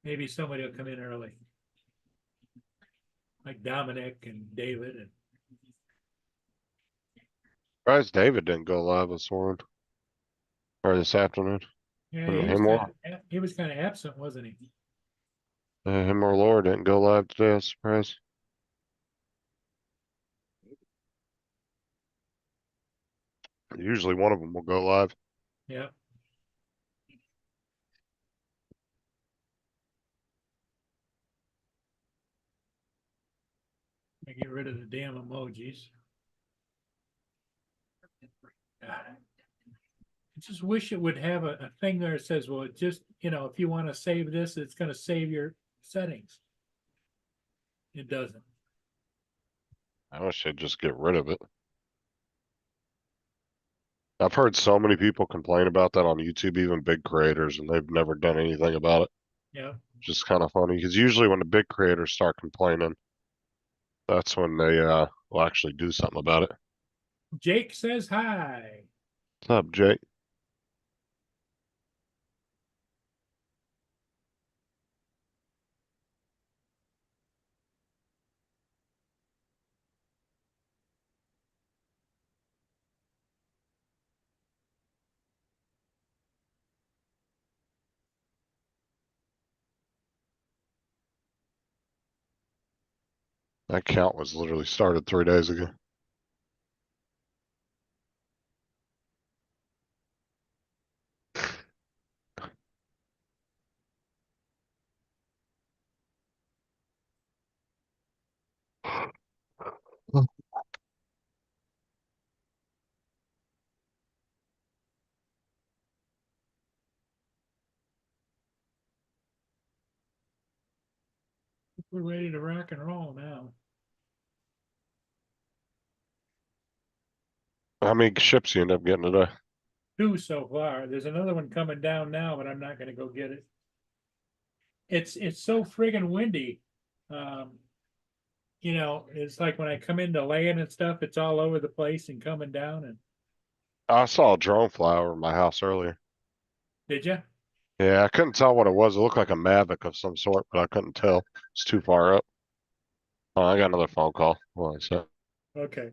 Maybe somebody will come in early. Like Dominic and David and Surprised David didn't go live this morning or this afternoon. yeah, he was kind of absent, wasn't he? Him or Laura didn't go live today. I was surprised. Usually one of them will go live. Yeah. I get rid of the damn emojis. I just wish it would have a thing there that says, well, it just, if you want to save this, it's going to save your settings. It doesn't. I wish they'd just get rid of it. I've heard so many people complain about that on YouTube, even big creators, and they've never done anything about it. Yeah. Just kind of funny because usually when the big creators start complaining, that's when they will actually do something about it. Jake says hi. What's up, Jake? That count was literally started 3 days ago. We're ready to rock and roll now. How many ships you end up getting today? 2 so far. There's another one coming down now, but I'm not going to go get it. It's so friggin' windy. Um, it's like when I come into land and stuff, it's all over the place and coming down. And I saw a drone fly over my house earlier. did you? Yeah, I couldn't tell what it was. It looked like a Mavic of some sort, but I couldn't tell. It's too far up. Oh, I got another phone call. Hold on a sec. Okay.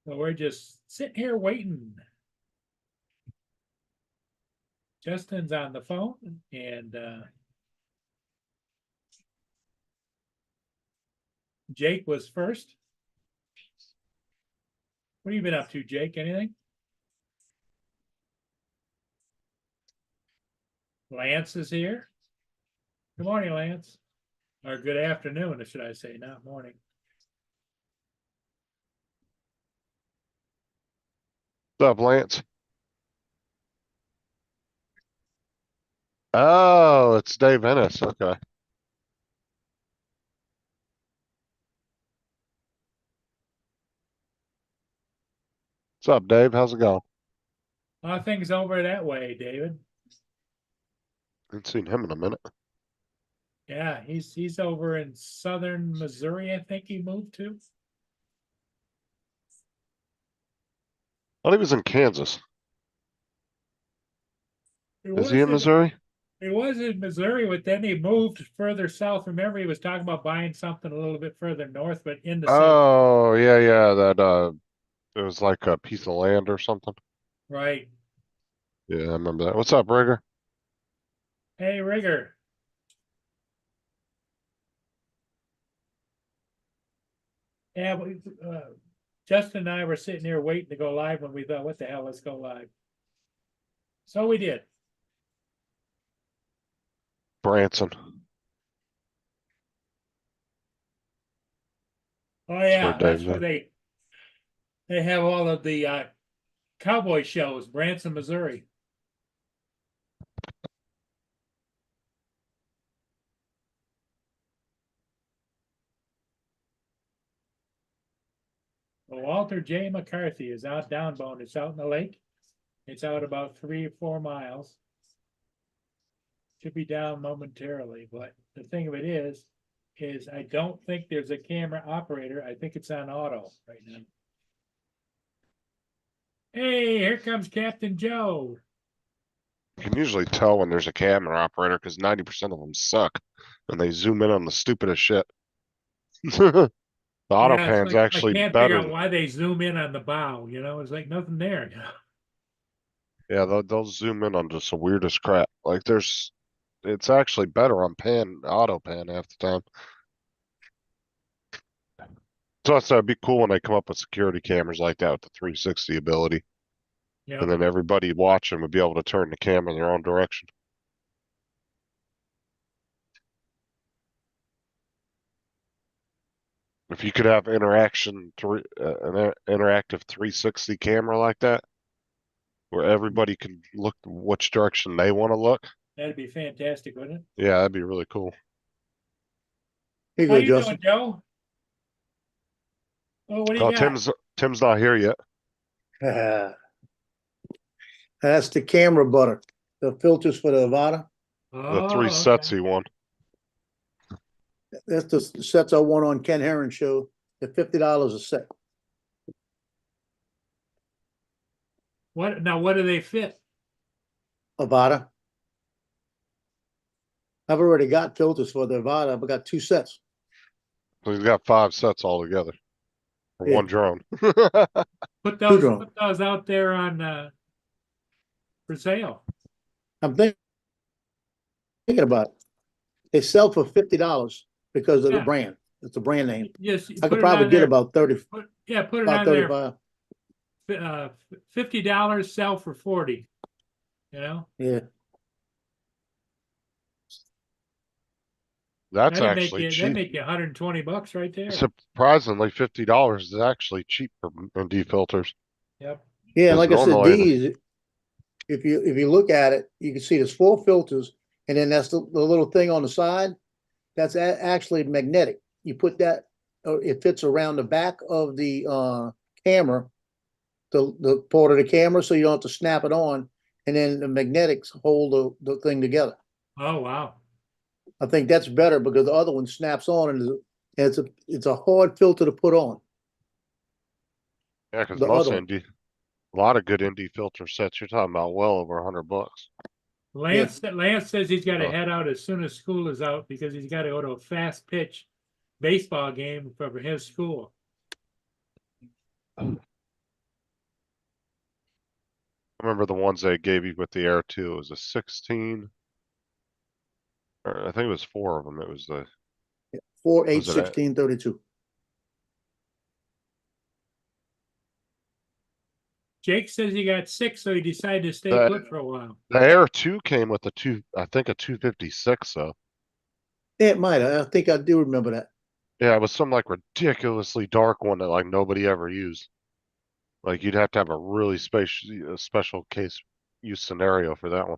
So we're just sitting here waiting. Justin's on the phone and Jake was first. What have you been up to, Jake? Anything? Lance is here. Good morning, Lance. Or good afternoon, should I say, not morning. What's up, Lance? Oh, it's Dave Ennis. Okay. What's up, Dave? How's it going? Things over that way, David. Ain't seen him in a minute. Yeah, he's over in southern Missouri, I think he moved to. I thought he was in Kansas. It Is he was in in Missouri? it was in Missouri, but then he moved further south. Remember, he was talking about buying something a little bit further north, but in the same Oh, yeah, yeah. That it was like a piece of land or something. right. Yeah, I remember that. What's up, Rigger? Hey, Rigger. Yeah, Justin and I were sitting here waiting to go live when we thought, what the hell, let's go live. So we did. Branson. Oh That's where yeah, Dave's that's where at. they have all of the cowboy shows, Branson, Missouri. Well, Walter J. McCarthy is out downbound. It's out in the lake. It's out about 3 or 4 miles. Should be down momentarily, but the thing of it is, is I don't think there's a camera operator. I think it's on auto right now. Hey, here comes Captain Joe. You can usually tell when there's a camera operator because 90% of them suck and they zoom in on the stupidest shit. The auto Yeah, it's pan's like I actually can't figure better. out why they zoom in on the bow, it's like nothing there. Yeah, they'll zoom in on just the weirdest crap. Like it's actually better on auto pan half the time. So it'd be cool when they come up with security cameras like that with the 360 ability. Yeah. And then everybody watching would be able to turn the camera in their own direction. If you could have an interactive 360 camera like that, where everybody can look which direction they want to look, That'd be fantastic, wouldn't it? yeah, that'd be really cool. Here you How go, you doing, Justin. Joe? Oh, what do you Oh, got? Tim's not here yet. That's the camera butter, the filters for the Avata. The three Oh, sets okay. he won. That's the sets I won on Ken Herron show. They're $50 a set. What do they fit? Avata. I've already got filters for the Avata. I've got 2 sets. So he's got 5 sets altogether for Yeah. one drone. Put Two those drone. out there on for sale. I'm thinking about it. They sell for $50 because of the Yeah. brand. It's a brand name. Yes, I could probably get about 30, put it about on there. 35. $50 sell for 40. Yeah. That's That'd actually that'd cheap. make you $120 right there. Surprisingly, $50 is actually cheap for ND filters. Yep. Yeah, and Because like I said, normally these, if you look at it, you can see there's 4 filters, and then that's the little thing on the side. That's actually magnetic. You put that, it fits around the back of the camera, the port of the camera, so you don't have to snap it on, and then the magnetics hold the thing together. Oh, wow. I think that's better because the other one snaps on, and it's a hard filter to put on. Yeah, because The most other one. a lot of good ND filter sets, you're talking about well over $100. Lance says he's got to Oh. head out as soon as school is out because he's got to go to a fast pitch baseball game for his school. I remember the ones they gave you with the Air 2. It was a 16. Or I think it was 4 of them. It was the 4, 8, Was it 16, 32. Jake says he got sick, so he decided to stay The- put for a while. the Air 2 came with I think a 256 though. Yeah, it might. I think I do remember that. Yeah, it was some like ridiculously dark one that like nobody ever used. Like you'd have to have a really special case use scenario for that one.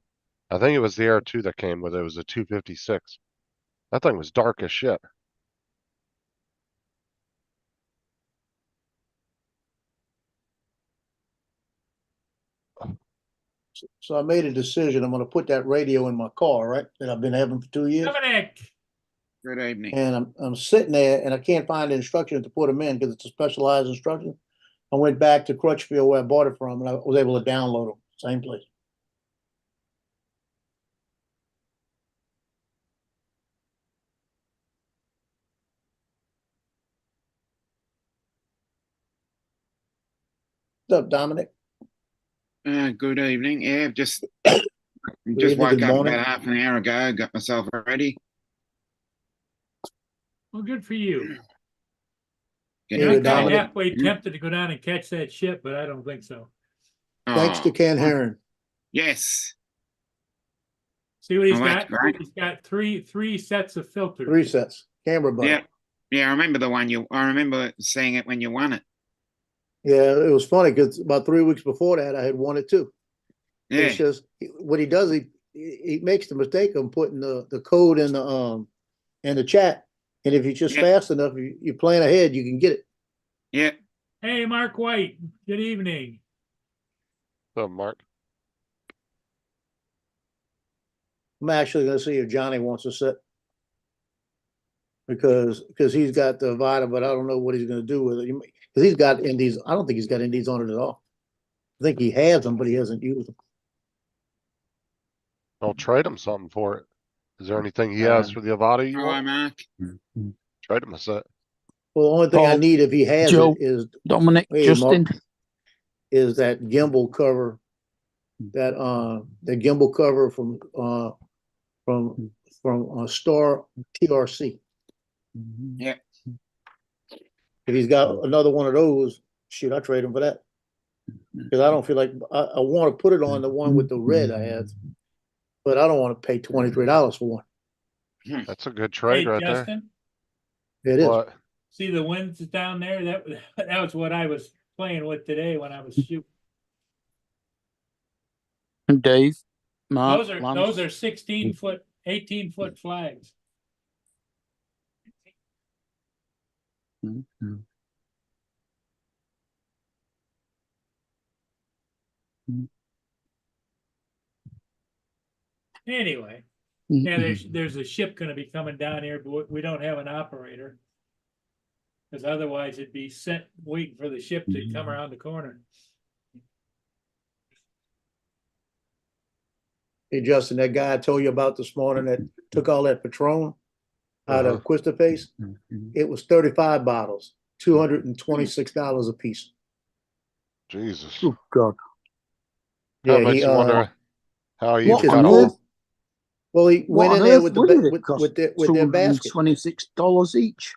I think it was the Air 2 that came with it. It was a 256. That thing was dark as shit. So I made a decision. I'm going to put that radio in my car, right? That I've been having for 2 years. Dominic, Good evening. And I'm sitting there and I can't find the instructions to put them in because it's a specialized instruction. I went back to Crutchfield where I bought it from and I was able to download them, same place. What's up, Dominic? Good evening. Yeah, I've just evening, woke good up morning. about half an hour ago, got myself ready. well, good for you. Getting Yeah, I'm the kind of Dominic. halfway tempted to go down and catch that ship, but I don't think so. Thanks to Ken Herron. Yes. See what he's Oh, that's got? great. He's got three sets of filters. 3 sets, camera butter. Yeah. Yeah, I remember I remember seeing it when you won it. Yeah, it was funny because about 3 weeks before that, I had won it too. Yeah. It's just what he does. He makes the mistake of putting the code in the chat, and if you're just Yeah. fast enough, you plan ahead, you can get it. Yeah. Hey, Mark White. Good evening. So Mark, I'm actually going to see if Johnny wants to sit. because he's got the Avata, but I don't know what he's gonna do with it. Cause he's got Indies, I don't think he's got Indies on it at all. I think he has them, but he hasn't used them. I'll trade him something for it. Is there anything he has for the Avata you All right, want? Mark. Trade him a set. Well, the only thing I Paul, need if he has Joe. it is, Dominic, Hey, Mark. Justin. is that gimbal cover. The gimbal cover from Star TRC. Yeah. If he's got another one of those, shoot, I trade him for that. Cause I don't feel like, I wanna put it on the one with the red I have. But I don't wanna pay $23 for one. That's a good Hey, trade right there. Justin, It is. What? see the winds down there? That was what I was playing with today when I was shooting. Dave, Mark, Those Lance. are 16-foot, 18-foot flags. Mhm. Anyway, yeah, Mhm. there's a ship gonna be coming down here, but we don't have an operator. Cause otherwise it'd be sent waiting for the ship to come around the corner. Hey, Justin, that guy I told you about this morning that took all that Patron out of Quista Pace, Mhm. it was 35 bottles, $226 a piece. Jesus. Oh God. That Yeah, makes he, you wonder how he What even his got on a earth? hold. well, he What went on in there earth with the, would ba- it cost? with their basket. $226 each.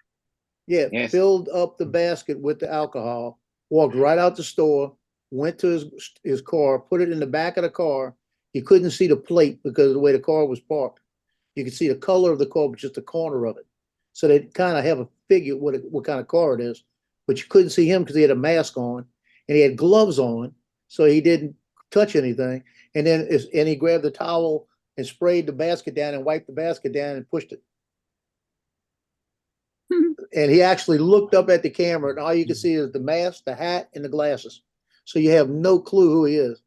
Yeah, Yes. filled up the basket with the alcohol, walked right out the store, went to his car, put it in the back of the car. He couldn't see the plate because of the way the car was parked. You could see the color of the car, but just the corner of it. So they kind of have a figure what kind of car it is, but you couldn't see him because he had a mask on and he had gloves on, so he didn't touch anything. And then he grabbed the towel and sprayed the basket down and wiped the basket down and pushed it. And he actually looked up at the camera, and all you can see is the mask, the hat, and the glasses. So you have no clue who he is.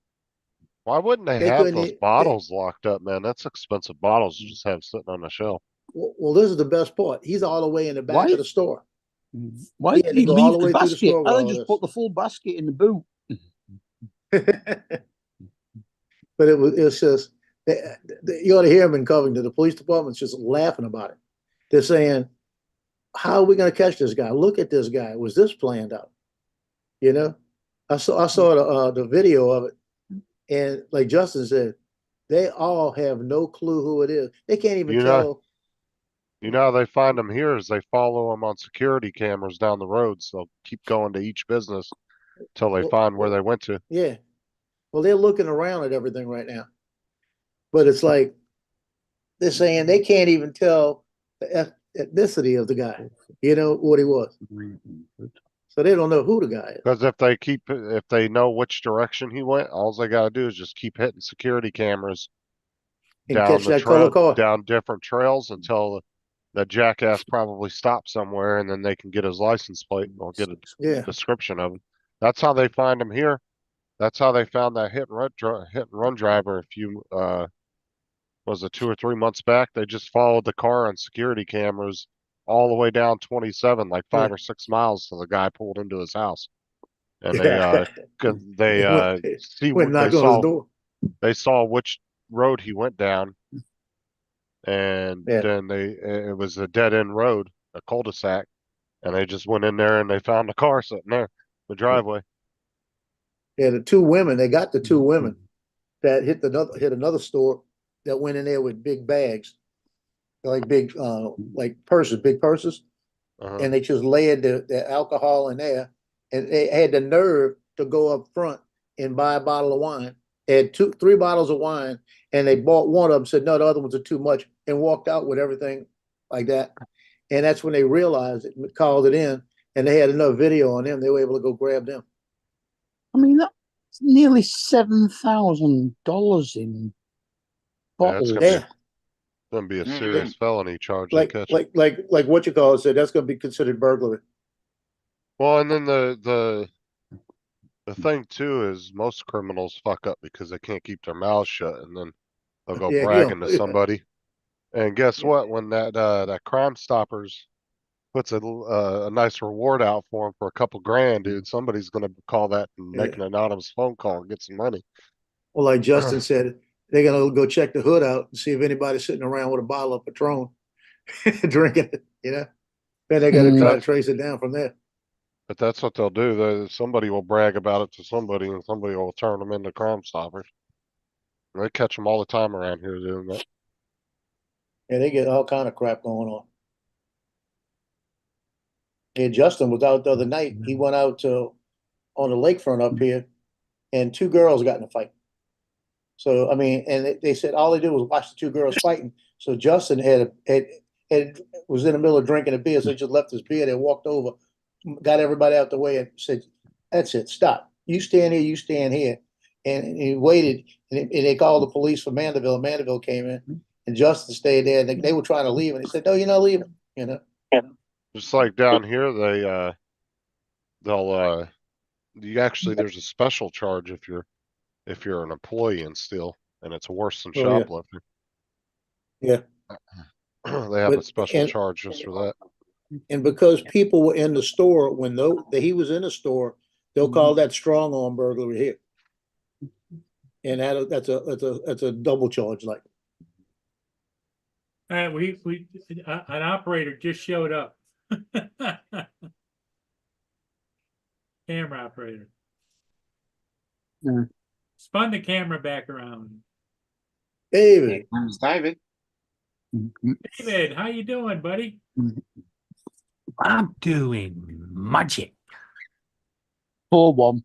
Why wouldn't they They have couldn't. those bottles locked up, man? That's expensive bottles to just have sitting on the shelf. Well, this is the best part. He's all the way in the back Why? of the store. Why He did had to he go all leave the the way through the basket? store with I all just this. put the full basket in the boot. But it's just you ought to hear him in Covington. The police department's just laughing about it. They're saying, "How are we going to catch this guy? Look at this guy. Was this planned out?" You know, I saw the video of it, and like Justin said, they all have no clue who it is. They can't even You know, tell. you know how they find them here is they follow them on security cameras down the road, so they'll keep going to each business till they find where they went to. Yeah. Well, they're looking around at everything right now, but it's like they're saying they can't even tell the ethnicity of the guy. You know what he was, so they don't know who the guy is. Because if they know which direction he went, all they gotta do is just keep hitting security cameras And down catch the that color trail, car. down different trails until the jackass probably stops somewhere, and then they can get his license plate or get a Yeah. description of him. That's how they find him here. That's how they found that hit and run driver a few was it 2 or 3 months back? They just followed the car on security cameras all the way down 27, like 5 or 6 miles till the guy pulled into his house. And Yeah. they see Went what knocked on his door. they saw which road he went down, and Yeah. then it was a dead end road, a cul-de-sac, and they just went in there and they found the car sitting there, the driveway. Yeah, the two women, they got the two women that hit another store that went in there with big bags, like big like purses, big purses, Uh-huh. and they just layered the alcohol in there, and they had the nerve to go up front and buy a bottle of wine. They had 3 bottles of wine, and they bought one of them, said no, the other ones are too much, and walked out with everything like that. And that's when they realized it, called it in, and they had enough video on them, they were able to go grab them. I mean, that's nearly $7,000 in Yeah, it's bottles. gonna be a Mhm. serious felony charge they Like catch. like what you call it said, that's going to be considered burglary. Well, and then the thing too is most criminals fuck up because they can't keep their mouths shut, and then they'll go Yeah, bragging to yeah. somebody. And guess Yeah. what? When that Crime Stoppers puts a nice reward out for him for a couple grand, dude, somebody's gonna call that and make an Yeah. anonymous phone call and get some money. Well, like Justin said, they're gonna go check the hood out and see if anybody's sitting around with a bottle of Patron, drinking it, you know? Then they gotta try to trace it down from there. But that's what they'll do. Somebody will brag about it to somebody and somebody will turn them into Crime Stoppers. They catch them all the time around here doing that. Yeah, they get all kind of crap going on. Yeah, Justin was out the other night. He went out to on the lakefront up here, and two girls got in a fight. So I mean, and they said all they did was watch the two girls fighting. So Justin was in the middle of drinking a beer, so he just left his beer there, walked over, got everybody out the way, and said, "That's it, stop. You stand here, you stand here." And he waited, and they called the police for Mandeville. Mandeville came in, and Justin stayed there. And they were trying to leave, and he said, "No, you're not leaving." You know. Just like down here, there's a special charge if you're an employee and steal, and it's worse than Oh, yeah. shoplifting. Yeah. They have a But- special and- charge just for that. And because people were in the store when he was in the store, they'll call that strong arm burglary here. And that's a double charge, like. An operator just showed up. Camera operator. Yeah. Spun the camera back around. David, Here comes David. David, how you doing, buddy? I'm doing magic. 4-1.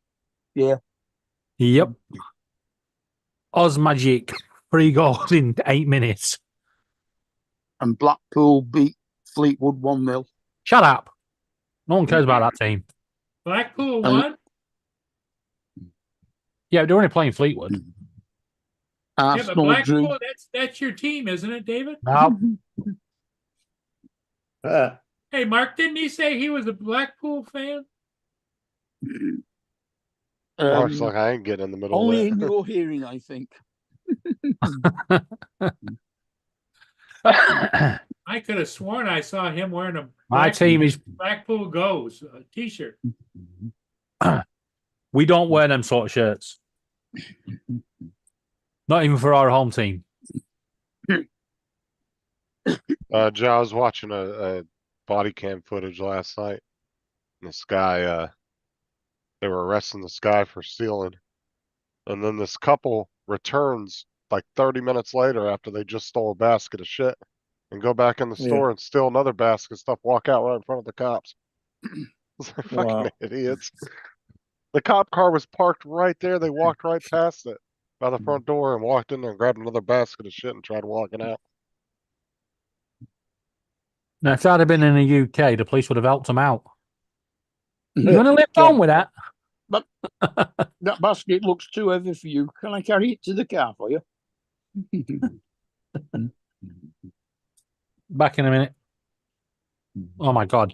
Yep. Oz Magic, 3 goals in 8 minutes. And Blackpool beat Fleetwood 1-0. Shut up. No one cares about that team. Blackpool Um, won? Yeah, they're only playing Fleetwood. Yeah, but Arsenal drew. Blackpool, that's your team, isn't it, David? No, Hey, Mark, didn't he say he was a Blackpool fan? Mark's like, I ain't getting in the middle Only of in that. your hearing, I think. I could have sworn I saw him wearing a my team is. Blackpool Goes t-shirt. We don't wear them sort of shirts. Not even for our home team. Joe, I was watching a body cam footage last night. And this guy, they were arresting this guy for stealing. And then this couple returns like 30 minutes later after they just stole a basket of shit and go back in the Yeah. store and steal another basket of stuff, walk out right in front of the cops. It's like fucking Wow. idiots. The cop car was parked right there. They walked right past it by the front door and walked in there and grabbed another basket of shit and tried walking out. Now, if that had been in the UK, the police would have helped them out. You're going to lift on with that? That basket looks too heavy for you. Can I carry it to the car for you? Back in a minute. Oh, my God.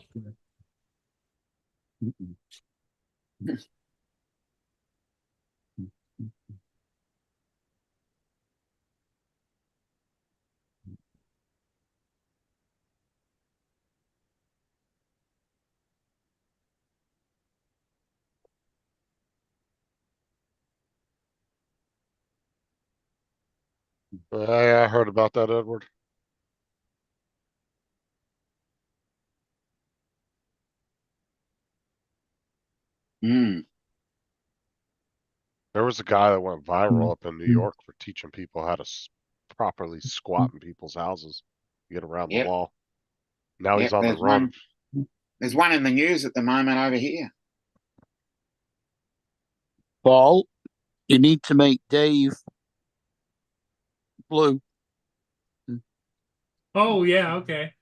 I heard about that, Edward. Mm. There was a guy that went viral up in New York for teaching people how to properly squat in people's houses, get around the Yep. wall. Now he's Yep, on the there's run. There's one in the news at the moment over here. Paul, you need to make Dave blue. Oh, yeah, okay.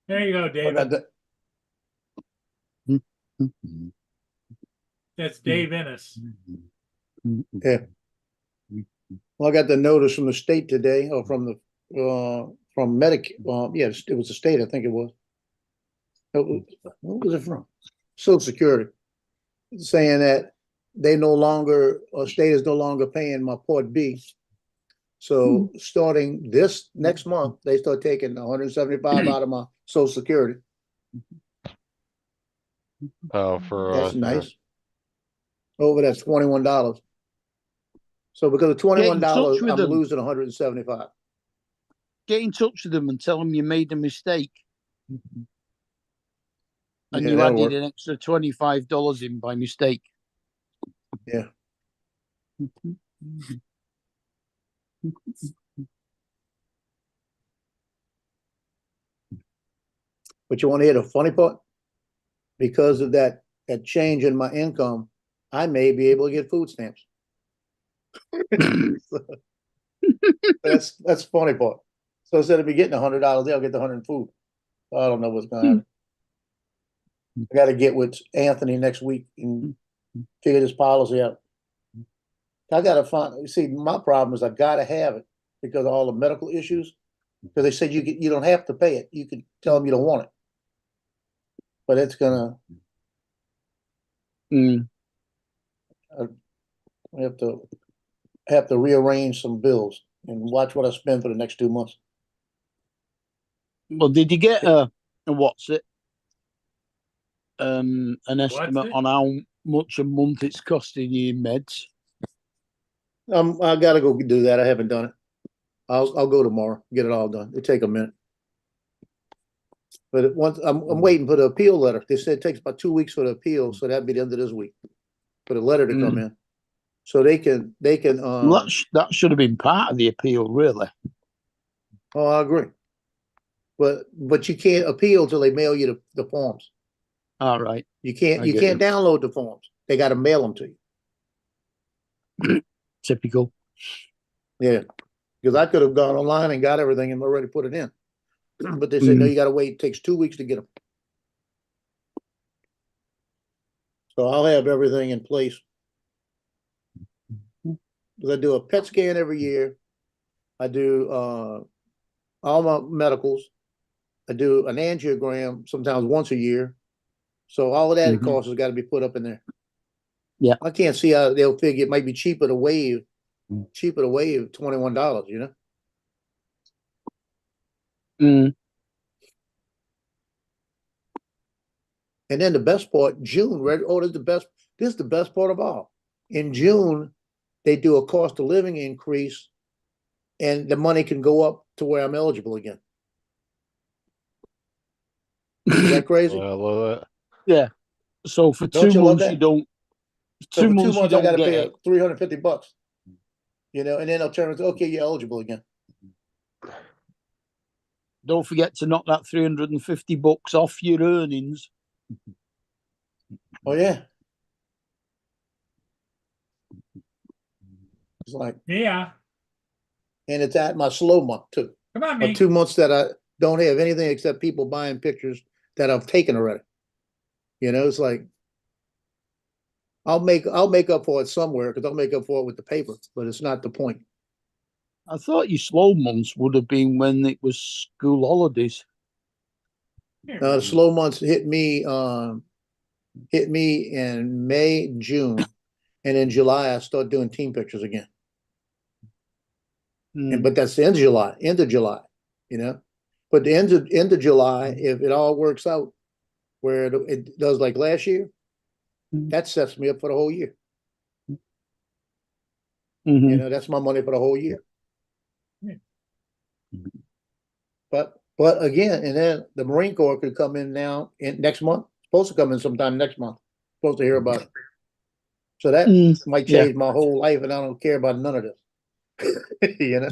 There you go, I David. got the, That's Dave Ennis. yeah. Well, I got the notice from the state today, or from Medic, yeah, it was the state, I think it was. What was it from? Social Security, saying that they no longer, state is no longer paying my Part B. So starting this next month, they start taking 175 out of my Social Security. Oh, for, That's nice. Over that's $21. So because of Get in touch $21, with I'm them. losing 175. Get in touch with them and tell them you made a mistake. And Yeah, you that'll added work. an extra $25 in by mistake. Yeah. But you want to hear the funny part? Because of that change in my income, I may be able to get food stamps. That's the funny part. So instead of me getting $100, they'll get the 100 in food. I don't know what's gonna happen. I got to get with Anthony next week and figure this policy out. I got to find. See, my problem is I got to have it because of all the medical issues. Because they said you don't have to pay it. You can tell them you don't want it, but it's gonna. Mm. I have to rearrange some bills and watch what I spend for the next 2 months. Well, did you get what's it? An estimate it? on how much a month it's costing you in meds? I gotta go do that. I haven't done it. I'll go tomorrow, get it all done. It take a minute. But once I'm waiting for the appeal letter. They said it takes about 2 weeks for the appeal, so that'd be the end of this week for the letter to come in. So they can Well, that should have been part of the appeal, really. oh, I agree. But you can't appeal till they mail you the forms. All right. You can't I get download the forms. They got to mail them to you. Typical. Yeah, because I could have gone online and got everything and already put it in, but they said no, you got to wait. It takes 2 weeks to get them. So I'll have everything in place. Because I do a PET scan every year. I do all my medicals. I do an angiogram sometimes once a year. So all of that cost has got to be put up in there. Yeah. I can't see how they'll figure it might be cheaper to waive $21, you know? And then the best part, June, right? Oh, this is the best part of all. In June, they do a cost of living increase and the money can go up to where I'm eligible again. Is that crazy? I love that. Yeah. So for Don't 2 you love months that? you don't. So 2 for 2 months you months, I got don't to get pay it. $350, you know, and then they'll turn and say, okay, you're eligible again. Don't forget to knock that $350 off your earnings. Oh yeah. It's like, Yeah. and it's at my slow month too. Come on, Of me. 2 months that I don't have anything except people buying pictures that I've taken already. You know, it's like I'll make up for it somewhere because I'll make up for it with the paper, but it's not the point. I thought your slow months would have been when it was school holidays. The slow months hit me in May, June, and in July I start doing team pictures again. But that's the end of July, you know. But the end of July, if it all works out where it does like last year, that sets me up for the whole year. You know, that's my money for the whole year. But again, and then the Marine Corps could come in now in next month. Supposed to come in sometime next month. Supposed to hear about it. So that might change my whole life, and I don't care about none of this. You know.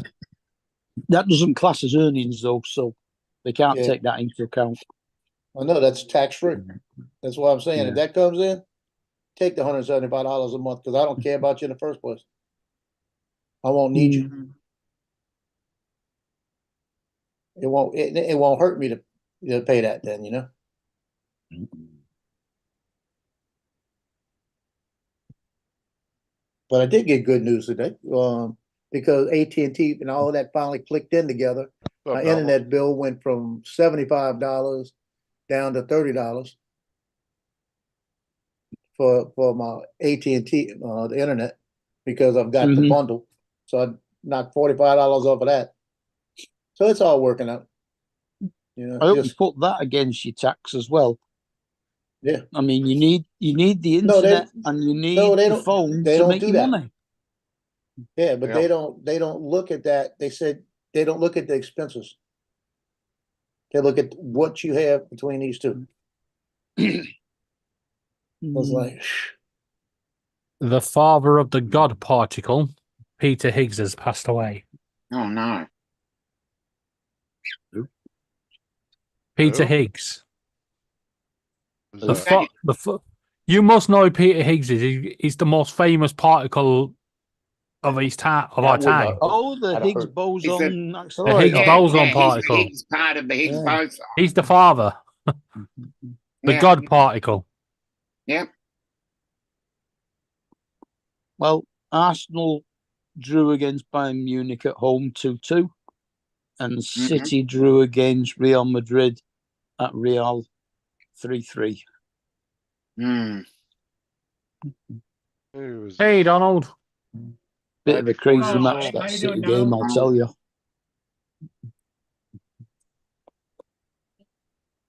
That doesn't class as earnings though, so they can't Yeah. take that into account. I know that's tax free. That's what I'm saying. If that comes in, take the $175 a month because I don't care about you in the first place. I won't need you. It won't hurt me to pay that then, you know. But I did get good news today, because AT&T and all of that finally clicked in together. My internet bill went from $75 down to $30 for my AT&T, the internet, because I've got the Mhm. bundle. So I knocked $45 off of that. So it's all working out. You know, I hope you just, put that against your tax as well. yeah. I mean, you need the No, they- internet and you need no, they the don't- phone they to don't make do you that. money. Yeah, but Yeah. they don't look at that. They said they don't look at the expenses. They look at what you have between these two. I was like, The father of the God particle, Peter Higgs, has passed away. Oh, no. Peter Who? Higgs. Who's The that? you must know who Peter Higgs is. He's the most famous particle of our I would time. not- Oh, the I'd have Higgs heard. boson The Higgs accelerator. boson He's, particle. he's part of the Higgs Yeah. boson. He's the father, the Yeah. God particle. Yep. Well, Arsenal drew against Bayern Munich at home 2-2, and City drew against Real Madrid at Real 3-3. Hmm. He was Hey, Donald. Bit of a 94 crazy years match, old. that How you City doing, game, Donald? I'll tell you.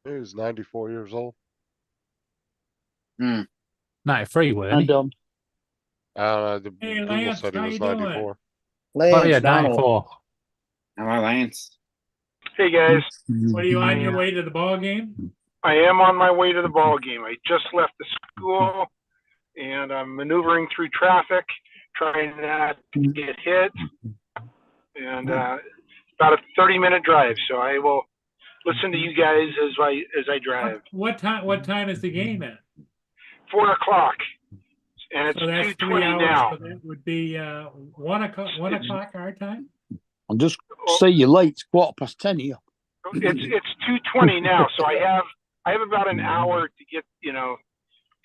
He was 94 years old. 93, weren't And he? Hey, Google Lance, said he how was you doing? 94. Lance, Oh, yeah, Donald. 94. Hello, Lance. Hey guys, What are you on your way to the ball game? I am on my way to the ball game. I just left the school and I'm maneuvering through traffic, trying not to get hit. And about a 30-minute drive, so I will listen to you guys as I drive. What time is the game at? 4 o'clock, and it's So that's 3 2:20 hours. now. So that would be 1 o'clock our time. I'll just say you're late. It's 10:15 here. It's 2:20 now, so I have about an hour to get To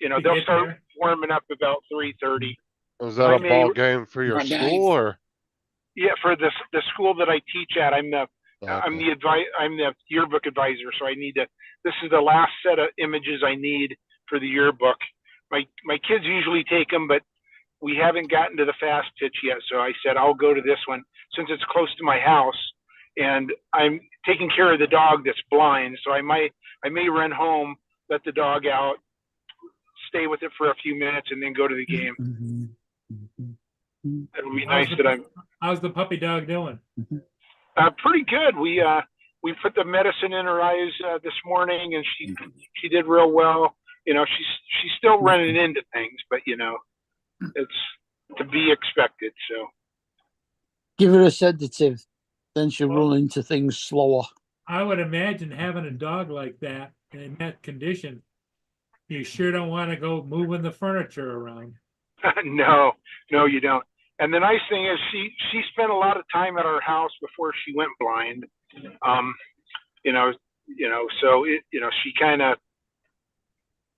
they'll get start there. warming up about 3:30. Was that I a may- ball game for your Oh, nice. school or? Yeah, for the school that I teach at, I'm the Okay. I'm the yearbook advisor, so I need to. This is the last set of images I need for the yearbook. My kids usually take them, but we haven't gotten to the fast pitch yet. So I said I'll go to this one since it's close to my house, and I'm taking care of the dog that's blind. So I may run home, let the dog out, stay with it for a few minutes, and then go to the game. It would be nice that I'm. How's the puppy dog doing? Pretty good. We put the medicine in her eyes this morning, and she did real well. She's still running into things, but it's to be expected. So Give her a sedative, then she'll run into things slower. I would imagine having a dog like that in that condition, you sure don't want to go moving the furniture around. no, you don't. And the nice thing is she spent a lot of time at our house before she went blind. So she kind of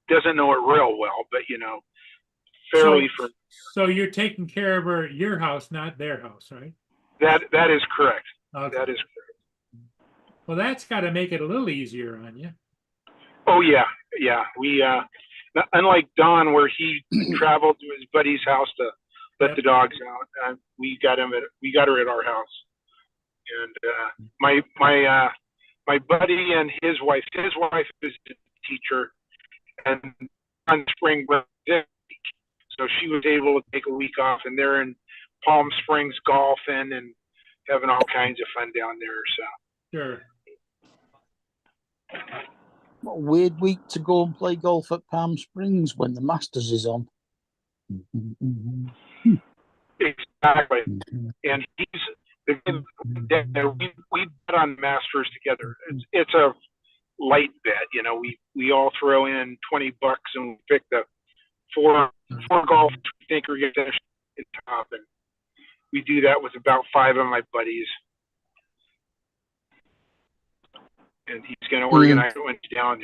doesn't know it real well, but fairly for So you're taking care of her at your house, not their house, right? that is correct. Okay. That is correct. Well, that's got to make it a little easier on you. Oh yeah. We unlike Don, where he traveled to his buddy's house to let Yep. the dogs out, we got her at our house. And my buddy and his wife is a teacher, and on spring break, so she was able to take a week off, and they're in Palm Springs golfing and having all kinds of fun down there. So Sure. What a weird week to go and play golf at Palm Springs when the Masters is on. exactly. And we bet on Masters together. It's a light bet, we all throw in $20 and we pick the four golfers we think are going to finish in top, and we do that with about 5 of my buddies. And he's going to organize one down.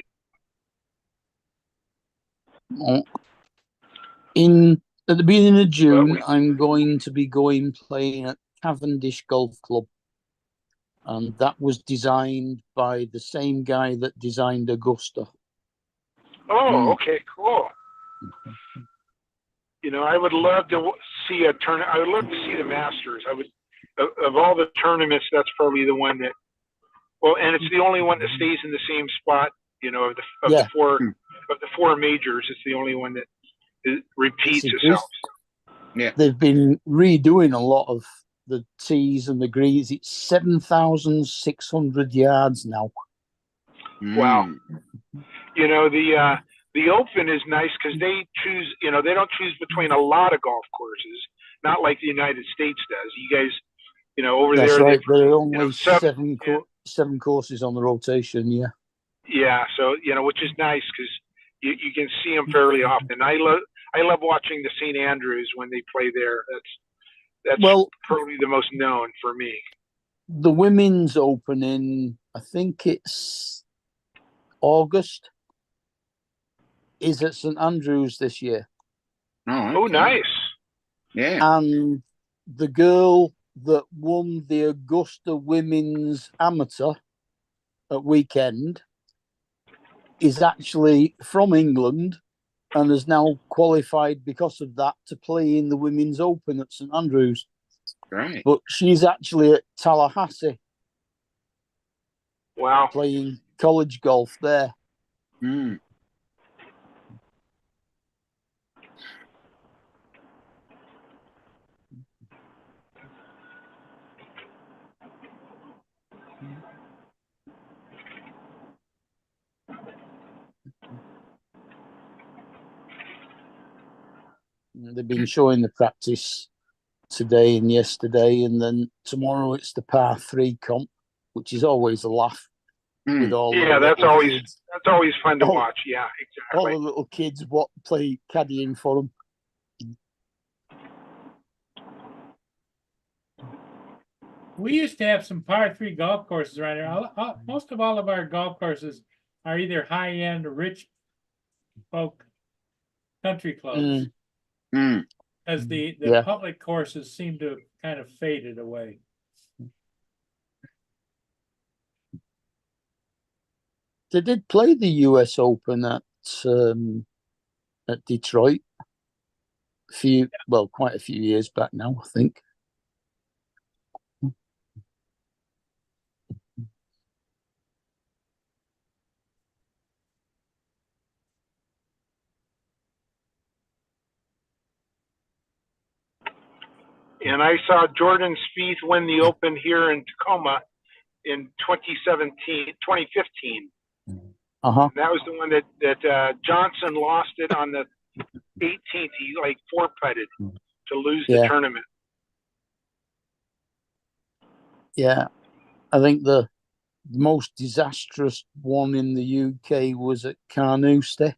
At the beginning of June, we- I'm going to be playing at Cavendish Golf Club, and that was designed by the same guy that designed Augusta. Oh, okay, cool. You know, I would love to see a turn. I would love to see the Masters. I would, of all the tournaments, that's probably the one that. Well, and it's the only one that stays in the same spot. You know, of Yeah. the four majors, it's the only one that repeats It's itself. They've been redoing a lot of the tees and the greens. It's 7,600 yards now. Wow. Mm. You know, the Open is nice because they choose. You know, they don't choose between a lot of golf courses, not like the United States does. You guys, you know, over That's there, right. There are you only know, seven courses on the rotation. Yeah. Yeah, so you know, which is nice because you can see them fairly often. I love watching the St. Andrews when they play there. That's Well, probably the most known for me. the women's opening, I think it's August, is at St. Andrews this year. Oh, Okay. nice. Yeah. And the girl that won the Augusta Women's Amateur at weekend is actually from England and has now qualified because of that to play in the Women's Open at St. Andrews. Right. But she's actually at Tallahassee Wow. playing college golf there. Mm. They've been showing the practice today and yesterday, and then tomorrow it's the par 3 comp, which is always a laugh with Mm. all Yeah, the that's little always kids, fun to Oh. watch. Yeah, all exactly. the little kids what play caddying for them. We used to have some par 3 golf courses around here. Most of all of our golf courses are either high-end rich folk country clubs, Mm. as the Yeah. public courses seem to have kind of faded away. They did play the US Open at Detroit quite a few years back now, I think. And I saw Jordan Spieth win the Open here in Tacoma in 2015. Uh-huh. That was the one that Johnson lost it on the 18th. He like 4-putted to lose the Yeah. tournament. Yeah. I think the most disastrous one in the UK was at Carnoustie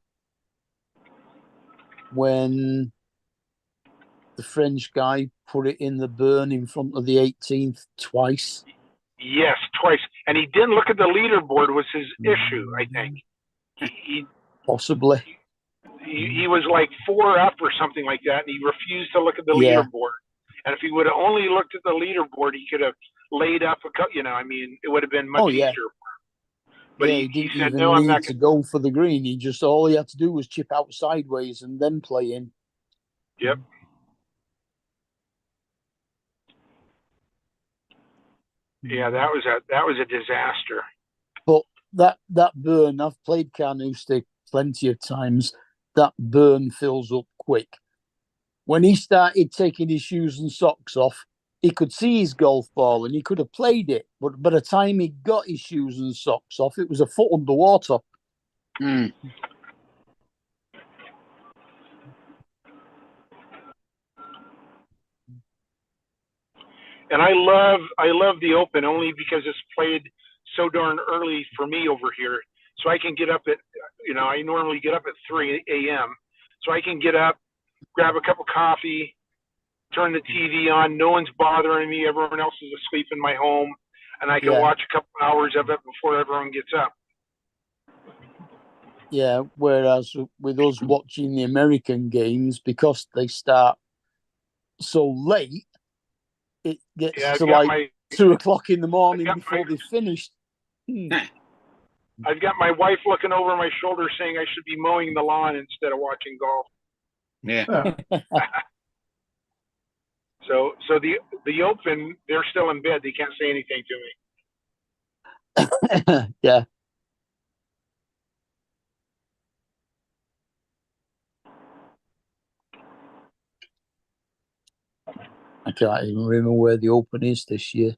when the French guy put it in the burn in front of the 18th twice. Yes, twice. And he didn't look at the leaderboard was his issue, I think. He Possibly. was like 4 up or something like that, and he refused to look at the Yeah. leaderboard. And if he would have only looked at the leaderboard, he could have laid up a couple, you know, I mean, it would have been much Yeah. easier. But Yeah, he didn't said, even no, I'm need not to going go for the green. All he had to do was chip out sideways and then play in. Yep. Yeah, that was a disaster. But that burn, I've played Carnoustie plenty of times. That burn fills up quick. When he started taking his shoes and socks off, he could see his golf ball and he could have played it. But by the time he got his shoes and socks off, it was a foot underwater. Mm. And I love the Open only because it's played so darn early for me over here. So I can get up at, you know, I normally get up at 3 a.m. So I can get up, grab a cup of coffee, turn the TV on. No one's bothering me. Everyone else is asleep in my home. And I can Yeah. watch a couple hours of it before everyone gets up. Yeah, whereas with us watching the American games, because they start so late, it gets Yeah, to like 2 o'clock in the morning got before my- they've finished. I've got my wife looking over my shoulder saying I should be mowing the lawn instead of watching golf. Yeah. So the Open, they're still in bed. They can't say anything to me. Yeah. I can't even remember where the Open is this year.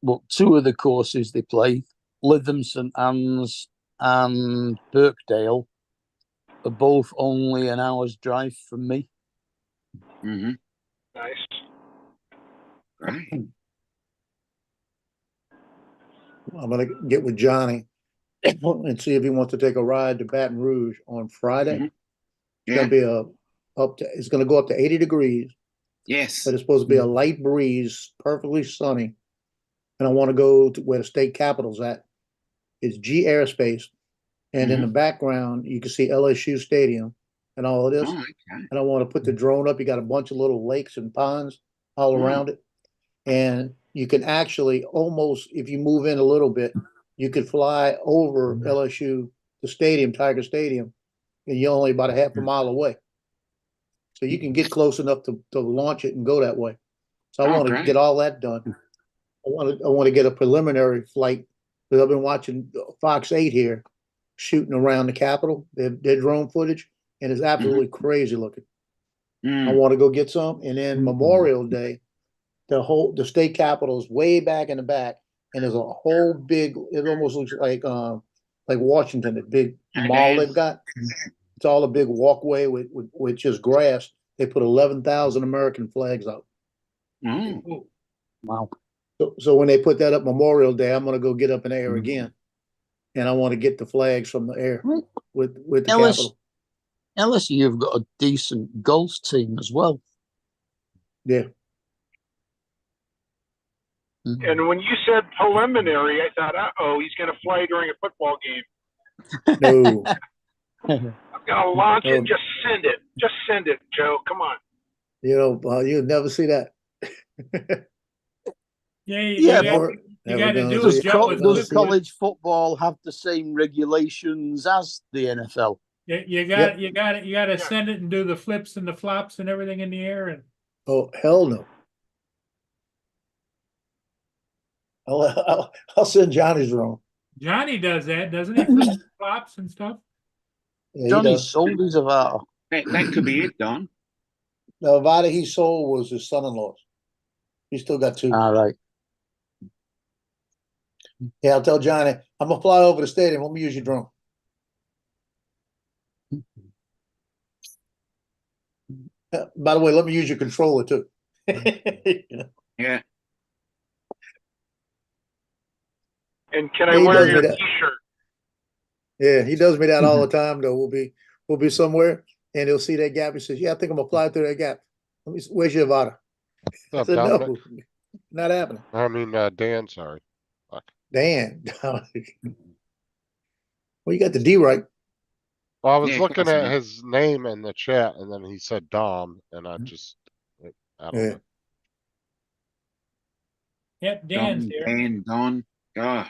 But two of the courses they play, Lytham, St Anne's and Birkdale, are both only an hour's drive from me. Mm-hmm. Nice. Right. I'm gonna get with Johnny and see if he wants to take a ride to Baton Rouge on Friday. Mhm. It's Yeah. gonna be it's gonna go up to 80 degrees, Yes. but it's supposed to be a light breeze, perfectly sunny. And I want to go to where the state capitol's at. It's G Airspace. And in the background, you can see LSU Stadium and all of this. Oh, okay. And I want to put the drone up. You got a bunch of little lakes and ponds all around it. And you can actually almost, if you move in a little bit, you could fly over LSU, the stadium, Tiger Stadium, and you're only about a half a mile away. So you can get close enough to launch it and go that way. So I Oh, want to great. get all that done. I want to get a preliminary flight because I've been watching Fox 8 here shooting around the Capitol, their drone footage, and it's absolutely crazy looking. I Mm. want to go get some. And then Memorial Day, the state capitol is way back in the back, and there's a whole big, it almost looks like Washington, the big mall they've got. It's all a big walkway with just grass. They put 11,000 American flags up. Oh. Wow. So when they put that up Memorial Day, I'm gonna go get up in the air again. And I want to get the flags from the air with the Capitol. LSU, you've got a decent golf team as well. Yeah. And when you said preliminary, I thought, uh-oh, he's going to fly during a football game. No. I'm going to launch No. it. Just send it. Just send it, Joe. Come on. You'll never see that. Yeah, Yeah, you got to do does, a jump with does flip. college football have the same regulations as the NFL? You got to send it and do the flips and the flops and everything in the air. And Oh, hell no. I'll send Johnny's drone. Johnny does that, doesn't he? Flips, flops and stuff. Yeah, Johnny sold his Avata. That could be it, Don. The Avata he sold was his son-in-law's. He still got two. All right. Yeah, I'll tell Johnny, I'm gonna fly over the stadium. Let me use your drone. By the way, let me use your controller too. You know? Yeah. And can I He wear does your me that. T-shirt? Yeah, he does me that all the time though. We'll be somewhere and he'll see that gap. He says, yeah, I think I'm gonna fly through that gap. Where's your Avata? I What's up, said, no, Dominic? not happening. I mean, Dan, sorry. Dan. Well, you got the D right. Well, I was Yeah, looking close at enough. his name in the chat, and then he said Dom, and I don't Yeah. know. Yep, Dan's Don, here. Dan, Don. God.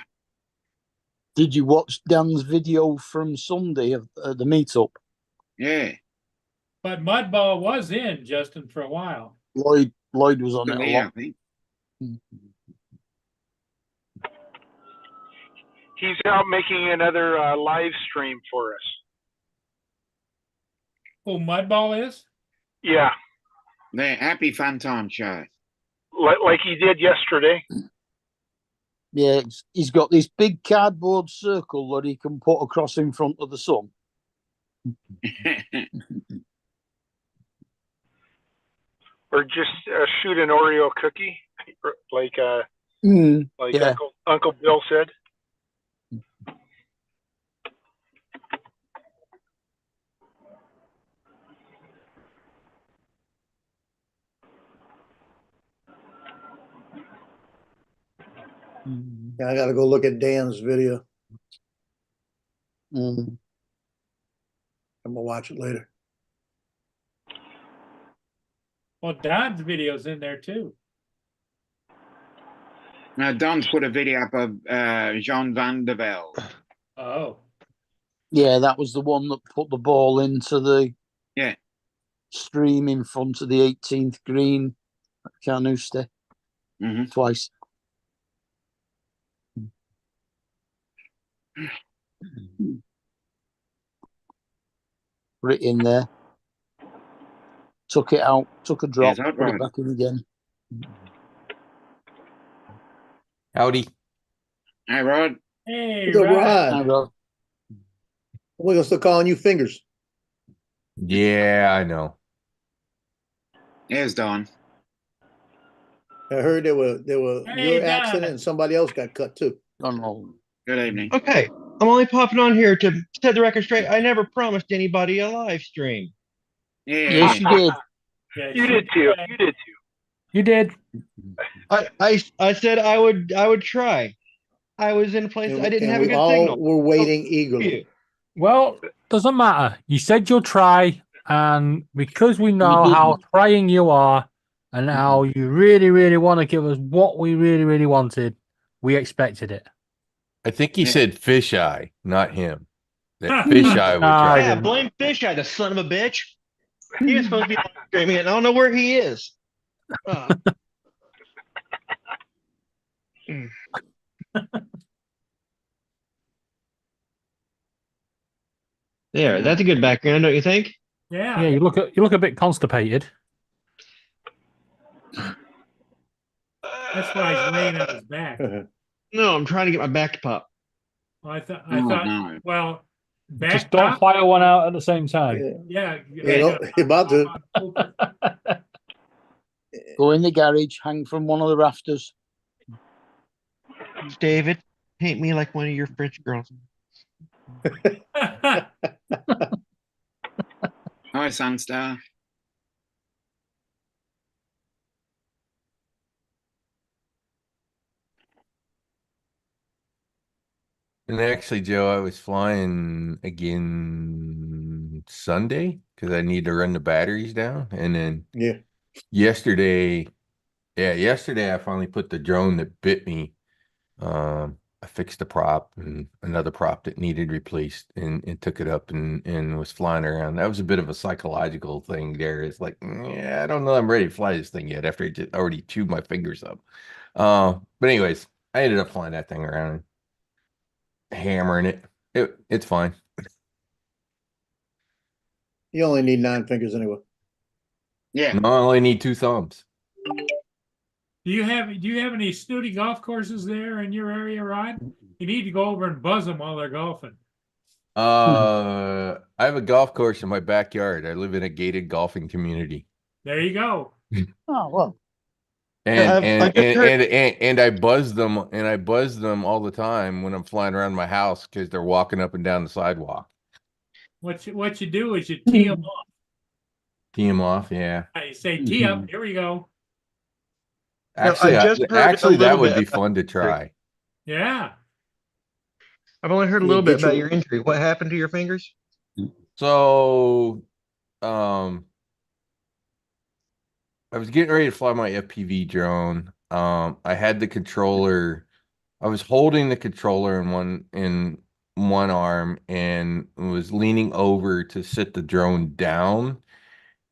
Did you watch Dan's video from Sunday of the meetup? Yeah. But Mudball was in, Justin, for a while. Lloyd was on it a Yeah, I lot. think. He's out making another live stream for us. Who Mudball is? Yeah, The Happy Fun Time Show. like he did yesterday. Yeah, he's got this big cardboard circle that he can put across in front of the sun. Or just shoot an Oreo cookie, like Yeah. Uncle Bill said. Yeah, I gotta go look at Dan's video. Mm. I'm gonna watch it later. Well, Don's video's in there too. Now, Don's put a video up of Jean Van der Velde. Oh, Yeah, that was the one that put the ball into the Yeah. stream in front of the 18th green at Carnoustie Hmm. twice. Put it in there. Took it out, took a drop, that put right? it back in again. Howdy. Hey, Rod. hey, What's up, Rod. Rod? I wrote, We're gonna start calling you Fingers. Yeah, I know. Here's Don. I heard there were Hey, your Don. accident and somebody else got cut too. don't know. Good evening. Okay, I'm only popping on here to set the record straight. I never promised anybody a live stream. Yeah. Yes, you did. Yeah, You did too. You did too. You did. I said I would try. I was in a place I didn't have a we good all signal. were waiting eagerly. Well, doesn't matter. You said you'll try, and because we know didn't. how trying you are and how you really, really want to give us what we really, really wanted, we expected it. I think he Yeah. said fisheye, not him. That fisheye would try. Yeah, blame Fisheye, the son of a bitch. He was supposed to be live streaming it. and I don't know where he is. There, that's a good background, don't you think? Yeah. Yeah, you look a bit constipated. That's why he's laying on his back. No, I'm trying to get my back to pop. Well, I thought, Oh, no. well, back Just don't top, fire one out at the same time. yeah. You're about to. Go in the garage, hang from one of the rafters. David, paint me like one of your French girls. Hi, Sunstar. And actually, Joe, I was flying again Sunday because I need to run the batteries down. And then Yeah. yesterday I finally put the drone that bit me. I fixed the prop and another prop that needed replaced and took it up and was flying around. That was a bit of a psychological thing there. It's like, yeah, I don't know I'm ready to fly this thing yet after I just already chewed my fingers up. But anyways, I ended up flying that thing around and hammering it. It's fine. You only need 9 fingers anyway. Yeah. No, I only need 2 thumbs. Do you have any snooty golf courses there in your area, Rod? You need to go over and buzz them while they're golfing. I have a golf course in my backyard. I live in a gated golfing community. There you go. Oh, well. And I buzz them all the time when I'm flying around my house because they're walking up and down the sidewalk. What you do is you tee them off. Tee them off, yeah. You say tee up. Here we go. Actually, I just heard a actually, that little would bit be about fun to try. Yeah. I've only heard a You little bit get about your- your injury. What happened to your fingers? So, I was getting ready to fly my FPV drone. I had the controller. I was holding the controller in one arm and was leaning over to sit the drone down.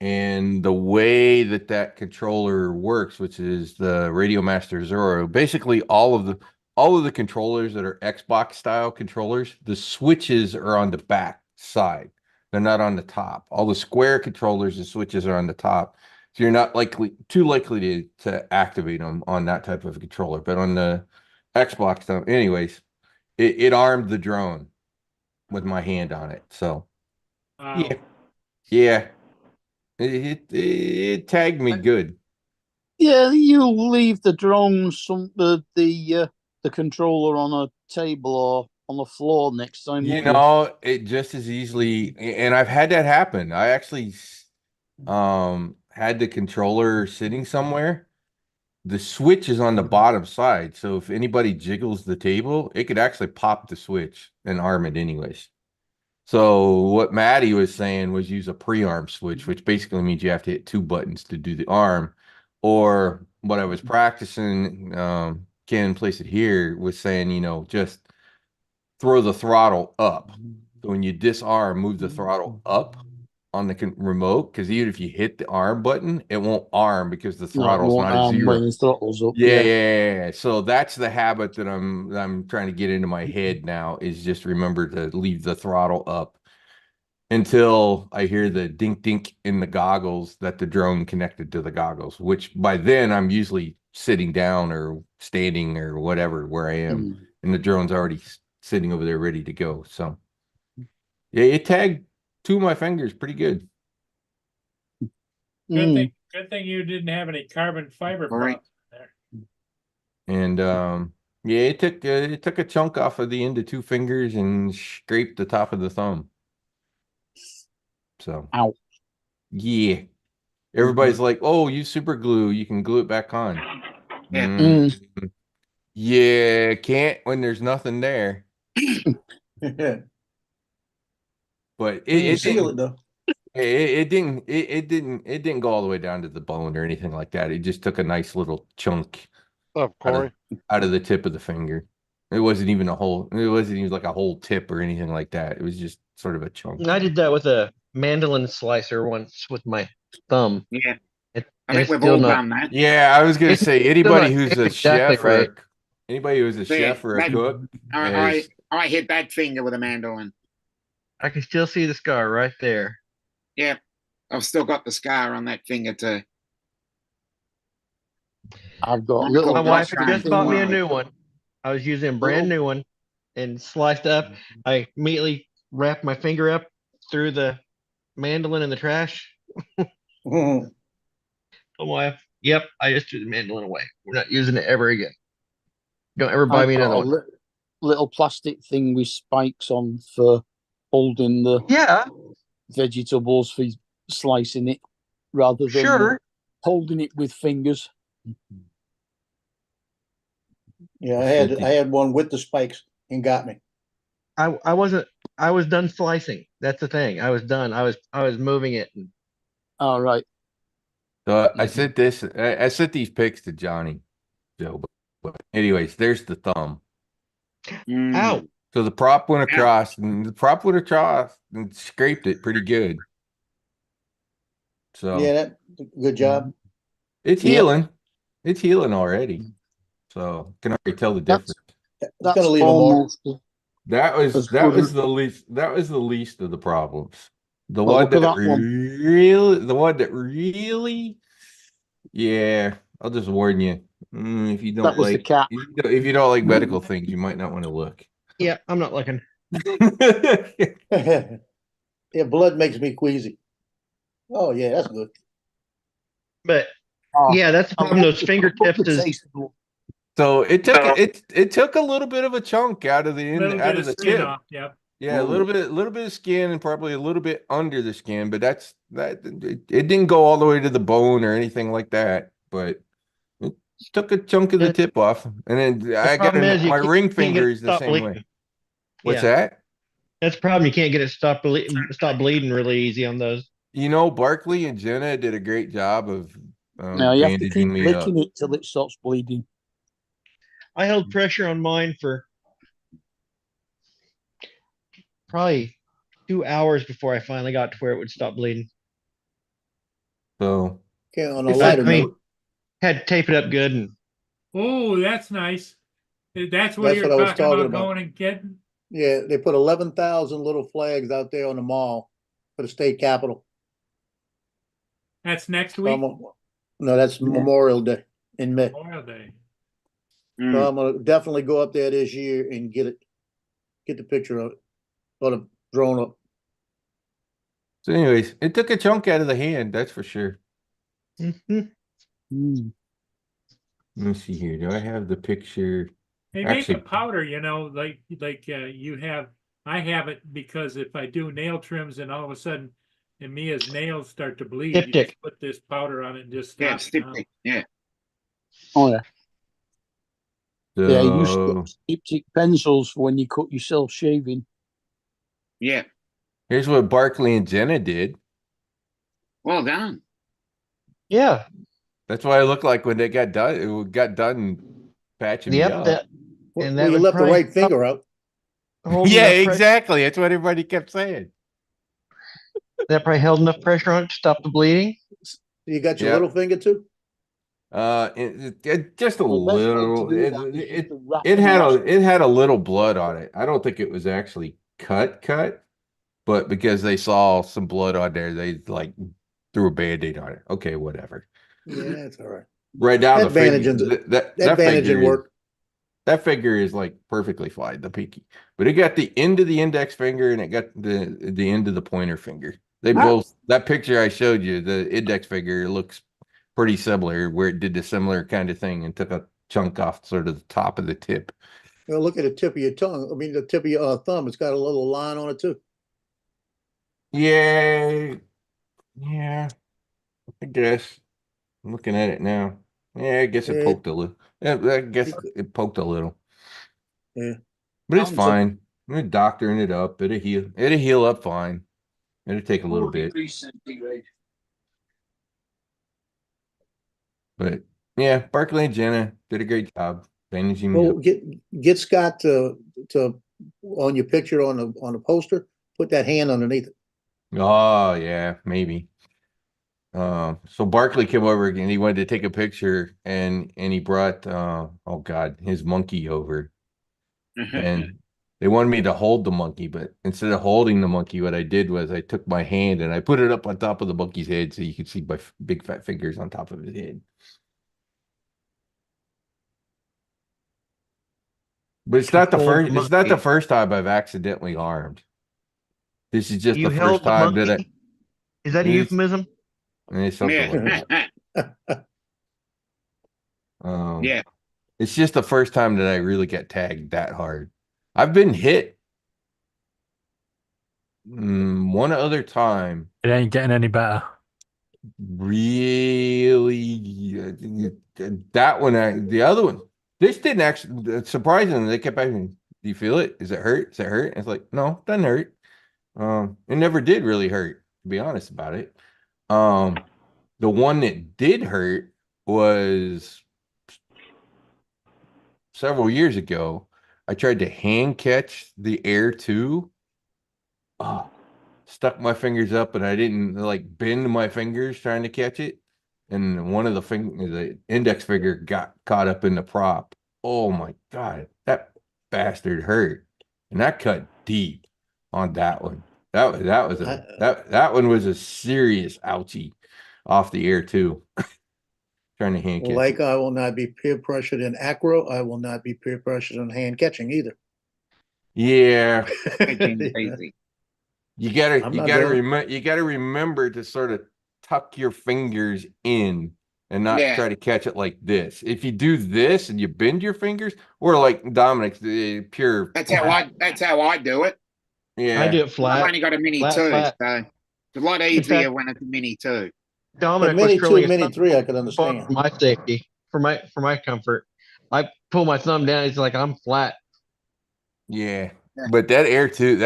And the way that controller works, which is the Radio Master Zero, basically all of the controllers that are Xbox style controllers, the switches are on the back side. They're not on the top. All the square controllers, the switches are on the top. So you're not too likely to activate them on that type of a controller. But on the Xbox stuff, anyways, it armed the drone with my hand on it. So Wow. yeah. It tagged me good. Yeah, you leave the drone, the controller on a table or on the floor next time. You won't you? know, it just as easily, and I've had that happen. I actually had the controller sitting somewhere. The switch is on the bottom side, so if anybody jiggles the table, it could actually pop the switch and arm it anyways. So what Maddie was saying was use a pre-arm switch, which basically means you have to hit 2 buttons to do the arm. Or what I was practicing Ken Place It Here was saying, you know, just throw the throttle up. So when you disarm, move the throttle up on the remote, because even if you hit the arm button, it won't arm because the No, it throttle's won't not a arm zero. when the throttle's up. Yeah. So that's the habit that I'm trying to get into my head now, is just remember to leave the throttle up until I hear the dink dink in the goggles that the drone connected to the goggles, which by then I'm usually sitting down or standing or whatever where I am, Mm. and the drone's already sitting over there ready to go. So yeah, it tagged 2 of my fingers pretty good. Mm. Good thing you didn't have any carbon fiber All right. problems there. And yeah, it took a chunk off of the end of 2 fingers and scraped the top of the thumb. So Ow. yeah. Everybody's like, "Oh, use super glue, you can glue it back on." Yeah. Mm, yeah, can't when there's nothing there. But it seal didn't it though. it didn't go all the way down to the bone or anything like that. It just took a nice little chunk What's up, Corey? out of the tip of the finger. It wasn't even like a whole tip or anything like that. It was just sort of a chunk. I did that with a mandolin slicer once with my thumb. Yeah. It, I and think it's we've still all not. done that. Yeah, I was gonna It's say still anybody not who's a exactly chef right. or anybody who's a chef or a that- cook. I hit that finger with a mandolin. I can still see the scar right there. Yeah. I've still got the scar on that finger too. Mm. I've got Michael, little. My Well, wife that's just right. bought me a new one. I was using a brand new one and sliced up. I immediately wrapped my finger up, threw the mandolin in the trash. Told my wife, "Yep, I just threw the mandolin away. We're not using it ever again. Don't ever buy I've me got another a one." little plastic thing with spikes on for holding the Yeah, vegetables for slicing it, rather than sure. holding it with fingers. Yeah, I had one with the spikes and got me. I wasn't. I was done slicing. That's the thing. I was done. I was moving it. And All right. So I sent I sent these pics to Johnny, Joe. But anyways, there's the thumb. Mm. ow! So the prop went across, and and scraped it pretty good. So Yeah, good job. it's Yep. healing. It's healing already. So can already tell the difference. It's That's gonna leave a mark. almost. That was As good as- the least of the problems. The Well, one look at that that one. really, yeah. I'll just warn you. If you don't That was the like cat. if you don't like medical things, you might not want to look. Yeah, I'm not looking. Yeah, blood makes me queasy. Oh yeah, that's good. But Oh, yeah, that's the I problem. love Those the- fingertips the is taste of blood. So it took a little bit of a chunk out of the A little bit of the skin tip. off, yep. Yeah, a little bit of skin and probably a little bit under the skin, but it didn't go all the way to the bone or anything like that. But it took a chunk of the Yeah. tip off, and then I got problem is you my can't- ring can't get finger it is the stop same way. bleeding. What's Yeah. that? That's the problem. You can't get it stop bleeding really easy on those. You know, Barkley and Jenna did a great job of Now you have to keep bandaging me up. licking it till it stops bleeding. I held pressure on mine for probably 2 hours before I finally got to where it would stop bleeding. So Okay, on a It's lighter I mean, note, had to tape it up good and Oh, that's nice. That's what That's you're what I was talking talking about about. going and getting? yeah, they put 11,000 little flags out there on the mall for the state capitol. That's next So week, No, that's Memorial Day in May. Memorial Day. So Mm. I'm gonna definitely go up there this year and get the picture of it, or the drone up. so anyways, it took a chunk out of the hand, that's for sure. Mhm. Mm. Let me see here. Do I have the picture? They make Actually- a powder, like you have, I have it because if I do nail trims and all of a sudden Mia's nails start to bleed, you Styptic. just put this powder on it and just Yeah, stop. it now. styptic. Yeah. Oh yeah. Yeah, use So styptic pencils for when you cut yourself shaving. Yeah. here's what Barkley and Jenna did. Well done. Yeah. That's what I looked like when they got done. It got done patching me Yep, up. that Well, and well, that you would left the probably right finger up. hold Yeah, enough exactly. That's what everybody kept saying. that probably held enough pressure on it to stop the bleeding. You got your Yep. little finger too? Just a The best way to little. do that is just to wrap It the had wash- it had a little blood on it. I don't think it was actually cut, but because they saw some blood on there, they like threw a Band-Aid on it. Okay, whatever. Yeah, that's all right. Right now, That the figure bandaging- that That bandage figure didn't is, work. that figure is like perfectly fine, the pinky, but it got the end of the index finger and it got the end of the pointer finger. They both, that picture I showed you, the index finger looks pretty similar, where it did the similar kind of thing and took a chunk off sort of the top of the tip. Well, look at the tip of your tongue. I mean, the tip of your thumb. It's got a little line on it too. Yeah, yeah, I guess. I'm looking at it now. Yeah, I guess it Yeah. poked a little. Yeah, I guess it poked a little. Yeah. But it's Sounds fine. We're doctoring it up. It'll heal. It'll heal up fine. It'll take a little 4 bit. degrees centigrade. But yeah, Barkley and Jenna did a great job bandaging me Well, up. get Scott to on your picture on the poster. Put that hand underneath it. Oh yeah, maybe. So Barkley came over again. He wanted to take a picture and he brought oh God, his monkey over. And they wanted me to hold the monkey, but instead of holding the monkey, what I did was I took my hand and I put it up on top of the monkey's head so you could see my big fat fingers on top of his head. But it's not the Hold first. It's not the monkey. first time I've accidentally armed. This is just You the held first the time that monkey? Is that a Yes. euphemism? it's something like that. Yeah. It's just the first time that I really get tagged that hard. I've been hit one other time. It ain't getting any better. Really, that one. The other one. This didn't actually. Surprisingly, they kept asking, "Do you feel it? Is it hurt? Is it hurt?" And it's like, no, it doesn't hurt. It never did really hurt, to be honest about it. The one that did hurt was several years ago. I tried to hand catch the Air 2. Stuck my fingers up and I didn't like bend my fingers trying to catch it. And one of the index finger got caught up in the prop. Oh my God, that bastard hurt. And that cut deep on that one. That one was a serious ouchie off the Air 2. Trying to hand catch Like it. I will not be peer pressured in acro. I will not be peer pressured in hand catching either. Yeah. Crazy. You gotta I'm you not gotta doing it. remember you gotta remember to sort of tuck your fingers in and not Yeah. try to catch it like this. If you do this and you bend your fingers, or like Dominic's the pure That's how I do it. yeah. I do it I've flat. only got a mini Flat, two, flat. so it's a lot In easier fact- when it's a mini two. The Dominic was mini curling two, his mini thumb three, I could for understand. my safety, for my comfort. I pull my thumb down. It's like I'm flat. Yeah. Yeah. But that Air 2,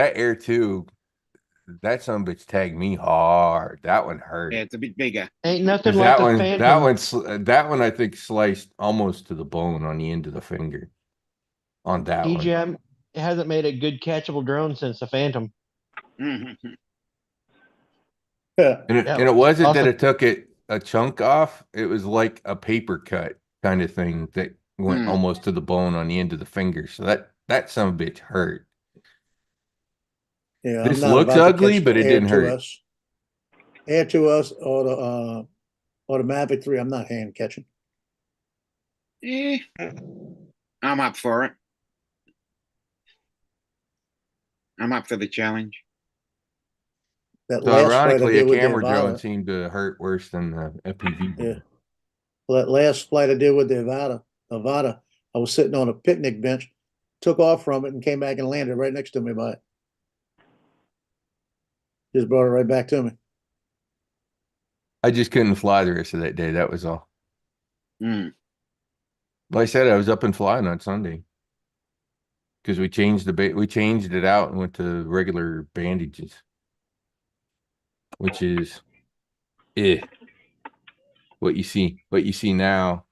that son of a bitch tagged me hard. That one hurt. Yeah, it's a bit bigger. Ain't nothing 'Cause like that the one, Phantom. that one I think sliced almost to the bone on the end of the finger. On that one. DJI hasn't made a good catchable drone since the Phantom. Mhm. Yeah. And Yeah. it wasn't that Awesome. it took a chunk off. It was like a paper cut kind of thing that went Hmm. almost to the bone on the end of the finger. So that son of a bitch hurt. Yeah, This I'm not looks about to ugly, catch but the it Air didn't hurt. 2S. Air 2S or the Mavic 3, I'm not hand catching. Yeah. I'm up for it. I'm up for the challenge. That So last flight I ironically, a did with the camera drone Avata, seemed to hurt worse than the FPV. Yeah. did. that last flight I did with the Avata, I was sitting on a picnic bench, took off from it and came back and landed right next to me by it. Just brought it right back to me. I just couldn't fly the rest of that day. That was all. Hmm. Like I said, I was up and flying on Sunday because we changed it out and went to regular bandages, which is what you see now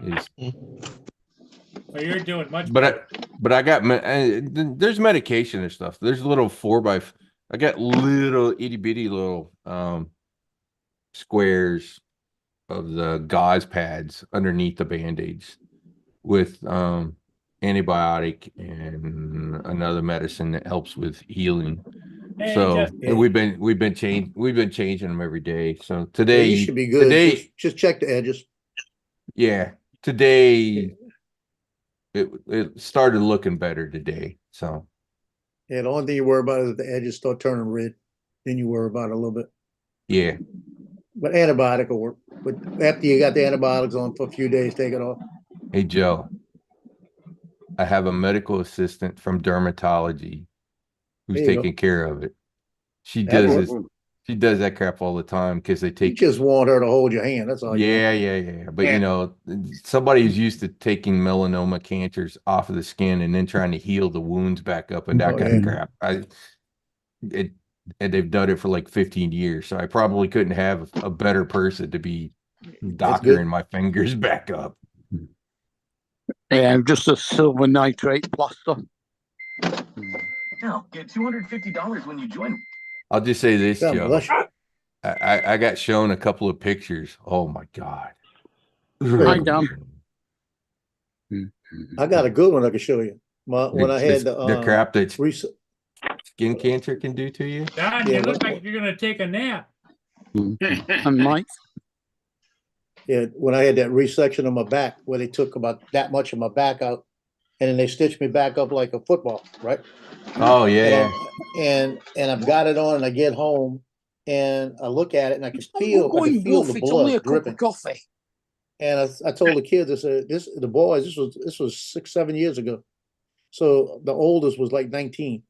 is Well, you're doing much But better. I got there's medication and stuff. There's a little 4x. I got little itty bitty little squares of the gauze pads underneath the band-aids with antibiotic and another medicine that helps with healing. Hey, So Justin. and we've been changing them every day. So Yeah, today you should be good. Today, Just check the edges. yeah, today it started looking better today. So Yeah, the only thing you worry about is the edges start turning red. Then you worry about it a little bit. yeah, But antibiotic will work. But after you got the antibiotics on for a few days, take it off. hey Joe, I have a medical assistant from dermatology who's There you go. taking care of it. She That does works. this. She does that crap all the time because they You take. just want her to hold your hand. That's all. you want. Yeah. But Yeah. you know, somebody who's used to taking melanoma cancers off of the skin and then trying to heal the wounds back up and that Oh, kind yeah. of crap. And they've done it for like 15 years. So I probably couldn't have a better person to be good. doctoring my fingers back up. Yeah, just a silver nitrate plaster. Now get $250 when you join. I'll just say this, God Joe. bless you. I got shown a couple of pictures. Oh my God. Hi, Dan. I got a good one I can show you. When I had the crap that rec- skin cancer can do to you. Don, Yeah, you look what- like you're gonna take a nap. And Mike. yeah, when I had that resection of my back where they took about that much of my back out, and then they stitched me back up like a football, right? Oh yeah. And I've got it on, and I get home, and I look at it, and I can feel Going the bluff, it's only a blood cup of dripping. coffee. And I told the kids, I said, the boys, this was 6-7 years ago. So the oldest was like 19.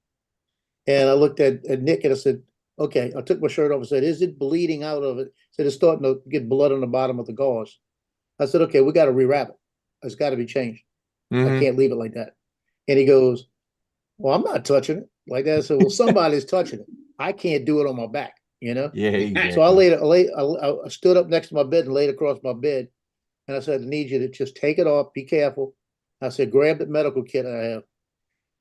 And I looked at Nick and I said, okay, I took my shirt off and said, is it bleeding out of it? He said, it's starting to get blood on the bottom of the gauze. I said, okay, we got to rewrap it. It's got to be changed. I Mhm. can't leave it like that. And he goes, well, I'm not touching it like that. I said, well, somebody's touching it. I can't do it on my back, you know? Yeah, exactly. So I stood up next to my bed and laid across my bed. And I said, I need you to just take it off. Be careful. I said, grab the medical kit I have.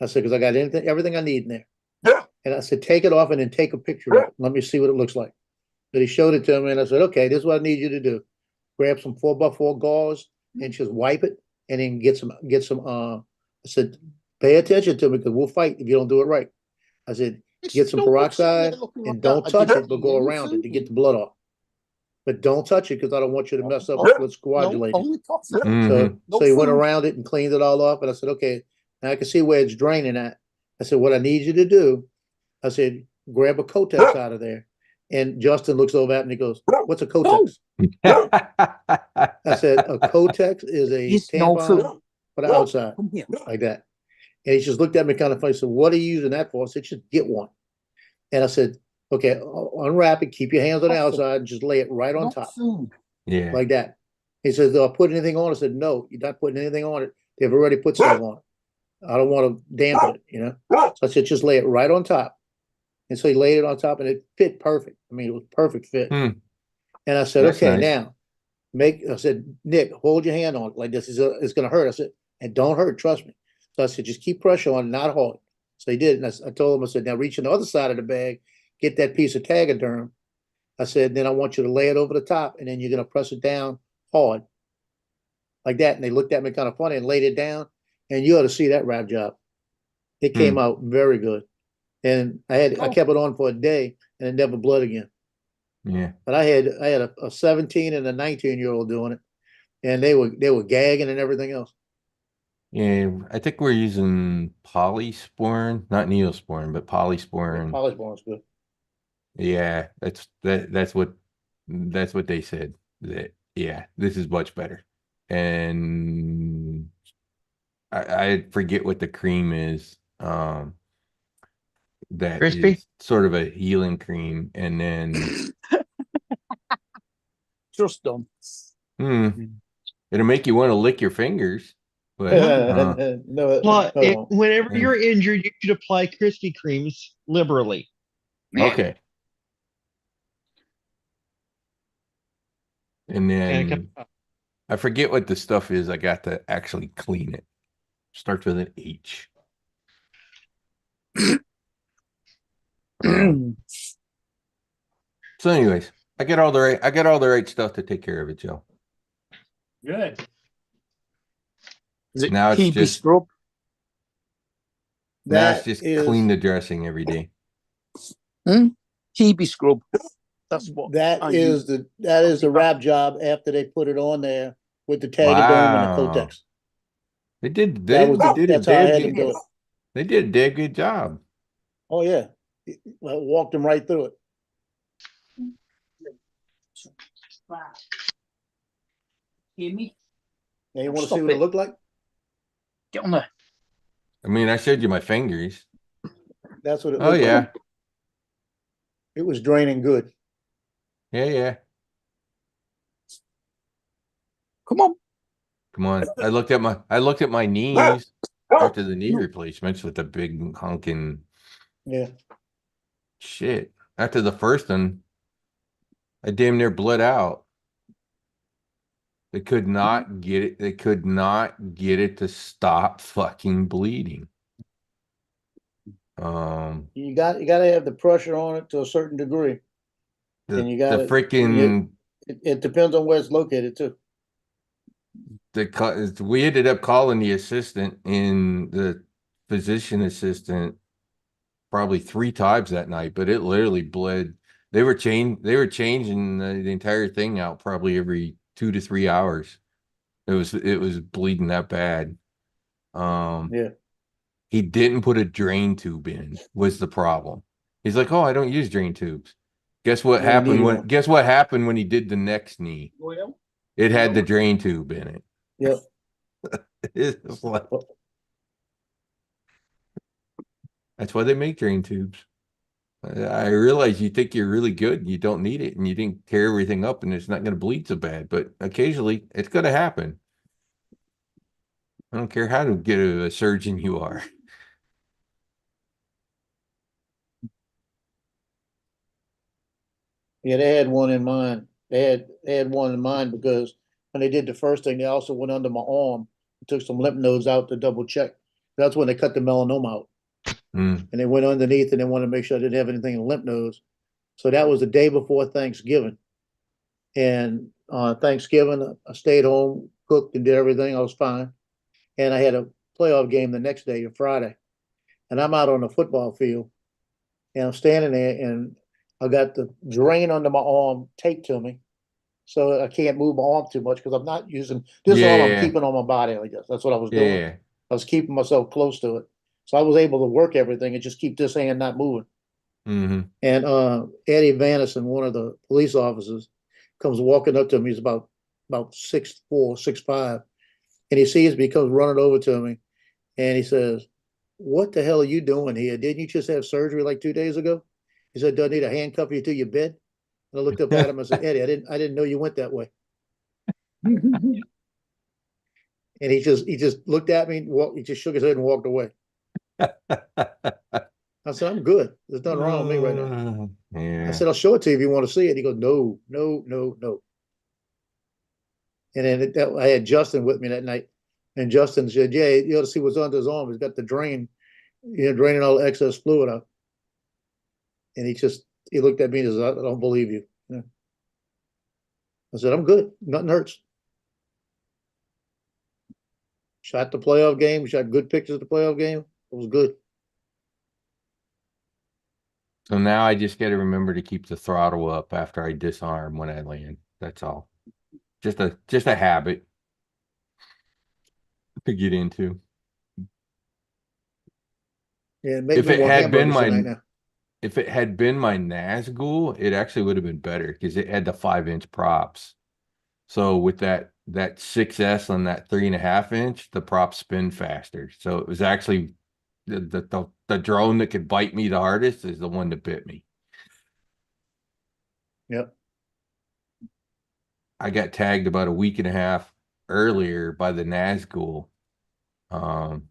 I said, because I got everything I need in there. Yeah. And I said, take it off and then take a picture of it. Let me see what it looks like. But he showed it to me and I said, okay, this is what I need you to do. Grab some 4x4 gauze and just wipe it and then get some, I said, pay attention to me because we'll fight if you don't do it right. I said, get some peroxide and don't touch it, but go around it to get the blood off. But don't touch it because I don't want you to mess up what's coagulating. Only coffee. Mhm. So he went around it and cleaned it all up. And I said, okay, now I can see where it's draining at. I said, what I need you to do, I said, grab a Kotex out of there. And Justin looks over at me and he goes, what's a Kotex? I said, a Kotex is a It's no tampon food. for the outside, Come here. like that. And he just looked at me kind of funny. Said, what are you using that for? I said, just get one. And I said, okay, unwrap it, keep your hands on the outside, and just lay it right on Not top, food. Yeah. like that. He said, do I put anything on it? I said, no, you're not putting anything on it. They've already put stuff on it. I don't want to dampen it, you know? So I said, just lay it right on top. And so he laid it on top and it fit perfect. I mean, it was perfect fit. Hmm. And I said, That's okay, nice. now I said, Nick, hold your hand on it like this. It's going to hurt. I said, and don't hurt, trust me. So I said, just keep pressure on it, not hold. So he did. And I told him, I said, now reach on the other side of the bag, get that piece of Tagaderm. I said, then I want you to lay it over the top and then you're going to press it down hard like that. And they looked at me kind of funny and laid it down. And you ought to see that wrap job. It came out very good. And I kept it on for a day and it never bled again. Yeah. But I had a 17 and a 19-year-old doing it. And they were gagging and everything else. Yeah. I think we're using polysporin, not neosporin, but polysporin. Polysporin's good. Yeah, that's what they said. That yeah, this is much better. And I forget what the cream is. That Crispy? is sort of a healing cream, and then Just done. it'll make you want to lick your fingers. But No, Well, no. whenever Yeah. you're injured, you should apply Krispy Kremes liberally. okay. And And then I forget what the stuff is. I got to actually clean it. Starts with an H. So anyways, I got all the right stuff to take care of it, Joe. Good. Is it Now it's Hebe just scrub? now it's That just is, clean the dressing every day. Hebe scrub. That's what that I is use. the wrap job after they put it on there with the Tagadome and the Wow. Kotex. They did That's how I had to do it. They did a damn good job. Oh, yeah. I walked them right through it. Hear me? Now you want to Stop see what it it. looked like? Get on there. I mean, I showed you my fingers. That's what it Oh looked yeah. like. It was draining good. Yeah. Come on. Come on. I looked at my knees after the knee replacements with the big honking Yeah. shit. After the first one, I damn near bled out. They could not get it. They could not get it to stop fucking bleeding. You got to have the pressure on it to a certain degree. And you got the freaking it depends on where it's located too. we ended up calling the assistant and the physician assistant probably 3 times that night, but it literally bled. They were changing the entire thing out probably every 2 to 3 hours. It was bleeding that bad. Yeah. He didn't put a drain tube in was the problem. He's like, "Oh, I don't use drain tubes." Guess what Yeah, happened neither. guess what happened when he did the next knee? Well, It had the drain tube in it. Yep. It's like, that's why they make drain tubes. I realize you think you're really good and you don't need it and you didn't tear everything up and it's not going to bleed so bad, but occasionally it's going to happen. I don't care how good of a surgeon you are. Yeah, they had one in mind. They had one in mind because when they did the first thing, they also went under my arm, took some lymph nodes out to double check. That's when they cut the melanoma out. Mm. And they went underneath and they wanted to make sure I didn't have anything in lymph nodes. So that was the day before Thanksgiving. And Thanksgiving, I stayed home, cooked and did everything. I was fine. And I had a playoff game the next day, Friday. And I'm out on the football field and I'm standing there and I got the drain under my arm taped to me. So I can't move my arm too much because I'm not using this arm I'm keeping on my body, I guess. That's what I was doing. Yeah. I was keeping myself close to it. So I was able to work everything and just keep this hand not moving. Mm-hmm. And Eddie Vanison, one of the police officers, comes walking up to me. He's about 6'4", 6'5", and he sees me, he comes running over to me, and he says, "What the hell are you doing here? Didn't you just have surgery like 2 days ago?" He said, "Do I need to handcuff you to your bed?" And I looked up at him and said, "Eddie, I didn't know you went that way." And he just looked at me, he just shook his head and walked away. I said, "I'm good. There's nothing wrong with me right now." Yeah. I said, "I'll show it to you if you want to see it." He goes, "No. And then I had Justin with me that night. And Justin said, "Yeah, you ought to see what's under his arm. He's got the drain, draining all the excess fluid out." And he looked at me and said, "I don't believe you." Yeah. I said, "I'm good. Nothing hurts." Shot the playoff game. We shot good pictures of the playoff game. It was good. So now I just got to remember to keep the throttle up after I disarm when I land. That's all. Just a habit to get into. Yeah, make If me it more had been hamburgers tonight now. if it had been my Nazgul, it actually would have been better because it had the 5-inch props. So with that 6S on that 3.5-inch, the props spin faster. So it was actually the drone that could bite me the hardest is the one that bit me. Yep. I got tagged about a week and a half earlier by the Nazgul. That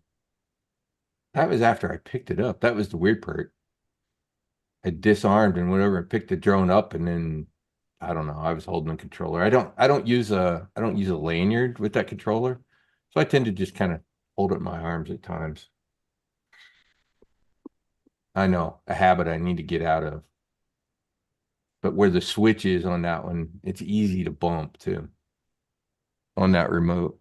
was after I picked it up. That was the weird part. I disarmed and went over and picked the drone up, and then I don't know. I was holding the controller. I don't use a lanyard with that controller, so I tend to just kind of hold it in my arms at times. I know, a habit I need to get out of. But where the switch is on that one, it's easy to bump too. On that remote.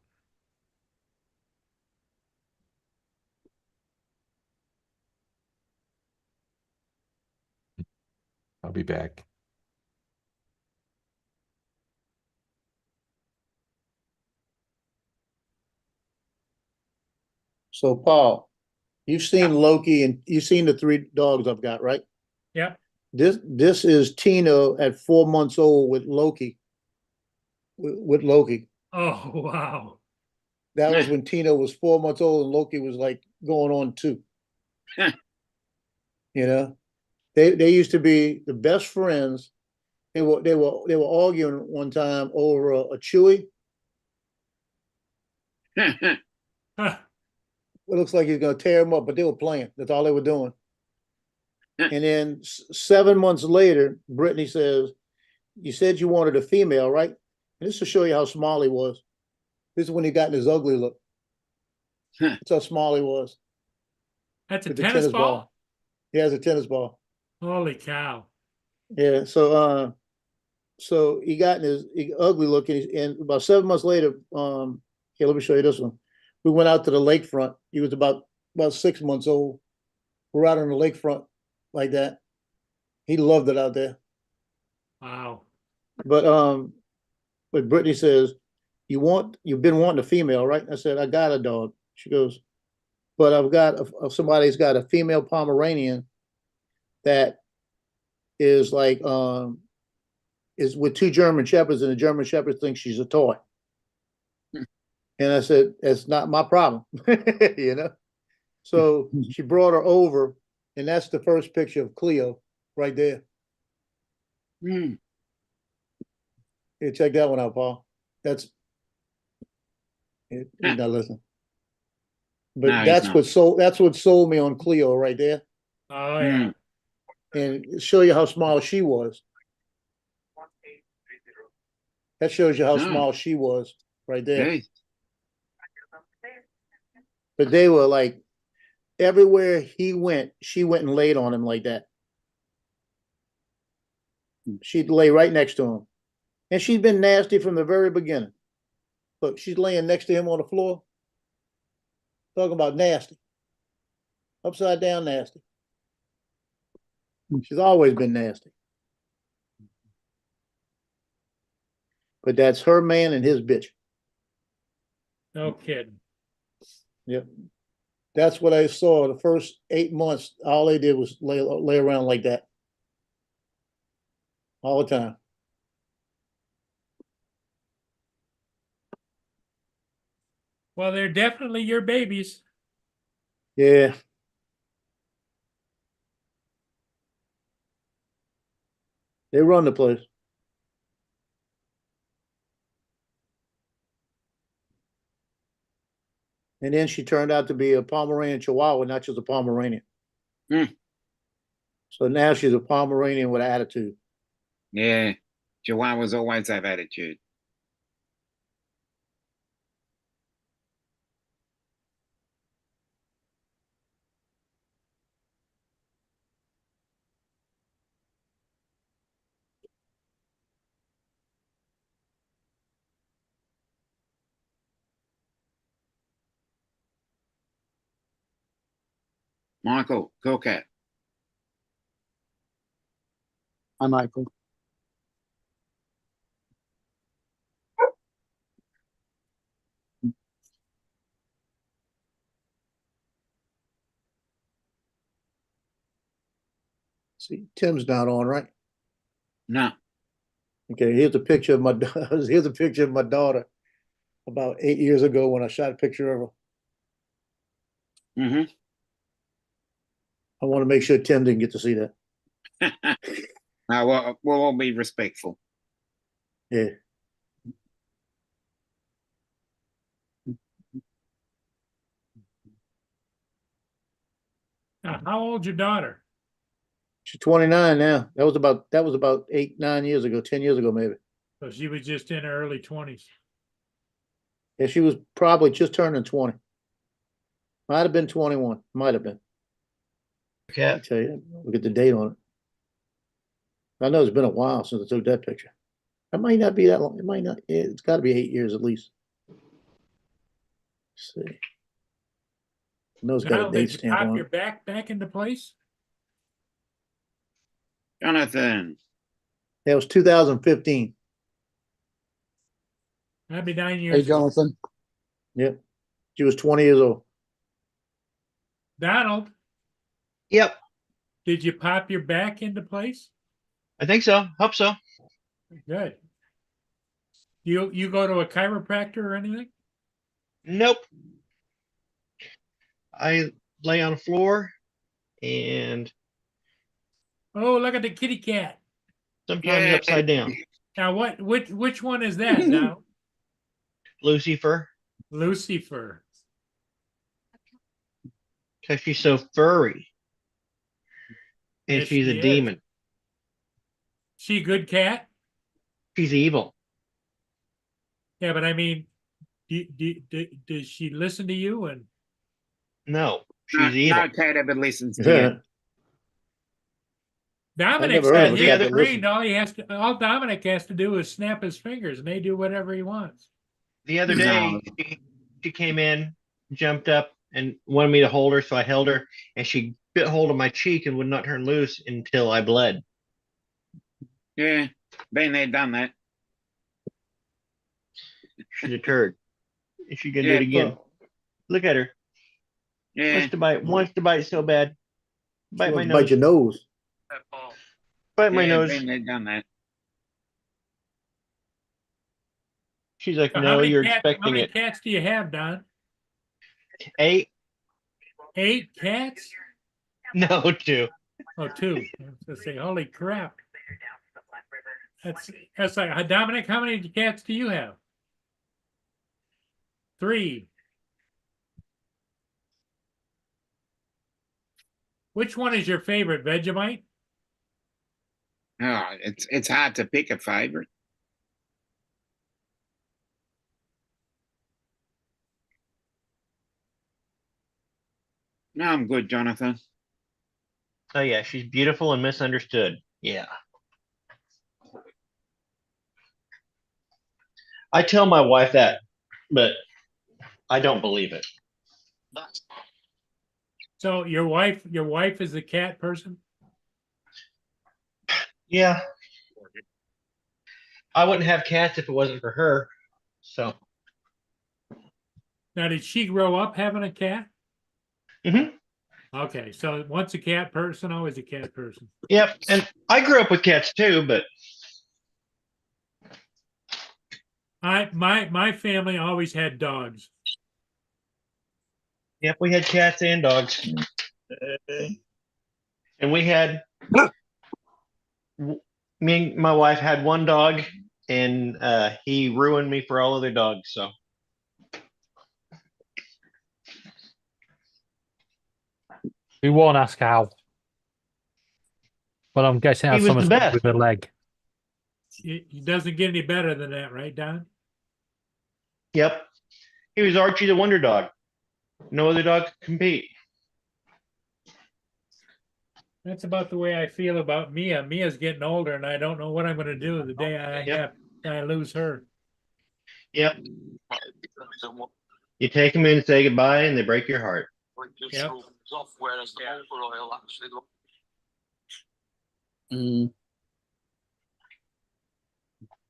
I'll be back. So Paul, you've seen Loki and you've seen the 3 dogs I've got, right? Yep. This is Tina at 4 months old with Loki. With Loki. Oh, wow. That was when Tina was 4 months old and Loki was like going on 2. You know, they used to be the best friends. They were arguing one time over a Chewy. Huh. It looks like he's gonna tear him up, but they were playing. That's all they were doing. And then 7 months later, Brittany says, "You said you wanted a female, right?" And this to show you how small he was. This is when he got in his ugly look. That's how small he was. That's a With the tennis ball? He has a tennis ball. Holy cow. Yeah. So he got in his ugly look, and about 7 months later, here, let me show you this one. We went out to the lakefront. He was about 6 months old. We're out on the lakefront like that. He loved it out there. Wow. But Brittany says, you've been wanting a female, right? I said, I got a dog. She goes, but I've got somebody's got a female Pomeranian that is like is with 2 German Shepherds, and the German Shepherd thinks she's a toy. And I said, that's not my problem, you know? So she brought her over, and that's the first picture of Cleo right there. Mm. Yeah, check that one out, Paul. That's he's not listening. But No, he's that's not. that's what sold me on Cleo right there. Oh, yeah. And show you how small she was. That shows you how small she was right there. Hey. But they were like, everywhere he went, she went and laid on him like that. She'd lay right next to him. And she'd been nasty from the very beginning. Look, she's laying next to him on the floor. Talking about nasty. Upside down nasty. She's always been nasty. But that's her man and his bitch. No kidding. Yep. That's what I saw. The first 8 months, all they did was lay around like that. All the time. Well, they're definitely your babies. Yeah. They run the place. And then she turned out to be a Pomeranian Chihuahua, not just a Pomeranian. So now she's a Pomeranian with attitude. Yeah. Chihuahuas always have attitude. Michael, cool cat. Hi, Michael. See, Tim's not on, right? No. Okay, here's a picture of my here's a picture of my daughter about 8 years ago when I shot a picture of her. Mm-hmm. I want to make sure Tim didn't get to see that. We'll all be respectful. Yeah. Now, how old's your daughter? She's 29 now. That was about 8, 9 years ago, 10 years ago, maybe. So she was just in her early 20s. Yeah, she was probably just turning 20. Might have been 21, might have been. I'll Cat. tell you, look at the date on it. I know it's been a while since I took that picture. It might not be that long. It might not, it's gotta be 8 years at least. Let's see. I know it's got Now, a did date you stamp pop on your it. back into place? Jonathan, That was 2015. That'd be 9 Hey, years ago. Jonathan. Yep. She was 20 years old. Donald, Yep, did you pop your back into place? I think so. Hope so. Good. You go to a chiropractor or anything? Nope. I lay on the floor and Oh, look at the kitty cat. sometimes Yeah. upside down. Now, which one is that now? Lucifer, Lucifer. because she's so furry. And Yes, she's she a is. demon. She a good cat? She's evil. Yeah, but I mean, does she listen to you? And No, she's not, evil. not Cat ever listens to Yeah. you. Dominic's never heard got of a his cat that trained. All Dominic has to do is snap his fingers, and they do whatever he wants. The other No. day, she came in, jumped up, and wanted me to hold her, so I held her, and she bit hold of my cheek and would not turn loose until I bled. Yeah, been there, done that. She's a turd. And she can do Yeah, it again. Look at her. Yeah, Wants to bite so bad. Bite my Bite nose. your nose. Bite my yeah, nose. been there, done that. She's like, So no, you're how expecting many it. cats do you have, Don? 8? 8 cats? No, 2. Oh, 2. I was gonna say, holy crap. That's like Dominic. How many cats do you have? 3. Which one is your favorite, Vegemite? Oh, it's hard to pick a favorite. No, I'm good, Jonathan. Oh yeah, she's beautiful and misunderstood. Yeah. I tell my wife that, but I don't believe it. So your wife is a cat person? Yeah. I wouldn't have cats if it wasn't for her. So. Now, did she grow up having a cat? Mhm. Okay, so once a cat person, always a cat person. Yep, and I grew up with cats too, but My family always had dogs. yep, we had cats and dogs. And we had me and my wife had one dog, and he ruined me for all other dogs. So We won't ask how. But I'm guessing it He has was something the to do best. with the leg. It doesn't get any better than that, right, Don? yep, he was Archie the Wonder Dog. No other dog could compete. That's about the way I feel about Mia. Mia's getting older, and I don't know what I'm going to do the day I lose her. Yep. You take them in, say goodbye, and they break your heart. Yep. Mm.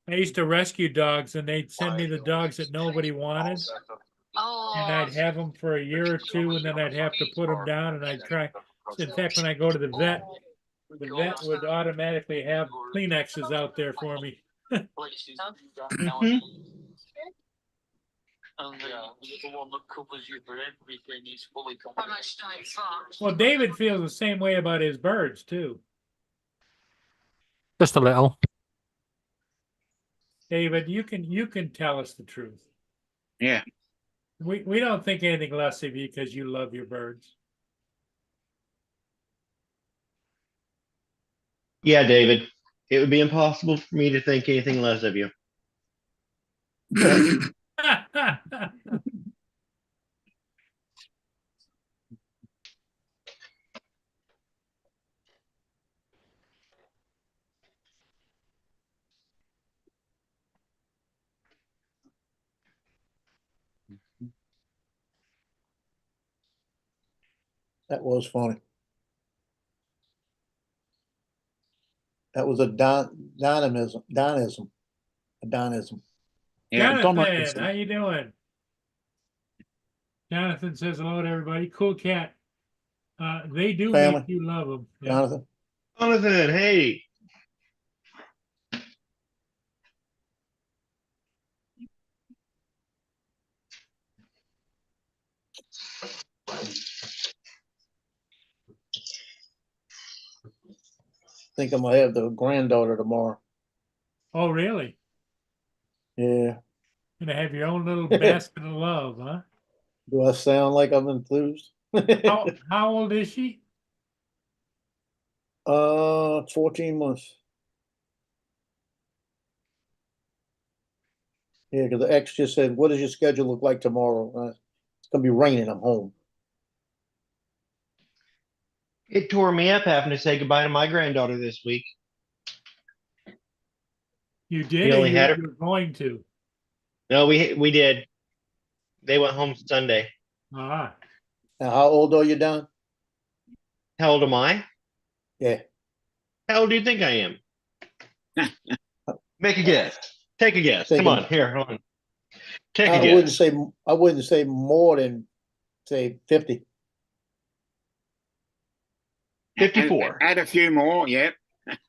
I used to rescue dogs, and they'd send me the dogs that nobody wanted, and I'd have them for a year or two, and then I'd have to put them down, and I'd try. In fact, when I go to the vet would automatically have Kleenexes out there for me. Mhm. Well, David feels the same way about his birds too. Just a little. David, you can tell us the truth. Yeah. We don't think anything less of you because you love your birds. Yeah, David. It would be impossible for me to think anything less of you. That was funny. That was a Donism. Yeah. Jonathan, how you doing? Jonathan says hello to everybody. Cool cat. They do Family. make you love them. Yeah. Jonathan. Jonathan, hey. Think I'm gonna have the granddaughter tomorrow. Oh, really? Yeah. Gonna have your own little basket of love, huh? Do I sound like I'm enthused? How old is she? 14 months. Yeah, because the ex just said, "What does your schedule look like tomorrow?" It's gonna be raining. I'm home. It tore me up having to say goodbye to my granddaughter this week. You did, You or only had her- you're going to? No, we did. They went home Sunday. Ah, Now, how old are you, Don? How old am I? Yeah. How old do you think I am? Make a guess. Take a guess. Take Come a- on, here, hold on. Take a I wouldn't guess. say more than say 50. 54. Add a few more. Yep.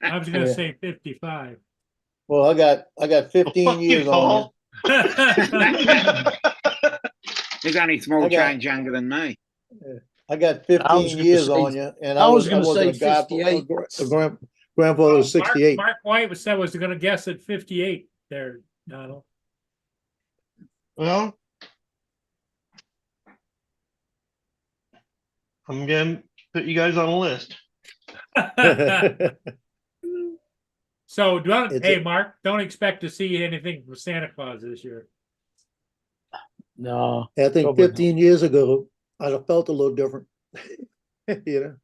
I was gonna Yeah. say 55. Well, I got 15 Fuck you, years on you. Paul. He's only small I got- change younger than me. I got I was 15 gonna years say- on you, and I was gonna wasn't say a guy. 58. Grandfather was 68. Mark White was gonna guess at 58 there, Donald. Well, I'm gonna put you guys on a list. So It's hey a- Mark, don't expect to see anything from Santa Claus this year. No. I think Probably not. 15 years ago, I'd have felt a little different. You know.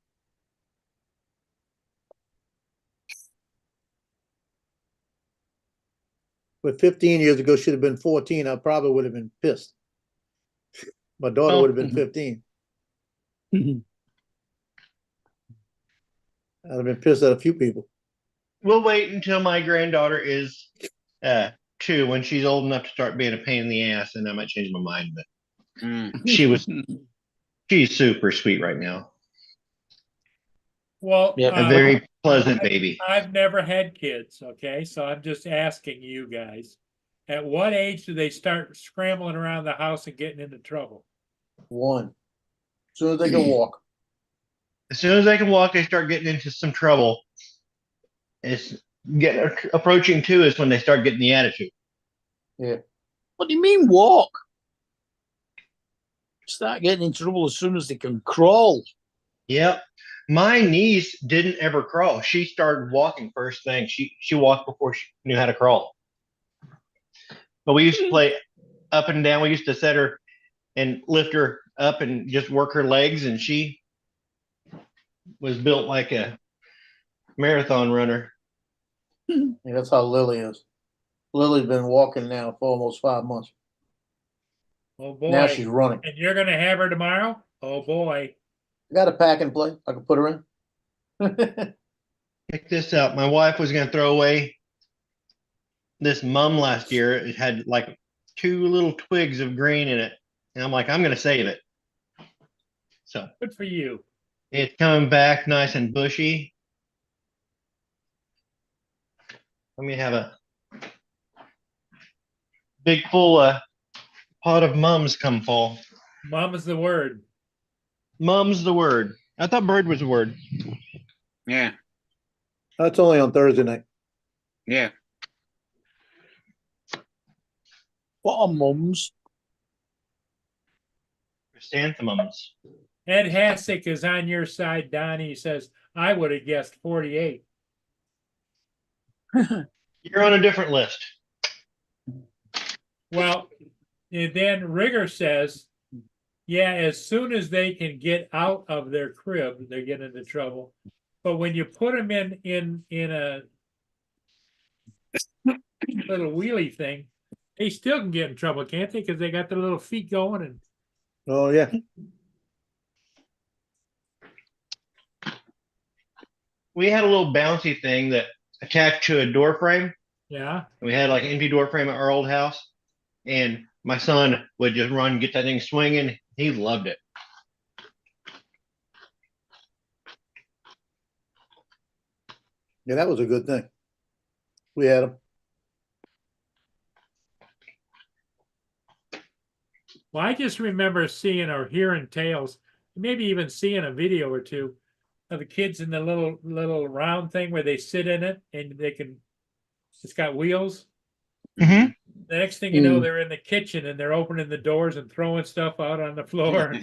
But 15 years ago should have been 14. I probably would have been pissed. My daughter Oh. would have been 15. I'd have been pissed at a few people. We'll wait until my granddaughter is 2 when she's old enough to start being a pain in the ass, and I might change my mind. But Mm. she's super sweet right now. Well, Yeah, A very pleasant baby. I've never had kids, okay? So I'm just asking you guys, at what age do they start scrambling around the house and getting into trouble? 1. As soon as they can walk. As soon as they can walk, they start getting into some trouble. It's approaching 2 is when they start getting the attitude. What do you mean walk? Start getting in trouble as soon as they can crawl. Yep. My niece didn't ever crawl. She started walking first thing. She walked before she knew how to crawl. But we used to play up and down. We used to set her and lift her up and just work her legs, and she was built like a marathon runner. Yeah, that's how Lily is. Lily's been walking now for almost 5 months. Oh boy. Now she's running. And you're gonna have her tomorrow? Oh boy. I got a pack and play. I can put her in. Check this out. My wife was going to throw away this mum last year. It had like 2 little twigs of green in it. And I'm like, I'm going to save it. So Good for you. it's coming back nice and bushy. Let me have a big full pot of mums come fall. Mom is the word. Mum's the word. I thought bird was the word. Yeah. That's only on Thursday night. Yeah. What are mums? Chrysanthemums. Ed Hassick is on your side, Donnie. He says, I would have guessed 48. You're on a different list. Well, and then Rigger says, yeah, as soon as they can get out of their crib, they get into trouble. But when you put them in a little wheelie thing, they still can get in trouble, can't they? Because they got their little feet going and Oh, yeah. we had a little bouncy thing that attached to a door frame. Yeah. We had like an empty door frame at our old house, and my son would just run, get that thing swinging. He loved it. Yeah, that was a good thing. We had them. Well, I just remember seeing or hearing tales, maybe even seeing a video or two of the kids in the little round thing where they sit in it and they can. It's got wheels. Mm-hmm. The next thing you know, Mm. they're in the kitchen and they're opening the doors and throwing stuff out on the floor.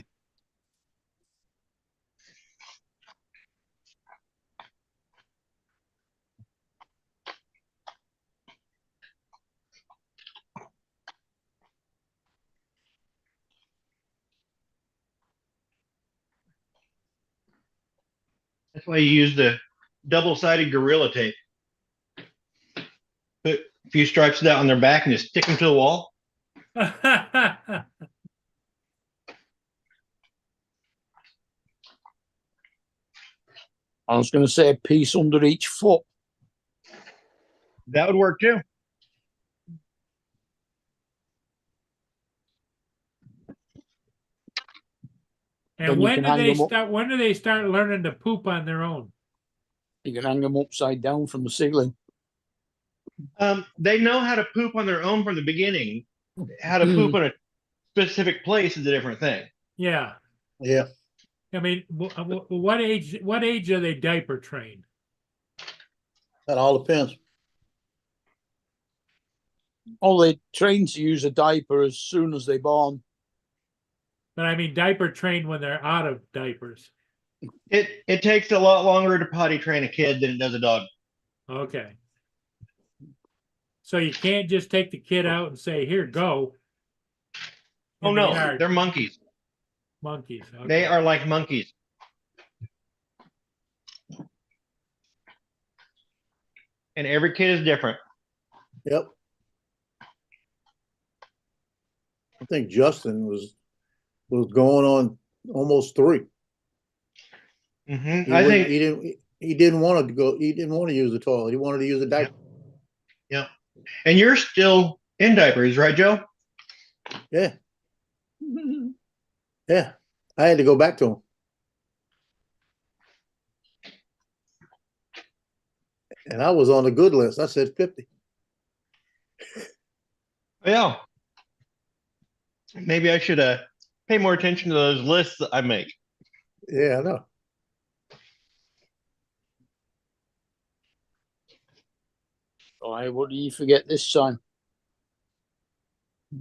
That's why you use the double-sided Gorilla Tape. Put a few stripes of that on their back and just stick them to the wall. I was going to say a piece under each foot. That would work too. And Then you when can do hang they them up. start? When do they start learning to poop on their own? You can hang them upside down from the ceiling. They know how to poop on their own from the beginning. How to poop in a specific place is a different thing. Yeah. Yeah. I mean, what age? What age are they diaper trained? That all depends. Oh, they train to use a diaper as soon as they're born. But I mean, diaper trained when they're out of diapers. It takes a lot longer to potty train a kid than it does a dog. Okay. So you can't just take the kid out and say, "Here, go." Oh in the no, yard. they're monkeys. Monkeys. Okay. They are like monkeys. And every kid is different. Yep. I think Justin was going on almost 3. Mm-hmm. I think he didn't want to go. He didn't want to use the toilet. He wanted to use a diaper. Yeah. And you're still in diapers, right, Joe? Yeah. Yeah. I had to go back to him. And I was on the good list. I said 50. Yeah. Maybe I should pay more attention to those lists that I make. Yeah, I know. Why would you forget this time? I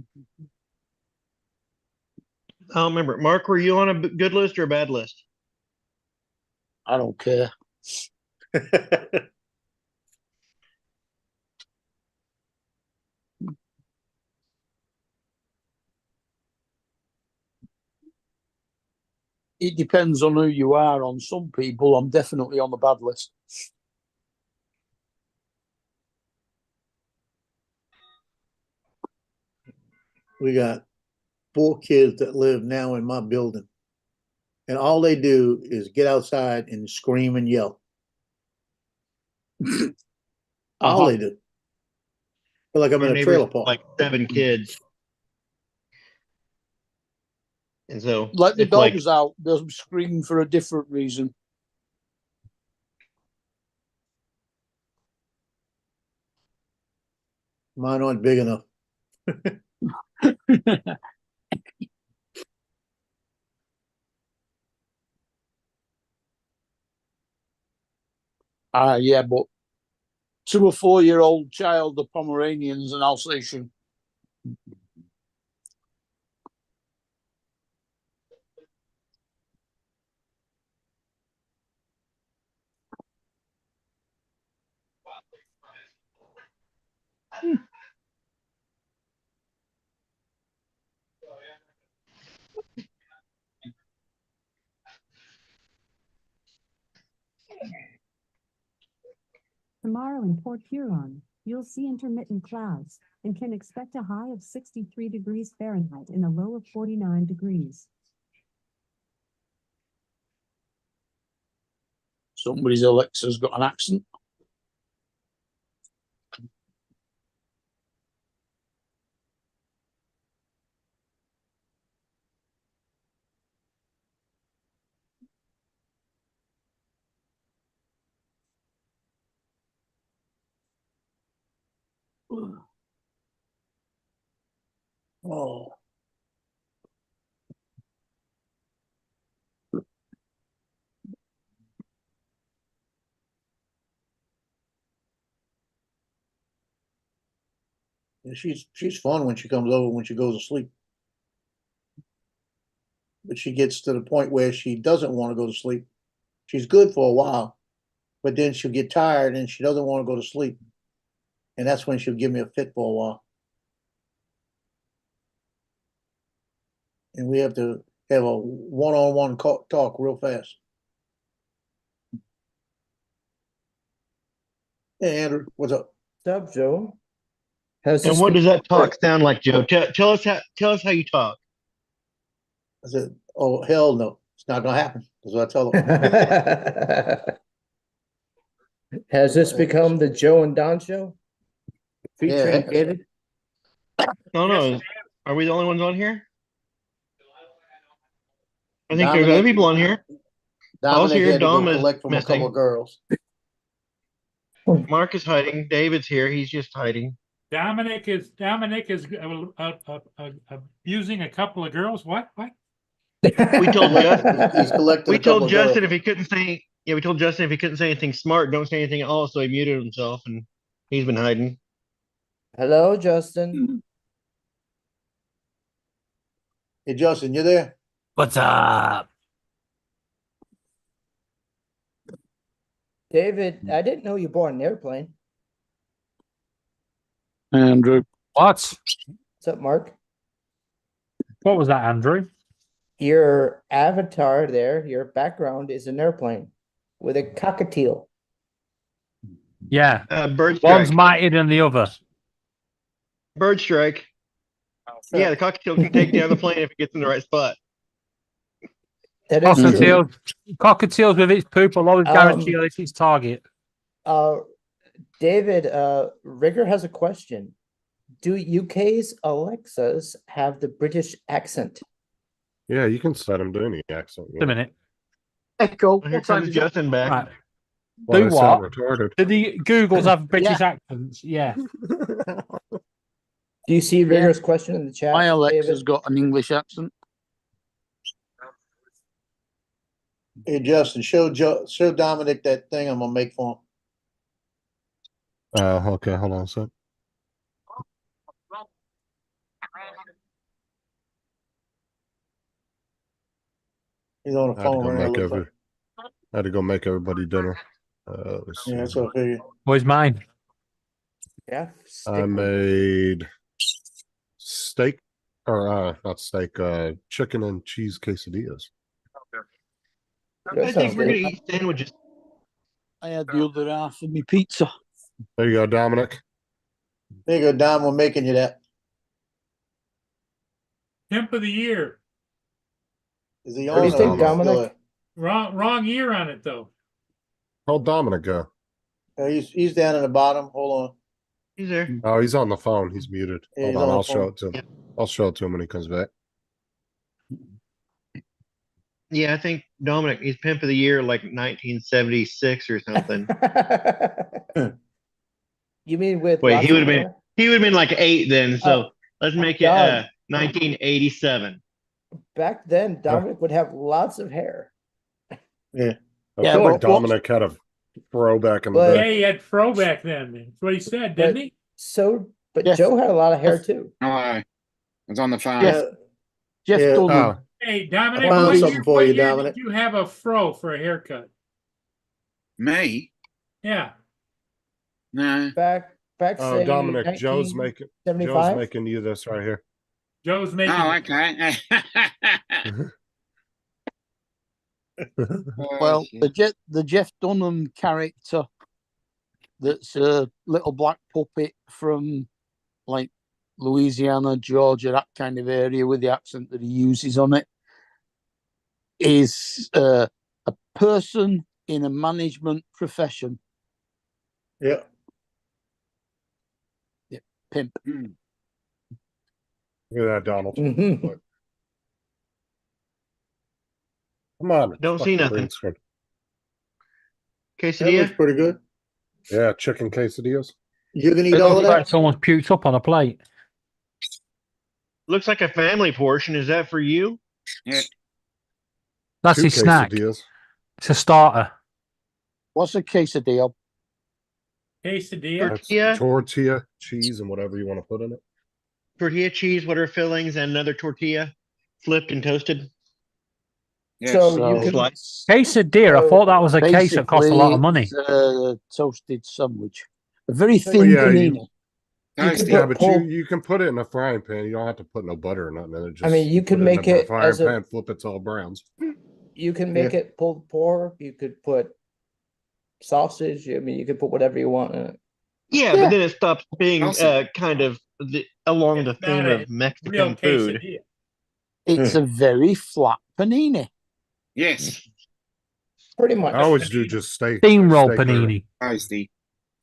don't remember. Mark, were you on a good list or a bad list? I don't care. It depends on who you are. On some people, I'm definitely on the bad list. We got 4 kids that live now in my building. And all they do is get outside and scream and yell. All they do. Feel like I'm Our in a neighbors trailer have park. like 7 kids. And so Let the it's like, dogs out. They'll scream for a different reason. Mine aren't big enough. Yeah, but to a 4-year-old child, the Pomeranian's an Alsatian. Tomorrow in Port Huron, you'll see intermittent clouds and can expect a high of 63 degrees Fahrenheit and a low of 49 degrees. Somebody's Alexa's got an accent. Oh. Yeah, she's fun when she comes over when she goes to sleep. But she gets to the point where she doesn't want to go to sleep. She's good for a while, but then she'll get tired and she doesn't want to go to sleep. And that's when she'll give me a fit for a while. And we have to have a one-on-one talk real fast. Hey, Andrew, what's up? What's up, Joe? How's And this what been- does that talk sound like, Joe? Tell us how you talk. I said, oh, hell no. It's not going to happen. That's what I tell her. Has this become the Joe and Don show? Featuring Yeah. David? No. Are we the only ones on here? I think there's Dominic- other people on here. Also, Dominic your had to go Dom is collect from a couple missing. of girls. Mark is hiding. David's here. He's just hiding. Dominic is abusing a couple of girls. What? We told Justin. He's collected We a couple told of Justin girls. if he couldn't say. Yeah, we told Justin if he couldn't say anything smart, don't say anything at all. So he muted himself, and he's been hiding. Hello, Justin. Hey, Justin, you there? What's up? David, I didn't know you bought an airplane. Andrew. What? What's up, Mark? What was that, Andrew? Your avatar there, your background is an airplane with a cockatiel. Yeah. Bird strike. One's mightier than the other. Bird strike. Yeah, the cockatiel can take down the plane if it gets in the right spot. That is true. Cockatiels with its poop will always guarantee that it's its target. David, Rigger has a question. Do UK's Alexas have the British accent? Yeah, you can set them to any accent. Wait a minute. Echo. Here comes Justin back. Right. Well, Do they sound what? retarded. Do the Googles have British accents? Yeah. Do you see Rigger's question in the chat? My Alexa's David? got an English accent. Hey, Justin, show Dominic that thing I'm gonna make for him. Okay, hold on a sec. He's on the I had, to phone go right now. make looks like. I had to go make everybody dinner. Let's Yeah, see. that's what I figured. Where's mine? Yeah. I made steak, or not steak, chicken and cheese quesadillas. I think we're gonna eat sandwiches. I had the other half of my pizza. There you go, Dominic. There you go, Dom. We're making you that. Pimp of the year. Is he What do on? you think, or- Dominic? Wrong year on it though. How'd Dominic go? He's down in the bottom. Hold on. He's there. Oh, he's on the phone. He's muted. Yeah, Hold he's on, on I'll the show phone. it to him. I'll show it to him when he comes back. Yeah, I think Dominic, he's pimp of the year like 1976 or something. You mean with Wait, lots he would of have been hair? he would have been like 8 then. So Oh, let's make it God. 1987. Back then, Dominic would have lots of hair. Yeah. I Yeah, feel like but what- Dominic had a throwback in the But- Yeah, day. he had throwback then. That's what he said, didn't he? But Yes. Joe had a lot of hair too. Oh, I was on the phone. Yes. Jeff Yeah. Dunham. Oh, Hey, Dominic, I found what something year, for what you, year Dominic. did you have a fro for a haircut? Me? Yeah. No. Back say Dominic, Joe's making 1975. you this right here. Joe's making. Oh, okay. Well, the Jeff Dunham character that's a little black puppet from like Louisiana, Georgia, that kind of area with the accent that he uses on it is a person in a management profession. Yeah. Pimp. Look at that, Donald. Mhm. Look. Come on. Don't see fucking nothing. green screen. That looks Quesadilla? pretty good. Yeah, chicken quesadillas. You can It eat all looks of like that? someone's puked up on a plate. Looks like a family portion. Is that for you? Yeah. That's Two his snack. quesadillas. It's a starter. What's a quesadilla? Quesadilla. That's Tortilla? tortilla, cheese, and whatever you want to put in it. Tortilla, cheese, whatever fillings, and another tortilla flipped and toasted. Yes. So So- you can, Slice. Quesadilla. I So thought that was a case that cost a lot of money. Basically, it's a toasted sandwich. A very Oh, thin yeah, panini. Toasted. put Yeah, but pulled- you can put it in a frying pan. You don't have to put no butter or nothing in it. Just I mean, you could put make in a it frying as a- pan, flip it till it browns. you can make it pulled pork, you could put sausage, I mean, you could put whatever you want in it. Yeah, Yeah. but then it stops being Also- kind of along It's the not theme a of Mexican Real food. quesadilla. It's a very flat panini. Yes. Pretty much. I always do just steak. Steamroll steak or- panini. Toasty.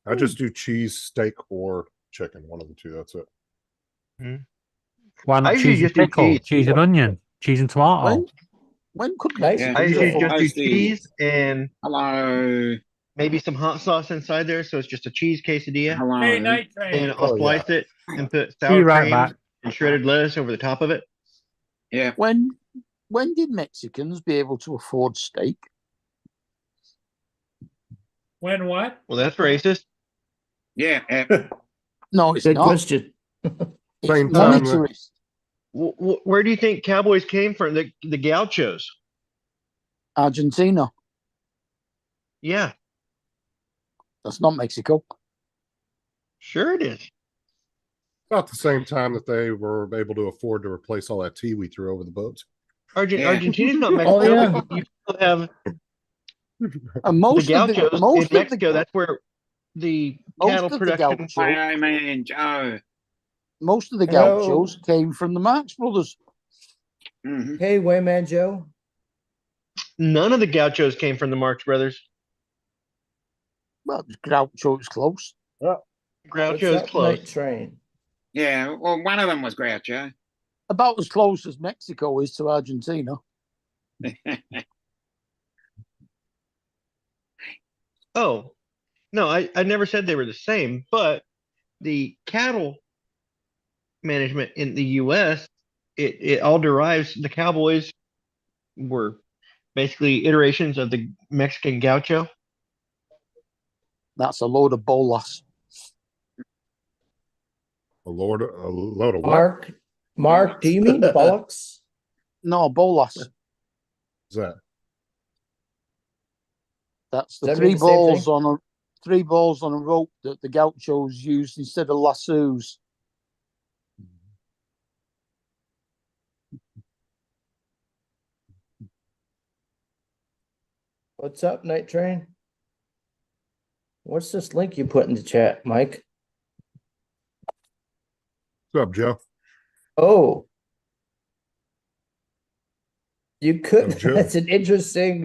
I just do cheese, steak, or chicken. One of the two. That's it. Why I not usually cheese and just do pickle? cheese. Cheese and onion. Cheese and tomato. When could Nice. Yeah. I usually Beautiful. just do Toasty. cheese and Hello. maybe some hot sauce inside there, so it's just a cheese quesadilla. Hello. Hey, Night Train. And I'll Oh, slice it and put Be sour right cream back. and shredded lettuce over the top of it. Yeah. when did Mexicans be able to afford steak? When what? Well, that's racist. Yeah. No, it's Good not. question. It's Same time, monetarist. Where do you think cowboys came from? The gauchos. Argentina. Yeah, That's not Mexico. sure it is. About the same time that they were able to afford to replace all that tea we threw over the boats. Yeah. Argentina's not Oh, Mexico. yeah. But you still have And the most of gauchos the most in of the Mexico. That's where the most cattle of the production. gauchos, Hi, man, Joe. most of the Hello. gauchos came from the Marx Brothers. hmm Hey, Wayman Joe. None of the gauchos came from the Marx Brothers. Well, Groucho is close. Groucho is What's up, close. Night Train? Yeah. Well, one of them was Groucho. About as close as Mexico is to Argentina. Oh, no, I never said they were the same, but the cattle management in the US, it all derives, the cowboys were basically iterations of the Mexican gaucho. That's a load of bolas. A load of what Mark, do you mean bollocks? No, bolas. is that? That's the Does that three mean the same balls thing? on a rope that the gauchos used instead of lassos. What's up, Night Train? What's this link you put in the chat, Mike? What's up, Joe? Oh. You could, Joe. that's an interesting,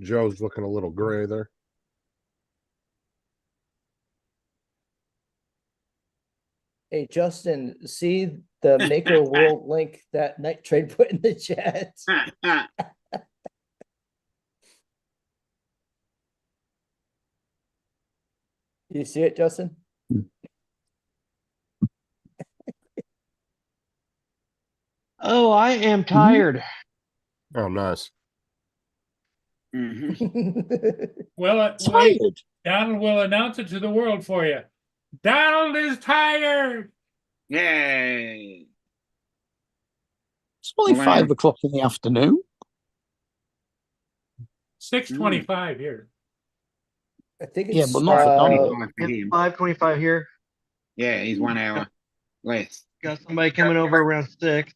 Joe's looking a little gray there. hey, Justin, see the Maker World link that Night Train put in the chat? You see it, Justin? Oh, I am tired. Oh, nice. Well, wait, Donald will announce it to the world for you. Donald is tired. Yay. It's only Wow. 5 o'clock in the afternoon. 6:25 here. I think Yeah, it's, but not for Donald. It's 5:25 here. Yeah, he's 1 hour less. Got somebody coming over around 6.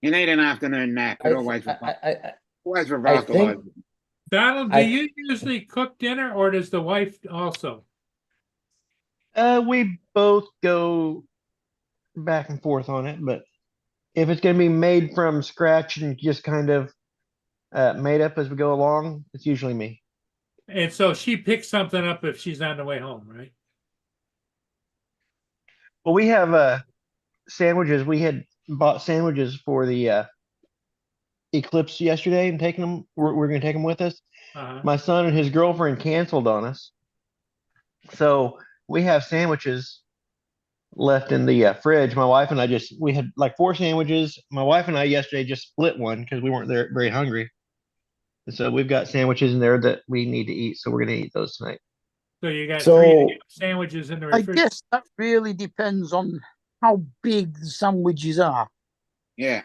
You need an afternoon nap. It always I revitalizes. Donald, do I- you usually cook dinner or does the wife also? We both go back and forth on it, but if it's gonna be made from scratch and just kind of made up as we go along, it's usually me. And so she picks something up if she's on the way home, right? Well, we have sandwiches. We had bought sandwiches for the eclipse yesterday and taking them. We're gonna take them with us. Uh-huh. My son and his girlfriend canceled on us, so we have sandwiches left in the fridge. My wife and I we had like 4 sandwiches. My wife and I yesterday just split one because we weren't there very hungry. And so we've got sandwiches in there that we need to eat. So we're gonna eat those tonight. So you got So- 3 sandwiches in the I refrigerator. guess that really depends on how big the sandwiches are. Yeah.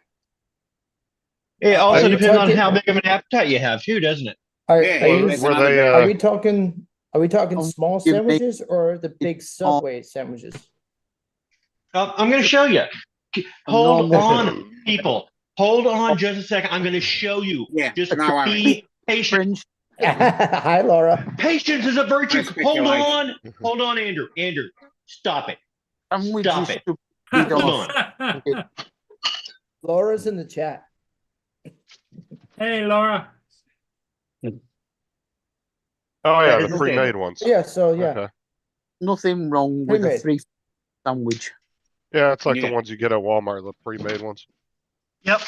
It Are also you depends on talking- how big of an appetite you have too, doesn't it? Are, Yeah, are you, that's Were another they, good- are we talking Oh, small you make- sandwiches or the big Subway sandwiches? I'm gonna show you. Hold normal- on, people. Hold on just a second. I'm gonna show you. Yeah, Just no worries. be patient. Fringe. Hi, Laura. Patience is a virtue. No Hold speculation. on. Hold on, Andrew. Andrew, stop it. Sandwiches Stop it. should be Hold done. on. Laura's in the chat. Hey, Laura. Oh yeah, the It's the pre-made ones. Yeah, so yeah. Okay. Nothing wrong with a Pre-made. 3 sandwich. Yeah, it's like Yeah. the ones you get at Walmart, the pre-made ones. Yep.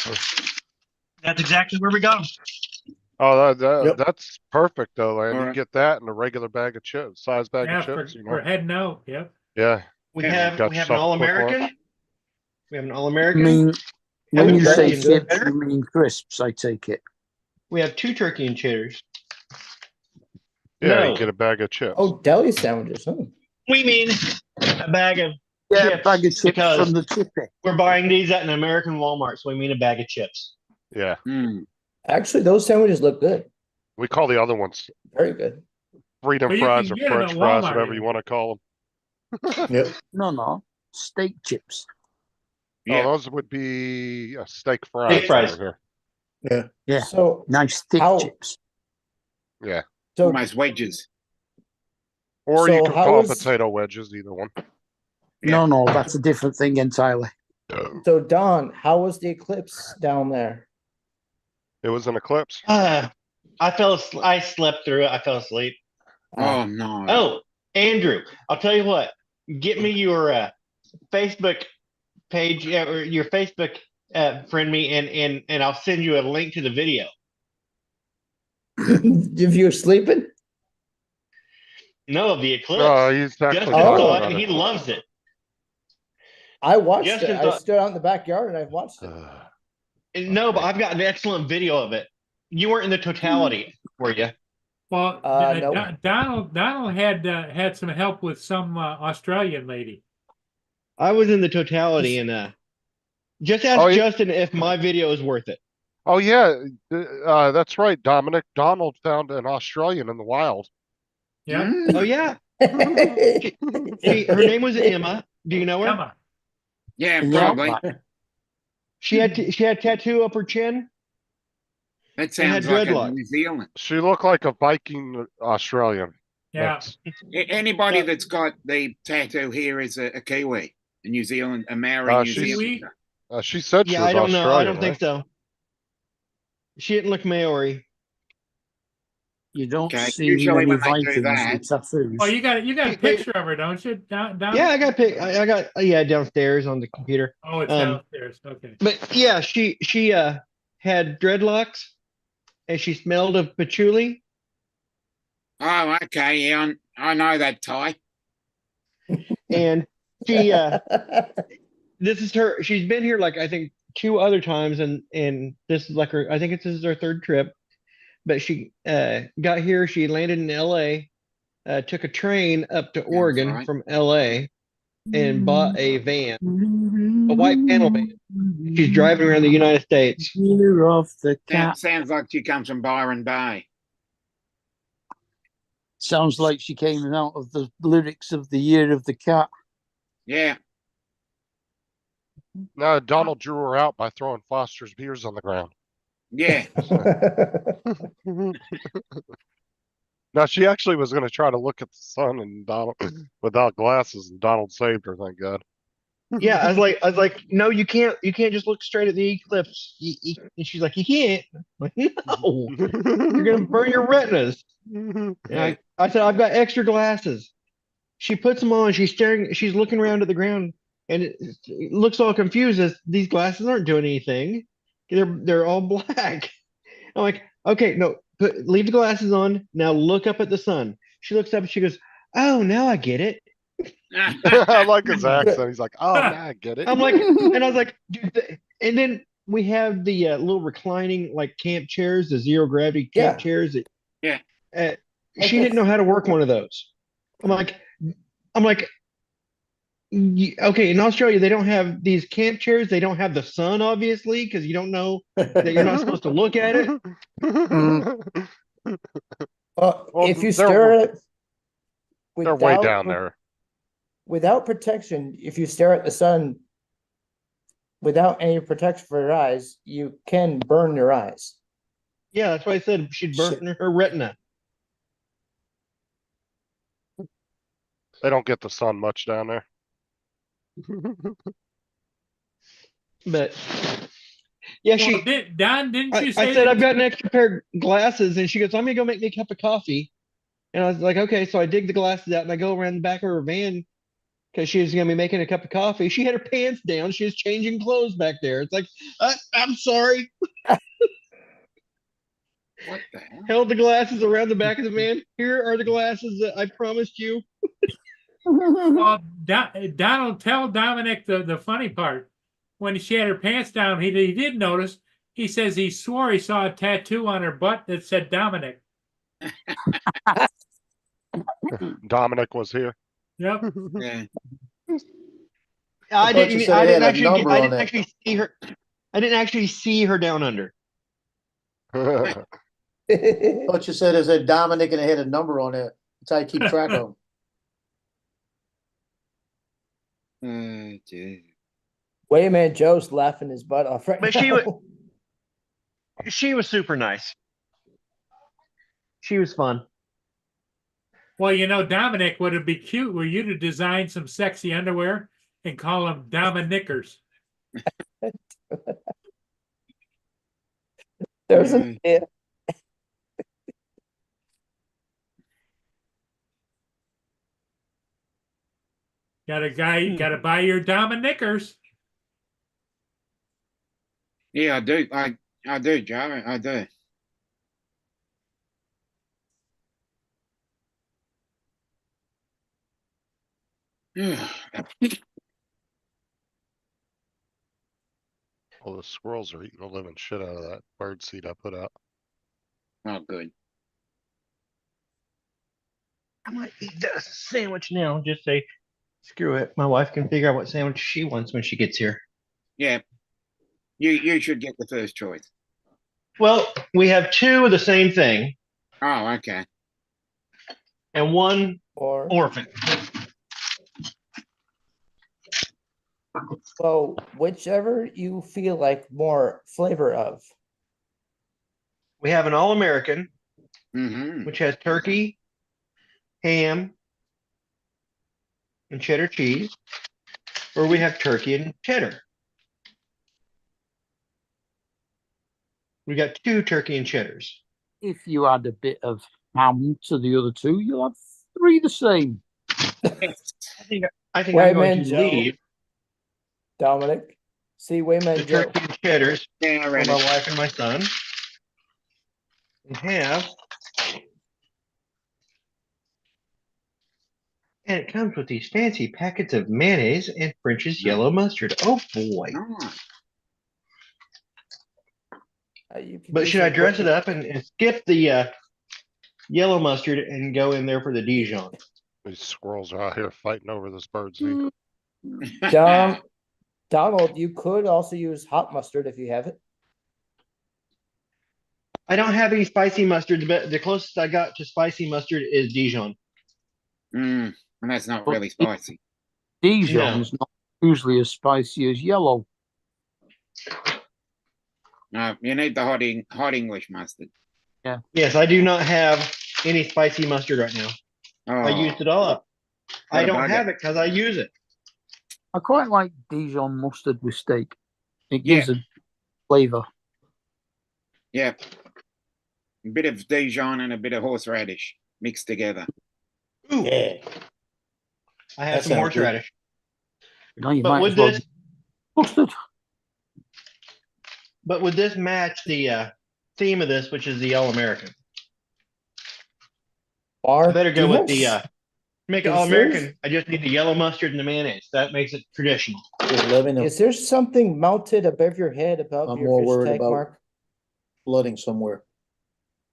That's exactly where we got them. Oh, Yep. that's perfect though, Land. You Alright. get that and a regular bag of chips, size bag Yeah, of for, chips, you for know. heading out. Yep. Yeah. We Yeah, have got we have yourself an a quick all-American. We have an I all-American. mean, when Have you a say turkey and chips, cheddar. you mean crisps, I take it. We have 2 turkey and cheddars. Yeah, No. you get a bag of chips. Oh, deli sandwiches. Huh? We mean a bag of Yeah, chips bag of chips because from the chippy. we're buying these at an American Walmart, so we mean a bag of chips. Yeah. Hmm. Actually, those sandwiches look good. We call the other ones Very good. freedom Well, you fries can or get 'em French at fries, Walmart, whatever you even. want to call them. Yep. No, steak chips. Yeah. Oh, those would be steak fries. Steak fries. over here. Yeah. So, Nice thick How- chips. Yeah. so, Almost wedges. Or you So can how call them is- potato wedges, either one. Yeah. No, that's a different thing entirely. so Don, how was the eclipse down there? It was an eclipse. I slept through it. I fell asleep. Oh no. Oh, Andrew, I'll tell you what. Get me your Facebook page or your Facebook friend me and I'll send you a link to the video. If you're sleeping? No, of the eclipse. No, he's actually Justin talking saw it about and he it. loves it. I watched Justin it. I thought- stood out in the backyard and I watched it. No, but I've got an excellent video of it. You weren't in the totality, were you? Well, nope. Donald had some help with some Australian lady. I was in the totality and just ask Oh, yeah. Justin if my video is worth it. Oh yeah, that's right, Dominic. Donald found an Australian in the wild. Yeah. Oh yeah. Her name was Emma. Do you know her? Emma. Yeah, Yeah. probably. She had a tattoo up her chin. That They had sounds like a dreadlocks. New Zealand. She looked like a Viking Australian. Yeah. Mix. Anybody that's got the tattoo here is a Kiwi, a New Zealand, a Maori New she's- Zealander. She said she Yeah, was I don't know. I Australian, don't think right? so. She didn't look Maori. You don't Okay, see usually many when they do Vikings that- with tattoos. Oh, you got a picture of her, don't you? Down. Yeah, I got downstairs on the computer. Oh, it's um, downstairs. Okay. But yeah, she had dreadlocks and she smelled of patchouli. Oh, okay. Yeah, I know that type. And she this is her. She's been here like I think 2 other times, and this is like her. I think this is her 3rd trip. But she got here. She landed in L.A. Took a train up to Oregon right. from L.A. and bought a van, a white panel van. She's driving around the United States. Year of the That cat. sounds like she comes from Byron Bay. Sounds like she came out of the lyrics of the Year of the Cat. Yeah. No, Donald drew her out by throwing Foster's beers on the ground. Yeah. Now she actually was going to try to look at the sun and Donald without glasses, and Donald saved her. Thank God. Yeah, I was like, no, you can't just look straight at the eclipse. And she's like, you can't. I'm like, no, you're gonna burn your retinas. And I said, I've got extra glasses. She puts them on. She's staring. She's looking around at the ground, and it looks all confused as these glasses aren't doing anything. They're all black. I'm like, okay, no, leave the glasses on. Now look up at the sun. She looks up and she goes, oh, now I get it. I like his accent. He's like, oh, now I get it. I'm like, and I was like, dude, and then we have the little reclining like camp chairs, the zero gravity camp chairs. That, Yeah. She didn't know how to work one of those. I'm like, okay, in Australia they don't have these camp chairs. They don't have the sun, obviously, because you don't know that you're not supposed to look at it. If you stare at it, They're way down there. Without protection, if you stare at the sun without any protection for your eyes, you can burn your eyes. Yeah, that's why I said she'd burn her retina. They don't get the sun much down there. But yeah, Well, Don, didn't you say I said that- I've got an extra pair of glasses, and she goes, "I'm gonna go make me a cup of coffee." And I was like, "Okay." So I dig the glasses out, and I go around the back of her van because she was gonna be making a cup of coffee. She had her pants down. She was changing clothes back there. It's like, I'm sorry. What the hell? Held the glasses around the back of the van. Here are the glasses that I promised you. Well, Donald, tell Dominic the funny part. When she had her pants down, he did notice. He says he swore he saw a tattoo on her butt that said Dominic. Dominic was here. Yep. Yeah. I thought you didn't said it had a actually number on it. actually see her. I didn't actually see her down under. Thought you said it said Dominic and it had a number on it. That's how you keep track of them. Gee. Wayman Joe's laughing his butt off right But now. she was super nice. She was fun. Well, you know, Dominic, would it be cute were you to design some sexy underwear and call them Dominickers? There's an idea. Gotta buy your Dominickers. Yeah, I do. I do, Joe. I do. Well, the squirrels are eating the living shit out of that bird seed I put out. Oh, good. I might eat that sandwich now. Just say, screw it. My wife can figure out what sandwich she wants when she gets here. Yeah. You should get the first choice. Well, we have two of the same thing Oh, okay. and one Or orphan. so whichever you feel like more flavor of. We have an all-American, Mm-hmm. which has turkey, ham, and cheddar cheese, or we have turkey and cheddar. We got two turkey and cheddars. If you add a bit of ham to the other two, you'll have three the same. I think Wait, I'm going man, to Joe. leave Dominic, see Wayman the Joe. turkey and cheddars Yeah, for ready. my wife and my son. And have, and it comes with these fancy packets of mayonnaise and French's yellow mustard. Oh boy! Oh, You can But do should I some dress cooking. it up and skip the yellow mustard and go in there for the Dijon? These squirrels are out here fighting over this bird seed. Donald, you could also use hot mustard if you have it. I don't have any spicy mustards, but the closest I got to spicy mustard is Dijon. and that's not really spicy. Dijon's not usually as spicy as yellow. No, you need the hot English mustard. Yes, I do not have any spicy mustard right now. Oh, I used it all up. I What a don't bugger. have it because I use it. I quite like Dijon mustard with steak. It Yeah. gives a flavour. Yeah. A bit of Dijon and a bit of horseradish mixed together. Ooh, Yeah. I have That some sounds good. horseradish. Now you But might would as well this, do mustard. but would this match the theme of this, which is the All American? I Mark, better do go you with have the s- make it is All there- American. I just need the yellow mustard and the mayonnaise. That makes it traditional. Just let me know. Is there something mounted above your head above I'm your more fish worried tank, about Mark? flooding somewhere.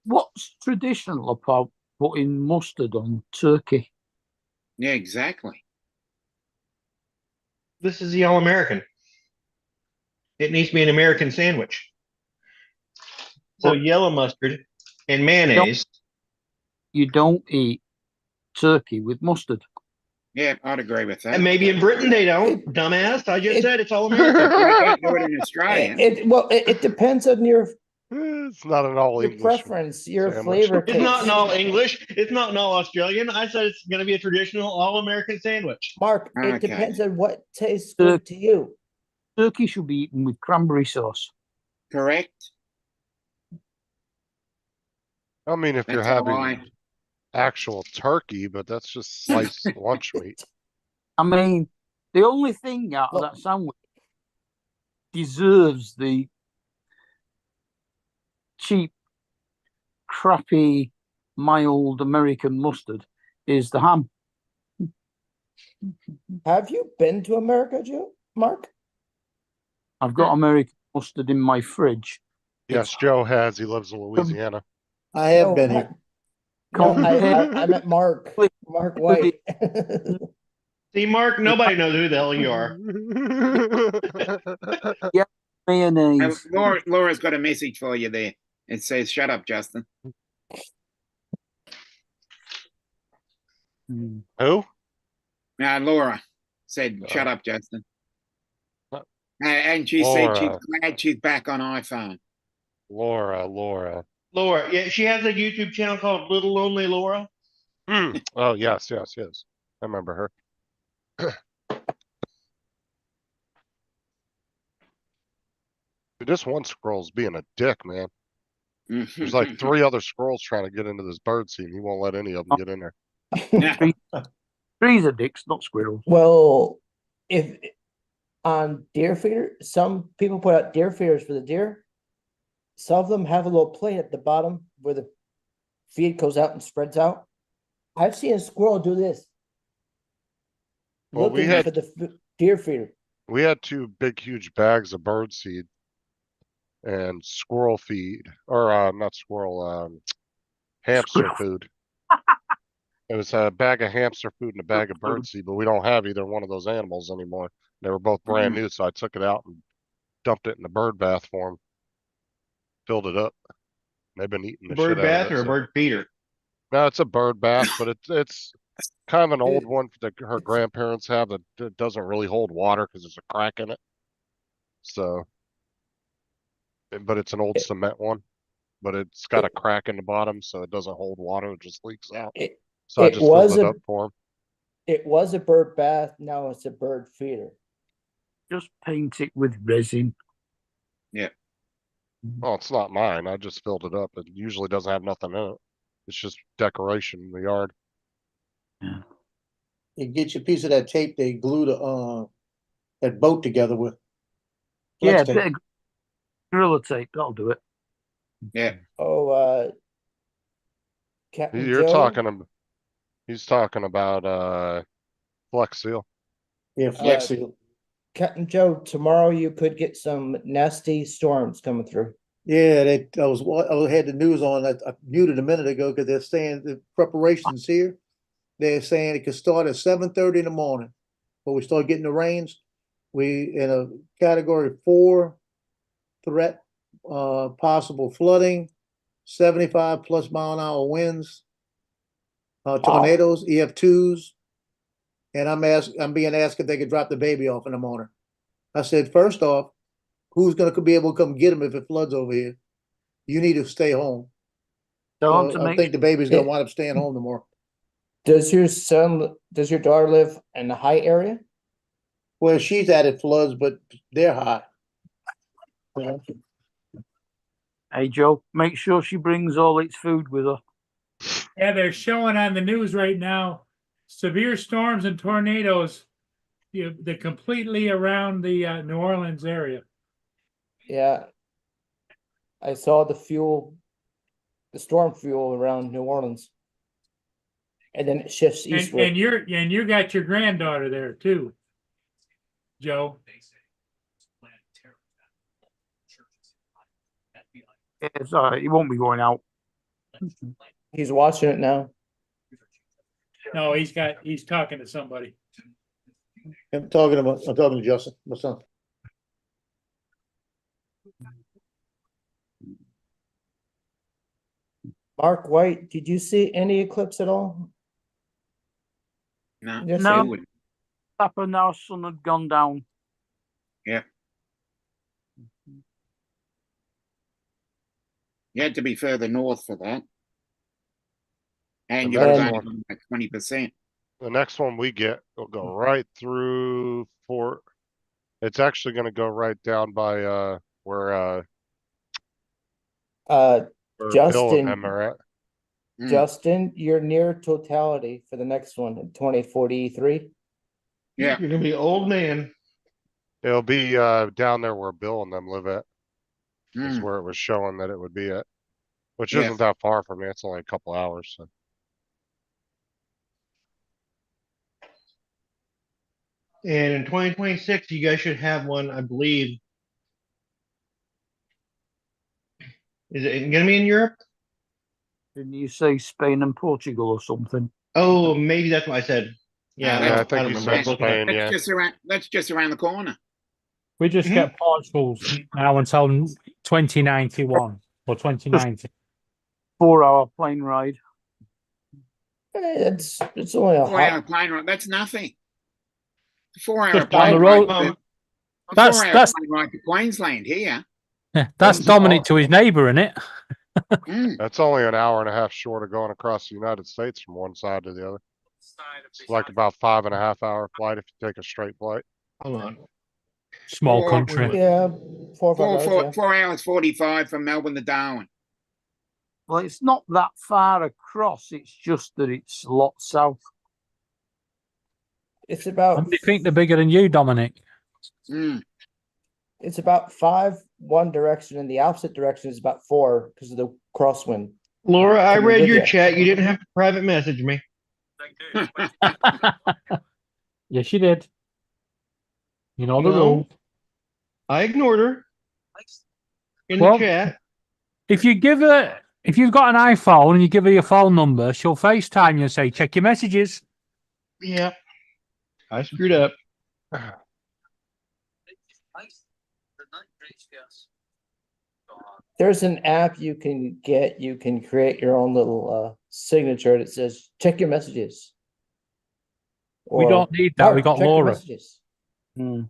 What's traditional about putting mustard on turkey? Yeah, exactly. This is the All American. It needs to be an American sandwich. So Well- yellow mustard and mayonnaise. You don't eat turkey with mustard. Yeah, I'd agree with that. And maybe in Britain they don't. Dumbass. I just it- said it's All American. We don't do it in Australia. It depends on It's not an all your English. preference, your sandwich. flavor It's not taste. in all English. It's not in all Australian. I said it's going to be a traditional All American sandwich. Mark, Okay. it depends on what tastes good to you. Turkey should be eaten with cranberry sauce. Correct. I mean, if you're That's having why. actual turkey, but that's just sliced lunch meat. I mean, the only thing out of Look. that sandwich deserves the cheap, crappy, mild American mustard is the ham. Have you been to America, Joe? Mark? I've got American mustard in my fridge. Yes, Joe has. He lives in Louisiana. I have No, been I- here. No, Compared I meant Mark. with- Mark White. See, Mark, nobody knows who the hell you are. mayonnaise. Laura's got a message for you there. It says, "Shut up, Justin." Mm. Who? Now, Laura said, "Shut up, Justin." And she said she's Laura. glad she's back on iPhone. Laura. Laura, yeah, she has a YouTube channel called Little Lonely Laura. Oh, yes. I remember her. Dude, this one squirrel's being a dick, man. There's like 3 other squirrels trying to get into this bird seed, and he won't let any of them get in there. Trees are dicks, not squirrels. Well, if on deer feeder, some people put out deer feeders for the deer. Some of them have a little plate at the bottom where the feed goes out and spreads out. I've seen a squirrel do this. Well, we looking had- for the deer feeder. We had 2 big, huge bags of bird seed and squirrel feed, or not squirrel, hamster food. It was a bag of hamster food and a bag of bird seed, but we don't have either one of those animals anymore. They were both brand new, so I took it out and dumped it in the bird bath for them. Filled it up. They've been eating the Bird shit bath out of or it. a bird feeder? No, it's a bird bath, but it's kind of an old one that her grandparents have that doesn't really hold water because there's a crack in it. So, but it's an old cement one, but it's got a crack in the bottom, so it doesn't hold water; it just leaks out. So I it just filled was it a- up for him. It was a bird bath, now it's a bird feeder. Just paint it with resin. Yeah. Well, it's not mine. I just filled it up. It usually doesn't have nothing in it. It's just decoration in the yard. You get your piece of that tape they glue that boat together with. Yeah, Flex a tape. bit of gorilla tape, that'll do it. Yeah. Oh, Captain You're Joe? talking. He's talking about Flex Seal. Yeah, Flex Seal. Captain Joe, tomorrow you could get some nasty storms coming through. Yeah, I had the news on. I muted a minute ago because they're saying the preparations here. They're saying it could start at 7:30 in the morning, but we start getting the rains. We in a category 4 threat, possible flooding, 75 plus mile an hour winds, tornadoes, EF2s, and I'm being asked if they could drop the baby off in the morning. I said, first off, who's going to be able to come get him if it floods over here? You need to stay home. Tell 'em So to I make think the baby's going to it- wind up staying home tomorrow. Does your daughter live in a high area? Where she's at, it floods, but they're high. Hey Joe, make sure she brings all its food with her. Yeah, they're showing on the news right now, severe storms and tornadoes, they're completely around the New Orleans area. Yeah. I saw the storm fuel around New Orleans. And then it shifts eastward. And you got your granddaughter there too, Joe. It's all right. He won't be going out. He's watching it now. No, he's talking to somebody. I'm talking to Justin, my son. Mark White, did you see any eclipse at all? No, Yes, No. they wouldn't. Papa now sun had gone down. Yeah. You had to be further north for that. And you The was next only one- like 20%. The next one we get will go right through Fort. It's actually gonna go right down by where Bill and Justin, them are at. Justin, you're near totality for the next one in 2043. Yeah. You're gonna be old man. It'll be down there where Bill and them live at. Is Mm. where it was showing that it would be at. Which Yeah. isn't that far from me. It's only a couple hours. So. And in 2026, you guys should have one, I believe. Is it gonna be in Europe? Didn't you say Spain and Portugal or something? Oh, maybe that's what I said. Yeah, Yeah, Yeah, I don't think you remember. said I'll look it up. Spain, yeah. That's just around the corner. We just Mhm. got Portugal's now until 2091 or 2090. 4-hour plane ride. It's only a 4-hour hot. plane ride. That's nothing. 4-hour Just down plane the ride. road. A That's- 4-hour that's- plane ride to Queensland here. That's Dominic to his neighbor, isn't it? Mm. That's only an hour and a half short of going across the United States from one side to the other. It's like about 5.5-hour flight if you take a straight flight. Hold on. Small Or- country. Yeah, 4 or 5 hours. Yeah. 4 hours 45 from Melbourne to Darwin. Well, it's not that far across. It's just that it's a lot south. It's How about many think they're bigger than you, Dominic? Mm. it's about 5 one direction, and the opposite direction is about 4 because of the crosswind. Laura, I Coming read with your ya. chat. You didn't have to private message me. Yes, you did. You know the No. rule. I ignored her in Well- the chat. If you've got an iPhone and you give her your phone number, she'll FaceTime you and say, check your messages. Yeah. I screwed up. There's an app you can get. You can create your own little signature that says "check your messages." We Or, don't need that. We "Mark, got check your Laura. messages." Hmm.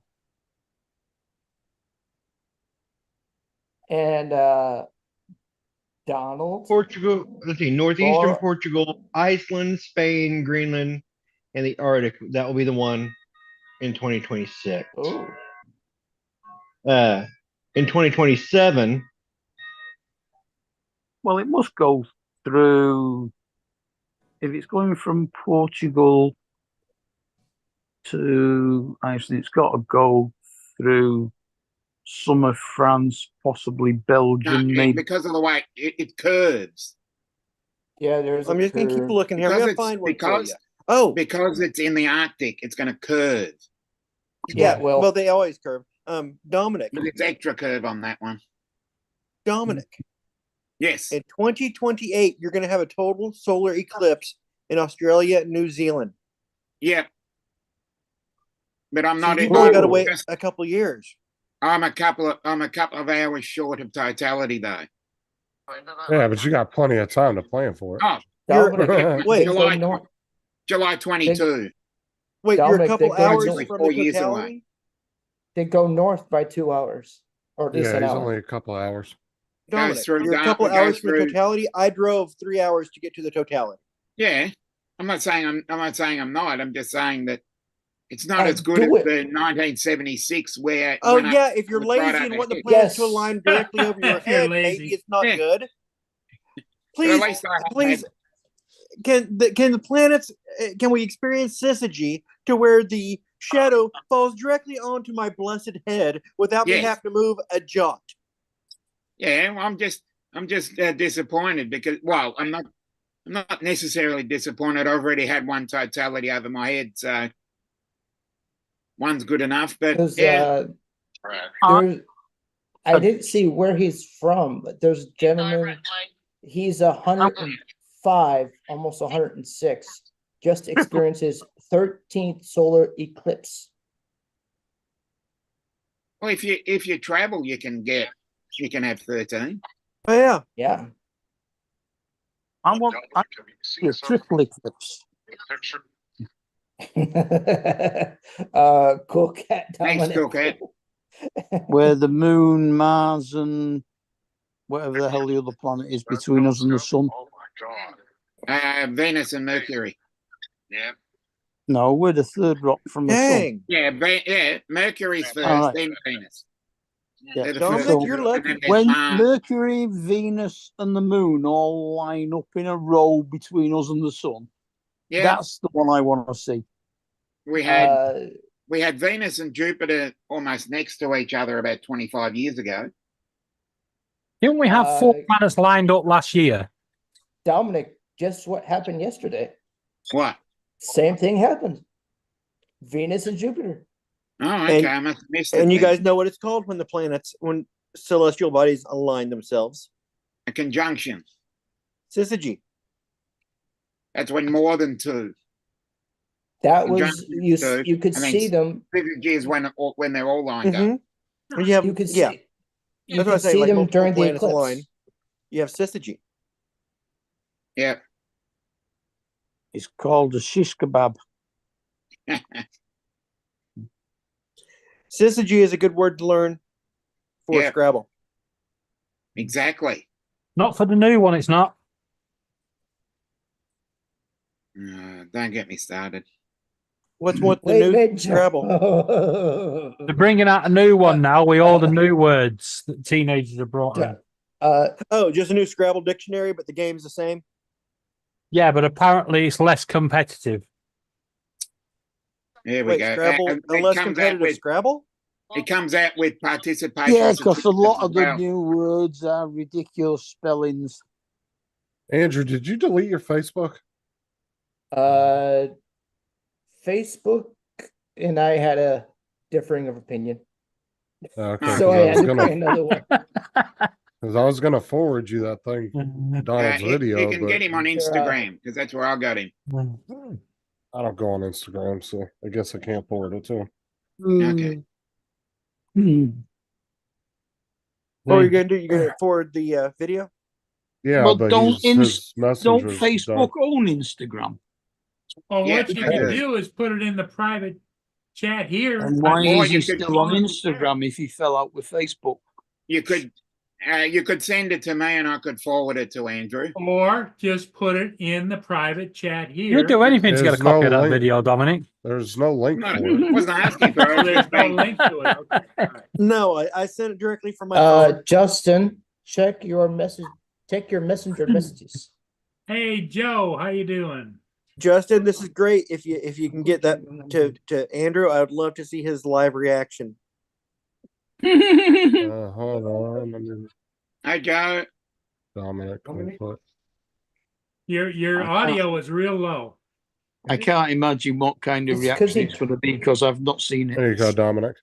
And Donald, Portugal, let's see, northeastern Laura- Portugal, Iceland, Spain, Greenland, and the Arctic. That will be the one in 2026. oh, In 2027, Well, it must go through. If it's going from Portugal to Iceland, it's got to go through some of France, possibly Belgium, maybe. Because of the way it curves. yeah, there's. I'm a just gonna keep curve. looking here. I'm Because gonna it's- find one for because- you. Oh, Because it's in the Arctic, it's going to curve. yeah. well- Well, they always curve. Dominic, But it's extra curve on that one. Dominic. Yes. In 2028, you're gonna have a total solar eclipse in Australia and New Zealand. Yeah. But I'm So not. you've only got to wait just- a couple years. I'm a couple of hours short of totality though. Yeah, but you got plenty of time to plan for it. Oh, Dominic, Wait, they go July, north. July 22. Wait, you're Dominic, a couple they go hours north. from 4 the years away. totality. They go north by 2 hours, or at least Yeah, an he's hour. only a couple hours. Dominic, through you're a that- couple goes hours from the through- totality. I drove 3 hours to get to the totality. Yeah. I'm not saying I'm not. I'm just saying that It's not as good as the 1976 where. Oh when I- yeah, if you're was right lazy on and the want the head. planets to align directly over your If you're head, lazy. maybe it's not Yeah. good. But at Please, least I had- please, can the planets? Can we experience syzygy to where the shadow falls directly onto my blessed head without me Yes. having to move a jot? Yeah, well, I'm just disappointed because, well, I'm not necessarily disappointed. I've already had one totality over my head, so one's good enough. But Because yeah, there's, I didn't see where he's from, but there's a gentleman. He's 105, almost 106. Just experienced his 13th solar eclipse. well, if you travel, you can have 13. Oh yeah, Yeah. I want a triple eclipse. Cool cat Thanks, Dominic. Cool Cat. Where the moon, Mars, and whatever the hell the other planet is between us and the sun. Venus and Mercury. Yeah. No, we're the third rock from the sun. dang. Yeah, Mercury's first, Alright. then Venus. Yeah. They're the Dominic, first you're two, lucky. and then there's When Mars. Mercury, Venus, and the moon all line up in a row between us and the sun, Yeah, that's the one I want to see. we had Venus and Jupiter almost next to each other about 25 years ago. Didn't we have 4 planets lined up last year? Dominic, just what happened yesterday? What? Same thing happened. Venus and Jupiter. Oh, okay. And- I must have missed it. And you then. guys know what it's called when celestial bodies align themselves? A conjunction. Syzygy. That's when more than two. That was Conjunction you. two, You could and then see them. Syzygy is when they're all lined up. And you have You could yeah. see. You That's what I could say. see Like them multiple during the planets eclipse. align. You have syzygy. Yeah. It's called a shish kebab. Syzygy is a good word to learn for Yeah. Scrabble. Exactly. Not for the new one, it's not. Don't get me started. What's the Wait, new Scrabble? They're bringing out a new one now with all the new words that teenagers have brought in. Oh, just a new Scrabble dictionary, but the game's the same. Yeah, but apparently it's less competitive. Here we Wait, go. Scrabble, It a less comes out competitive with Scrabble? it comes out with participation. Yeah, because a lot of the certificates as well. new words are ridiculous spellings. Andrew, did you delete your Facebook? Facebook and I had a differing of opinion. Okay, So I had to gonna, create another one. because I was gonna forward you that thing, Donald's video. You can but get him on Instagram because that's where I got him. I don't go on Instagram, so I guess I can't forward it to him. Okay. What are you gonna do? You're gonna forward the video? Yeah, Well, but don't his don't messenger's Facebook done. own Instagram? Well, Yeah, what you I can do. do is put it in the private chat here. And why Or is he you could still on find- Instagram if he fell out with Facebook? You could send it to me and I could forward it to Andrew. Or just put it in the private chat here. You'd do anything to get a There's copy no of that link. video, Dominic. There's no link No, for it. I wasn't asking for it. There's no link to it. Okay. All right. No, I sent it directly from my phone. Justin, check your message. Check your messenger messages. Hey, Joe, how you doing? Justin, this is great. If you can get that to Andrew, I would love to see his live reaction. Hold on. Let me- Hey, Joe. Dominic. Your audio is real low. I can't imagine what kind of It's 'cause reaction he- it's going to be because I've not seen it. There you go, Dominic.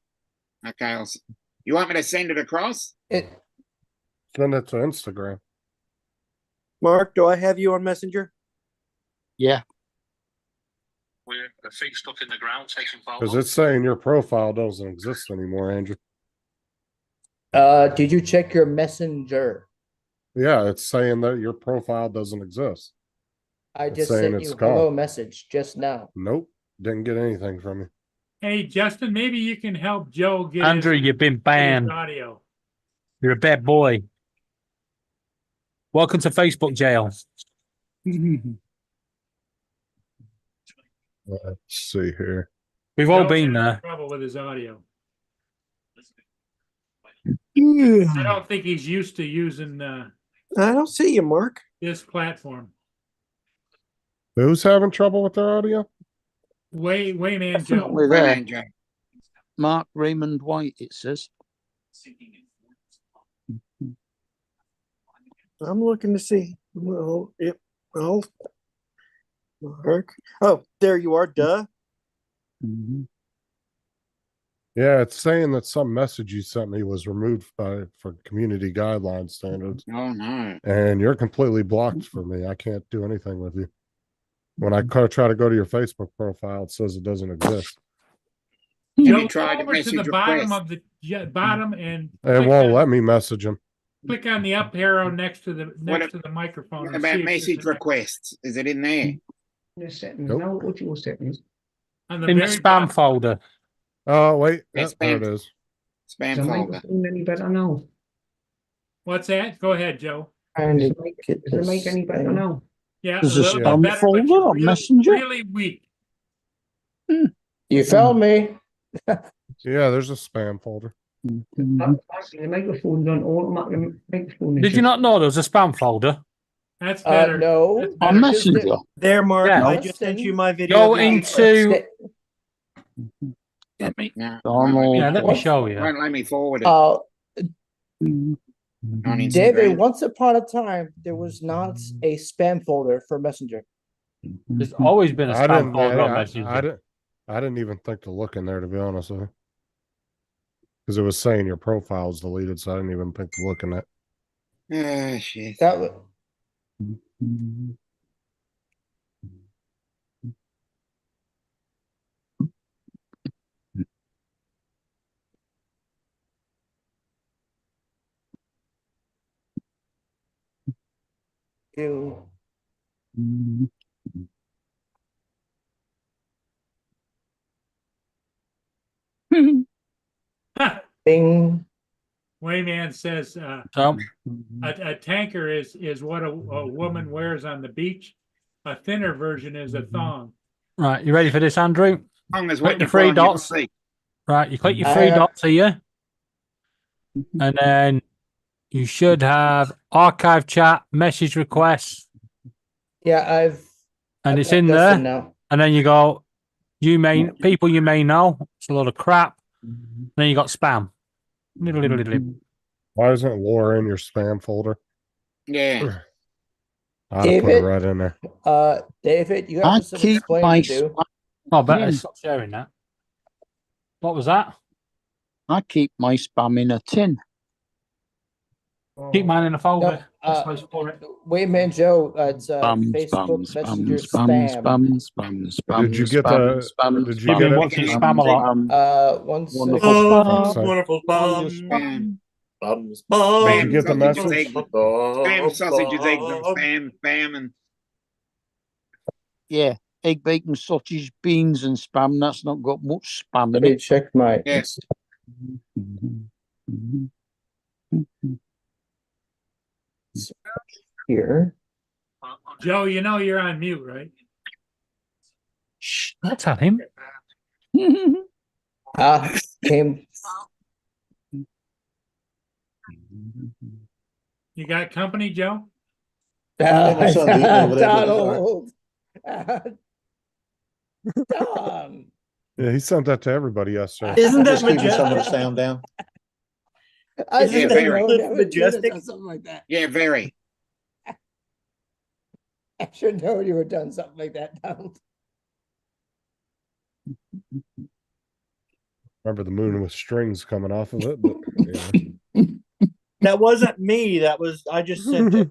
Okay, you want me to send it across? Send it to Instagram. Mark, do I have you on Messenger? Yeah. We're the feet stuck in the ground taking Because photos. it's saying your profile doesn't exist anymore, Andrew. Did you check your messenger? Yeah, it's saying that your profile doesn't exist. I It's just saying sent it's you a hello gone. message just now. Nope. Didn't get anything from you. Hey, Justin, maybe you can help Joe get Andrew, his, you've been get his banned. audio. You're a bad boy. Welcome to Facebook jail. Let's see here. We've all Joe's been having there. trouble with his audio. I I don't think he's used to using don't see you, Mark. this platform. Who's having trouble with their audio? Wayman Joe. Definitely there. Wayman Joe. Mark Raymond White, it says. I'm looking to see. Well, Mark. Oh, there you are. Duh. Yeah, it's saying that some message you sent me was removed for community guideline standards, Oh no. and you're completely blocked for me. I can't do anything with you. When I try to go to your Facebook profile, it says it doesn't exist. Joe, You tried go to over to the message bottom request. of the bottom and It click won't on, let me message him. click on the up arrow next to the What microphone. What and see about if message there's a- requests? Is it in there? The settings. Nope. Now, what's your settings? on the In the very spam bottom. folder. Oh, wait. Yeah, Yep, there it spam. is. Spam Does the folder. microphone any better now? What's that? Go ahead, Joe. And Does it the mic, get does the mic this any better thing. now? Yeah, There's a a little spam bit better, folder but you're on Messenger? really weak. You found me. Yeah, there's a spam folder. Actually, the microphone's on automatic microphone. Did you not know there was a spam folder? That's better. No. That's On better. Messenger? There, Mark. Yeah. I just sent you my video. Go of the- into. Let me. No, Donald. Yeah, let me show you. won't let me forward it. On David, Instagram. once upon a time, there was not a spam folder for Messenger. There's always been a I spam didn't. folder on I Messenger. didn't even think to look in there, to be honest with you, because it was saying your profile was deleted, so I didn't even think to look in that. Ah, shit. That was, you. Bing. Wayman says So, a tanker is what a woman wears on the beach. A thinner version is a thong. right, you ready for this, Andrew? Long as Click what the you three put on your dots. feet. Right, you click your three dots here, and then you should have archive chat, message requests, Yeah, and it's got in this there. now. And then you go, people you may know. It's a lot of crap. Then you got spam. Why isn't Laura in your spam folder? Yeah. I'd have put it David? right in there. David, you I have some keep explaining my to do. Oh, better stop sharing that. What was that? I keep my spam in a tin. Keep mine in a folder. No, That's where it's for it. Wait, man, Joe. It's Spam, Facebook spam, Messenger spam, spam. spam, spam, Did you spam, get spam, the? spam, Did you You've get been it? watching spam a lot. One Wonderful second. spam. Wonderful Spam. Did you Spam get the sausages, message? eggs. Spam sausages, eggs, and spam, and Yeah, egg, bacon, sausage, beans, and spam. That's not got much spam Let in me it. check my. yes. Here. Joe, you know you're on mute, right? Shh, don't tell him. Came. You got company, Joe? my son's eating over there, but Donald. Don. Yeah, he sent that to everybody yesterday. Isn't that Just keeping some of the majestic? sound down. I Isn't should that have known clip that would do that, majestic? something like that. Yeah, very. I should know you would done something like that, Donald. Remember the moon with strings coming off of it, but yeah. That wasn't me. That was I just sent it.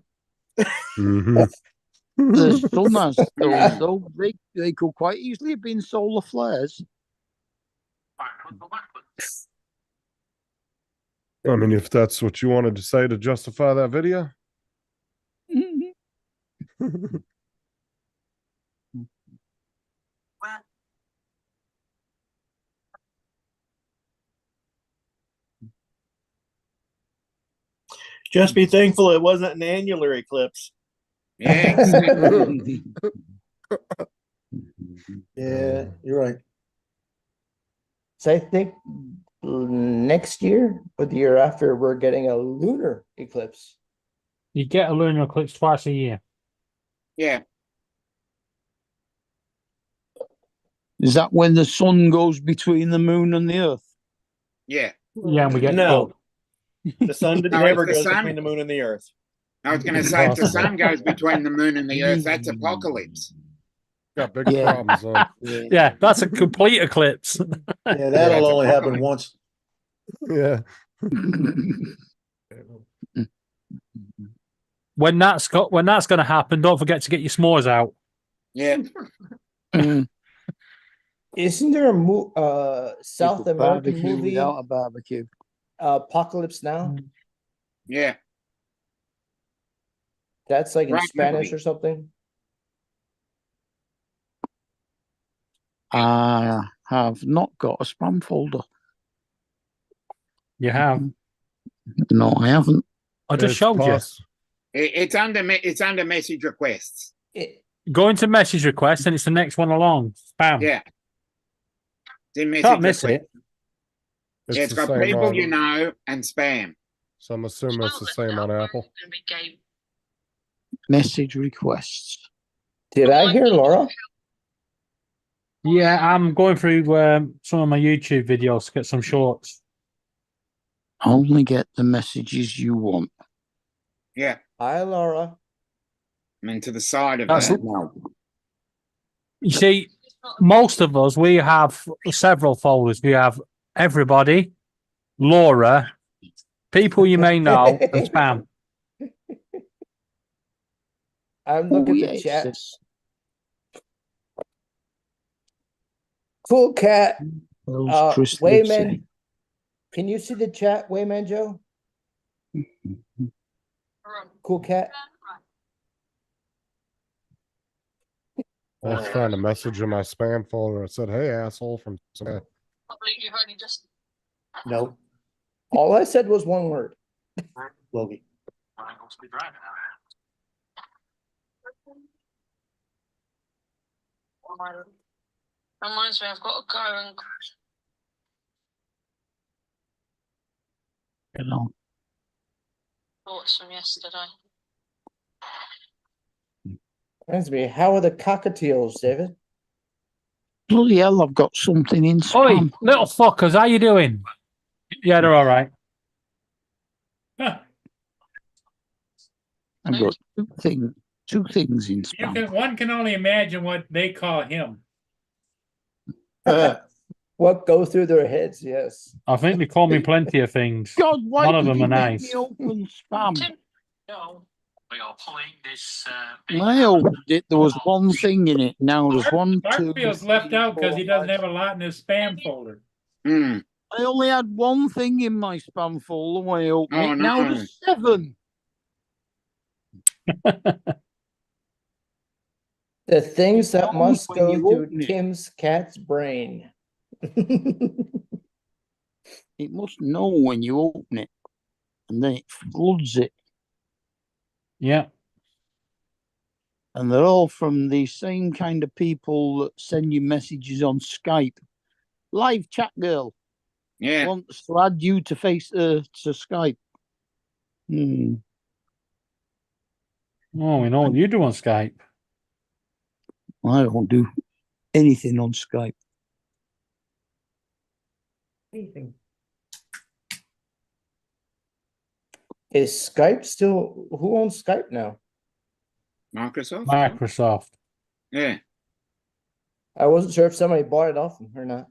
Mhm. The sun has those, though. They could quite easily have been solar flares. I mean, if that's what you wanted to say to justify that video. Just be thankful it wasn't an annular eclipse. Yeah, exactly. Yeah, you're right. So I think next year or the year after, we're getting a lunar eclipse. You get a lunar eclipse twice a year. Yeah. Is that when the sun goes between the moon and the earth? Yeah. Yeah, and we get No. The sun No, never it's the goes sun. between the moon and the earth. I was going to say, if the Impossible. sun goes between the moon and the earth, that's apocalypse. Got big Yeah. problems. Yeah, that's a complete eclipse. Yeah, that'll it's only happen apocalypse. once. Yeah. When that's going to happen, don't forget to get your s'mores out. Yeah. Isn't there a South People American barbecue movie, without a barbecue. Apocalypse Now? Yeah. That's like in Right, Spanish movie. or something. I have not got a spam folder. You have. No, I haven't. I just It's showed you. It's under message requests. Go into message requests and it's the next one along. Spam. Yeah. It's in message Can't miss requests. it. Yeah, it's the got same people on- you know and spam. So I'm assuming it's the same on Apple. Message requests. Did I hear Laura? Yeah, I'm going through some of my YouTube videos to get some shorts. Only get the messages you want. Yeah. Hi, Laura. I mean, to the side of That's that. No. You see, most of us, we have several folders. We have everybody, Laura, people you may know, and spam. I'm looking at the chat. Cool Cat. Wayman. Can you see the chat, Wayman Joe? Cool Cat. I was trying to message in my spam folder. I said, "Hey, asshole!" from some guy. No. All I said was one word. Logie. Reminds me, I've got to go and Hello. thoughts from yesterday. Reminds me, how are the cockatiels, David? Bloody hell, I've got something in Oi, spam. little fuckers, how you doing? Yeah, they're all right. Huh. I've got two things in You spam. one can only imagine what they call him. What goes through their heads, yes. I think they call me plenty of things. God, why None of did them you are make nice. me open spam? No. We are pulling this. I opened it. There was one thing in it. Now there's one, two. Hartfield's left out because he doesn't have a lot in his spam folder. Mm. I only had one thing in my spam folder when I opened Oh, it. Now no. there's 7. The things that Only must when go you through open it. Tim's cat's brain. It must know when you open it, and then it floods it. Yeah. And they're all from the same kind of people that send you messages on Skype. Live chat girl Yeah. wants to add you to Skype. Oh, we know what you do on Skype. I don't do anything on Skype. Anything. Is Skype still, who owns Skype now? Microsoft? Microsoft. Yeah. I wasn't sure if somebody bought it off them or not.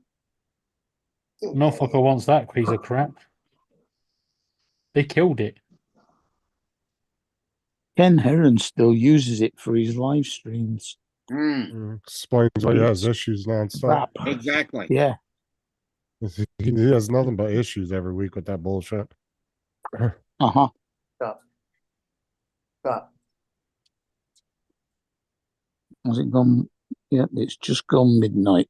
No fucker wants that piece of crap. They killed it. Ken Heron still uses it for his live streams. Explains why he has issues nonstop. Crap. Exactly. Yeah. He has nothing but issues every week with that bullshit. Uh-huh. Stop. Stop. Has it gone? Yeah, it's just gone midnight.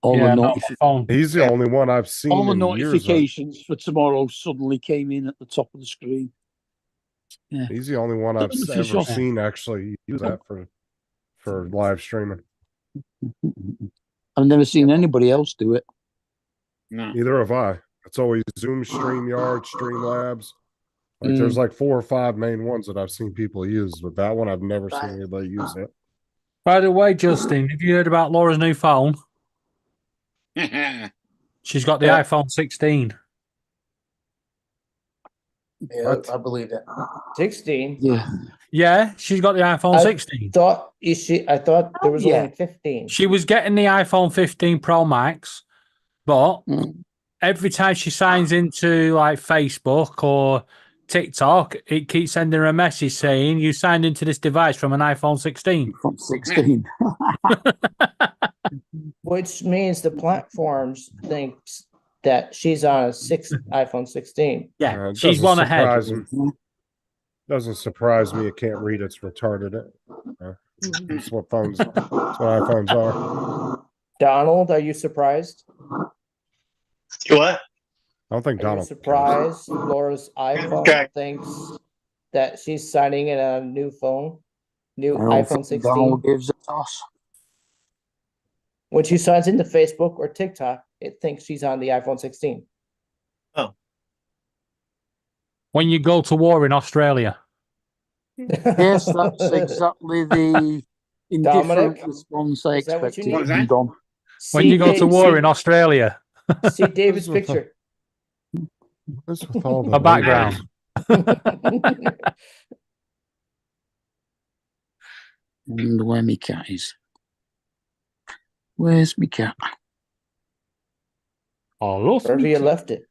All Yeah, the not notifi- my phone. He's the only one I've seen all the in years. notifications for tomorrow suddenly came in at the top of the screen. Yeah. He's the only one I've Nothing ever official. seen actually use that for live streaming. I've never seen anybody else do it. No. Neither have I. It's always Zoom, StreamYard, Streamlabs. Like there's like 4 or 5 main ones that I've seen people use, but that one I've never seen anybody use it. By the way, Justin, have you heard about Laura's new phone? She's got the iPhone 16. Yeah, I believe that. 16. Yeah. Yeah, she's got the iPhone 16. I thought there was yeah. only 15. She was getting the iPhone 15 Pro Max, but every time she signs into like Facebook or TikTok, it keeps sending her a message saying you signed into this device from an iPhone 16. From 16. Which means the platforms thinks that she's on a iPhone 16. Yeah, It she's doesn't one ahead. surprise me. Doesn't surprise me. It can't read. It's retarded. That's what phones. That's what iPhones are. Donald, are you surprised? What? I don't think Are you Donald. surprised Laura's iPhone thinks that she's signing in on a new phone? New iPhone 16? Donald gives a toss. When she signs into Facebook or TikTok, it thinks she's on the iPhone 16. When you go to war in Australia. Yes, that's exactly the indifferent Dominic? response I Is that what expected. you need? from Dom. When you go to war in Australia. See David's picture. What's with all A background. And where my cat is. Where's my cat? Oh, Wherever you left it.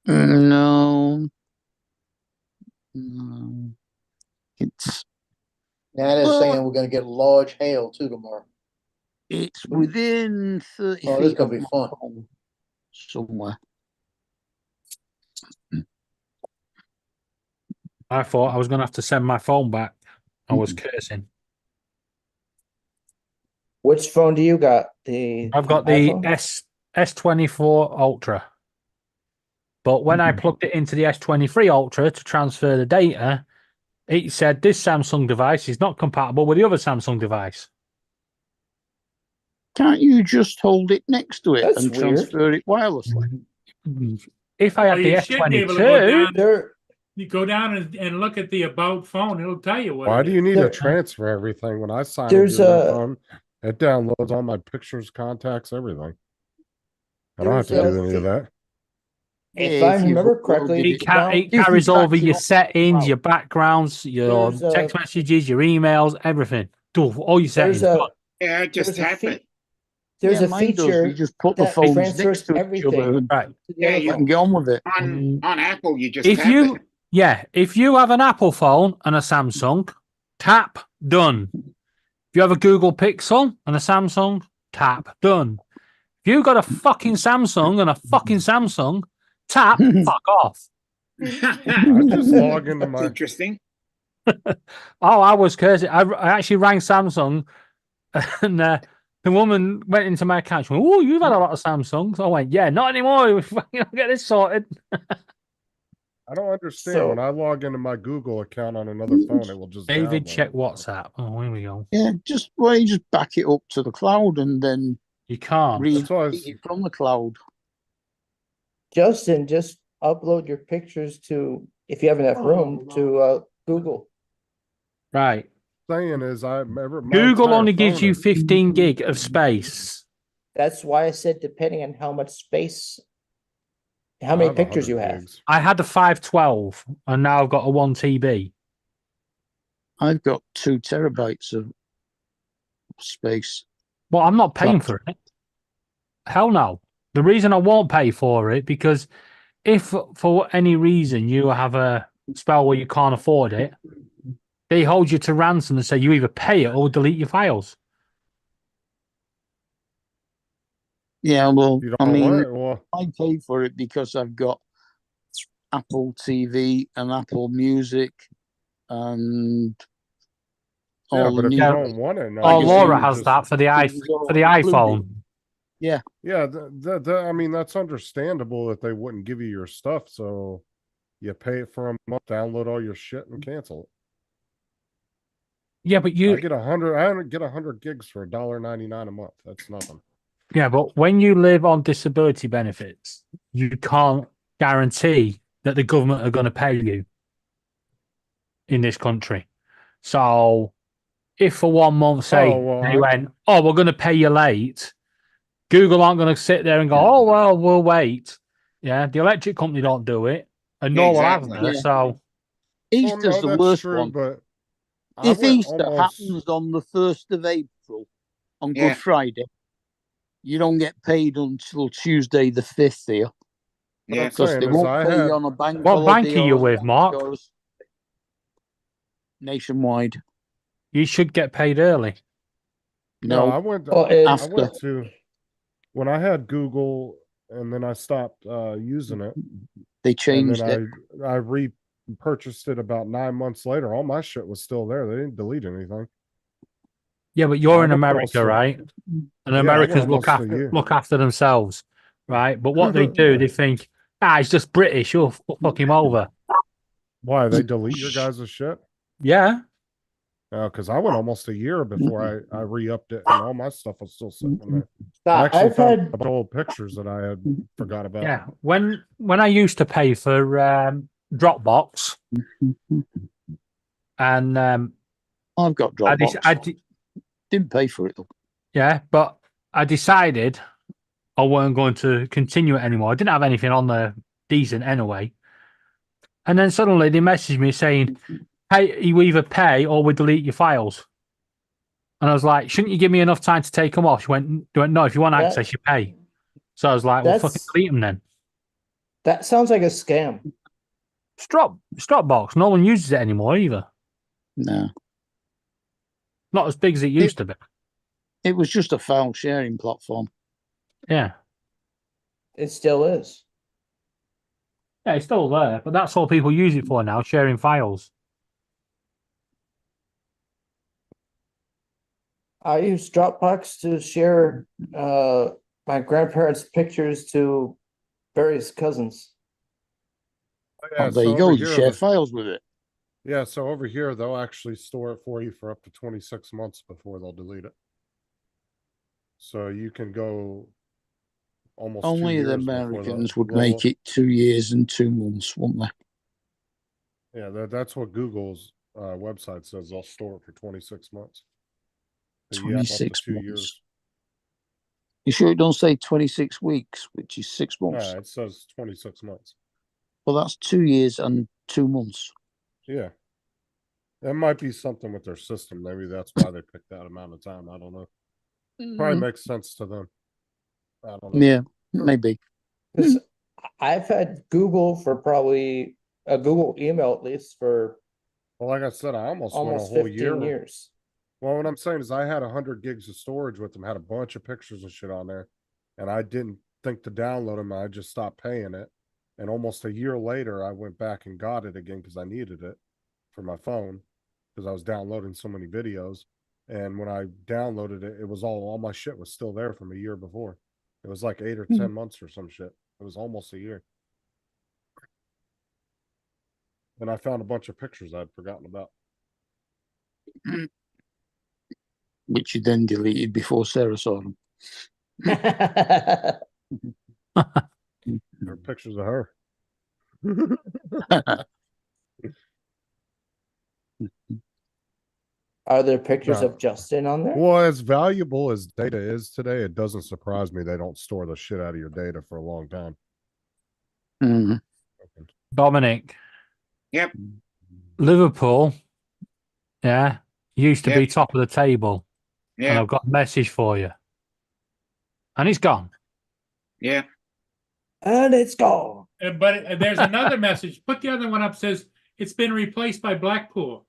No. No. It's Now they're saying we're gonna get large hail too tomorrow. it's within 30 Oh, this is feet gonna of be my fun. home somewhere. I thought I was going to have to send my phone back. I was cursing. Which phone do you got? I've got the S24 Ultra. But when I plugged it into the S23 Ultra to transfer the data, it said this Samsung device is not compatible with the other Samsung device. Can't you just hold it next to it That's and weird. transfer it wirelessly? If I had the you should be able to go S22, down, you go down and look at the about phone. It'll tell you what. Why it do is. you need to transfer everything? When I sign There's into your a- phone, it downloads all my pictures, contacts, everything. I don't have to There's do a- any of that. If I remember correctly, it carries over your settings, your backgrounds, your There's a- text messages, your emails, everything. All your settings. There's a- done. Yeah, just there's a tap fe- it. There's Yeah, a mine does. feature You just put the that phones transfers next to each everything other and Right. to the Yeah, other you- phone. get on with it. On Apple, you just If tap you, it. if you have an Apple phone and a Samsung, tap, done. If you have a Google Pixel and a Samsung, tap, done. If you've got a fucking Samsung and a fucking Samsung, tap, fuck off. I just log into That's my. interesting. Oh, I was cursing. I actually rang Samsung and the woman went into my account. She went, "Oh, you've had a lot of Samsungs." I went, "Yeah, not anymore. I'll get this sorted." I don't understand. So- When I log into my Google account on another phone, it will just David, download check it. WhatsApp. Oh, here we go. Yeah, just well, you just back it up to the cloud and then You can't. read That's why I was- it from the cloud. Justin, just upload your pictures to, if you have enough room, to Google. Right. saying is I remember my Google entire only gives phone you is- 15 gig of space. That's why I said depending on how much space, how many I have pictures you 100 have. gigs. I had a 512 and now I've got a 1 TB. I've got 2 terabytes of space. Well, I'm not paying Trapped. for it. Hell no. The reason I won't pay for it, because if for any reason you have a spell where you can't afford it, they hold you to ransom and say you either pay it or delete your files. Yeah, well, You don't I mean, want it? Well, I pay for it because I've got Apple TV and Apple Music and yeah, all but the if you new. don't want it, now Oh, you Laura can has just- that for the for the included. iPhone. Yeah, Yeah, I mean that's understandable that they wouldn't give you your stuff, so you pay it for a month, download all your shit, and cancel it. Yeah, but I you get 100. I get 100 gigs for $1.99 a month. That's nothing. Yeah, but when you live on disability benefits, you can't guarantee that the government are going to pay you in this country. So if for 1 month, say, Oh, well, they went, oh, we're going to pay you late, Google aren't going to sit there and go, oh, well, we'll wait. Yeah, the electric company don't do it, and Yeah, no one exactly. hasn't. Yeah. So Easter's the that's worst true, one. but I If went Easter almost. happens on the 1st of April, on Yeah. Good Friday, you don't get paid until Tuesday the 5th here. What Yeah. I'm Because saying they is won't I pay had. you on a bank what holiday bank are you or with, Mark? yours nationwide. You should get paid early. No, No, I went. Well, I it's, went to when I had Google, and then I stopped using it, they and changed it. then I repurchased it about 9 months later. All my shit was still there. They didn't delete anything. Yeah, but you're I in went America, almost. right? And Yeah, I went Americans almost a year. look after themselves, right? But what they do, they think, he's just British. You'll fuck him over. Why they delete your guys' shit? Yeah. Because I went almost a year before I re-upped it, and all my stuff was still sitting in there. I Scott, actually I've found had a bunch of old pictures that I had forgot about. Yeah. When I used to pay for Dropbox, and I've got Dropbox. Didn't pay for it though. Yeah, but I decided I weren't going to continue it anymore. I didn't have anything on there decent anyway. And then suddenly they messaged me saying, hey, you either pay or we delete your files. And I was like, shouldn't you give me enough time to take them off? She went no, if you want access, you pay. So I was like, well, fucking delete them then. That sounds like a scam. It's Dropbox. No one uses it anymore either. No. Not as big as it used to be. It was just a file sharing platform. Yeah. It still is. Yeah, it's still there, but that's all people use it for now, sharing files. I use Dropbox to share my grandparents' pictures to various cousins. Yeah, there so you go. over You here, share files with it. Yeah, so over here they'll actually store it for you for up to 26 months before they'll delete it. So you can go almost 2 Only years the before Americans would they'll- make it 2 years and 2 months, wouldn't they? Yeah, that's what Google's website says. They'll store it for 26 months. But you have up to 26 2 months. years. You sure it don't say 26 weeks, which is 6 months? No, it says 26 months. Well, that's 2 years and 2 months. Yeah. That might be something with their system. Maybe that's why they picked that amount of time. I don't know. Probably Mm. makes sense to them. I don't know. Yeah, maybe. 'Cause I've had Google for probably a Google email at least for Well, like I said, I almost went a almost whole 15 year. years. Well, what I'm saying is I had 100 gigs of storage with them, had a bunch of pictures and shit on there, and I didn't think to download them. I just stopped paying it. And almost a year later, I went back and got it again because I needed it for my phone because I was downloading so many videos. And when I downloaded it, it was all my shit was still there from a year before. It was like 8 or 10 months or some shit. It was almost a year. And I found a bunch of pictures I'd forgotten about. Which you then deleted before Sarah saw them. There are pictures of her. Are there pictures No. of Justin on there? Well, as valuable as data is today, it doesn't surprise me they don't store the shit out of your data for a long time. Mhm. Dominic. Yep. Liverpool, yeah, used to be Yep. top of the table. And Yeah. I've got a message for you. And it's gone. Yeah. And it's gone. But there's another message. Put the other one up. Says it's been replaced by Blackpool.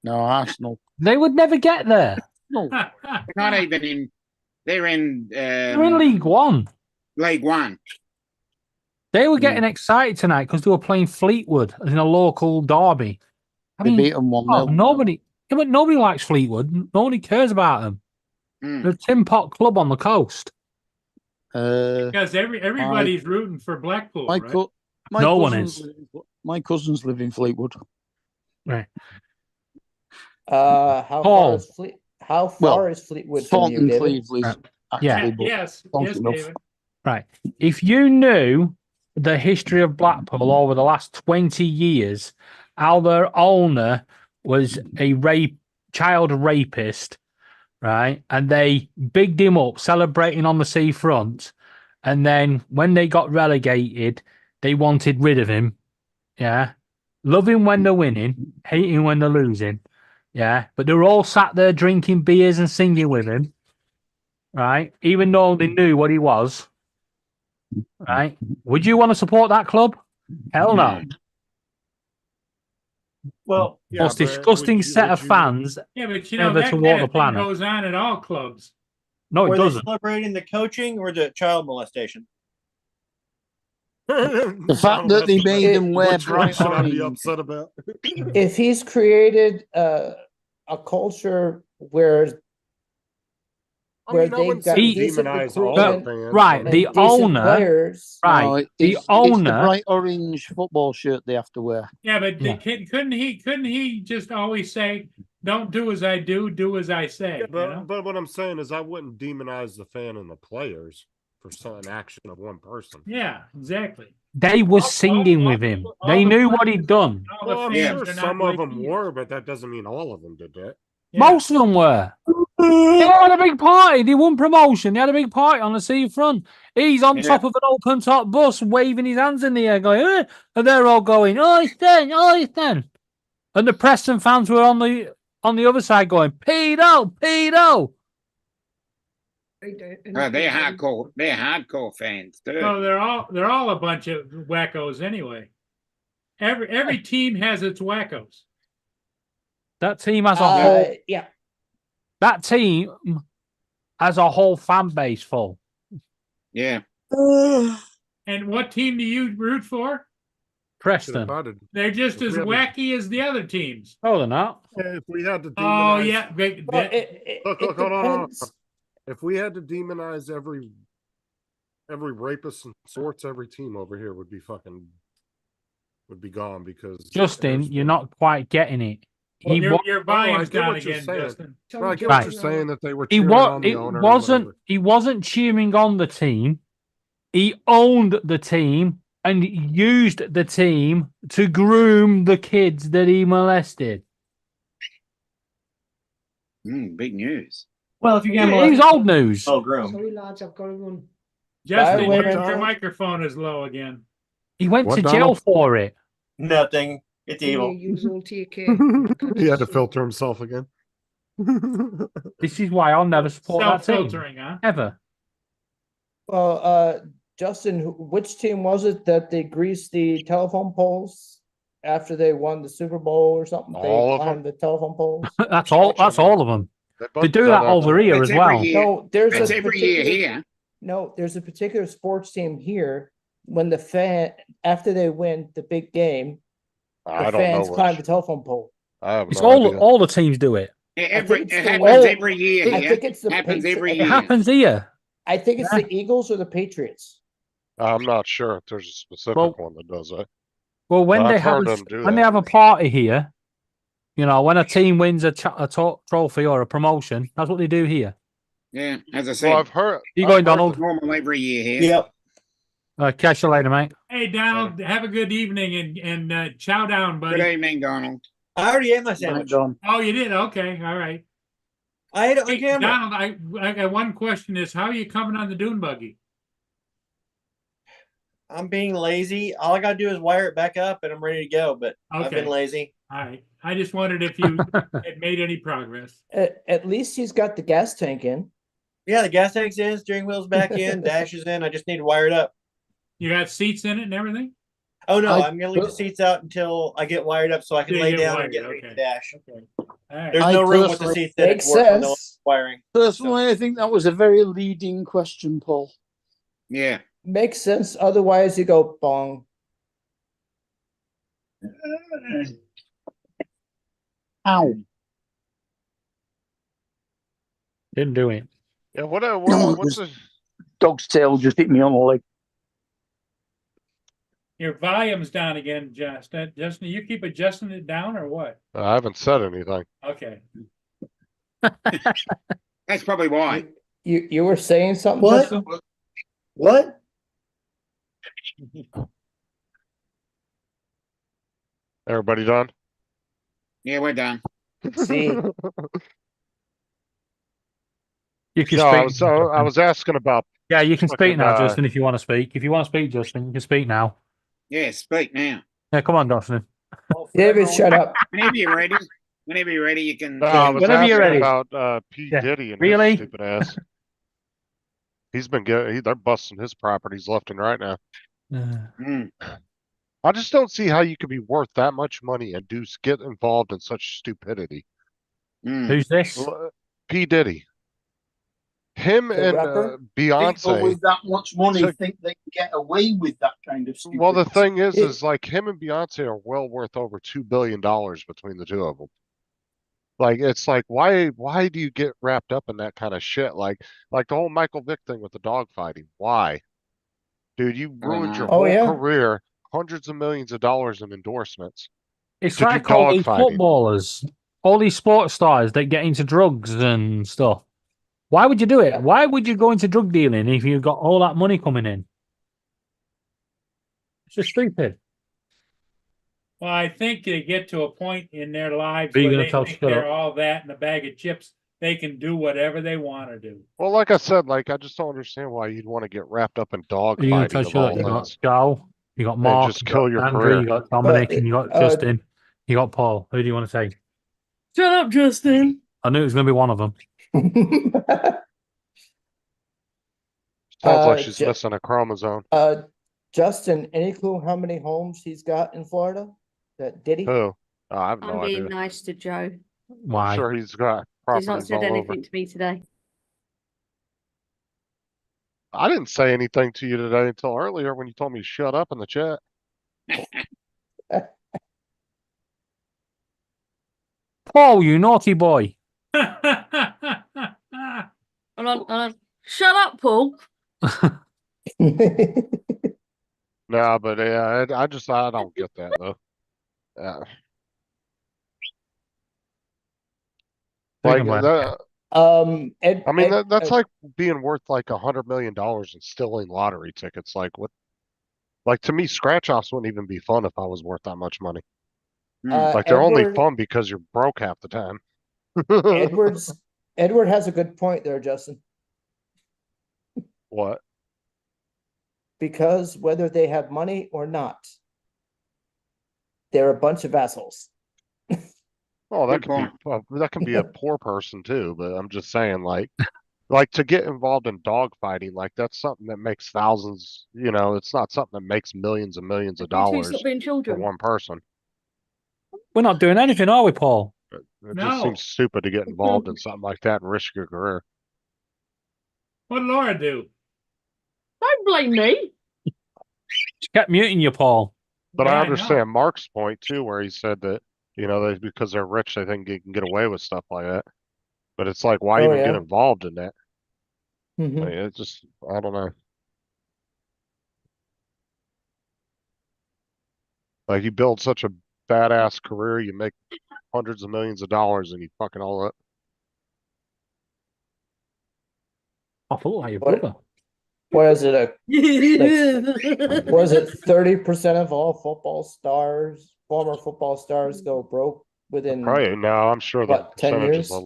No, Arsenal. They would never get there. No. They're not even in. They're in. They're in League One. League One. They were getting excited tonight because they were playing Fleetwood in a local derby. I They mean, beat them 1-0. nobody. Yeah, but nobody likes Fleetwood. Nobody cares about them. They're a tin pot club on the coast. Because everybody's rooting for Blackpool, My right? co- my No one cousins is. live in- My cousins live in Fleetwood. Right. How Paul. far is Fleetwood from you, Thornton David? Cleves lives actually, but Yes, close yes, enough. David. Right. If you knew the history of Blackpool over the last 20 years, how their owner was a child rapist, right? And they bigged him up, celebrating on the seafront. And then when they got relegated, they wanted rid of him. Yeah. Love him when they're winning, hate him when they're losing. Yeah. But they were all sat there drinking beers and singing with him. Right. Even though they knew what he was. Right. Would you want to support that club? Hell no. Well, Most disgusting set of fans Yeah, but you know, ever that to kind walk of the thing planet. goes on at all clubs. No, it were they doesn't. celebrating the coaching or the child molestation? The fact that they made him wear Which one bright should I be orange. upset about? If he's created a culture where I they've wouldn't got say decent demonize all recruitment the fans, Right, but- the and decent owner, players, right, No, the it's the owner, bright orange football shirt they have to wear. Yeah, but Yeah. couldn't he just always say, "Don't do as I do as I say"? Yeah, you know? but what I'm saying is I wouldn't demonize the fan and the players for an action of one person. Yeah, exactly. they were singing with him. They knew what he'd done. All the Well, I'm fans sure are not some of like them he is. were, but that doesn't mean all of them did that. Yeah. Most of them were. They had a big party. They won promotion. They had a big party on the seafront. He's on top of an open top bus, waving his hands in the air, going, eh? And they're all going, Oysten, Oysten. And the Preston fans were on the other side going, pedo, pedo. Oh, they're hardcore. They're hardcore fans too. So they're all a bunch of wackos anyway. Every team has its wackos. That team as a whole. yeah. That team has a whole fan base full. Yeah. And what team do you root for? Preston. They're just If as we had to- wacky as the other teams. No, they're not. If we had to demonize, Oh yeah, Well, look, it hold on. depends. If we had to demonize every rapist and sorts, every team over here would be gone because Justin, you're not quite getting it. Well, your No, I volume's get down what you're again, saying. Justin. No, I get Right. what you're saying that they were He cheering on the owner. or whatever. He wasn't cheering on the team. He owned the team and used the team to groom the kids that he molested. Big news. Well, if you get It was old news. Oh, groom. Sorry, lads, I've got to run. Justin, Bye, your Winter. microphone is low again. He went What, to jail Donald? for it. Nothing. It's Yeah, evil. you all take care. He had to filter himself again. This is why I'll never support that team. Self-filtering, huh? Ever. Well, Justin, which team was it that they greased the telephone poles after they won the Super Bowl or something? They All of them? climbed the telephone poles. That's all of them. They do that over here That's as well. every year. No, there's That's a every year particular- here. No, there's a particular sports team here. When after they win the big game, I the don't fans know. climb the telephone pole. I have It's no idea. all the teams do it. It think it's the happens way- every year I here. think it's the Happens Patri- every I It year. happens here. I think it's the Eagles or the Patriots. I'm not sure if there's a specific Well- one that does that. Well, when But they I've have heard a, them do when they that. have a party here, you know, when a team wins a trophy or a promotion, that's what they do here. Yeah, as I said. Well, I've heard. You I've going, heard Donald? normal every year here. Yep. Catch you later, mate. Hey, Donald, have a good evening and chow down, buddy. Good evening, Donald. I already ate my sandwich. Oh, you did? Okay, all right. I ate it on Hey, camera. Donald, I got one question: is how are you coming on the dune buggy? I'm being lazy. All I gotta do is wire it back up, and I'm ready to go. But I've Okay. been lazy. All right. I just wondered if you had made any progress. At least he's got the gas tank in. Yeah, the gas tank's in, steering wheel's back in, dash is in. I just need to wire it up. You got seats in it and everything? Oh no, I- I'm gonna leave the seats out until I get wired up so I can Yeah, lay get down wired, and get ready okay. to dash. Okay. All right. There's I no room with the personally- seats in it Makes to work on the sense. wiring. Personally, I think that was a very leading question, Paul. Yeah. Makes sense. Otherwise, you go bong. Ow. Didn't do it. Yeah, No, what's the Dog's tail just hit me on the leg. Your volume's down again, Justin. Justin, you keep adjusting it down or what? I haven't said anything. Okay. That's probably why. You were saying something, What? Justin? What? Everybody done? Yeah, we're done. See, You can No, I speak. was asking about Yeah, you can speak fucking, now, Justin, if you want to speak. If you want to speak, Justin, you can speak now. Yeah, speak now. Yeah, come on, Justin. David, shut up. Whenever you're ready. Whenever you're ready, you can. No, I was Whenever you're asking ready. about P. Yeah. Diddy and Really? his stupid ass. He's been they're busting his properties left and right now. Mm. I just don't see how you could be worth that much money and get involved in such stupidity. Mm. Who's this? P. Diddy. Him The and rapper? People Beyonce. with that much money took- think they can get away with that kind of stupidity. Well, the thing is like him and Beyonce are well worth over $2 billion between the two of them. Like it's like why do you get wrapped up in that kind of shit? Like the whole Michael Vick thing with the dog fighting. Why? Dude, you ruined your Oh, whole yeah. career, hundreds of millions of dollars in endorsements. It's to do like all dog these fighting. footballers, all these sports stars that get into drugs and stuff. Why would you do it? Why would you go into drug dealing if you've got all that money coming in? It's just stupid. Well, I think they get to a point in their lives Are you where gonna they tell think shut they're up? all that in a bag of chips. They can do whatever they want to do. Well, like I said, like I just don't understand why you'd want to get wrapped up in dog Are you going to fighting tell of shut all up? You got things. Joe, you got And Mark, just you kill got your Andrew, career. you got Dominic, But, and you got uh, Justin, you got Paul. Who do you want to say? Shut up, Justin. I knew it was going to be one of them. Sounds like Uh, she's Ju- missing a chromosome. Justin, any clue how many homes he's got in Florida? That Diddy? Who? I have I'm no being idea. nice to Joe. I'm Why? sure he's got He's not properties said all over. anything to me today. I didn't say anything to you today until earlier when you told me to shut up in the chat. Paul, you naughty boy. Hold on. Shut up, Paul. No, but yeah, I don't get that though. Like Take 'em that. Ed, I mean, Ed, that's like being worth like $100 million and stealing lottery tickets. Like what? Like to me, scratch offs wouldn't even be fun if I was worth that much money. Like they're only Edward, fun because you're broke half the time. Edward has a good point there, Justin. What? Because whether they have money or not, they're a bunch of assholes. Oh, Good point. that can be a poor person too. But I'm just saying, like to get involved in dog fighting, like that's something that makes thousands. You know, it's not something that makes millions and millions of You two dollars stop being for children. one person. We're not doing anything, are we, Paul? It just No. seems stupid to get involved in something like that and risk your career. What did Laura do? Don't blame me. She kept muting you, Paul. But Yeah, I know. understand Mark's point too, where he said that, you know, because they're rich, they think they can get away with stuff like that. But it's like, why Oh, even get yeah. involved in that? Mhm. Like, it just, I don't know. Like you build such a badass career, you make hundreds of millions of dollars, and you fucking all that. I thought like your What- brother. What is it? Was it 30% of all football stars, former football stars, go broke within? Probably no, I'm sure the What, 10 percentage is years?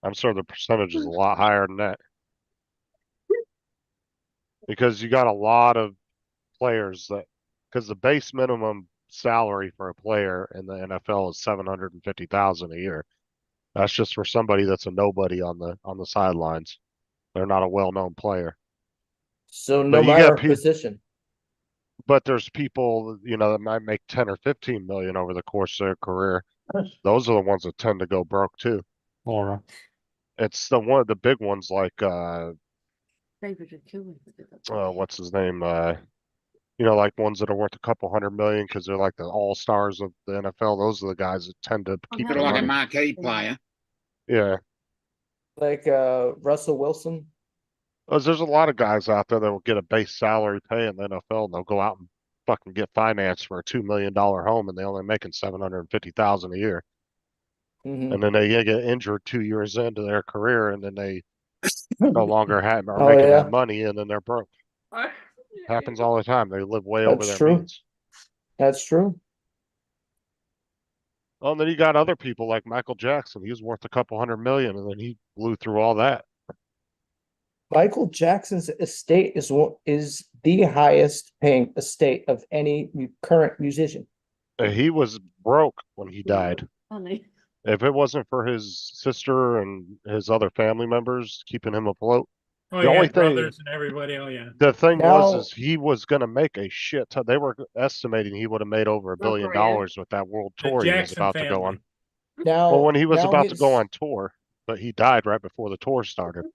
I'm sure the percentage is a lot higher than that. Because you got a lot of players because the base minimum salary for a player in the NFL is $750,000 a year. That's just for somebody that's a nobody on the sidelines. They're not a well-known player. So no But you matter got position. But there's people, you know, that might make 10 or 15 million over the course of their career. Those are the ones that tend to go broke too. All right. It's the big ones like David would kill me. what's his name? You know, like ones that are worth a couple hundred million because they're like the all stars of the NFL. Those are the guys that tend to keep Sort their of like a money. marquee player. Yeah. Like Russell Wilson. There's a lot of guys out there that will get a base salary pay in the NFL and they'll go out and fucking get financed for a $2 million home and they're only making 750,000 a year. Mhm. And then they get injured 2 years into their career and then they no longer are Oh, making yeah. that money, and then they're broke. Happens all the time. They live way over That's their true. means. That's true. Well, and then you got other people like Michael Jackson. He was worth a couple $100 million, and then he blew through all that. Michael Jackson's estate is the highest paying estate of any current musician. He was broke when he died. Funny. If it wasn't for his sister and his other family members keeping him afloat, Oh, the yeah, only thing, brothers and everybody. Oh, yeah. the thing Now- was, is he was going to make a shit ton. They were estimating he would have made over $1 billion with that world The tour he was Jackson about to go family. on. Now, Well, when he was now about to go his- on tour, but he died right before the tour started.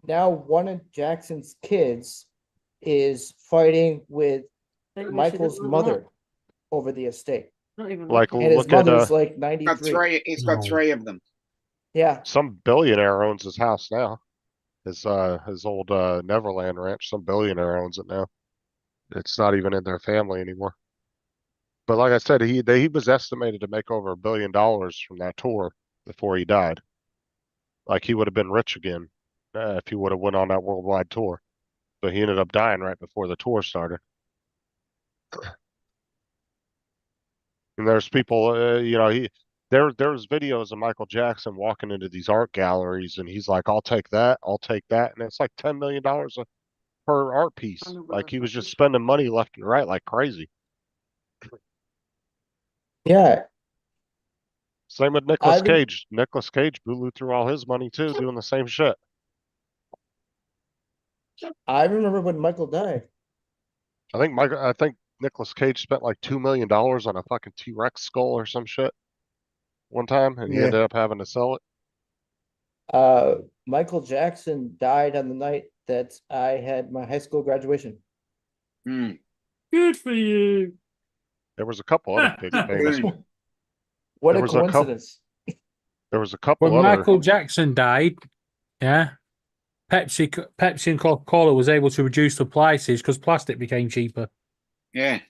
Now one of Jackson's kids is fighting with Maybe we Michael's should have mother over the estate. Not even Like, lucky. And his look at mother's like Got 93. three. He's got No. 3 of them. Yeah. some billionaire owns his house now. His old Neverland ranch. Some billionaire owns it now. It's not even in their family anymore. But like I said, he was estimated to make over $1 billion from that tour before he died. Like he would have been rich again if he would have went on that worldwide tour. But he ended up dying right before the tour started. And there's people, there's videos of Michael Jackson walking into these art galleries, and he's like, "I'll take that, and it's like $10 million per art piece. Like he was just spending money left and right like crazy. Yeah. Same with Nicolas I think- Cage. Nicolas Cage blew through all his money too, doing the same shit. I remember when Michael died. I think Nicolas Cage spent like $2 million on a fucking T-Rex skull or some shit one time, and he Yeah. ended up having to sell it. Michael Jackson died on the night that I had my high school graduation. Hmm. Good for you. There was a couple other big famous. What There a was a couple- coincidence. There was a couple When other. Michael Jackson died, yeah, Pepsi and Coca-Cola was able to reduce the prices because plastic became cheaper. Yeah.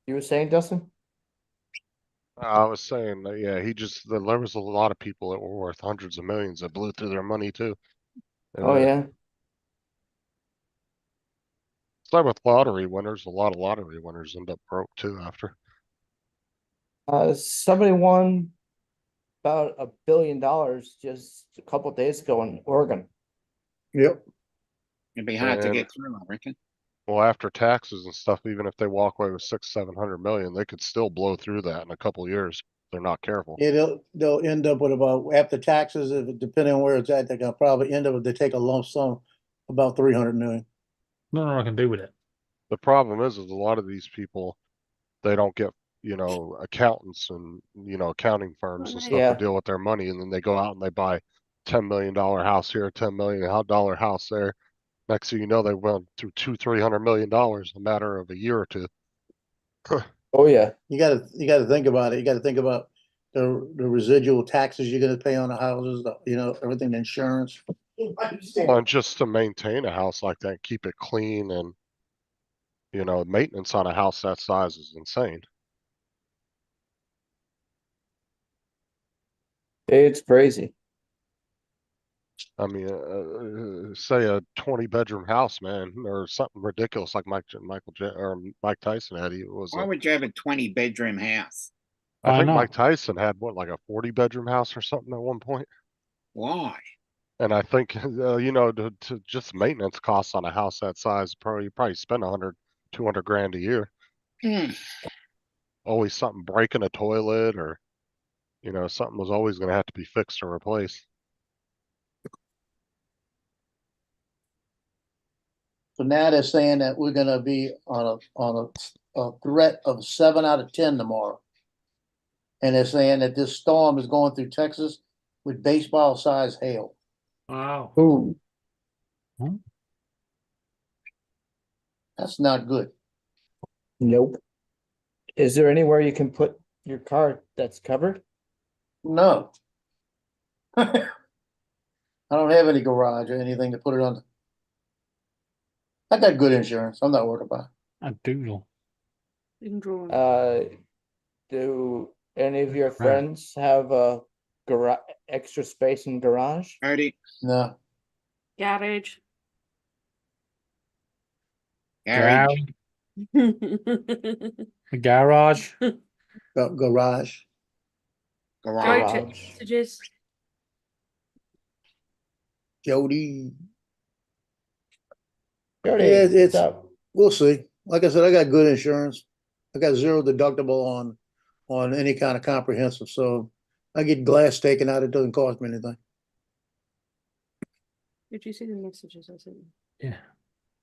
You were saying, Dustin? I was saying that, yeah, there was a lot of people that were worth hundreds of millions that blew through their money too. And, Oh, yeah. Same with lottery winners. A lot of lottery winners end up broke too after. Somebody won about $1 billion just a couple of days ago in Oregon. Yep. It'd be hard to And- get through, I reckon. Well, after taxes and stuff, even if they walk away with 600-700 million, they could still blow through that in a couple of years. If they're not careful. They'll end up with about, after taxes, if depending on where it's at, they're gonna probably end up with, they take a lump sum, about 300 million. Nothing I can do with it. The problem is a lot of these people, they don't get, accountants and, accounting firms and stuff Yeah. to deal with their money. And then they go out and they buy $10 million house here, $10 million house there. Next thing you know, they went through $200-300 million in a matter of a year or two. Oh, yeah. You gotta think about it. You gotta think about the residual taxes you're gonna pay on the houses, everything, insurance. And just to maintain a house like that, keep it clean and, maintenance on a house that size is insane. It's crazy. I mean, say a 20-bedroom house, man, or something ridiculous like Mike Tyson had. Why would you have a 20-bedroom house? I think know. Mike Tyson had like a 40-bedroom house or something at one point. Why? And I think, to just maintenance costs on a house that size, you probably spend 100-200 grand a year. Hmm. Always something breaking a toilet or, something was always going to have to be fixed or replaced. So now they're saying that we're gonna be on a threat of 7 out of 10 tomorrow. And they're saying that this storm is going through Texas with baseball-sized hail. Wow. Ooh. That's not good. Nope. Is there anywhere you can put your car that's covered? No. I don't have any garage or anything to put it on. I got good insurance. I'm not worried about it. A doodle. You can draw on. Do any of your friends have extra space in garage? Alrighty. No. Garage. Garage. Garage. Garage. Garage. Messages. Jody. Jody, Yeah, what's it's, up? we'll see. Like I said, I got good insurance. I got zero deductible on any kind of comprehensive, so I get glass taken out, it doesn't cost me anything. Did you see the messages I sent you? Yeah.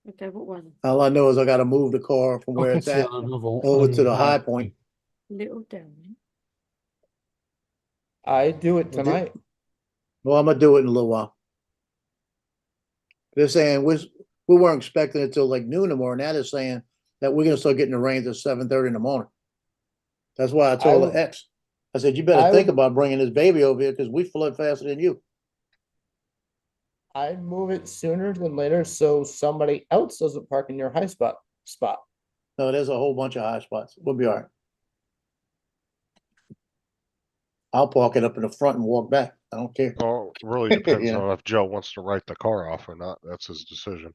Okay, what one? All I know is I gotta move the car from where Up it's to at another- over to the high point. Little down. I do it tonight. Well, I'm gonna do it in a little while. They're saying we weren't expecting it till like noon tomorrow. Now they're saying that we're gonna start getting the rains at 7:30 in the morning. That's why I told would- the ex, I said, you better I think would- about bringing this baby over here because we flood faster than you. I'd move it sooner than later so somebody else doesn't park in your high spot. No, there's a whole bunch of high spots. We'll be all right. I'll park it up in the front and walk back. I don't care. Well, it really depends Yeah. on if Joe wants to write the car off or not. That's his decision.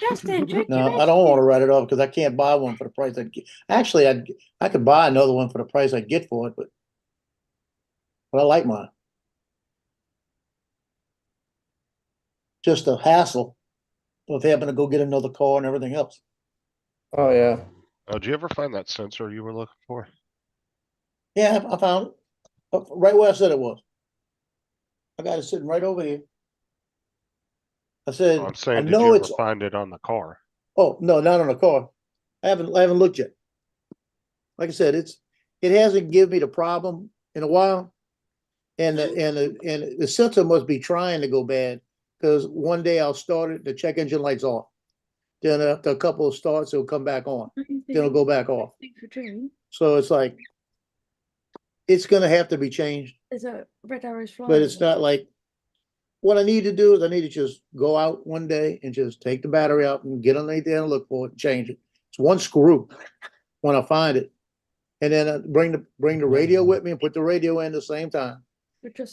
Justin, check No, your I don't want to write it off because I can't buy one for the price I get. Actually, I could buy another one for the price I get for it, but I like mine. Just a hassle of having to go get another car and everything else. Oh yeah. Did you ever find that sensor you were looking for? Yeah, I found it right where I said it was. I got it sitting right over here. I said, I'm I saying, did know you ever it's, find it on the car? oh, no, not on the car. I haven't looked yet. Like I said, it hasn't given me the problem in a while. And the sensor must be trying to go bad because one day I'll start it, the check engine light's off. Then after a couple of starts, it'll come back on. Then it'll go back off. So it's like, it's gonna have to be changed, There's a red arrows flying. but it's not like, what I need to do is I need to just go out one day and just take the battery out and get underneath there and look for it and change it. It's one screw when I find it. And then bring the radio with me and put the radio in the same time.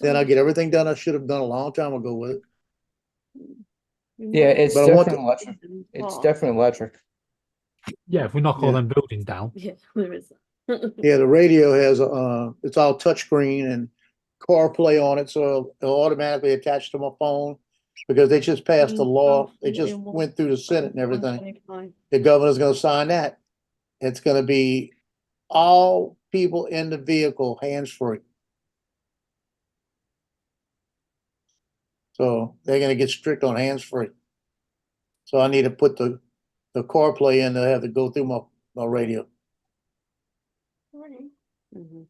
Then I'll get everything done I should have done a long time ago with it. Yeah, it's But I want definitely electric. It's Oh. definitely electric. Yeah, if we knock all Yeah. them buildings down. Yeah, there is. Yeah, the radio has it's all touchscreen and CarPlay on it, so it'll automatically attach to my phone because they just passed the law. They just went through the Senate and everything. The governor's gonna sign that. It's gonna be all people in the vehicle hands-free. So they're gonna get strict on hands-free. So I need to put the CarPlay in to have to go through my radio. Mhm.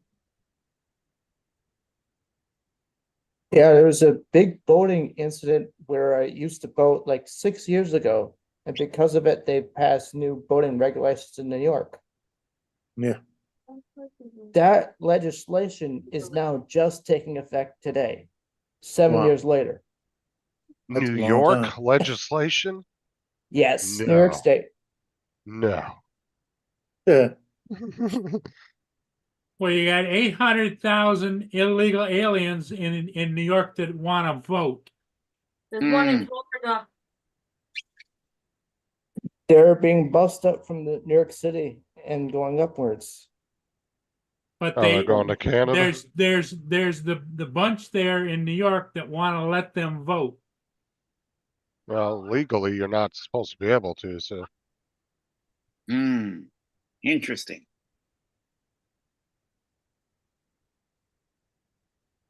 Yeah, there was a big boating incident where I used to boat like 6 years ago, and because of it, they passed new boating regulations in New York. Yeah. That legislation is now just taking effect today, 7 Wow. years later. That's a New long York time. legislation? Yes, New York No. State. No. Yeah. Well, you got 800,000 illegal aliens in New York that want to vote. There's one in Florida. They're being bussed up from the New York City and going upwards. But Oh, they're going to Canada? there's the bunch there in New York that want to let them vote. Well, legally, you're not supposed to be able to, so. Interesting.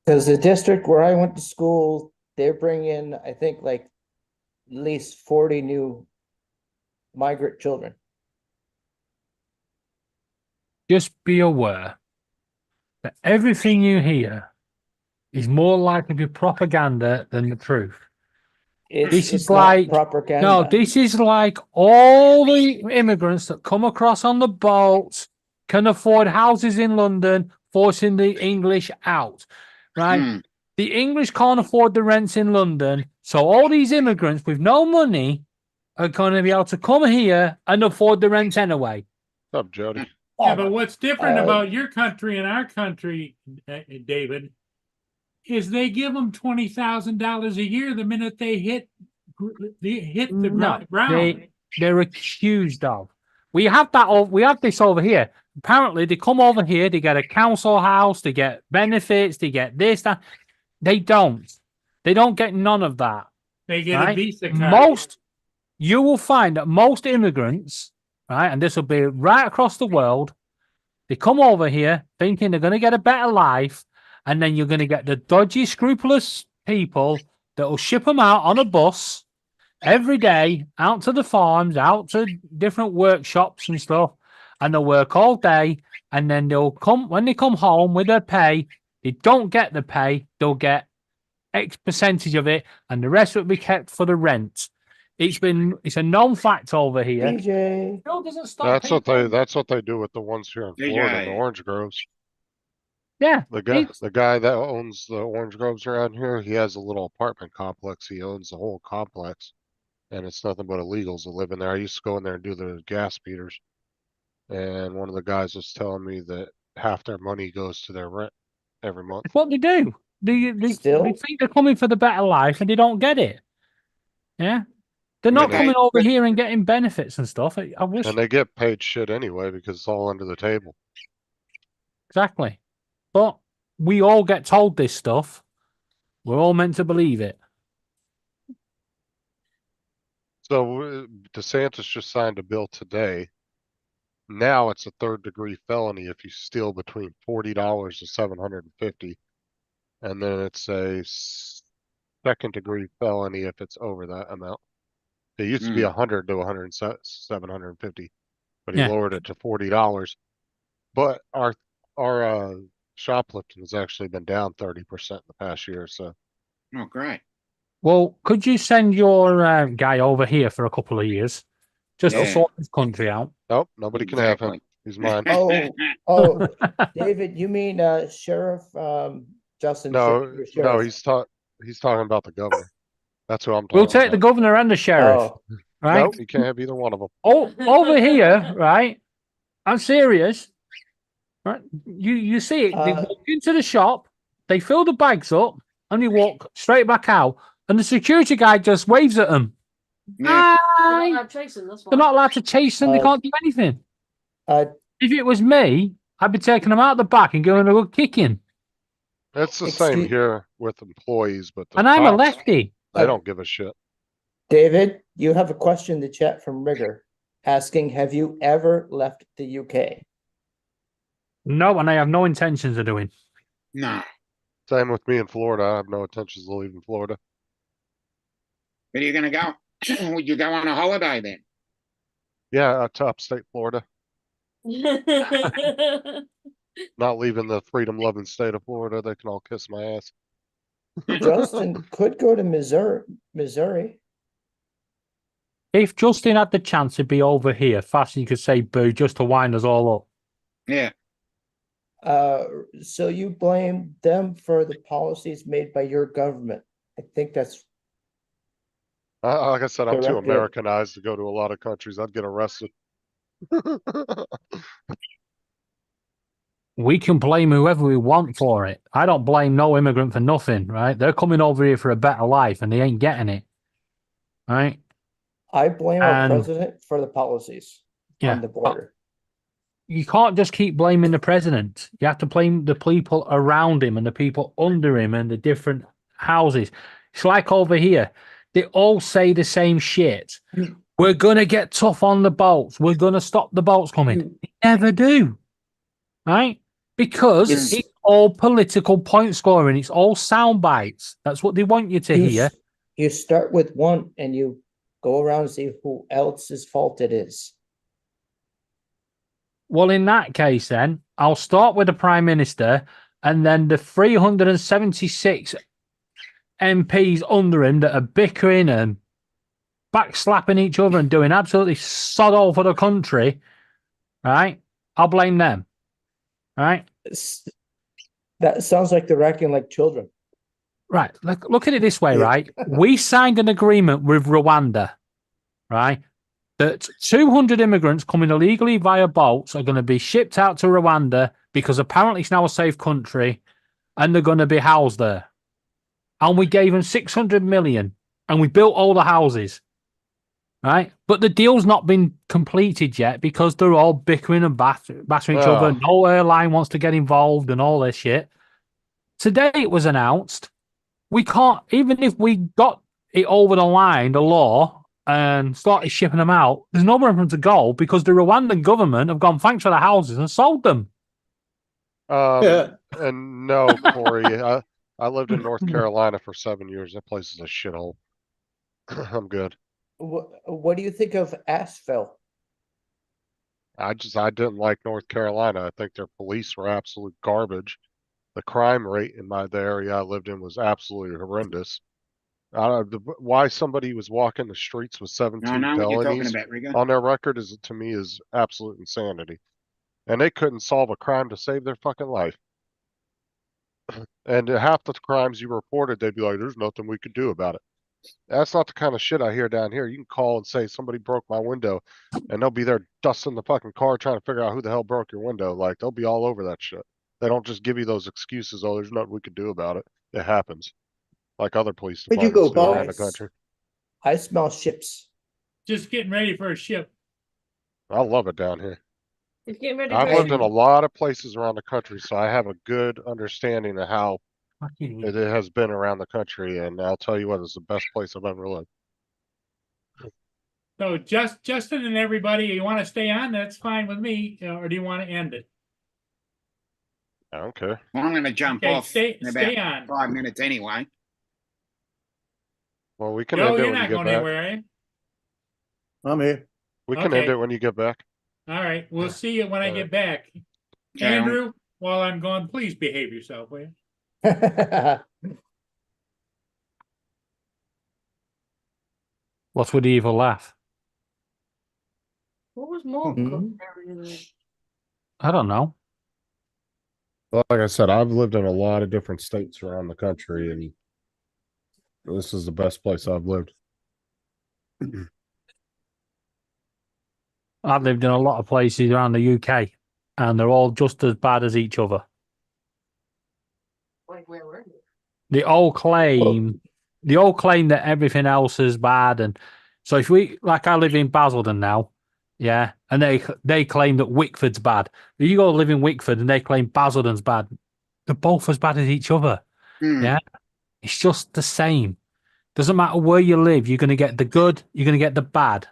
Because the district where I went to school, they bring in, I think, like at least 40 new migrant children. Just be aware that everything you hear is more likely to be propaganda than the truth. This It's is not like propaganda. no, this is like all the immigrants that come across on the boats can afford houses in London, forcing the English out. Right? The English can't afford the rents in London, so all these immigrants with no money are going to be able to come here and afford the rent anyway. What's up, Jody? Yeah, but what's different Uh, about your country and our country, David, is they give them $20,000 a year the minute they hit the No, ground. they're accused of. We have that. We have this over here. Apparently, they come over here. They get a council house. They get benefits. They get this, that. They don't. They don't get none of that. They get right? a Visa card. You will find that most immigrants, right, and this will be right across the world, they come over here thinking they're going to get a better life, and then you're going to get the dodgy, scrupulous people that will ship them out on a bus every day out to the farms, out to different workshops and stuff, and they'll work all day, and then they'll come, when they come home with their pay, they don't get the pay, they'll get X percentage of it, and the rest will be kept for the rent. It's a known fact over here. DJ. Still doesn't stop That's what they do with the ones here in Florida, the orange groves. Yeah. The guy that owns the orange groves around here, he has a little apartment complex. He owns the whole complex, and it's nothing but illegals that live in there. I used to go in there and do the gas meters, and one of the guys was telling me that half their money goes to their rent every month. It's what they do. They think they're coming for the better life, and they don't get it. Yeah. They're not coming over here and getting benefits and stuff. I wish. And they get paid shit anyway because it's all under the table. Exactly. But we all get told this stuff. We're all meant to believe it. So DeSantis just signed a bill today. Now it's a third-degree felony if you steal between $40 to $750, and then it's a second-degree felony if it's over that amount. It used to be 100 to 750, but he lowered it to $40. But our shoplifting has actually been down 30% in the past year. So, oh, great. Well, could you send your guy over here for a couple of years, just to sort this country out? Nope, nobody can have him. He's mine. Oh, David, you mean Sheriff Justin? No, he's talking about the governor. That's who I'm talking We'll take about. the governor and the sheriff. Right? Nope, you can't have either one of them. Oh, over here, right? I'm serious. Right? You see it. They walk into the shop, they fill the bags up, and they walk straight back out. And the security guy just waves at them. They're not allowed chasing, that's why. They're not allowed to chase them. They can't do anything. If it was me, I'd be taking them out the back and giving them a good kicking. It's the same here with employees, but And I'm a lefty. They don't give a shit. David, you have a question in the chat from Rigger asking, have you ever left the UK? No, and I have no intentions of doing. No. Same with me in Florida. I have no intentions of leaving Florida. Where are you going to go? Would you go on a holiday then? Yeah, to upstate Florida. Not leaving the freedom-loving state of Florida. They can all kiss my ass. Justin could go to Missouri. If Justin had the chance to be over here, fast, you could say boo just to wind us all up. Yeah. So you blame them for the policies made by your government. I think that's like I said, I'm too Directed. Americanized to go to a lot of countries. I'd get arrested. We can blame whoever we want for it. I don't blame no immigrant for nothing, right? They're coming over here for a better life and they ain't getting it, right? I blame our president for the policies on the border. You can't just keep blaming the president. You have to blame the people around him and the people under him and the different houses. It's like over here. They all say the same shit. We're going to get tough on the boats. We're going to stop the boats coming. They never do. Right? Because it's all political point scoring. It's all sound bites. That's what they want you to hear. You start with one and you go around and see who else's fault it is. Well, in that case, then, I'll start with the Prime Minister and then the 376 MPs under him that are bickering and backslapping each other and doing absolutely sod all for the country, right? I'll blame them, right? That sounds like they're acting like children. Right. Look at it this way, right? We signed an agreement with Rwanda, right? That 200 immigrants coming illegally via boats are going to be shipped out to Rwanda because apparently it's now a safe country and they're going to be housed there, and we gave them 600 million and we built all the houses, right? But the deal's not been completed yet because they're all bickering and battering each other. Ugh. No airline wants to get involved and all this shit. Today it was announced we can't, even if we got it over the line, the law, and started shipping them out, there's nowhere for them to go because the Rwandan government have gone, thanks for the houses, and sold them. And no, Corey, I lived in North Carolina for 7 years. That place is a shithole. I'm good. What do you think of Asheville? I didn't like North Carolina. I think their police were absolute garbage. The crime rate in the area I lived in was absolutely horrendous. Why somebody was walking the streets with 17 I know what you're talking felonies about, Rigger. on their record is, to me, is absolute insanity. And they couldn't solve a crime to save their fucking life. And half the crimes you reported, they'd be like, there's nothing we could do about it. That's not the kind of shit I hear down here. You can call and say somebody broke my window, and they'll be there dusting the fucking car trying to figure out who the hell broke your window. Like, they'll be all over that shit. They don't just give you those excuses, oh, there's nothing we could do about it. It happens. Like other police Where'd you departments go, do around the Paul? country. I smell ships. Just getting ready for a ship. I love it down here. He's getting ready I've for lived in a lot of places around the country, so I have a good understanding of how it has been around the country, and I'll tell you what, it's the best place I've ever lived. So Justin and everybody, you want to stay on? That's fine with me. Or do you want to end it? I don't care. Well, I'm going to jump Okay, off stay in about on. 5 minutes anyway. Well, we can Joe, end it you're when you not get going back. anywhere, eh? I'm here. We can Okay. end it when you get back. All right, we'll see you when I get back. Okay. Andrew, while I'm gone, please behave yourself, will you? What's with the evil laugh? What was more Mhm. I don't know. Like I said, I've lived in a lot of different states around the country, and this is the best place I've lived. I've lived in a lot of places around the UK, and they're all just as bad as each other. Like, where were you? They all claim that everything else is bad, and so if we, like, I live in Basildon now, yeah, and they claim that Wickford's bad. If you go live in Wickford and they claim Basildon's bad, they're both as bad as each other. Yeah, it's just the same. Doesn't matter where you live, you're going to get the good, you're going to get the bad.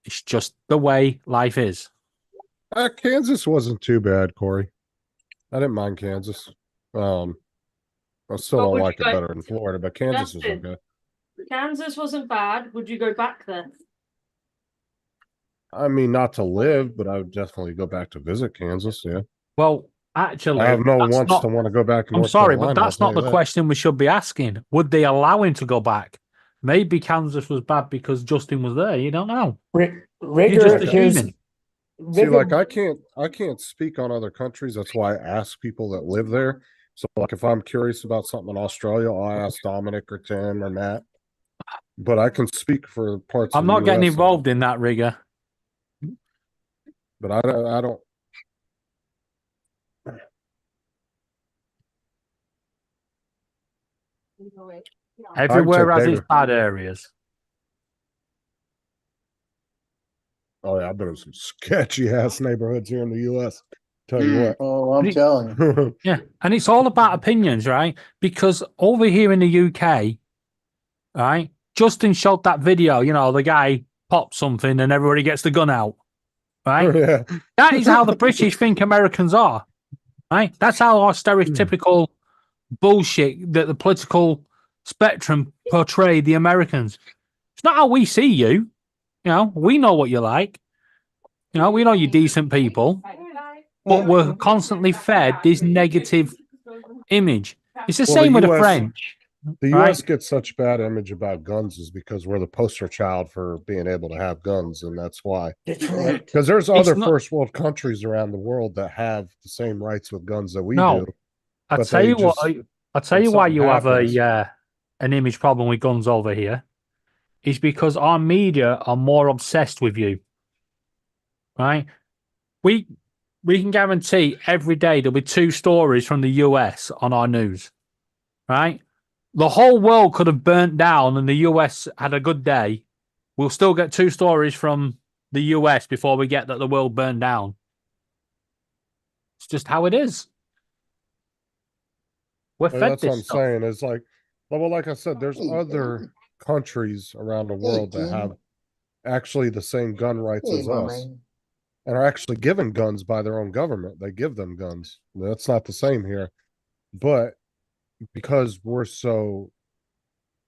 It's just the way life is. Kansas wasn't too bad, Corey. I didn't mind Kansas. I still But don't would like you it go- better than Florida, but Kansas was Justin. okay. Kansas wasn't bad. Would you go back there? I mean, not to live, but I would definitely go back to visit Kansas. Yeah, Well, actually, I have no that's wants not- to want to go back to I'm North sorry, Carolina, but that's I'll not tell the you that. question we should be asking. Would they allow him to go back? Maybe Kansas was bad because Justin was there. You don't know. You're Rigger, just here's assuming. See, Rigger, like I can't speak on other countries. That's why I ask people that live there. So, like, if I'm curious about something in Australia, I'll ask Dominic or Tim or Matt. But I can speak for parts. I'm of the not getting US, involved in that, Rigger. but I don't. Everywhere has its neighbor. bad areas. Oh yeah, I've been in some sketchy ass neighborhoods here in the U.S. Tell you what. Oh, I'm telling you. Yeah, and it's all about opinions, right? Because over here in the UK, right, Justin showed that video, you know, the guy popped something and everybody gets the gun out, right? Yeah. That is how the British think Americans are, right? That's how our stereotypical bullshit that the political spectrum portray the Americans. It's not how we see you. You know, we know what you like. You know, we know you're decent people. But we're constantly fed this negative image. It's the Well, same with the US French. The right? U.S. gets such bad image about guns is because we're the poster child for being able to have guns, and that's why. Detroit. Because there's It's other not- first world countries around the world that have the same rights with guns that we No. do. I'll but tell they you what. just- I'll tell when you why something you have happens- an image problem with guns over here. Is because our media are more obsessed with you. Right? We can guarantee every day there'll be 2 stories from the US on our news. right? The whole world could have burnt down and the US had a good day. We'll still get 2 stories from the US before we get that the world burned down. It's just how it is. We're Well, fed that's what this I'm stuff. saying. It's like, well, like I said, there's other countries around the world that have actually the same gun rights Hey, as Mama. us and are actually given guns by their own government. They give them guns. That's not the same here. But because we're so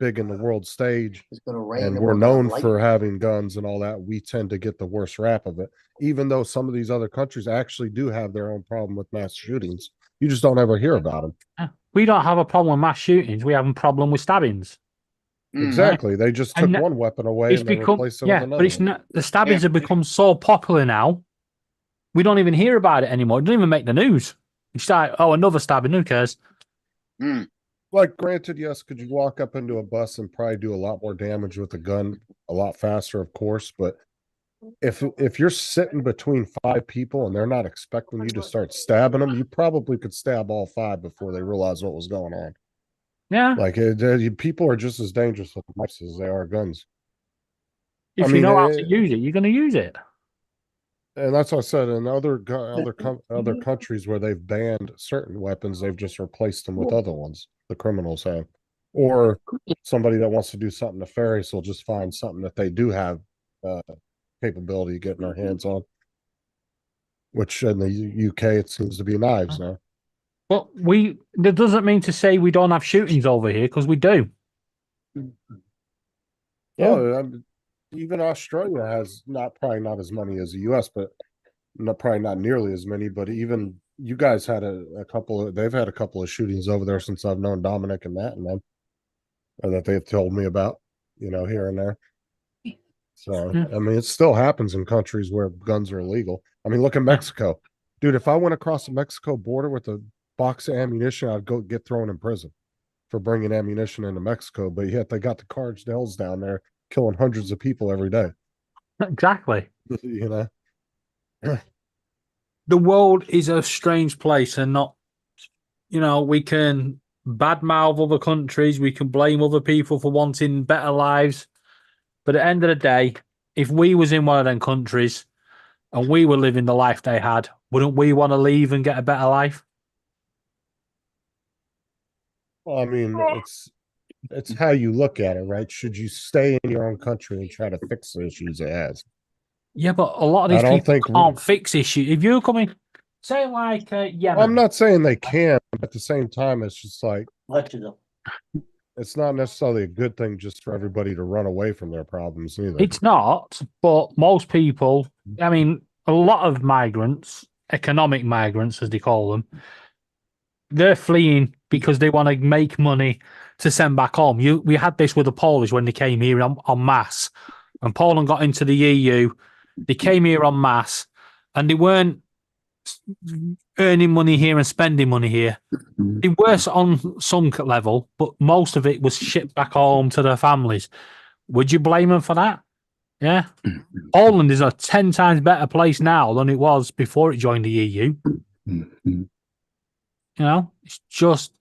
big in the world stage It's gonna rain and and we're we're gonna known light for having guns and all that, we tend to get the worst rap of it. Even though some of these other countries actually do have their own problem with mass shootings, you just don't ever hear about them. We don't have a problem with mass shootings. We have a problem with stabbings. Exactly. They just took And one weapon away it's and they become, replaced it yeah, with but another it's one. not, the stabbings have become so popular now. We don't even hear about it anymore. It doesn't even make the news. It's like, oh, another stabbing. Who cares? Like, granted, yes, could you walk up into a bus and probably do a lot more damage with a gun a lot faster, of course, but if you're sitting between 5 people and they're not expecting you to start stabbing them, you probably could stab all 5 before they realize what was going on. Yeah. Like, people are just as dangerous with knives as they are guns. If you know how to use it, you're going to use it. And that's what I said. In other countries where they've banned certain weapons, they've just replaced them with other ones. The criminals have, or somebody that wants to do something nefarious will just find something that they do have capability of getting their hands on. Which in the UK it seems to be knives now. But that doesn't mean to say we don't have shootings over here, because we do. Yeah. Oh, even Australia has probably not as many as the US, but probably not nearly as many. But even you guys had they've had a couple of shootings over there since I've known Dominic and Matt and them, or that they've told me about, here and there. So, I mean, it still happens in countries where guns are illegal. I mean, look at Mexico. Dude, if I went across the Mexico border with a box of ammunition, I'd go get thrown in prison for bringing ammunition into Mexico. But yet they got the cartels down there killing hundreds of people every day. Exactly. The world is a strange place, and not, we can badmouth other countries, we can blame other people for wanting better lives. But at the end of the day, if we was in one of them countries and we were living the life they had, wouldn't we want to leave and get a better life? Well, I mean, it's how you look at it, right? Should you stay in your own country and try to fix the issues it has? Yeah, but a lot of these people can't fix issues. If you're coming, say like Yemen. I'm not saying they can, but at the same time, it's just like it's not necessarily a good thing just for everybody to run away from their problems either. It's not, but most people, I mean, a lot of migrants, economic migrants as they call them, they're fleeing because they want to make money to send back home. We had this with the Polish when they came here en masse. When Poland got into the EU, they came here en masse, and they weren't earning money here and spending money here. They were on some level, but most of it was shipped back home to their families. Would you blame them for that? Yeah. Poland is a 10 times better place now than it was before it joined the EU. It's just...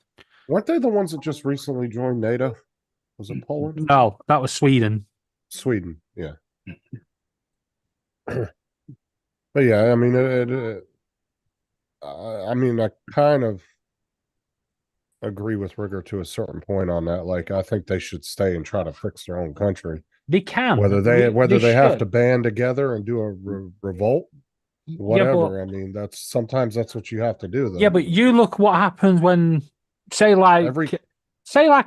Weren't they the ones that just recently joined NATO? Was it Poland? No, that was Sweden. Sweden, yeah. But yeah, I mean, I kind of agree with Rigger to a certain point on that. Like, I think they should stay and try to fix their own country. They can. Whether they have should. to band together and do a revolt, whatever. I mean, sometimes that's what you have to do. Though. Yeah, but you look what happens when, say like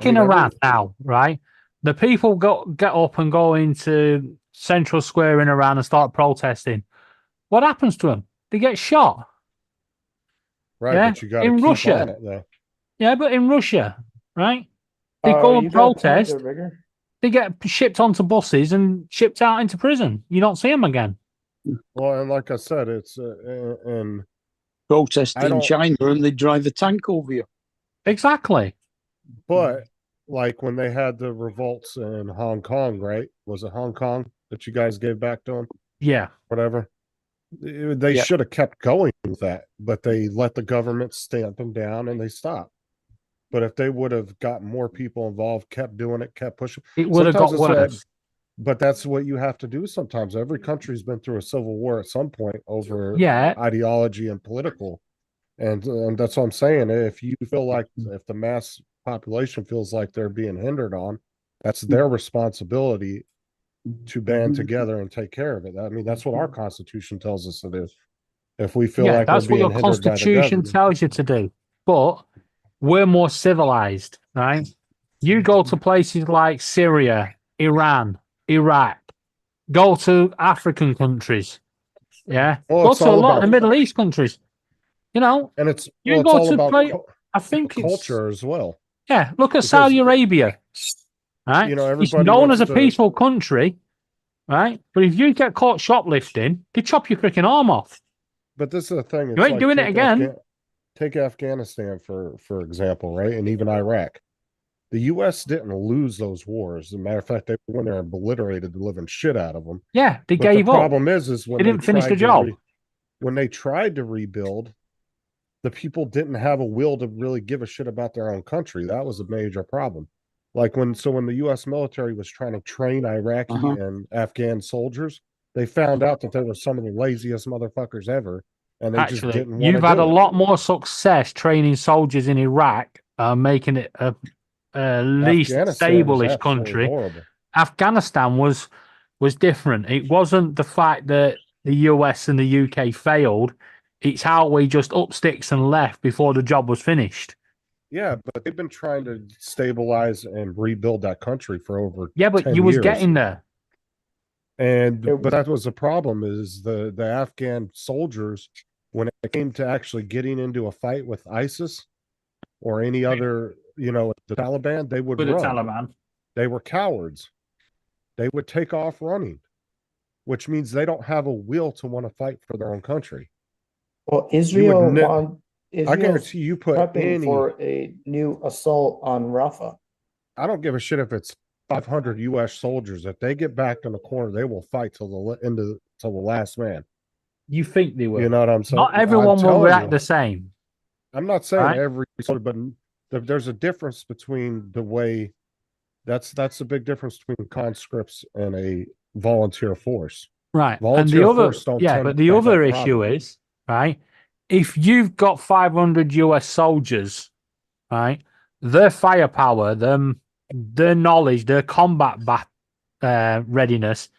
in Iran now, right? The people get up and go into Central Square in Iran and start protesting. What happens to them? They get shot. Right, yeah? But you got to in keep Russia. on it, though. Yeah, but in Russia, right? They go and protest. They get shipped onto buses and shipped out into prison. You don't see them again. Well, and like I said, it's and protest in China, and they drive a tank over you. Exactly. But like when they had the revolts in Hong Kong, right? Was it Hong Kong that you guys gave back to them? Yeah. Whatever. They should have kept going with that, but they let the government stamp them down and they stopped. But if they would have gotten more people involved, kept doing it, kept pushing, It would have got sometimes it's worse. but that's what you have to do sometimes. Every country's been through a civil war at some point over Yeah. ideology and political. And that's what I'm saying. If you feel like if the mass population feels like they're being hindered on, that's their responsibility to band together and take care of it. I mean, that's what our Constitution tells us to do. If we feel Yeah, like that's we're what your being hindered by the constitution government, tells you to do. But we're more civilized, right? You go to places like Syria, Iran, Iraq, go to African countries, yeah, well, go it's to a all lot of about the Middle East countries. You know, and it's you well, it's go all to about play. I think it's culture as well. yeah. Look at Because, Saudi Arabia, right? you know, It's everybody known wants as a to- peaceful country, right? But if you get caught shoplifting, they chop your freaking arm off. But this is the thing. It's You ain't like doing it take again. Take Afghanistan for example, right? And even Iraq. The U.S. didn't lose those wars. As a matter of fact, they went there and obliterated the living shit out of them. Yeah, they But gave the up. problem is when They didn't finish the tried to job. when they tried to rebuild, the people didn't have a will to really give a shit about their own country. That was a major problem. Like when the U.S. military was trying to train Iraqi and Afghan soldiers, they found out that they were some of the laziest motherfuckers ever, and they just Actually, didn't want you've to had do a it. lot more success training soldiers in Iraq, making it a least Afghanistan was stable-ish absolutely country. horrible. Afghanistan was different. It wasn't the fact that the US and the UK failed. It's how we just up sticks and left before the job was finished. Yeah, but they've been trying to stabilize and rebuild that country for over Yeah, but 10 you was years. getting there. But that was the problem is the Afghan soldiers, when it came to actually getting into a fight with ISIS or any other, the Taliban, they would With the run. Taliban. They were cowards. They would take off running, which means they don't have a will to want to fight for their own country. Well, You would Israel ne- want I Israel's guarantee you put prepping any. for a new assault on Rafah. I don't give a shit if it's 500 U.S. soldiers. If they get backed in the corner, they will fight till till the last man. You think they will. You know what I'm saying? Not I'm everyone will telling react you. the same. I'm not saying Right. every soldier, but there's a difference between the way. That's a big difference between conscripts and a volunteer force. Right. And Volunteer the other, force don't yeah, tend but to the have that other issue problem. is, right, if you've got 500 US soldiers, right, their firepower, their knowledge, their combat readiness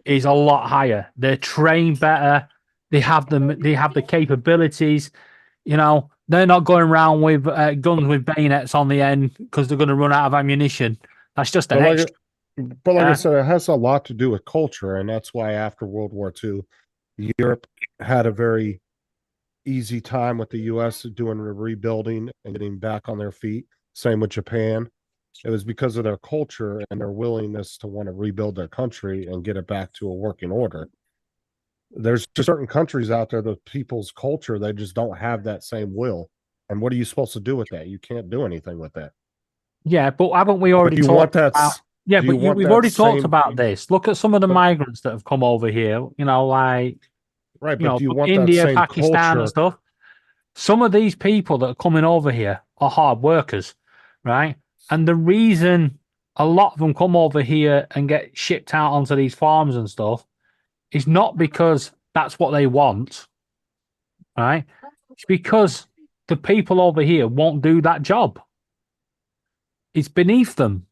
is a lot higher. They're trained better. They have the capabilities. You know, they're not going around with guns with bayonets on the end because they're going to run out of ammunition. That's just an But like, extra. but like I said, it has a lot to do with culture, and that's why after World War II, Europe had a very easy time with the U.S. doing the rebuilding and getting back on their feet. Same with Japan. It was because of their culture and their willingness to want to rebuild their country and get it back to a working order. There's just certain countries out there, the people's culture, they just don't have that same will. And what are you supposed to do with that? You can't do anything with that. Yeah, but haven't we already you want talked that about? Yeah, do but you want we've that already talked same- about this. Look at some of the migrants that have come over here. You know, like Right, you but know, do you from want that India, same Pakistan, culture? and stuff. Some of these people that are coming over here are hard workers, right? And the reason a lot of them come over here and get shipped out onto these farms and stuff is not because that's what they want, right? It's because the people over here won't do that job. It's beneath them.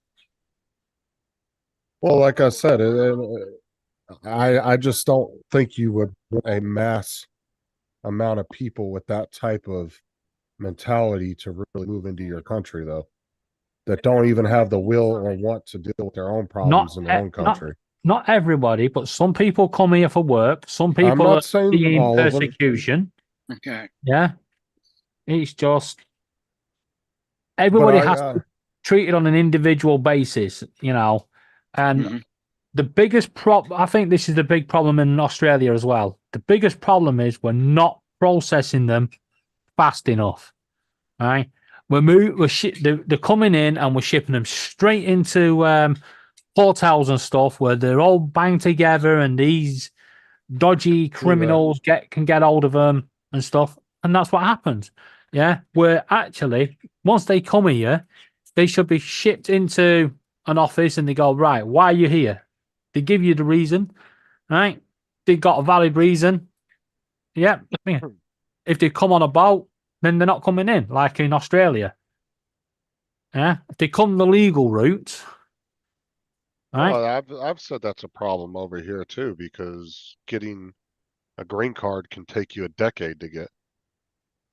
Well, like I said, I just don't think you would want a mass amount of people with that type of mentality to really move into your country, though, that don't even have the will or want to deal with their own problems in their own country. Not everybody, but some people come here for work. Some people not are saying seeing all of them. persecution. Okay. Yeah. It's just everybody But has to be treated on an individual basis, you know. And the biggest I think this is the big problem in Australia as well. The biggest problem is we're not processing them fast enough. Right? They're coming in and we're shipping them straight into hotels and stuff where they're all banged together and these dodgy criminals can get hold of them and stuff. And that's what happens. Yeah, where actually once they come here, they should be shipped into an office and they go, right, why are you here? They give you the reason, right? They got a valid reason. Yeah. If they come on a boat, then they're not coming in, like in Australia. Yeah. If they come the legal route, right? Well, I've said that's a problem over here too, because getting a green card can take you a decade to get.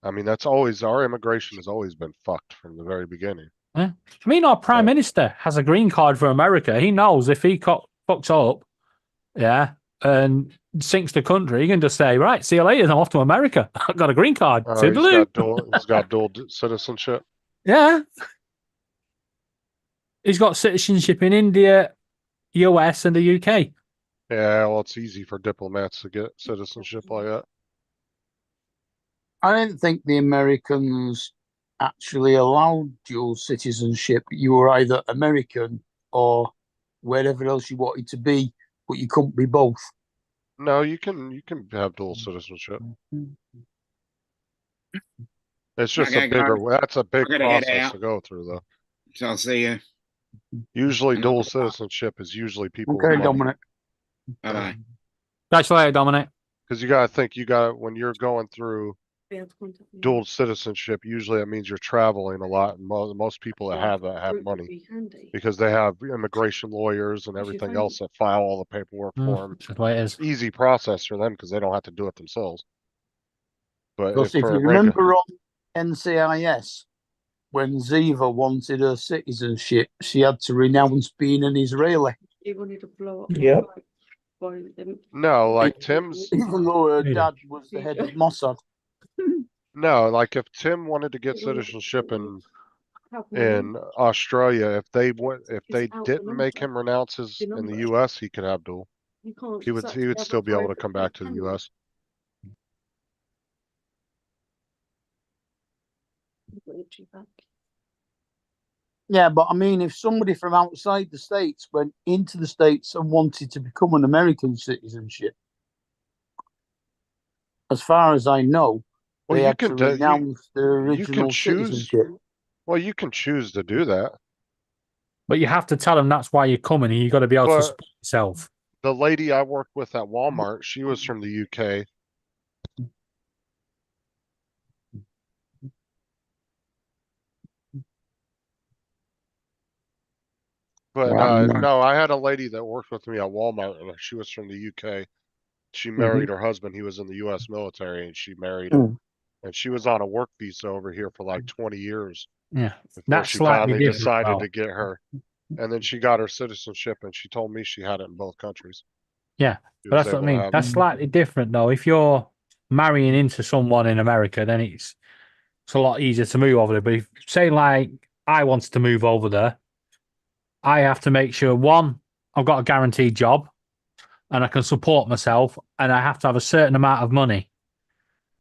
I mean, that's always our immigration has always been fucked from the very beginning. Yeah. I mean, our prime minister has a green card for America. He knows if he fucks up, yeah, and sinks the country, he can just say, right, see you later. I'm off to America. I've got a green card. He's got dual citizenship. Yeah. He's got citizenship in India, US, and the UK. Yeah, well, it's easy for diplomats to get citizenship like that. I didn't think the Americans actually allowed dual citizenship. You were either American or wherever else you wanted to be, but you couldn't be both. No, you can have dual citizenship. It's just Okay, that's a big I gotta head process out. to go through, though. So I'll see you. Usually, dual citizenship is usually people with Okay, money. Dominic. Bye bye. Catch you later, Dominic. Because you gotta think, when you're going through dual citizenship, usually that means you're traveling a lot, and most people that have that have money because they have immigration lawyers and everything else that file all the paperwork for them. That's the way it is. Easy process for them because they don't have to do it themselves. But Because if for you a regular, remember on NCIS, when Ziva wanted her citizenship, she had to renounce being an Israeli. He wanted to blow up. Yep. no, like Tim's, Even though her dad was the head of Mossad. no, like if Tim wanted to get citizenship in Australia, if they didn't make him renounce his in the US, he could have dual. He would still be able to come back to the US. Yeah, but I mean, if somebody from outside the States went into the States and wanted to become an American citizenship, as far as I know, they had to renounce their original citizenship. Well, you can choose to do that. But you have to tell them that's why you're coming, and you got to be able to support yourself. The lady I worked with at Walmart, she was from the UK. But no, I had a lady that worked with me at Walmart, and she was from the UK. She married her husband. He was in the US military, and she married him. And she was on a work visa over here for like 20 years. Yeah, before that's she slightly finally different. decided to get her. And then she got her citizenship, and she told me she had it in both countries. Yeah, but that's what I mean. That's slightly different, though. If you're marrying into someone in America, then it's a lot easier to move over there. But if, say, like, I wanted to move over there, I have to make sure, one, I've got a guaranteed job and I can support myself, and I have to have a certain amount of money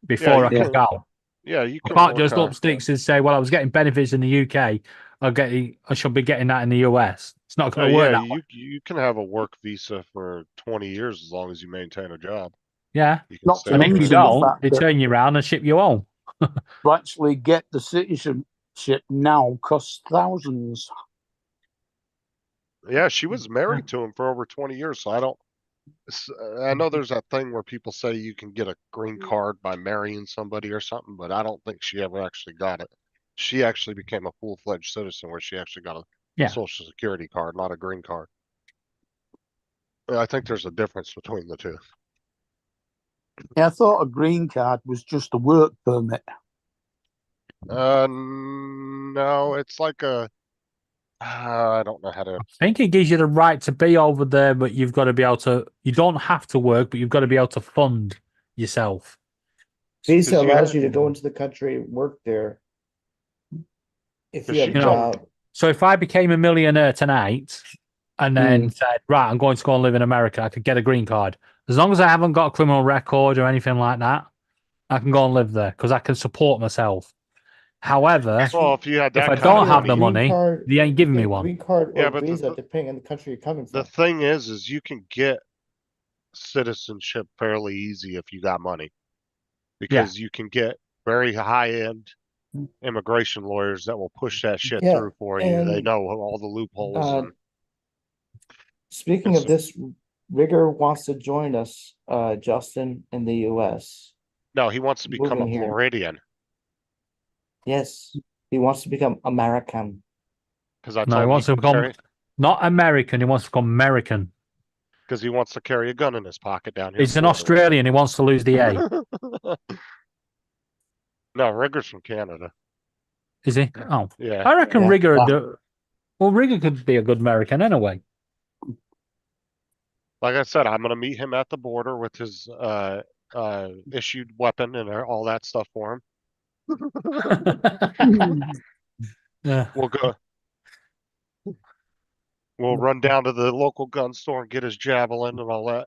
before I can go. Yeah, you I can't just up sticks and say, well, I was getting benefits in the UK. I should be getting that in the US. It's not going to work that way. You can have a work visa for 20 years as long as you maintain a job. Yeah. Not And if you don't, they turn you around and ship you home. To actually get the citizenship now costs thousands. Yeah, she was married to him for over 20 years, so I know there's that thing where people say you can get a green card by marrying somebody or something, but I don't think she ever actually got it. She actually became a full-fledged citizen where she actually got a social security card, not a green card. I think there's a difference between the two. Yeah, I thought a green card was just a work permit. No, it's like I don't know how to. I think it gives you the right to be over there, but you've got to be able to. You don't have to work, but you've got to be able to fund yourself. Visa allows you to go into the country and work there if you have a job. So if I became a millionaire tonight and then said, right, I'm going to go and live in America, I could get a green card. As long as I haven't got a criminal record or anything like that, I can go and live there because I can support myself. However, well, if I don't have the money, they ain't giving me one. Green card or visa, depending on the country you're coming from. The thing is you can get citizenship fairly easy if you got money, because you can get very high-end immigration lawyers that will push that shit Yeah, through for you. They and, know all the loopholes Uh, and speaking of this, Rigger wants to join us, Justin, in the US. no, he wants to become a Moving here. Floridian Yes, he wants to become American. because I No, told he him wants to become carry, not American. He wants to become American. because he wants to carry a gun in his pocket down here. He's in an Florida. Australian. He wants to lose the A. No, Rigger's from Canada. Is he? Oh, Yeah. I reckon Yeah. Rigger. Well, Rigger could be a good American anyway. Like I said, I'm gonna meet him at the border with his issued weapon and all that stuff for him. Yeah. We'll go. We'll run down to the local gun store and get his javelin and all that.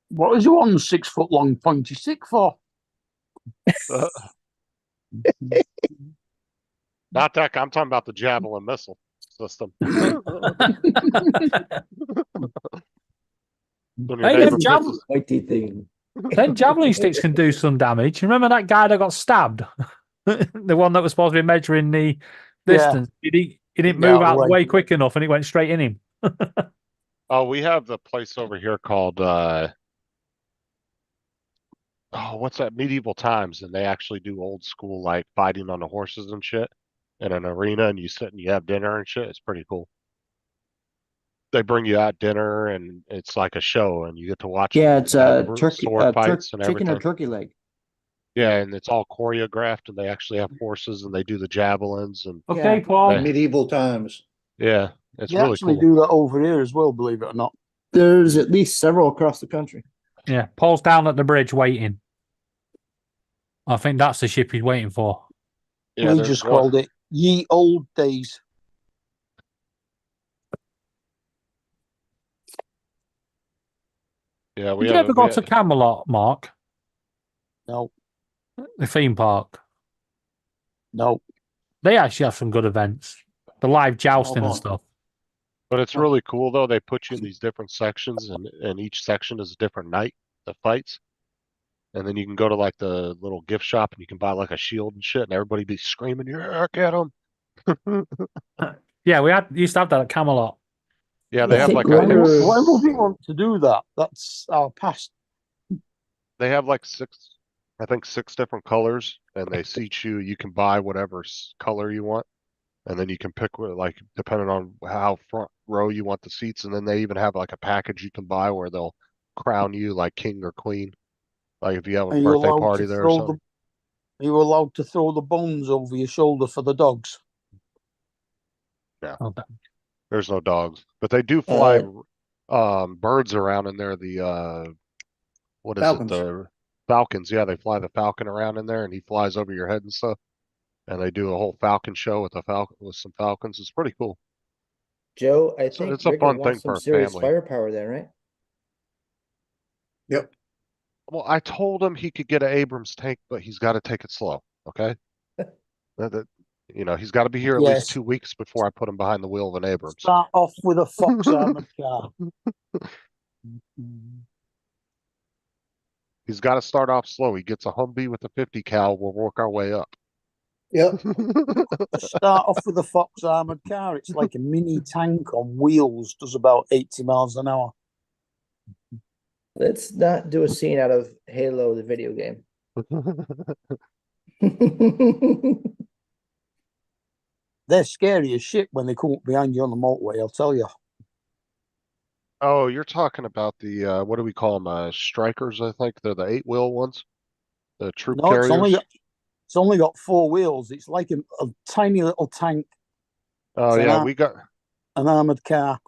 What is you on 6 foot long pointy stick for? Not that. I'm talking about the javelin missile system. When your Hey, neighbor them pisses- Mighty thing. Then javelin sticks can do some damage. Remember that guy that got stabbed? The one that was supposed to be measuring the distance. He didn't Yeah, move out the right. way quick enough and it went straight in him. Oh, we have the place over here called what's that? Medieval Times, and they actually do old school like fighting on the horses and shit in an arena, and you sit and you have dinner and shit. It's pretty cool. They bring you out dinner, and it's like a show, and you get to watch. Yeah, them it's have turkey, sword fights and chicken or everything. turkey leg. Yeah, and it's all choreographed, and they actually have horses, and they do the javelins, and Okay, Yeah. Paul. Medieval times. yeah, it's They really actually cool. do that over here as well, believe it or not. There's at least several across the country. Yeah, Paul's down at the bridge waiting. I think that's the ship he's waiting for. Yeah, We there's just one- called it Ye Old Days. Yeah, we Did you have. ever go to Camelot, Mark? No, The theme park. no. They actually have some good events. The live jousting and on. stuff. But it's really cool though. They put you in these different sections, and each section is a different night that fights. And then you can go to like the little gift shop, and you can buy like a shield and shit, and everybody be screaming, "Yeah, get them!" Yeah, used to have that at Camelot. Yeah, they I have think like Rigger- Why would we want to do that? That's our past. they have like six different colors, and they seat you. You can buy whatever color you want, and then you can pick like depending on how front row you want the seats. And then they even have like a package you can buy where they'll crown you like king or queen, like if you have a Are you birthday allowed party to there or throw something. Are you allowed to throw the bones over your shoulder for the dogs? Okay. There's no dogs, but they do fly birds around in there. The what is Falcons. it? The falcons. Yeah, they fly the falcon around in there, and he flies over your head and stuff. And they do a whole falcon show with some falcons. It's pretty cool. Joe, I So think it's a Rigger fun wants thing for some a serious family. firepower there, right? Yep. Well, I told him he could get an Abrams tank, but he's got to take it slow. Okay. He's got to be here at least Yes. 2 weeks before I put him behind the wheel of an Abrams. Start off with a Fox armored car. He's got to start off slow. He gets a Humvee with a 50 cal. We'll work our way up. Yep. Start off with a Fox armored car. It's like a mini tank on wheels. Does about 80 miles an hour. Let's not do a scene out of Halo, the video game. They're scary as shit when they come up behind you on the motorway, I'll tell you. Oh, you're talking about the what do we call them? Strikers, I think. They're the 8-wheel ones. The troop No, carriers. it's only got 4 wheels. It's like a tiny little tank. Oh It's yeah, we got an armored car.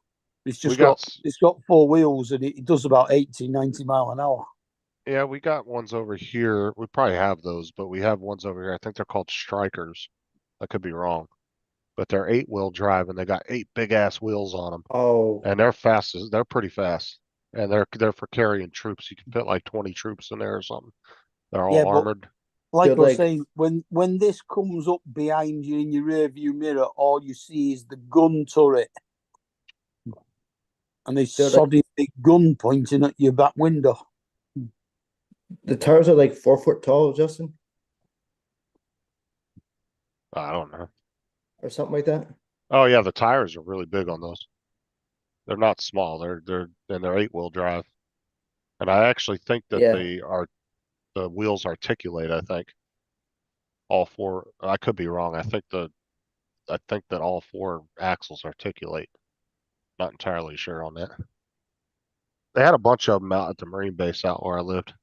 It's We just got it's got 4 wheels and it does about 80, 90 mile an hour. yeah, we got ones over here. We probably have those, but we have ones over here. I think they're called Strikers. I could be wrong. But they're 8-wheel drive and they got 8 big ass wheels on them. Oh, And they're fast. They're pretty fast. And they're for carrying troops. You can fit like 20 troops in there or something. They're all Yeah, but- armored. Like I Good, was like- saying, when this comes up behind you in your rear view mirror, all you see is the gun turret. And this Good, like- soddy big gun pointing at your back window. The tires are like 4 foot tall, Justin, I don't know. or something like that. Oh yeah, the tires are really big on those. They're not small. They're 8-wheel drive. And I actually think that Yeah. the wheels articulate, I think. All four, I could be wrong. I think that all four axles articulate. Not entirely sure on that. They had a bunch of them out at the Marine base out where I lived.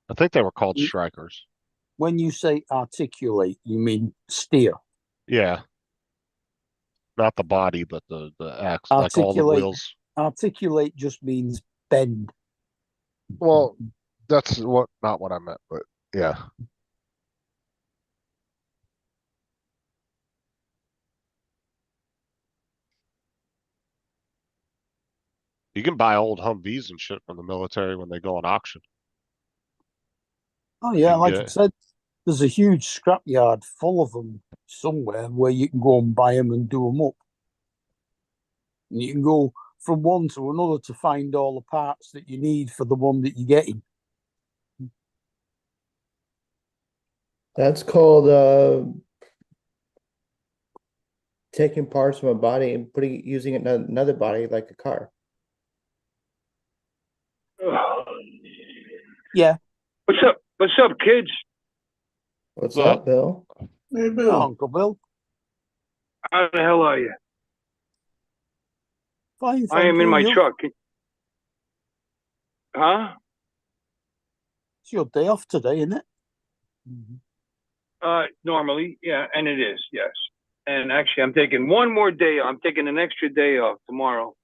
I think they were called Strikers. When you say articulate, you mean steer. Yeah. Not the body, but the axle, like all the Articulate. wheels. Articulate just means bend. Well, that's not what I meant, but yeah. You can buy old Humvees and shit from the military when they go on auction. Oh yeah, can like get- I said, there's a huge scrapyard full of them somewhere where you can go and buy them and do them up. And you can go from one to another to find all the parts that you need for the one that you're getting. That's called taking parts from a body and using it in another body, like a car. Yeah. What's up? What's up, kids? What's up, Bill? Hey, Oh, Uncle Bill. How the hell are you? Fine, I am thank in my you. truck. Huh? It's your day off today, isn't it? Normally, yeah, and it is, yes. And actually, I'm taking one more day. I'm taking an extra day off tomorrow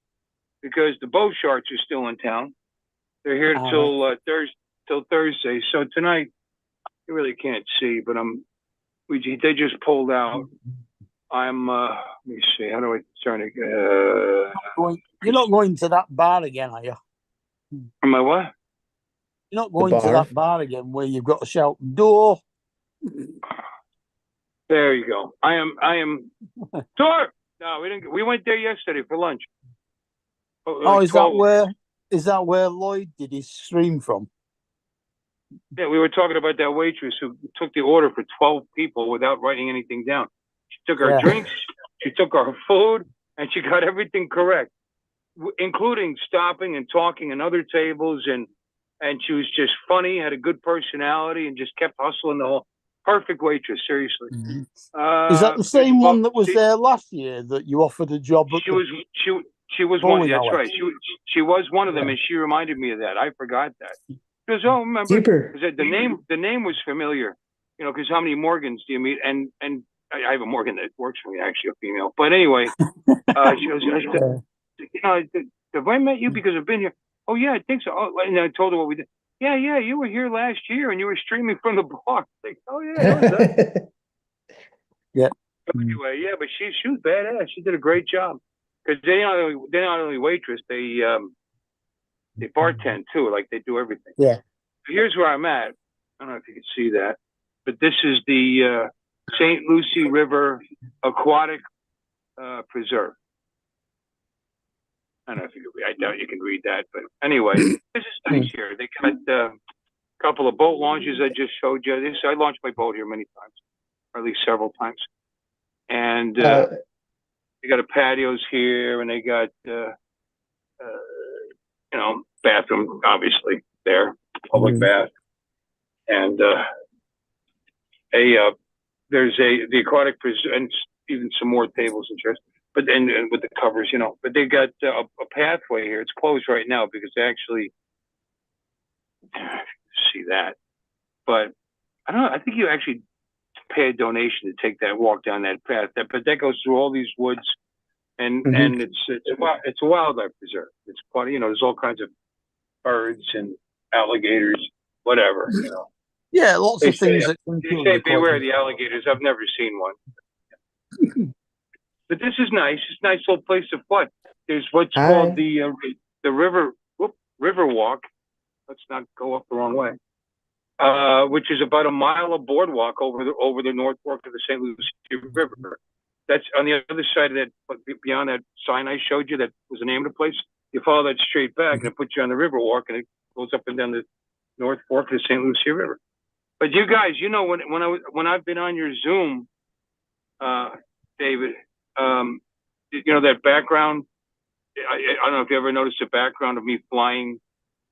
because the Bow Sharks are still in town. They're here till Thursday. So tonight, you really can't see, but they just pulled out. Let me see, how do I turn it? You're not going to that bar again, are you? Am I what? You're not going to that bar again where you've got to shout door. There you go. I am. Door. No, we didn't. We went there yesterday for lunch. Oh, is that where Lloyd did his stream from? Yeah, we were talking about that waitress who took the order for 12 people without writing anything down. She took our drinks, she took our food, and she got everything correct, including stopping and talking in other tables. And she was just funny, had a good personality, and just kept hustling the whole. Perfect waitress, seriously. Is that the same one that was there last year that you offered a job at? She was one. That's right. She was one of them, and she reminded me of that. I forgot that. She goes, "Oh, remember?" The name was familiar, because how many Morgans do you meet? And I have a Morgan that works for me, actually, a female. But anyway, she goes, "Have I met you because I've been here?" "Oh yeah, I think so." Oh, and I told her what we did. Yeah, you were here last year and you were streaming from the bar. Like, oh yeah. Yeah. Anyway, yeah, but she was badass. She did a great job because they're not only waitress, they bartend too. Like they do everything. Yeah. Here's where I'm at. I don't know if you can see that, but this is the St. Lucie River Aquatic Preserve. I don't know if you can read. I doubt you can read that, but anyway, this is nice here. They got a couple of boat launches I just showed you. I launched my boat here many times, or at least several times. And they got a patios here, and they got bathroom obviously there, public bath, and there's the aquatic and even some more tables and chairs. But then with the covers, but they got a pathway here. It's closed right now because they actually see that. But I don't know. I think you actually pay a donation to take that walk down that path. But that goes through all these woods, and it's a wildlife preserve. It's quite there's all kinds of birds and alligators, whatever. Yeah, lots of things. They say beware of the alligators. I've never seen one. But this is nice. It's a nice little place to flood. There's what's called the river walk. Let's not go up the wrong way. Which is about a mile of boardwalk over the North Fork of the St. Lucie River. That's on the other side of that, beyond that sign I showed you. That was the name of the place. You follow that straight back, and it puts you on the river walk, and it goes up and down North Fork of the St. Lucie River. But you guys, you know, when I've been on your Zoom, David, you know that background. I don't know if you ever noticed the background of me flying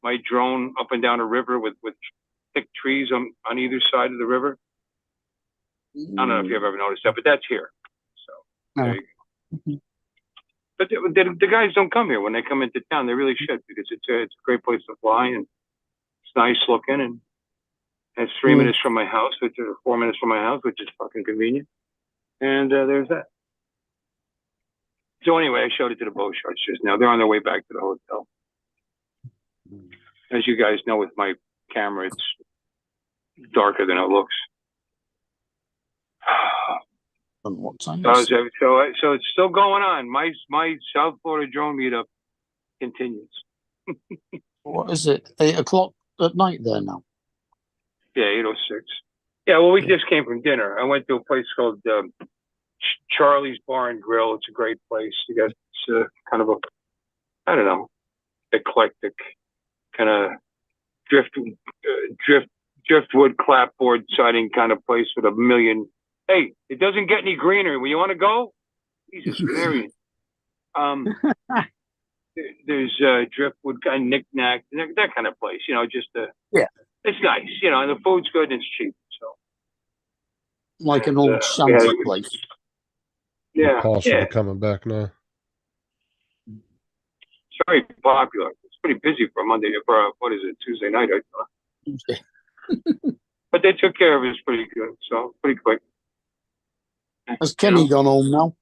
my drone up and down a river with thick trees on either side of the river. I don't know if you've ever noticed that, but that's here. So there you go. But the guys don't come here when they come into town. They really should, because it's a great place to fly, and it's nice looking, and it's 3 minutes from my house, which is 4 minutes from my house, which is fucking convenient. And there's that. So anyway, I showed it to the bow shots just now. They're on their way back to the hotel. As you guys know, with my camera, it's darker than it looks. What time so it's still going on. My South Florida drone meetup continues. What is it? 8 o'clock at night there now? Yeah, 8:06. Yeah, well, we just came from dinner. I went to a place called Charlie's Bar and Grill. It's a great place. You got kind of a, I don't know, eclectic kind of driftwood clapboard siding kind of place with a million. Hey, it doesn't get any greener. Will you want to go? Jesus Mary. There's driftwood kind of knick-knack, that kind of place. You know, just it's nice. You know, and the food's good and it's cheap. So like an old Santa place. Yeah, Paul should be coming back now. It's very popular. It's pretty busy for a Monday, for what is it, Tuesday night, I thought. Tuesday. But they took care of us pretty good, so pretty quick. Has Kenny gone home now?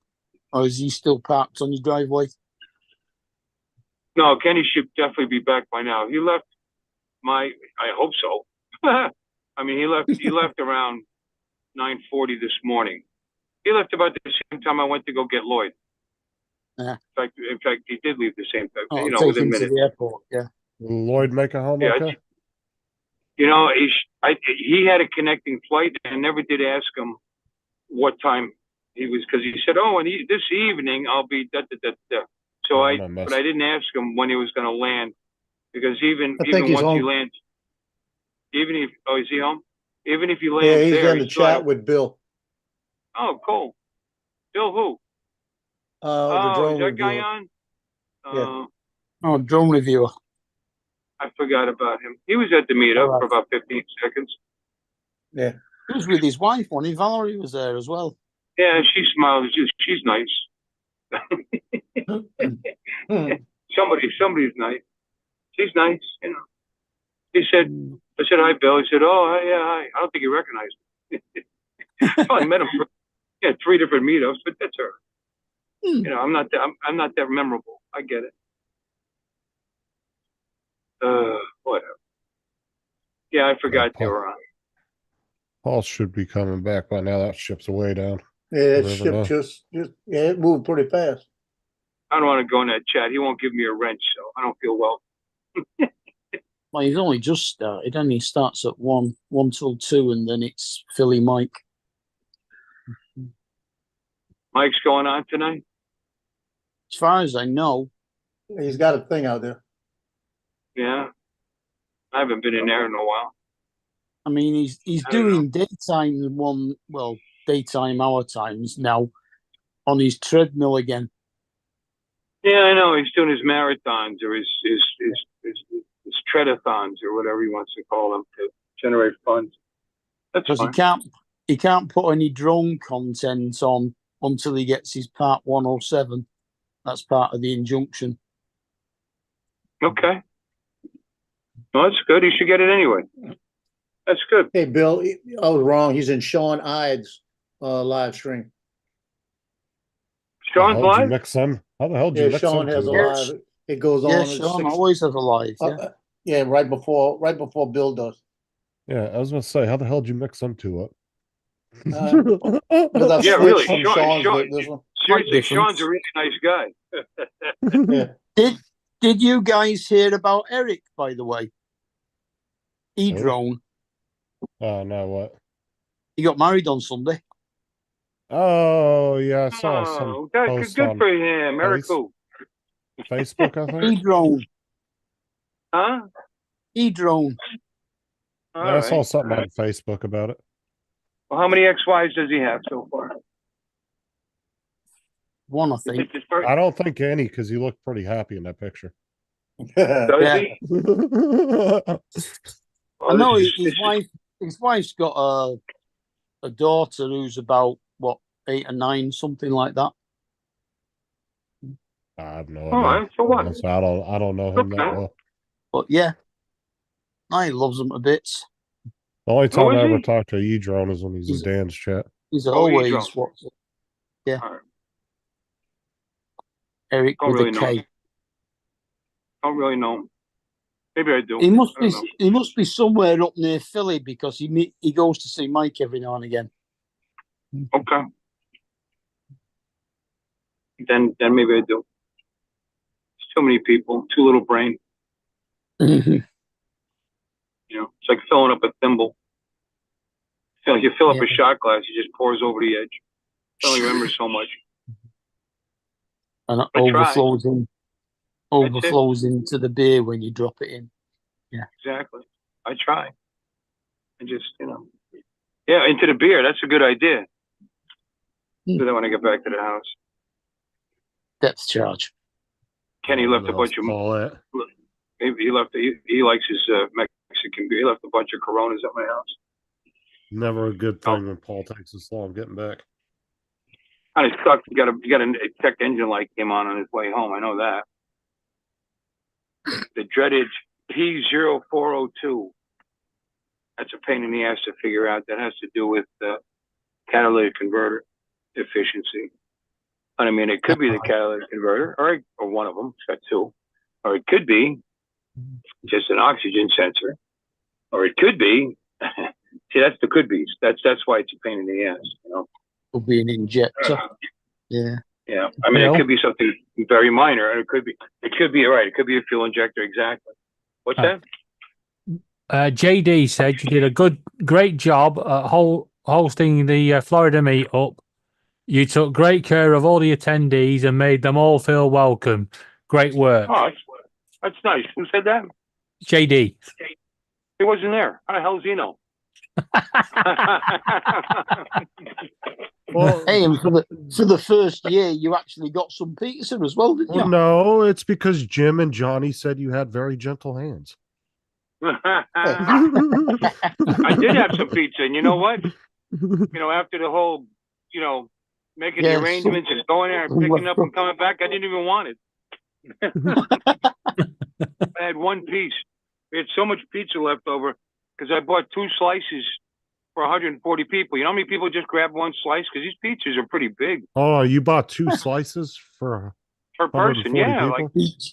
Or is he still parked on your driveway? No, Kenny should definitely be back by now. He left I hope so. I mean, he left around 9:40 this morning. He left about the same time I went to go get Lloyd. Yeah. In fact, he did leave the same time. Oh, you know, take within him minutes. to the airport. Yeah. Will Lloyd make it home okay? You know, he had a connecting flight, and I never did ask him what time he was, because he said, "Oh, and this evening I'll be da da da da." So but I didn't ask him when he was going to land, because even once he lands, even if is he home? Even if he lands yeah, he's there, in the chat with Bill. Oh, cool. Bill who? The drone is that guy reviewer. on? Yeah. Oh, drone reviewer. I forgot about him. He was at the meetup for about 15 seconds. Yeah. He was with his wife, wasn't he? Valerie was there as well. Yeah, she smiled. She's nice. Somebody's nice. She's nice, you know. He said, I said, "Hi, Bill." He said, "Oh, yeah, hi." I don't think he recognized me. I met him for 3 different meetups, but that's her. You know, I'm not that memorable. I get it. Whatever. Yeah, I forgot they were on. Paul should be coming back by now. That ship's way down. Yeah, that ship just it moved pretty fast. I don't want to go in that chat. He won't give me a wrench, so I don't feel well. Well, he's only just started, and he starts at 1 till 2, and then it's Philly Mike. Mike's going on tonight? As far as I know. He's got a thing out there. Yeah. I haven't been in there in a while. I mean, he's doing daytime daytime hour times now on his treadmill again. Yeah, I know. He's doing his marathons or his treadathons or whatever he wants to call them to generate funds. That's because fine. he can't put any drone content on until he gets his Part 107. That's part of the injunction. Okay. Well, that's good. He should get it anyway. That's good. Hey, Bill, I was wrong. He's in Sean Ide's live stream. Sean's live? How the hell do you mix Sean them has a two? live. It goes on. Yeah, at Sean 6. always has a live. Yeah. Right before Bill does. Yeah, I was going to say, how the hell did you mix them two up? Because I've Yeah, switched really. from Sean, Sean's to this one. seriously, Sean's a really nice guy. Did you guys hear about Eric, by the way? E-drone. No, what? He got married on Sunday. Oh, yeah, I saw some That's post good on for him. Eric who? Facebook, I think. E-drone. Huh? E-drone. All I saw right, something all on right. Facebook about it. Well, how many ex-wives does he have so far? One, I Is think. it the first? I don't think any because he looked pretty happy in that picture. Does Yeah. he? I Oh, know this is- his wife. His wife's got a daughter who's about what 8 or 9, something like that. I have no All idea. right, so what? I don't know him that Okay. well. But yeah, I loves him to bits. The only Who time is I ever he? talk to E-Drone is when he's in Dan's chat. He's Oh, always E-Drone. what's it? Yeah, All right. Eric Don't with really a know. K. Don't really know. Maybe I do. He must I be. don't know. He must be somewhere up near Philly because he goes to see Mike every now and again. Okay. Then maybe I do. It's too many people, too little brain. You know, it's like filling up a thimble. You fill up a shot glass, it just pours over the edge. You only remember so much. And it I try. overflows into the beer when you drop it in. Yeah, Exactly. I try. I just, yeah, into the beer. That's a good idea. Do that when I get back to the house. depth charge. Kenny left a bunch of. Call it. Maybe he left. He likes his Mexican beer. He left a bunch of Coronas at my house. Never a good thing when Paul takes this long getting back. Kind of sucks. You got a check engine light came on his way home. I know that. The dreaded P0402. That's a pain in the ass to figure out. That has to do with the catalytic converter efficiency. And I mean, it could be the catalytic converter, or one of them. It's got two. Or it could be just an oxygen sensor, or it could be. See, that's the could be's. That's why it's a pain in the ass. Could be an injector. Yeah. Yeah, I mean, it could be something very minor, and it could be right. It could be a fuel injector, exactly. What's that? JD said you did a great job at hosting the Florida meetup. You took great care of all the attendees and made them all feel welcome. Great work. Oh, that's nice. Who said that? JD. He wasn't there. How the hell does he know? Well, Hey, and for the first year, you actually got some pizza as well, didn't you? Well, no, it's because Jim and Johnny said you had very gentle hands. I did have some pizza, and you know what? After the whole, making the arrangements and going there and picking up and coming back, I didn't even want it. I had one piece. We had so much pizza left over because I bought 2 slices for 140 people. You know how many people just grab one slice? Because these pizzas are pretty big Oh, you bought 2 slices for per person. Yeah, people?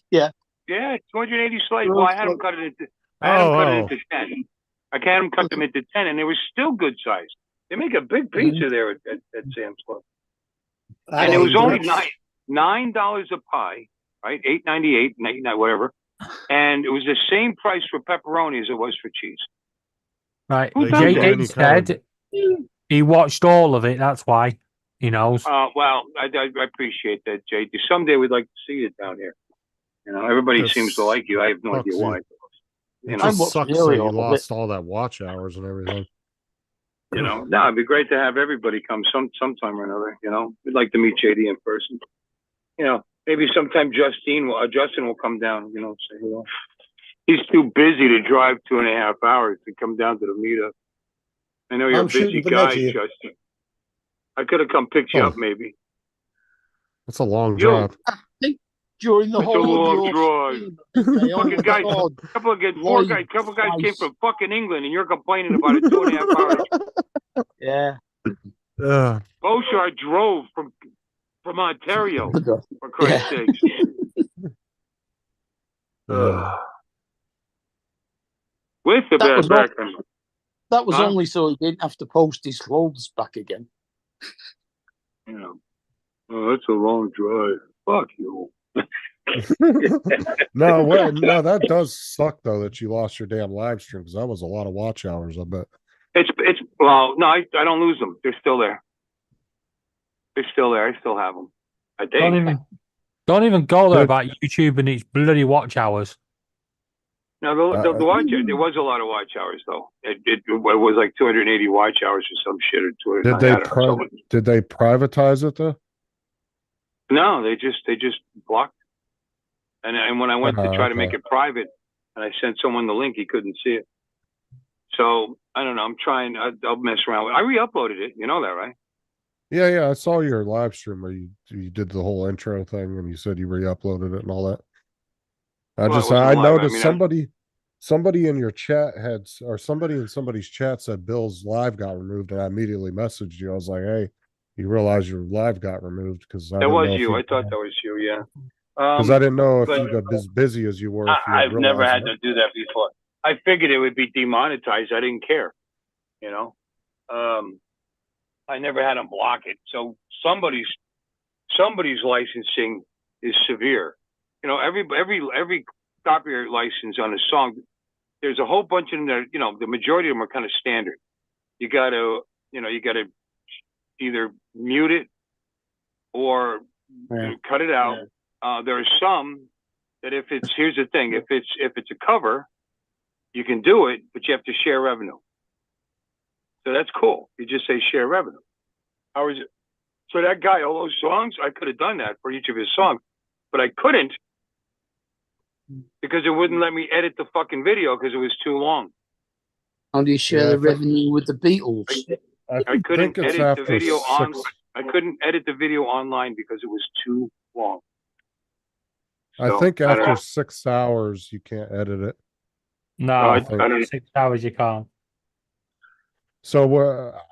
Yeah. Yeah, 280 slices. Well, I had them cut it into. I had them cut it into 10. I had them cut them into 10, and they were still good size. They make a big pizza there at Sam's Club, and it was only $9 a pie, right? $8.98, $8.99, whatever, and it was the same price for pepperoni as it was for cheese. Right. Who does JD said he watched all of it. That's why he knows. Well, I appreciate that, JD. Someday we'd like to see you down here. Everybody seems to like you. I have no idea why. It just sucks that you lost all that watch hours and everything. No, it'd be great to have everybody come sometime or another. We'd like to meet JD in person. Maybe sometime Justin will come down. Say hello. He's too busy to drive 2.5 hours to come down to the meetup. I know you're I'm a busy shooting for guy, next year. Justin. I could have come picked you up, maybe. That's a long drive. I think during the It's a whole long of drive. your Fucking guys, couple guys came from fucking England, and you're complaining about it 2.5 hours. Yeah. Bouchard drove from Ontario, for Christ's sakes. With the That was bad not- background. That was Huh? only so he didn't have to post his clothes back again. Oh, that's a long drive. Fuck you. No, that does suck though that you lost your damn live stream because that was a lot of watch hours. I bet. Well, no, I don't lose them. They're still there. They're still there. I still have them. I think. Don't even go there about YouTube and its bloody watch hours. Now the watch, there was a lot of watch hours though. It was like 280 watch hours or some shit, or 290. Did they privatize it though? No, they just blocked. And when I went to try to make Okay. it private, and I sent someone the link, he couldn't see it. So I don't know. I'm trying. I'll mess around with. I re-uploaded it. You know that, right? Yeah, I saw your live stream where you did the whole intro thing and you said you re-uploaded it and all that. Well, it I wasn't live. I noticed mean, somebody in your chat or somebody in somebody's chat said Bill's live got removed, and I immediately messaged you. I was like, hey, you realize your live got removed because that was you. I thought that was you. Yeah. Because I didn't know if but you got as busy as you were. If you I've never realized had to do that before. I figured it would be demonetized. I didn't care. You know, I never had them block it. So somebody's licensing is severe. You know, every copyright license on a song, there's a whole bunch of them that, you know, the majority of them are kind of standard. You gotta either mute it or cut it out. There are some that here's the thing, if it's a cover, you can do it, but you have to share revenue. So that's cool. You just say share revenue. How is it? So that guy, all those songs, I could have done that for each of his songs, but I couldn't because it wouldn't let me edit the fucking video because it was too long. How do you share the revenue with the Beatles? I couldn't edit the video I couldn't edit the video online because it was too long. I think after 6 hours you can't edit it. No, I don't- 6 hours you can't. So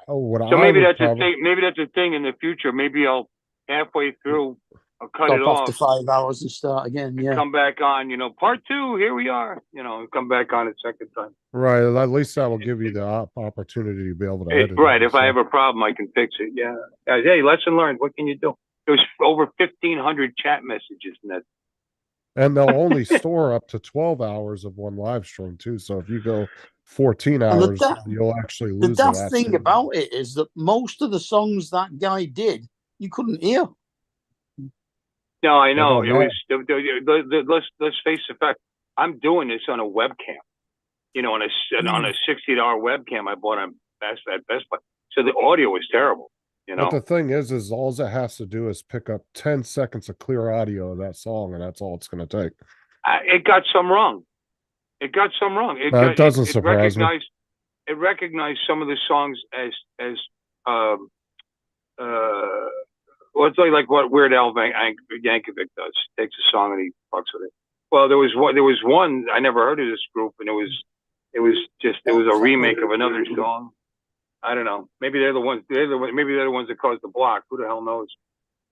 So maybe that's a thing. Maybe that's a thing in the future. Maybe I'll halfway through, I'll cut it Stop off. after 5 hours and start again. Yeah. Come back on, part 2. Here we are. Come back on a second time. Right, at least that will give you the opportunity to be able to edit. Right. it, If I have a problem, I can fix it. Yeah. Guys, hey, lesson learned. What can you do? There's over 1,500 chat messages in that. And they'll only store up to 12 hours of one live stream too. So if you go 14 And hours, you'll actually The lose the daft last thing two. about it is that most of the songs that guy did, you couldn't hear. No, I know. don't It was. Let's face the fact. I'm doing this on a webcam. On a $60 webcam I bought on Best Buy. So the audio was terrible. But the thing is all it has to do is pick up 10 seconds of clear audio of that song, and that's all it's going to take. It got some wrong. It doesn't surprise me. It recognized some of the songs as well, it's like what Weird Al Yankovic does. Takes a song and he fucks with it. Well, there was one I never heard of this group, and it was a remake of another song. I don't know. Maybe they're the ones. Maybe they're the ones that caused the block. Who the hell knows?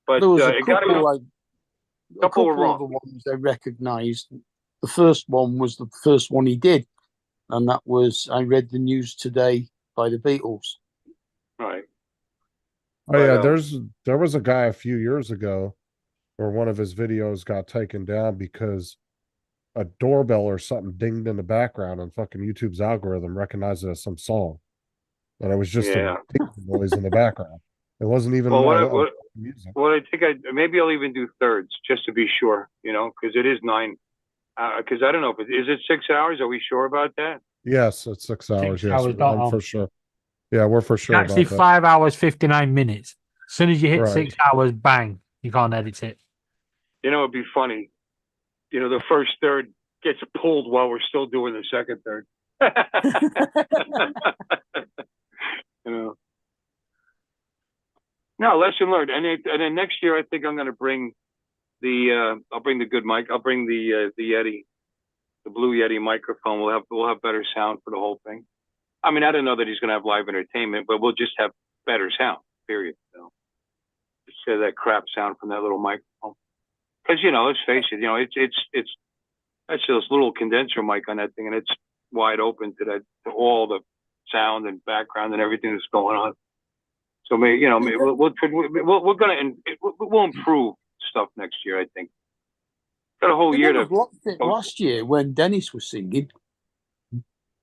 But There was a it got couple, a couple were of wrong. the ones I recognised. The first one was the first one he did, and that was I Read the News Today by the Beatles. Right. Oh yeah, there was a guy a few years ago where one of his videos got taken down because a doorbell or something dinged in the background, and fucking YouTube's algorithm recognized it as some song, and it was just a ding noise in the background. It wasn't even music. Well, I think maybe I'll even do thirds just to be sure, because it is 9. Because I don't know is it 6 hours? Are we sure about that? Yes, it's 6 hours. 6 Yes, hours, I'm for sure. Yeah, we're for sure. Actually, about that. 5 hours, 59 minutes. As soon as you hit Right. 6 hours, bang, you can't edit it. It'd be funny. The first third gets pulled while we're still doing the second third. No, lesson learned. And then next year, I think I'm going to bring I'll bring the good mic. I'll bring the Yeti, the Blue Yeti microphone. We'll have better sound for the whole thing. I mean, I don't know that he's going to have live entertainment, but we'll just have better sound. Period. Just say that crap sound from that little microphone. Because let's face it, it's that's just a little condenser mic on that thing, and it's wide open to all the sound and background and everything that's going on. So maybe we'll improve stuff next year. I think got a whole They year never to. blocked it last year when Dennis was singing.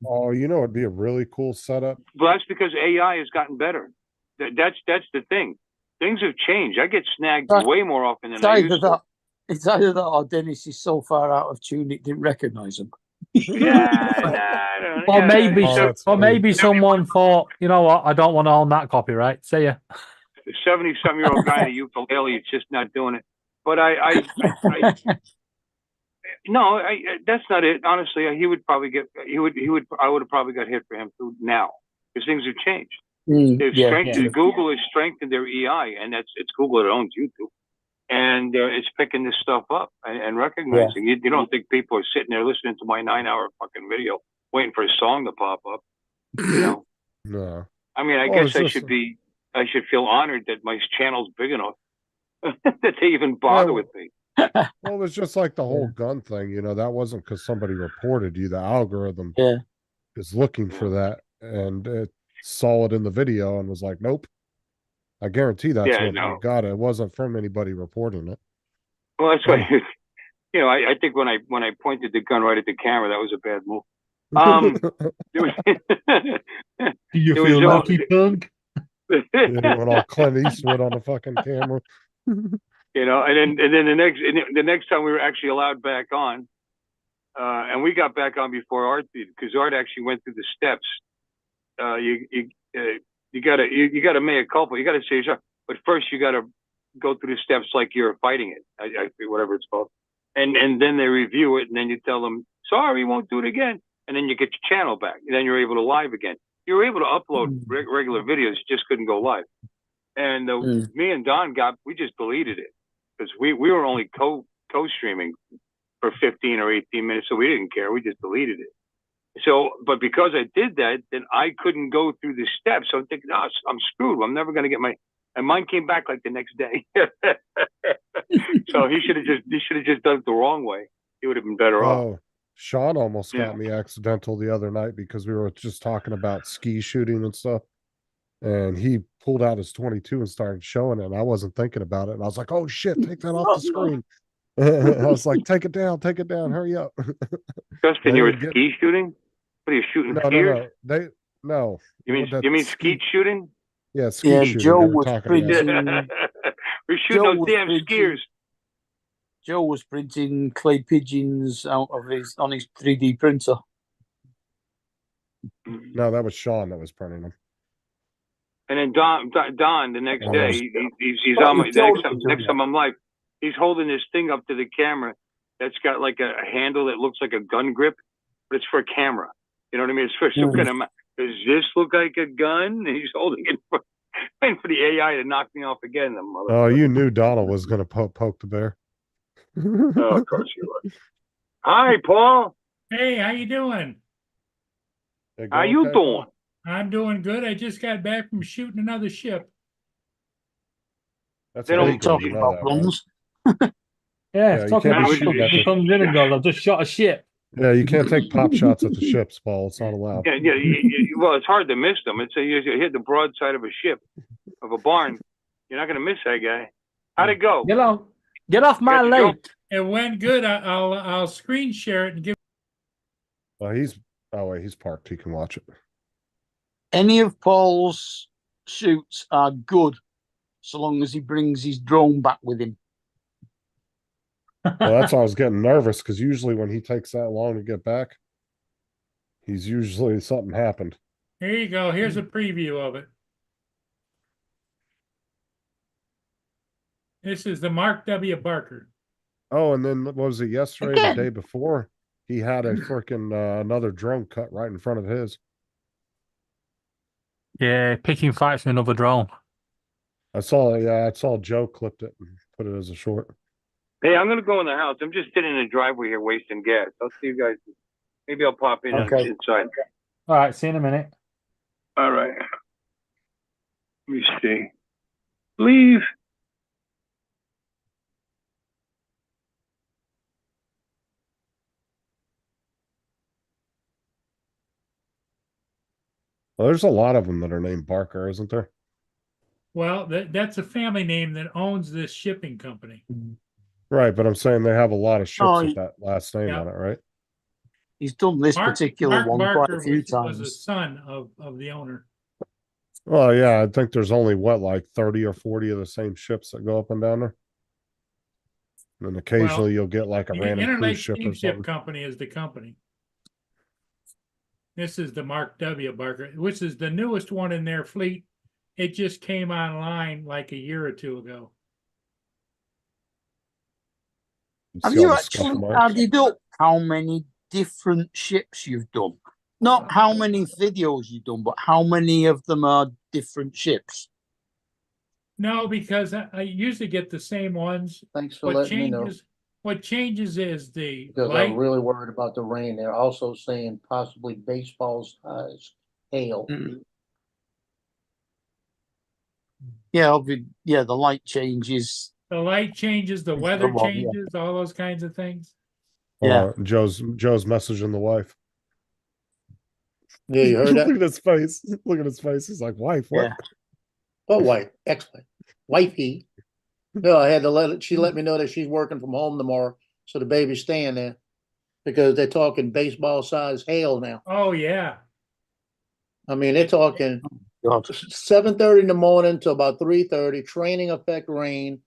Oh, it'd be a really cool setup. Well, that's because AI has gotten better. That's the thing. Things have changed. I get snagged way more often than I used to. It's either that or Dennis is so far out of tune it didn't recognise him. Yeah, nah, I don't, Or yeah, maybe, Oh, that's or funny. maybe someone thought, you know what, I don't want to own that copyright. See ya. a 70-some-year-old guy in a ukulele is just not doing it. But no, that's not it. Honestly, he would probably get, I would have probably got hit for him too now because things have changed. They've Yeah, strengthened, yeah. Google has strengthened their EI, and it's Google that owns YouTube. And it's picking this stuff up and recognizing. You don't think people are sitting there listening to my 9-hour fucking video, waiting for a song to pop up? You know? No. I mean, I Well, guess it's just- I should feel honored that my channel's big enough that they even bother with me. Well, it was just like the whole gun thing, you know, that wasn't because somebody reported you. The algorithm is looking for that, and it saw it in the video and was like, nope. I guarantee that's Yeah, what you got. It wasn't from anybody reporting it. Well, that's why, you know, I think when I pointed the gun right at the camera, that was a bad move. Do you There feel was lucky, punk? Yeah, went all Clint Eastwood on the fucking camera. You know, and then the next time we were actually allowed back on, and we got back on before Art did, because Art actually went through the steps. You gotta mea culpa. You gotta say yourself, but first you gotta go through the steps like you're fighting it, whatever it's called, and then they review it, and then you tell them sorry, won't do it again, and then you get your channel back, and then you're able to live again. You were able to upload regular videos, just couldn't go live. And me and Don we just deleted it because we were only co-streaming for 15 or 18 minutes, so we didn't care. We just deleted it. So, but because I did that, then I couldn't go through the steps. So I'm thinking, no, I'm screwed. I'm never going to get and mine came back like the next day. So he should have just done it the wrong way. He would have been better off. Oh, Sean almost got me accidental the other night because we were just talking about ski shooting and stuff. And he pulled out his 22 and started showing it. And I wasn't thinking about it. And I was like, oh shit, take that off the screen. I was like, take it down, hurry up. Justin, you were ski shooting? What are you shooting? Skiers? No. You mean skeet shooting? Yeah, shooting. Joe they were was talking printing. about. We're shooting those damn skiers. Joe was printing clay pigeons out of on his 3D printer. No, that was Sean that was printing them. And then Don the next day, he's on my next time I'm live. He's holding this thing up to the camera that's got like a handle that looks like a gun grip, but it's for a camera. You know what I mean? It's for some kind of. Does this look like a gun? And he's holding it waiting for the AI to knock me off again. Oh, you knew Donald was going to poke the bear. Oh, of course you would. Hi, Paul. Hey, how you doing? How you doing? I'm doing good. I just got back from shooting another ship. That's They don't talk about guns. Yeah, you talking can't about be shooting ship. at the- He comes in and goes, I've just shot a ship. Yeah, you can't take pop shots at the ships, Paul. It's not allowed. Yeah. Well, it's hard to miss them. It's you hit the broadside of a ship, of a barn. You're not going to miss that guy. How'd it go? Get off my lake. It went good. I'll screen share it and give. He's parked. He can watch it. Any of Paul's shoots are good, so long as he brings his drone back with him. Well, that's why I was getting nervous because usually when he takes that long to get back, he's usually something happened. Here you go. Here's a preview of it. This is the Mark W. Barker. Oh, and then what was it yesterday, the day before? He had a freaking another drone cut right in front of his. Yeah, picking fights with another drone. I saw Joe clipped it and put it as a short. Hey, I'm going to go in the house. I'm just sitting in the driveway here wasting gas. I'll see you guys. Maybe I'll pop in inside. All right, see you in a minute. All right. Let me see. Leave. Well, there's a lot of them that are named Barker, isn't there? Well, that's a family name that owns this shipping company. Right, but I'm saying they have a lot of ships Oh, with that last name yeah. on it, right? He's done this particular Mark one Barker quite a few was times. a son of the owner. Well, yeah, I think there's only like 30 or 40 of the same ships that go up and down there. And occasionally you'll get like a The random cruise Interlake ship or Steamship something. Company is the company. This is the Mark W. Barker, which is the newest one in their fleet. It just came online like a year or two ago. Have See you all the scuff actually marks? added up how many different ships you've done? Not how many videos you've done, but how many of them are different ships? No, because I usually get the same ones. Thanks for What letting me know. changes, what changes is the Because light. I'm really worried about the rain. They're also saying possibly baseball size hail. Yeah, the light changes. The light changes, the weather Come on, yeah. changes, all those kinds of things. Yeah. Joe's messaging the wife. Yeah, you heard Look that? at his face. Look at his face. He's like, wife, what? Yeah. Oh, wife, ex-wife, wifey. No, I had to let it, she let me know that she's working from home tomorrow, so the baby's staying there. Because they're talking baseball size hail now. Oh, yeah. I mean, they're talking God. 7:30 in the morning to about 3:30, training effect rain,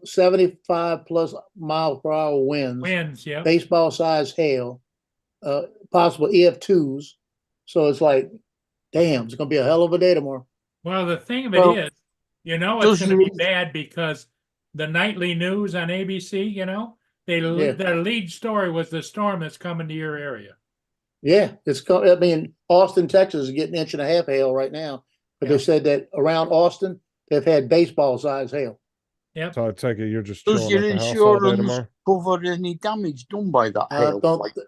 75 plus mile per hour winds, Winds, yeah. baseball size hail, possible EF2s. So it's like, damn, it's gonna be a hell of a day tomorrow. Well, the thing of it Well, is, you know, it's does going to be you- bad because the nightly news on ABC, you know, Yeah. their lead story was the storm that's coming to your area. Yeah, I mean, Austin, Texas is getting an inch and a half hail right now. But they said that around Austin, they've had baseball size hail. Yep. So I take it you're just Does chilling your at the house all day insurance tomorrow? cover any damage done by that hail?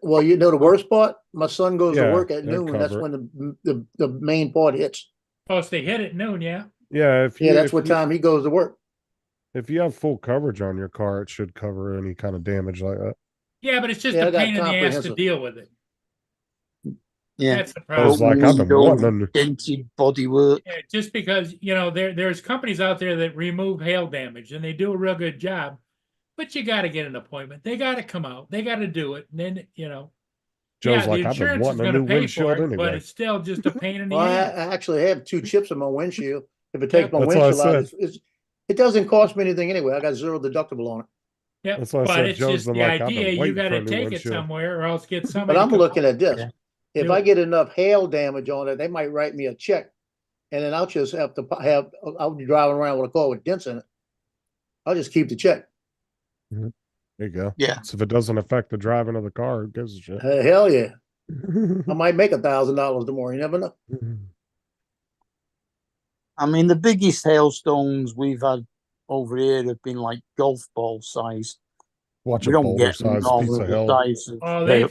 Well, you know the worst part? My son goes to Yeah, work at they noon. That's cover when the main part hits. Supposed to hit at noon, yeah. Yeah, Yeah, that's what time he goes to work. If you have full coverage on your car, it should cover any kind of damage like that. Yeah, but it's just Yeah, I a got pain in the ass to comprehensive. deal with it. Yeah. That's the I was problem. like, I've been wanting to. Dented bodywork. Yeah, just because, you know, there's companies out there that remove hail damage and they do a real good job, but you got to get an appointment. They got to come out. They got to do it. And then, you know, Joe's yeah, like, the I've been insurance is wanting a going to new pay for windshield it, anyway. but it's still just a pain in the Well, ass. I actually have 2 chips in my windshield. If it takes my That's what I windshield out, said. it doesn't cost me anything anyway. I got 0 deductible on it. Yep, That's why I but said it's Joe's just been the like, I've been idea you waiting got for to a new take it windshield. somewhere or else get But somebody. I'm to come looking out. at this. Yeah. If Do I it. get enough hail damage on it, they might write me a check. And then I'll just have to I'll be driving around with a car with dents in it. I'll just keep the check. There you go. Yeah. So if it doesn't affect the driving of the car, who gives a shit? Hell yeah. I might make $1,000 tomorrow. You never know. I mean, the biggest hailstones we've had over here have been like golf ball size. Watch We a don't boulder get size piece normal of hell. size of Oh, hail.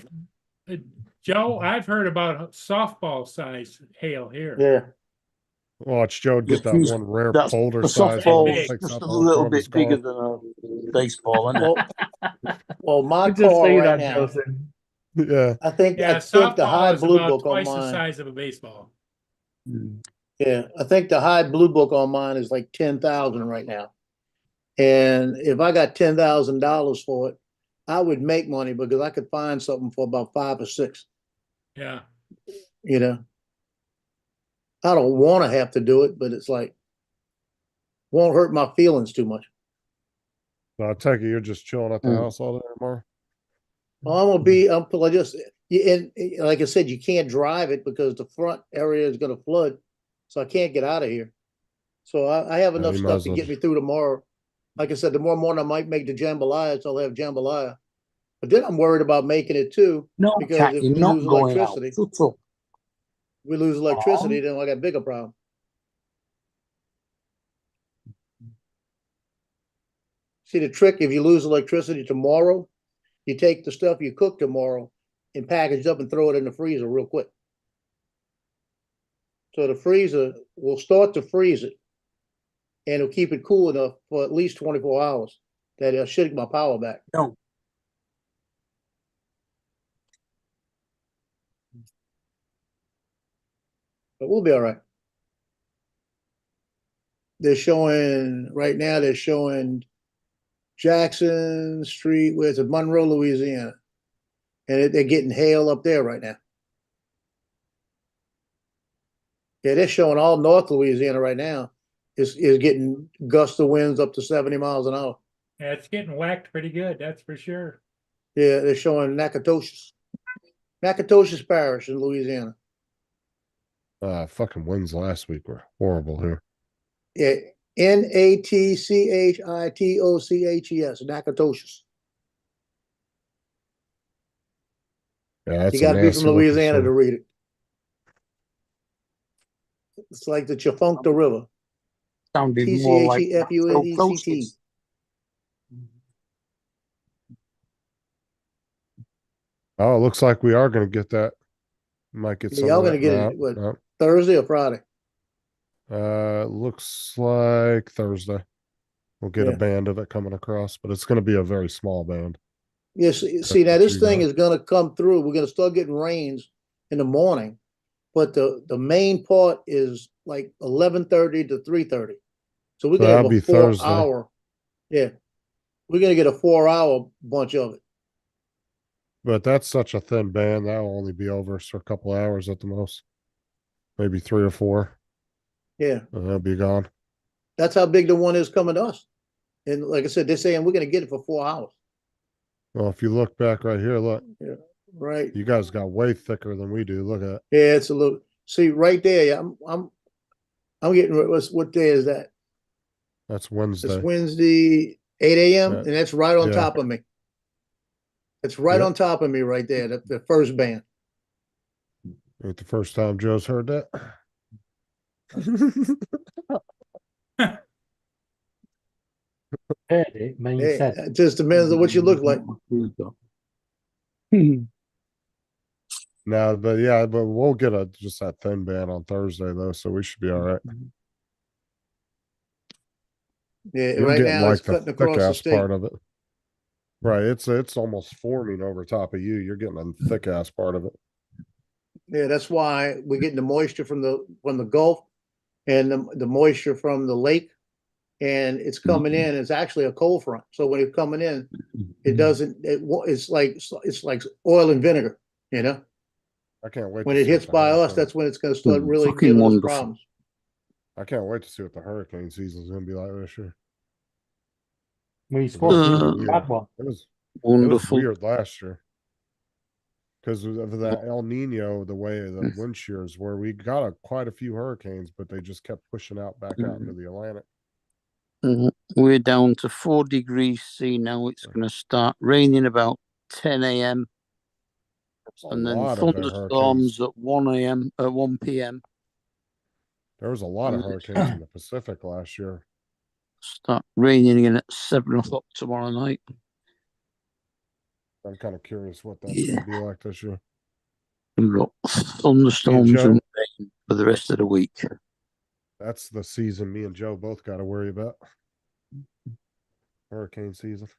Joe, I've heard about softball size hail here. Yeah. Watch Joe get that Huge- one rare that's- boulder the size softball's that takes just up a all the little front of his bit bigger car. than a baseball, isn't it? Well, my Good to car see right that, now, Joseph. Yeah. I think Yeah, the high softball is blue about book on twice the mine. size of a baseball. Yeah, I think the high blue book on mine is like 10,000 right now. And if I got $10,000 for it, I would make money because I could find something for about 5 or 6. Yeah. You know, I don't want to have to do it, but it's like won't hurt my feelings too much. So I take it you're just chilling at the Mm. house all day tomorrow. Well, I'm gonna be. I just and like I said, you can't drive it because the front area is gonna flood, so I can't get out of here. So I have enough you might stuff as to well get me through tomorrow. Like I said, tomorrow morning I might make the jambalaya, so I'll have jambalaya. But then I'm worried about making it too, No, because Cat, if you're we not lose going out. electricity, Shut up. we lose electricity, then I got a bigger problem. See the trick, if you lose electricity tomorrow, you take the stuff you cook tomorrow and package it up and throw it in the freezer real quick. So the freezer will start to freeze it and it'll keep it cool enough for at least 24 hours that it'll shake my power back. No. But we'll be all right. They're showing, right now, they're showing Jackson Street, where's it, Monroe, Louisiana. And they're getting hail up there right now. Yeah, they're showing all North Louisiana right now is getting gust of winds up to 70 miles an hour. Yeah, it's getting whacked pretty good, that's for sure. Yeah, they're showing Nacogdoches. Nacogdoches Parish in Louisiana. Fucking winds last week were horrible here. Yeah, Natchitoches, Nacogdoches. Yeah, that's You a got to be nasty from looking Louisiana to storm. read it. It's like the Chafuncta River. Sounded more like Tchefundect. Oh, it looks like we are gonna get that. Might get Yeah, some y'all of gonna that. get No, it what no. Thursday or Friday? Looks like Thursday. We'll get a Yeah. band of it coming across, but it's gonna be a very small band. Yes. See, now this thing is gonna come through. We're gonna start getting rains in the morning, but the main part is like 11:30 to 3:30. So we're So gonna have that'll a be 4 Thursday. hour. Yeah, we're gonna get a 4 hour bunch of it. But that's such a thin band, that'll only be over for a couple hours at the most. Maybe 3 or 4. Yeah, And they'll be gone. that's how big the one is coming to us. And like I said, they're saying we're gonna get it for 4 hours. Well, if you look back right here, look. Yeah, right. You guys got way thicker than we do. Look at it. Yeah, it's a little. See right there. Yeah, I'm getting. What day is that? That's Wednesday. It's Wednesday, 8 a.m. Yeah. and that's right on Yeah. top of me. It's right Yep. on top of me right there. The first band. Ain't the first time Joe's heard that. Heard it, mean Hey, said. it just depends on what you look like. No, but yeah, but we'll get just that thin band on Thursday though, so we should be all right. Yeah, You're right getting now like it's the cutting thick across the ass state. part of it. Right, it's almost forming over top of you. You're getting a thick ass part of it. Yeah, that's why we're getting the moisture from the Gulf and the moisture from the lake, and it's coming in. It's actually a cold front, so when it's coming in, it doesn't. It's like oil and vinegar, you know. I can't wait. When to it see hits what the by us, hurricane- that's when it's going to start really fucking giving us wonderful. problems. I can't wait to see what the hurricane season's gonna be like this year. We supposed to It was be bad one. It was Wonderful. weird last year because of that El Nino, the way the wind shears were. We got quite a few hurricanes, but they just kept pushing out back out into the Atlantic. We're down to 4 degrees C now. It's going to start raining about 10 a.m. and then lot of thunderstorms at 1 a.m. at 1 p.m. There was a lot of hurricanes in the Pacific last year. Start raining again at 7 o'clock tomorrow night. I'm kind of curious what that's Yeah. gonna be like this year. We've got thunderstorms Joe? and rain for the rest of the week. That's the season me and Joe both got to worry about. Hurricane season.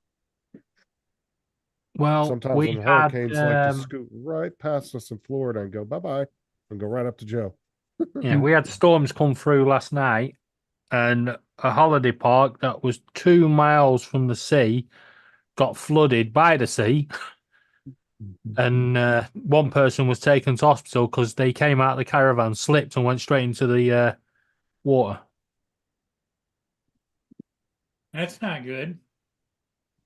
Well, Sometimes we when had hurricanes like to scoot right past us in Florida and go bye-bye and go right up to Joe. yeah, we had storms come through last night, and a holiday park that was 2 miles from the sea got flooded by the sea. And one person was taken to hospital because they came out of the caravan, slipped, and went straight into the water. That's not good.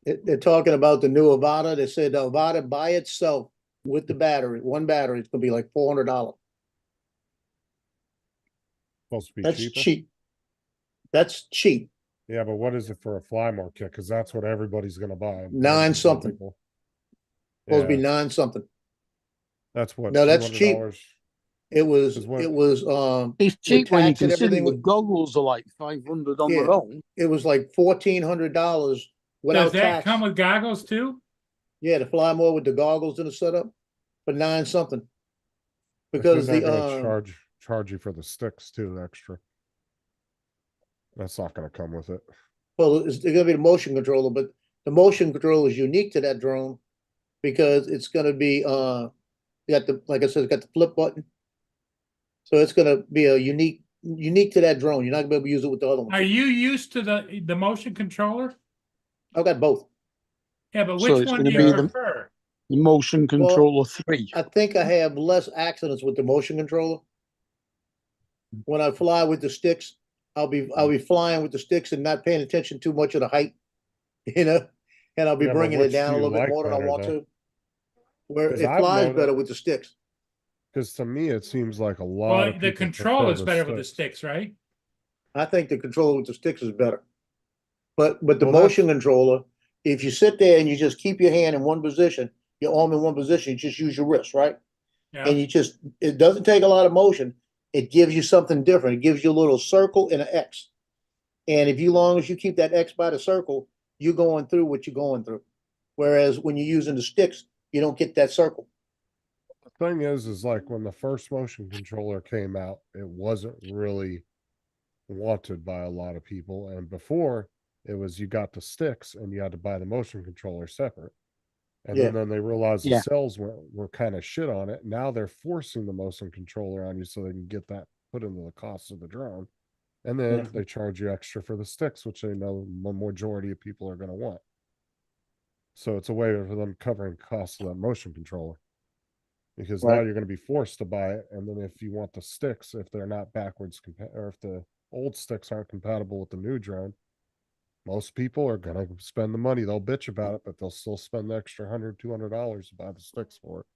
They're talking about the new Avata. They said the Avata by itself with the battery, one battery, it's going to be like $400. Supposed to be That's cheaper. cheap. That's cheap. Yeah, but what is it for a Flymore kit? Because that's what everybody's gonna buy. Nine something. People. Supposed to Yeah, be 9 something. that's what. No, that's cheap. $200 It was is what- It's with cheap when you tax and consider everything. the goggles are like 500 on Yeah. their own. It was like $1,400 without Does that tax. come with goggles too? Yeah, the fly more with the goggles and the setup for 9 something. I think Because they're the gonna charge you for the sticks too, extra. That's not gonna come with it. well, it's going to be the motion controller, but the motion controller is unique to that drone because it's going to be got the, like I said, it's got the flip button. So it's going to be a unique to that drone. You're not going to be able to use it with the other one. Are you used to the motion controller? I've got both. Yeah, but So which it's one gonna do you be the- prefer? The motion controller 3. I think I have less accidents with the motion controller. When I fly with the sticks, I'll be flying with the sticks and not paying attention too much of the height, you know, and I'll be Yeah, but bringing it which down do a you little bit like more than I better, want though? to. Where 'Cause it I've flies noticed- better with the sticks. Because to me, it seems like a lot Well, of the people control prefer is better with the sticks. sticks, right? I think the controller with the sticks is better. But the Well, motion controller, if you sit there and you just keep your hand in one position, your arm in one position, you just use your wrist, right? Yeah. And it doesn't take a lot of motion. It gives you something different. It gives you a little circle and an X. And if you, long as you keep that X by the circle, you're going through what you're going through. Whereas when you're using the sticks, you don't get that circle. The thing is like when the first motion controller came out, it wasn't really wanted by a lot of people. And before, it was you got the sticks and you had to buy the motion controller separate. And Yeah. then they realized the Yeah. sales were kind of shit on it. Now they're forcing the motion controller on you so they can get that put into the cost of the drone. And then Yeah. they charge you extra for the sticks, which they know the majority of people are going to want. So it's a way for them covering costs of that motion controller. Because now Right. you're going to be forced to buy it. And then if you want the sticks, if they're not backwards or if the old sticks aren't compatible with the new drone, most people are going to spend the money. They'll bitch about it, but they'll still spend the extra $100, $200 to buy the sticks for it.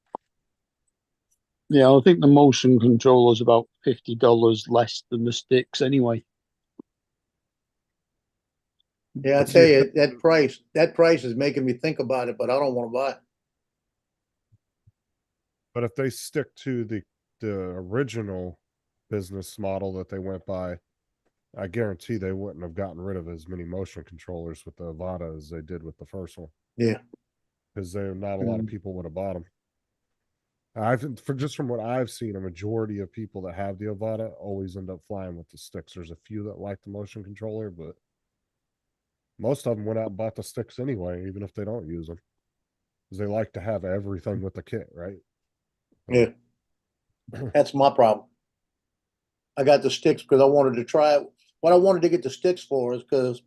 Yeah, I think the motion controller is about $50 less than the sticks anyway. Yeah, I tell you, that price is making me think about it, but I don't want to buy it. But if they stick to the original business model that they went by, I guarantee they wouldn't have gotten rid of as many motion controllers with the Avata as they did with the first one. Yeah. Because not a lot of people would have bought them. From what I've seen, a majority of people that have the Avata always end up flying with the sticks. There's a few that like the motion controller, but most of them went out and bought the sticks anyway, even if they don't use them. Because they like to have everything with the kit, right? Yeah. That's my problem. I got the sticks because I wanted to try it. What I wanted to get the sticks for is because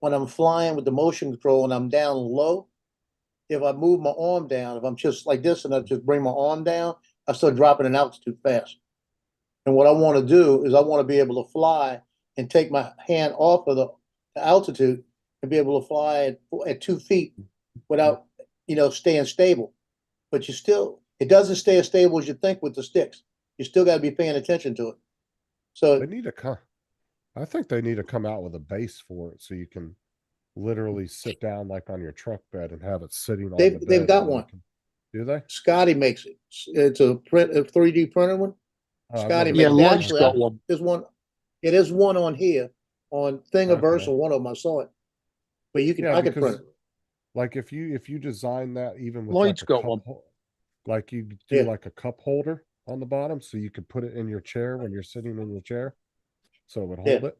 when I'm flying with the motion control and I'm down low, if I move my arm down, if I'm just like this and I just bring my arm down, I start dropping in altitude fast. And what I want to do is I want to be able to fly and take my hand off of the altitude and be able to fly at 2 feet without, staying stable. But it doesn't stay as stable as you think with the sticks. You still got to be paying attention to it. So they need to I think they need to come out with a base for it so you can literally sit down like on your truck bed and have it sitting on the bed. they've got one. Do they? Scotty makes it. It's a 3D printed one. Oh, I've Scotty never makes Yeah, it. Lloyd's Actually, got one. there's one. Yeah, there's one on here on Thingiverse Okay. or one of them. I saw it. But I could print because, it. like if you design that even with Lloyd's like a got cup one. like you do Yeah. like a cup holder on the bottom so you could put it in your chair when you're sitting in your chair so it would hold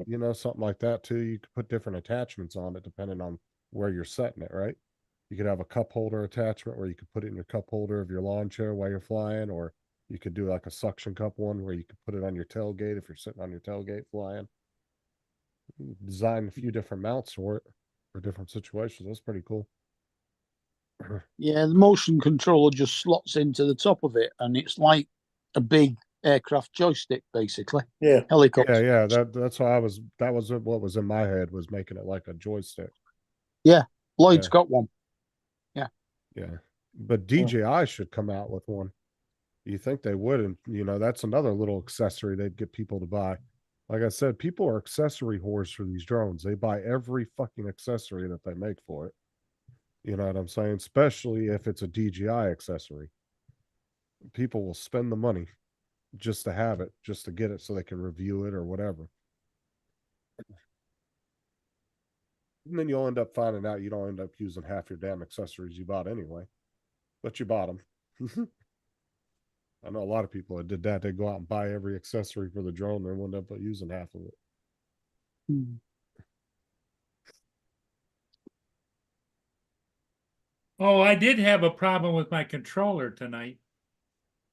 Yeah. it, something like that too. You could put different attachments on it depending on where you're setting it, right? You could have a cup holder attachment where you could put it in your cup holder of your lawn chair while you're flying, or you could do like a suction cup one where you could put it on your tailgate if you're sitting on your tailgate flying. Design a few different mounts for it for different situations. That's pretty cool. Yeah, the motion controller just slots into the top of it, and it's like a big aircraft joystick, basically. Yeah. Helicopter. Yeah, that's why that was what was in my head, was making it like a joystick. Yeah, Lloyd's Yeah. got one. Yeah. But DJI should come out with one. You think they would, and that's another little accessory they'd get people to buy. Like I said, people are accessory whores for these drones. They buy every fucking accessory that they make for it. You know what I'm saying? Especially if it's a DJI accessory. People will spend the money just to have it, just to get it so they can review it or whatever. And then you'll end up finding out you don't end up using half your damn accessories you bought anyway. But you bought them. I know a lot of people that did that. They go out and buy every accessory for the drone and end up using half of it. Oh, I did have a problem with my controller tonight,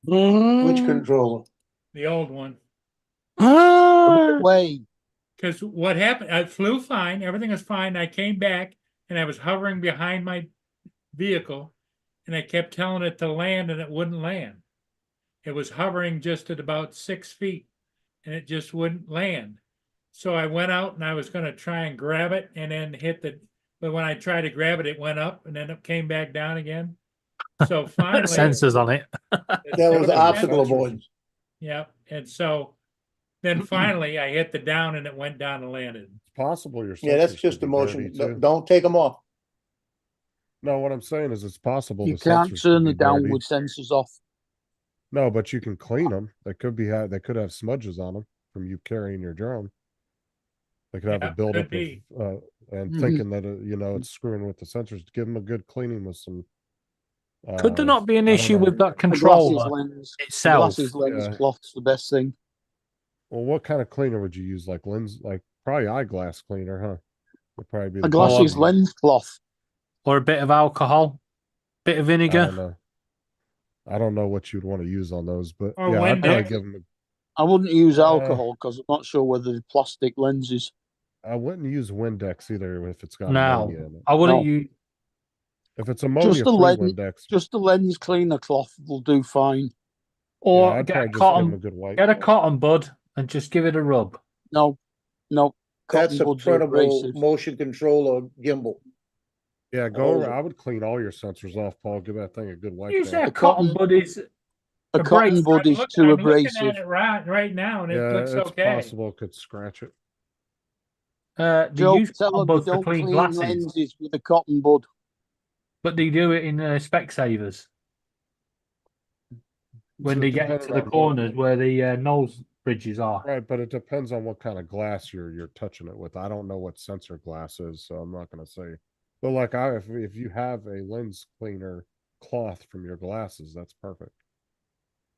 Which controller? the old one. Way. Because what happened, I flew fine, everything was fine. I came back and I was hovering behind my vehicle and I kept telling it to land and it wouldn't land. It was hovering just at about 6 feet and it just wouldn't land. So I went out and I was going to try and grab it and then but when I tried to grab it, it went up and then it came back down again. So finally. Sensors on it. That was obstacle avoidance. Yep, and so then finally I hit the down and it went down and landed. It's possible your Yeah, that's sensors just could the be motion. dirty, too. Don't take them off. No, what I'm saying is it's possible You the can't sensors turn could the be dirty. downward sensors off. No, but you can clean them. They could be they could have smudges on them from you carrying your drone. They could have Yeah, a buildup could be. of and Mhm. thinking that it's screwing with the sensors. Give them a good cleaning with some. Could there not be an I don't issue know. with that A controller glasses itself? lens Yeah. cloth's the best thing. Well, what kind of cleaner would you use? Like lens, like probably eyeglass cleaner, huh? Would probably be A the glasses best. lens cloth. Or a bit of alcohol? Bit of I don't vinegar? know. I don't know what you'd want to use on those, but Or yeah, I'd probably Windex. give them. I wouldn't use Uh, alcohol because I'm not sure whether the plastic lenses. I wouldn't use Windex either if it's got No, ammonia in it. I wouldn't No. use. If it's Just ammonia a free lens, Windex, just a lens cleaner cloth will do fine. Or I'd get probably a just give 'em a cotton, good wipe. get a cotton bud and just give it a rub. No, That's cotton a buds are printable abrasive. motion controller gimbal. Yeah, go Hold around. it. I would clean all your sensors off, Paul. Give that thing a good wipe You down. say a A cotton cotton- bud is. A cotton bud is too I'm looking abrasive. at it right now and it Yeah, looks it's okay. possible it could scratch it. They Joe, use tell cotton them you buds to don't clean clean glasses, lenses with a cotton bud. but they do it in Specsavers when So they get into depending the on what- corners where the nose bridges are. Right, but it depends on what kind of glass you're touching it with. I don't know what sensor glass is, so I'm not gonna say. But like if you have a lens cleaner cloth from your glasses, that's perfect.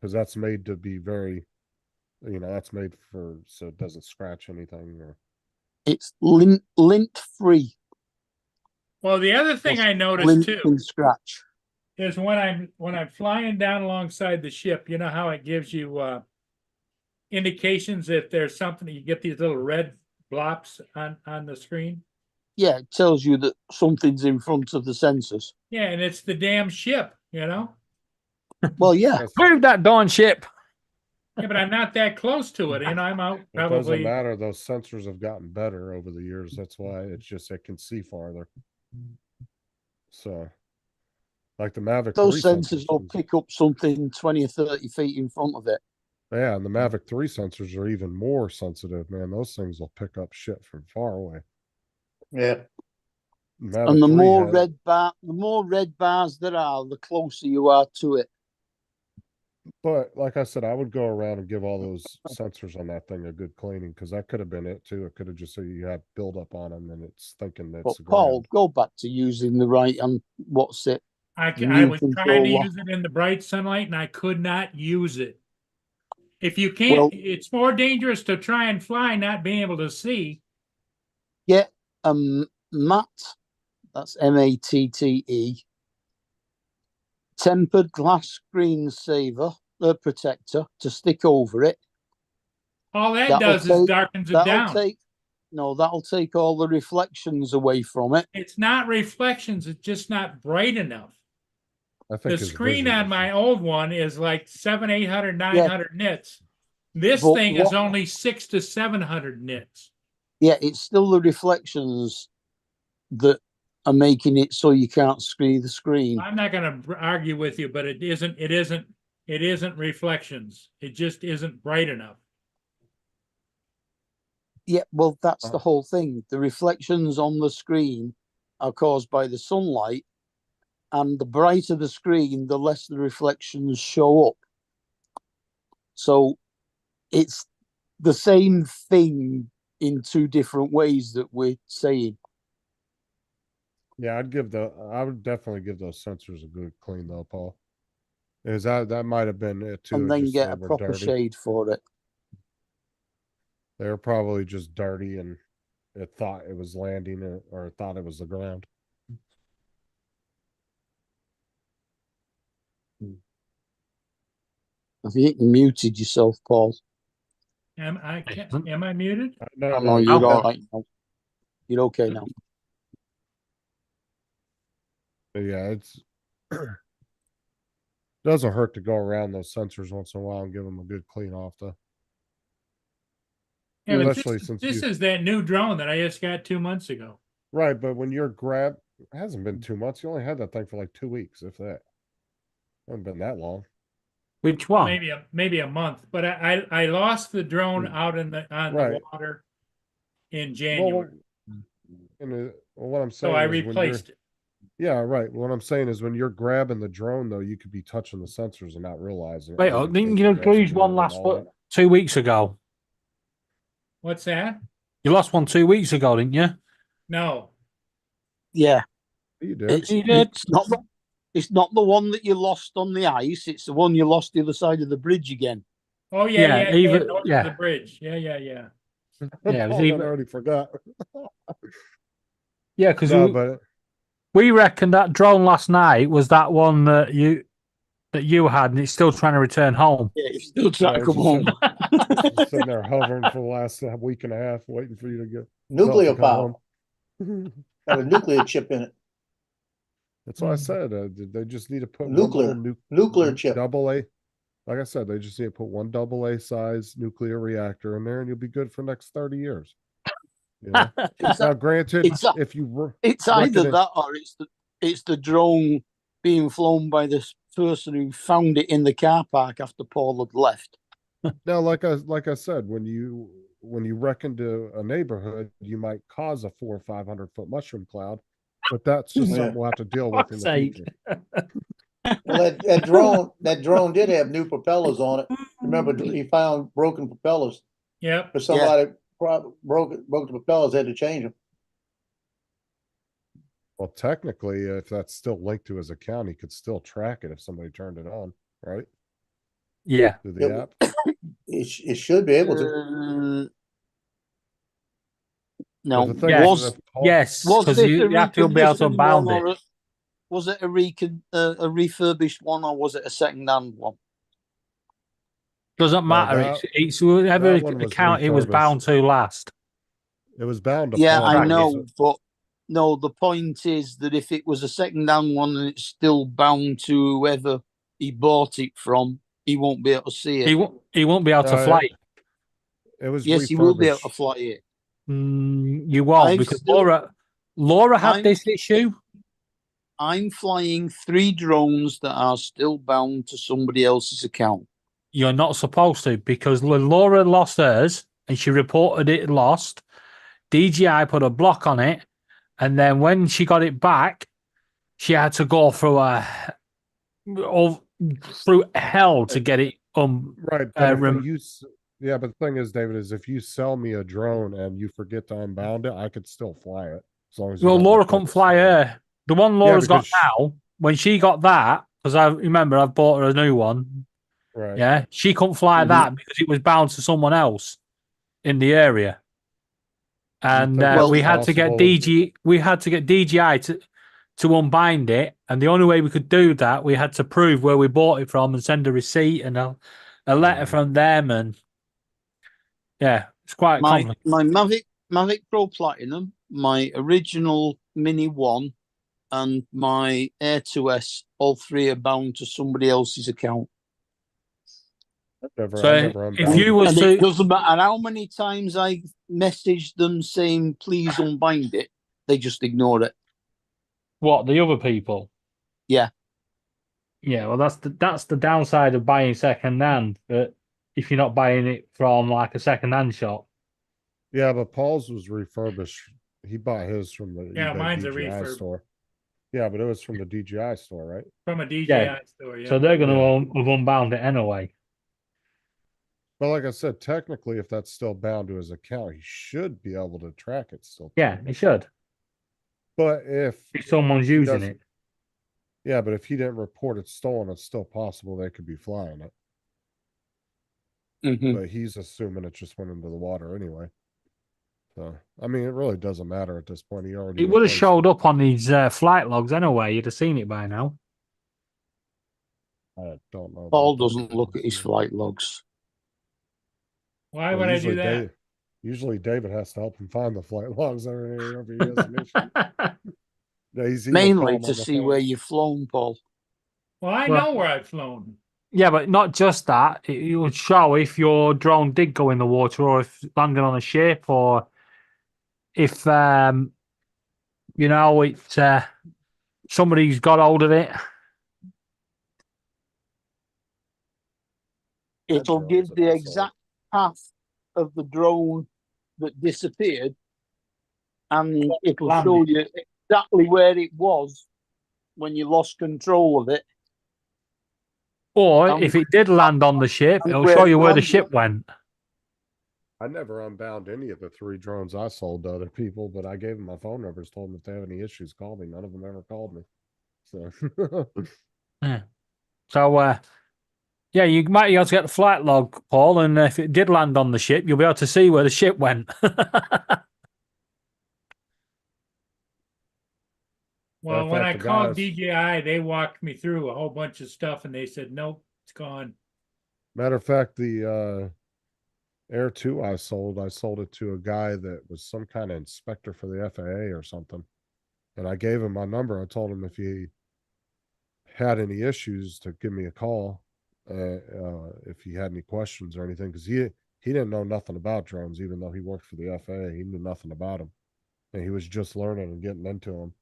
Because that's made to be very, that's made for so it doesn't scratch anything or It's lint free. Well, the other thing I noticed Lint too can scratch. is when I'm flying down alongside the ship, you know how it gives you indications if there's something, you get these little red blops on the screen. Yeah, it tells you that something's in front of the sensors. Yeah, and it's the damn ship, you know? Well, yeah. Move that darn ship. Yeah, but I'm not that close to it, and I'm out it doesn't probably. matter. Those sensors have gotten better over the years. That's why it's just it can see farther. So like the Mavic Those 3 sensors will pick up something 20 or 30 feet in front of it. Yeah, and the Mavic 3 sensors are even more sensitive, man. Those things will pick up shit from far away. Yeah. Mavic And the 3 more had- the more red bars there are, the closer you are to it. But like I said, I would go around and give all those sensors on that thing a good cleaning because that could have been it too. It could have just said you have buildup on them and it's thinking that's But the Paul, ground. go back to using the right and what's it? I New was trying to controller. use it in the bright sunlight, and I could not use it. If you can't, Well- it's more dangerous to try and fly not being able to see. Get a matte, that's MATTE, tempered glass screensaver protector to stick over it. All that That'll does is take- darkens it that'll down. That'll take all the reflections away from it. It's not reflections, it's just not bright enough. I The think his screen vision on is- my old one is like 700, 800, 900 nits. This But thing is what- only 600 to 700 nits. Yeah, it's still the reflections that are making it so you can't see the screen. I'm not going to argue with you, but it isn't reflections. It just isn't bright enough. Yeah, well, that's the whole thing. The reflections on the screen are caused by the sunlight, and the brighter the screen, the less the reflections show up. So it's the same thing in two different ways that we're saying. Yeah, I would definitely give those sensors a good clean though, Paul. Is that might have been it too? And it then just get they a were proper dirty. shade for it. They were probably just dirty and it thought it was landing or it thought it was the ground. I think you muted yourself, Paul. Am I muted? No, No, you're all right now. You're okay now. But yeah, it's doesn't hurt to go around those sensors once in a while and give them a good clean off though. Yeah, but Especially since this you- is that new drone that I just got 2 months ago. Right, but when you're it hasn't been 2 months. You only had that thing for like 2 weeks, if that. Hasn't been that long. Which one? Maybe a month, but I lost the drone out on the Right. water in January. What I'm So saying I is when you're- replaced it. Yeah, right. What I'm saying is when you're grabbing the drone, though, you could be touching the sensors and not realizing it. Wait, Maybe didn't taking you residue lose one and last all that. 2 weeks ago? What's that? You lost one 2 weeks ago, didn't you? No. Yeah. You did. It's not the one that you lost on the ice. It's the one you lost the other side of the bridge again. Oh Yeah, even- north of yeah. the bridge. Yeah. Yeah, it was Paul, even- I already forgot. Yeah, because No, but we reckon that drone last night was that one that you had, and it's still trying to return home. Yeah, it's still trying yeah, to come home. just sitting there hovering for the last week and a half, waiting for you to get Nuclear to come power. home. Got a nuclear chip in it. That's what I said. They just need to put Nuclear. one little Nuclear chip. double A. Like I said, they just need to put one double A size nuclear reactor in there, and you'll be good for the next 30 years. You know? Now, granted, if you It's either that or it's the drone being flown by this person who found it in the car park after Paul had left. now, like I said, when you wreck into a neighborhood, you might cause a 400 or 500 foot mushroom cloud, but that's just Yeah. something we'll have to deal with in the future. Well, that drone did have new propellers on it. Remember, he found broken propellers. Yep. But somebody broke the propellers, had to change them. Well, technically, if that's still linked to his account, he could still track it if somebody turned it on, right? Yeah. Through the app. It should be able to. No, But the thing Yes, is, if Paul- yes, Was because this you a have to be able to reconditioned one unbound or it. was it a refurbished one or was it a second-hand one? Doesn't matter. that- It's whoever that one was account it was bound to last. It was bound to Yeah, Paul, I was know, it? but no, the point is that if it was a second-hand one and it's still bound to whoever he bought it from, he won't be able to see it. He won't be able to No, fly it. It was Yes, he will be able to refurbished. fly it. You won't I've because still- Laura had I'm- this issue. I'm flying 3 drones that are still bound to somebody else's account. You're not supposed to because Laura lost hers and she reported it lost. DJI put a block on it, and then when she got it back, she had to go through through hell to get it. Right. But yeah, but the thing is, David, is if you sell me a drone and you forget to unbound it, I could still fly it as long as. you Well, don't Laura report couldn't it. fly her. The one Yeah, Laura's got because now, when she got that, because I remember I've bought her a new one. Right. Yeah, she couldn't fly that because it was bound to someone else in the area, and think it's we had to get possible- We had to get DJI to unbind it, and the only way we could do that, we had to prove where we bought it from and send a receipt and a letter from them, and yeah, it's quite My complicated. Mavic Pro Platinum, my original Mini 1, and my Air 2S, all 3 are bound to somebody else's account. I So never if unbound you it. was And to, it doesn't matter how many times I messaged them saying, please unbind it, they just ignore it. what, the other people? Yeah. Yeah, well, that's the downside of buying second hand. But if you're not buying it from like a second hand shop, Yeah, but Paul's was refurbished. He bought his from the Yeah, eBay mine's a DJI refurb. store. Yeah, but it was from the DJI store, right? From a DJI yeah. store. Yeah. So they're going to have unbound it anyway. But like I said, technically, if that's still bound to his account, he should be able to track it still. Yeah, it should. But if someone's he using doesn't- it. Yeah, but if he didn't report it stolen, it's still possible they could be flying it. Mhm. But he's assuming it just went into the water anyway. So I mean, it really doesn't matter at this point. He already It would have replaced showed up on these flight logs anyway. You'd have seen it by now. I don't know. Paul about that. doesn't look at his flight logs. Why Well, would I do usually that? Usually David has to help him find the flight logs whenever he has an issue. Yeah, he'll call Mainly him to on the see phone. where you've flown, Paul. Well, I Well- know where I've flown. Yeah, but not just that. It would show if your drone did go in the water or if it landed on a ship or if, you know, it somebody's got hold of it. it'll drones give that the I sold. exact path of the drone that disappeared, and it'll show you exactly where it was when you lost control of it. Or if it did land on the ship, and it'll where show it you where the landed. ship went. I never unbound any of the 3 drones I sold to other people, but I gave them my phone numbers, told them if they have any issues, call me. None of them ever called me. So Yeah. So, yeah, you might be able to get the flight log, Paul, and if it did land on the ship, you'll be able to see where the ship went. Well, in when I fact, the called guys- DJI, they walked me through a whole bunch of stuff and they said, nope, it's gone. matter of fact, the Air 2 I sold it to a guy that was some kind of inspector for the FAA or something. And I gave him my number. I told him if he had any issues to give me a call, if he had any questions or anything, because he didn't know nothing about drones, even though he worked for the FAA. He knew nothing about them, and he was just learning and getting into them.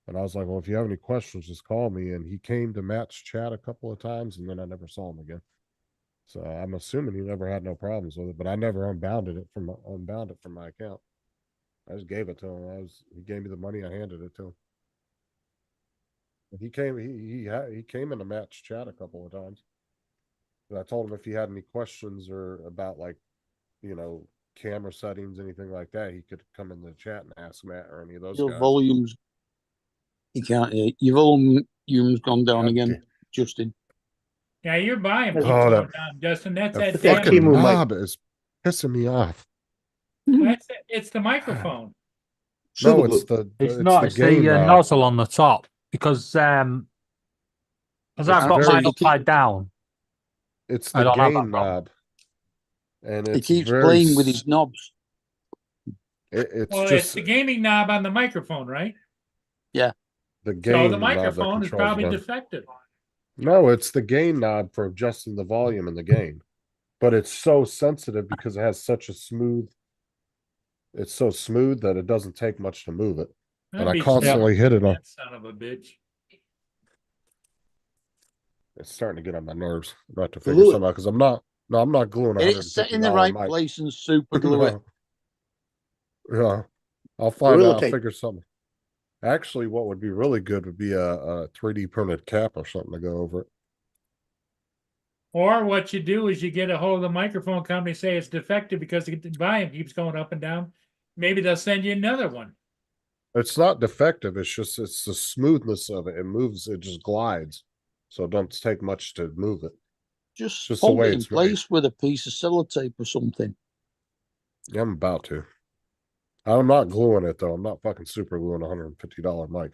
And I was like, well, if you have any questions, just call me. And he came to Matt's chat a couple of times, and then I never saw him again. So I'm assuming he never had no problems with it, but I never unbound it from my account. I just gave it to him. He gave me the money. I handed it to him. He came into Matt's chat a couple of times. And I told him if he had any questions or about, like, camera settings, anything like that, he could come in the chat and ask Matt or any of those Your guys. volumes, you can't hear. Your volume's gone down again, Justin. Yeah, your volume keeps Oh, going down, Justin. That's that That damn. fucking knob is pissing me off. That's it. It's the microphone. No, it's the It's not. the It's gain the knob. nozzle on the top because I've It's got very- mine upside down. It's I the don't have gain that problem. knob, and He it's keeps very playing with s- his knobs. It's Well, it's just the gaming knob on the microphone, right? Yeah. the So gain the knob that microphone is controls probably them. defective. No, it's the gain knob for adjusting the volume and the gain. But it's so sensitive because it has such a smooth. It's so smooth that it doesn't take much to move it, and That'd I be constantly hit it on. that son of a bitch. It's starting to get on my nerves. I'm about to Glue figure it. something out because I'm not gluing Get it set in the $150 right mic. place and super glue it. Yeah, I'll find Gorilla out. I'll tape. figure something. Actually, what would be really good would be a 3D printed cap or something to go over it. Or what you do is you get a hold of the microphone company, say it's defective because the volume keeps going up and down. Maybe they'll send you another one. It's not defective. It's the smoothness of it. It moves. It just glides, so it don't take much to move it. Just Just the hold way it in it's made. place with a piece of sellotape or something. Yeah, I'm about to. I'm not gluing it though. I'm not fucking super gluing a $150 mic.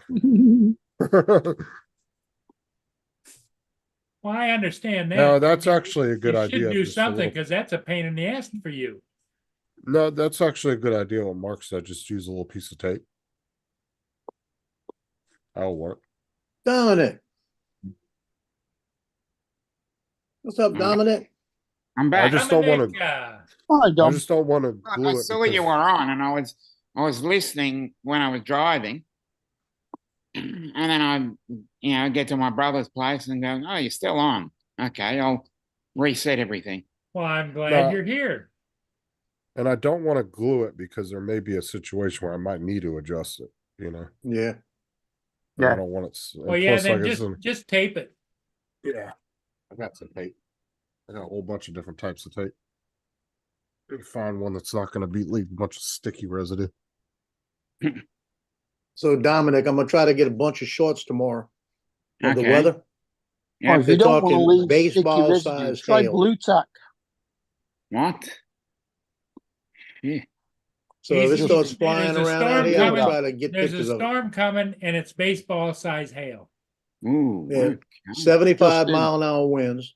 Well, I understand that. No, that's actually a good you idea. should do just a something little- because that's a pain in the ass for you. No, that's actually a good idea. What Mark said, just use a little piece of tape. That'll work. Dominic. What's up, Dominic? I'm I back. just don't want Dominic, to. Hi, I Dom. just don't want to I glue it. saw you because- were on, and I was listening when I was driving, and then I get to my brother's place and go, "Oh, you're still on? Okay, I'll reset everything." Well, I'm glad No. you're here. And I don't want to glue it because there may be a situation where I might need to adjust it. Yeah. And I don't want it. And Well, yeah, plus, then like, it's just tape it. yeah. I got some tape. I got a whole bunch of different types of tape. Find one that's not going to leave a bunch of sticky residue. So Dominic, I'm gonna try to get a bunch of shorts tomorrow of the Okay. weather. Yeah. If you They're don't want to talking leave baseball sticky residue, size try hail. blue tack. What? Yeah. So if it Easy. starts There's flying a around out storm here, I'll coming. try to get There's pictures a of it. storm coming, and it's baseball size hail. Ooh. Yeah. okay. 75 Justin. mile-an-hour winds.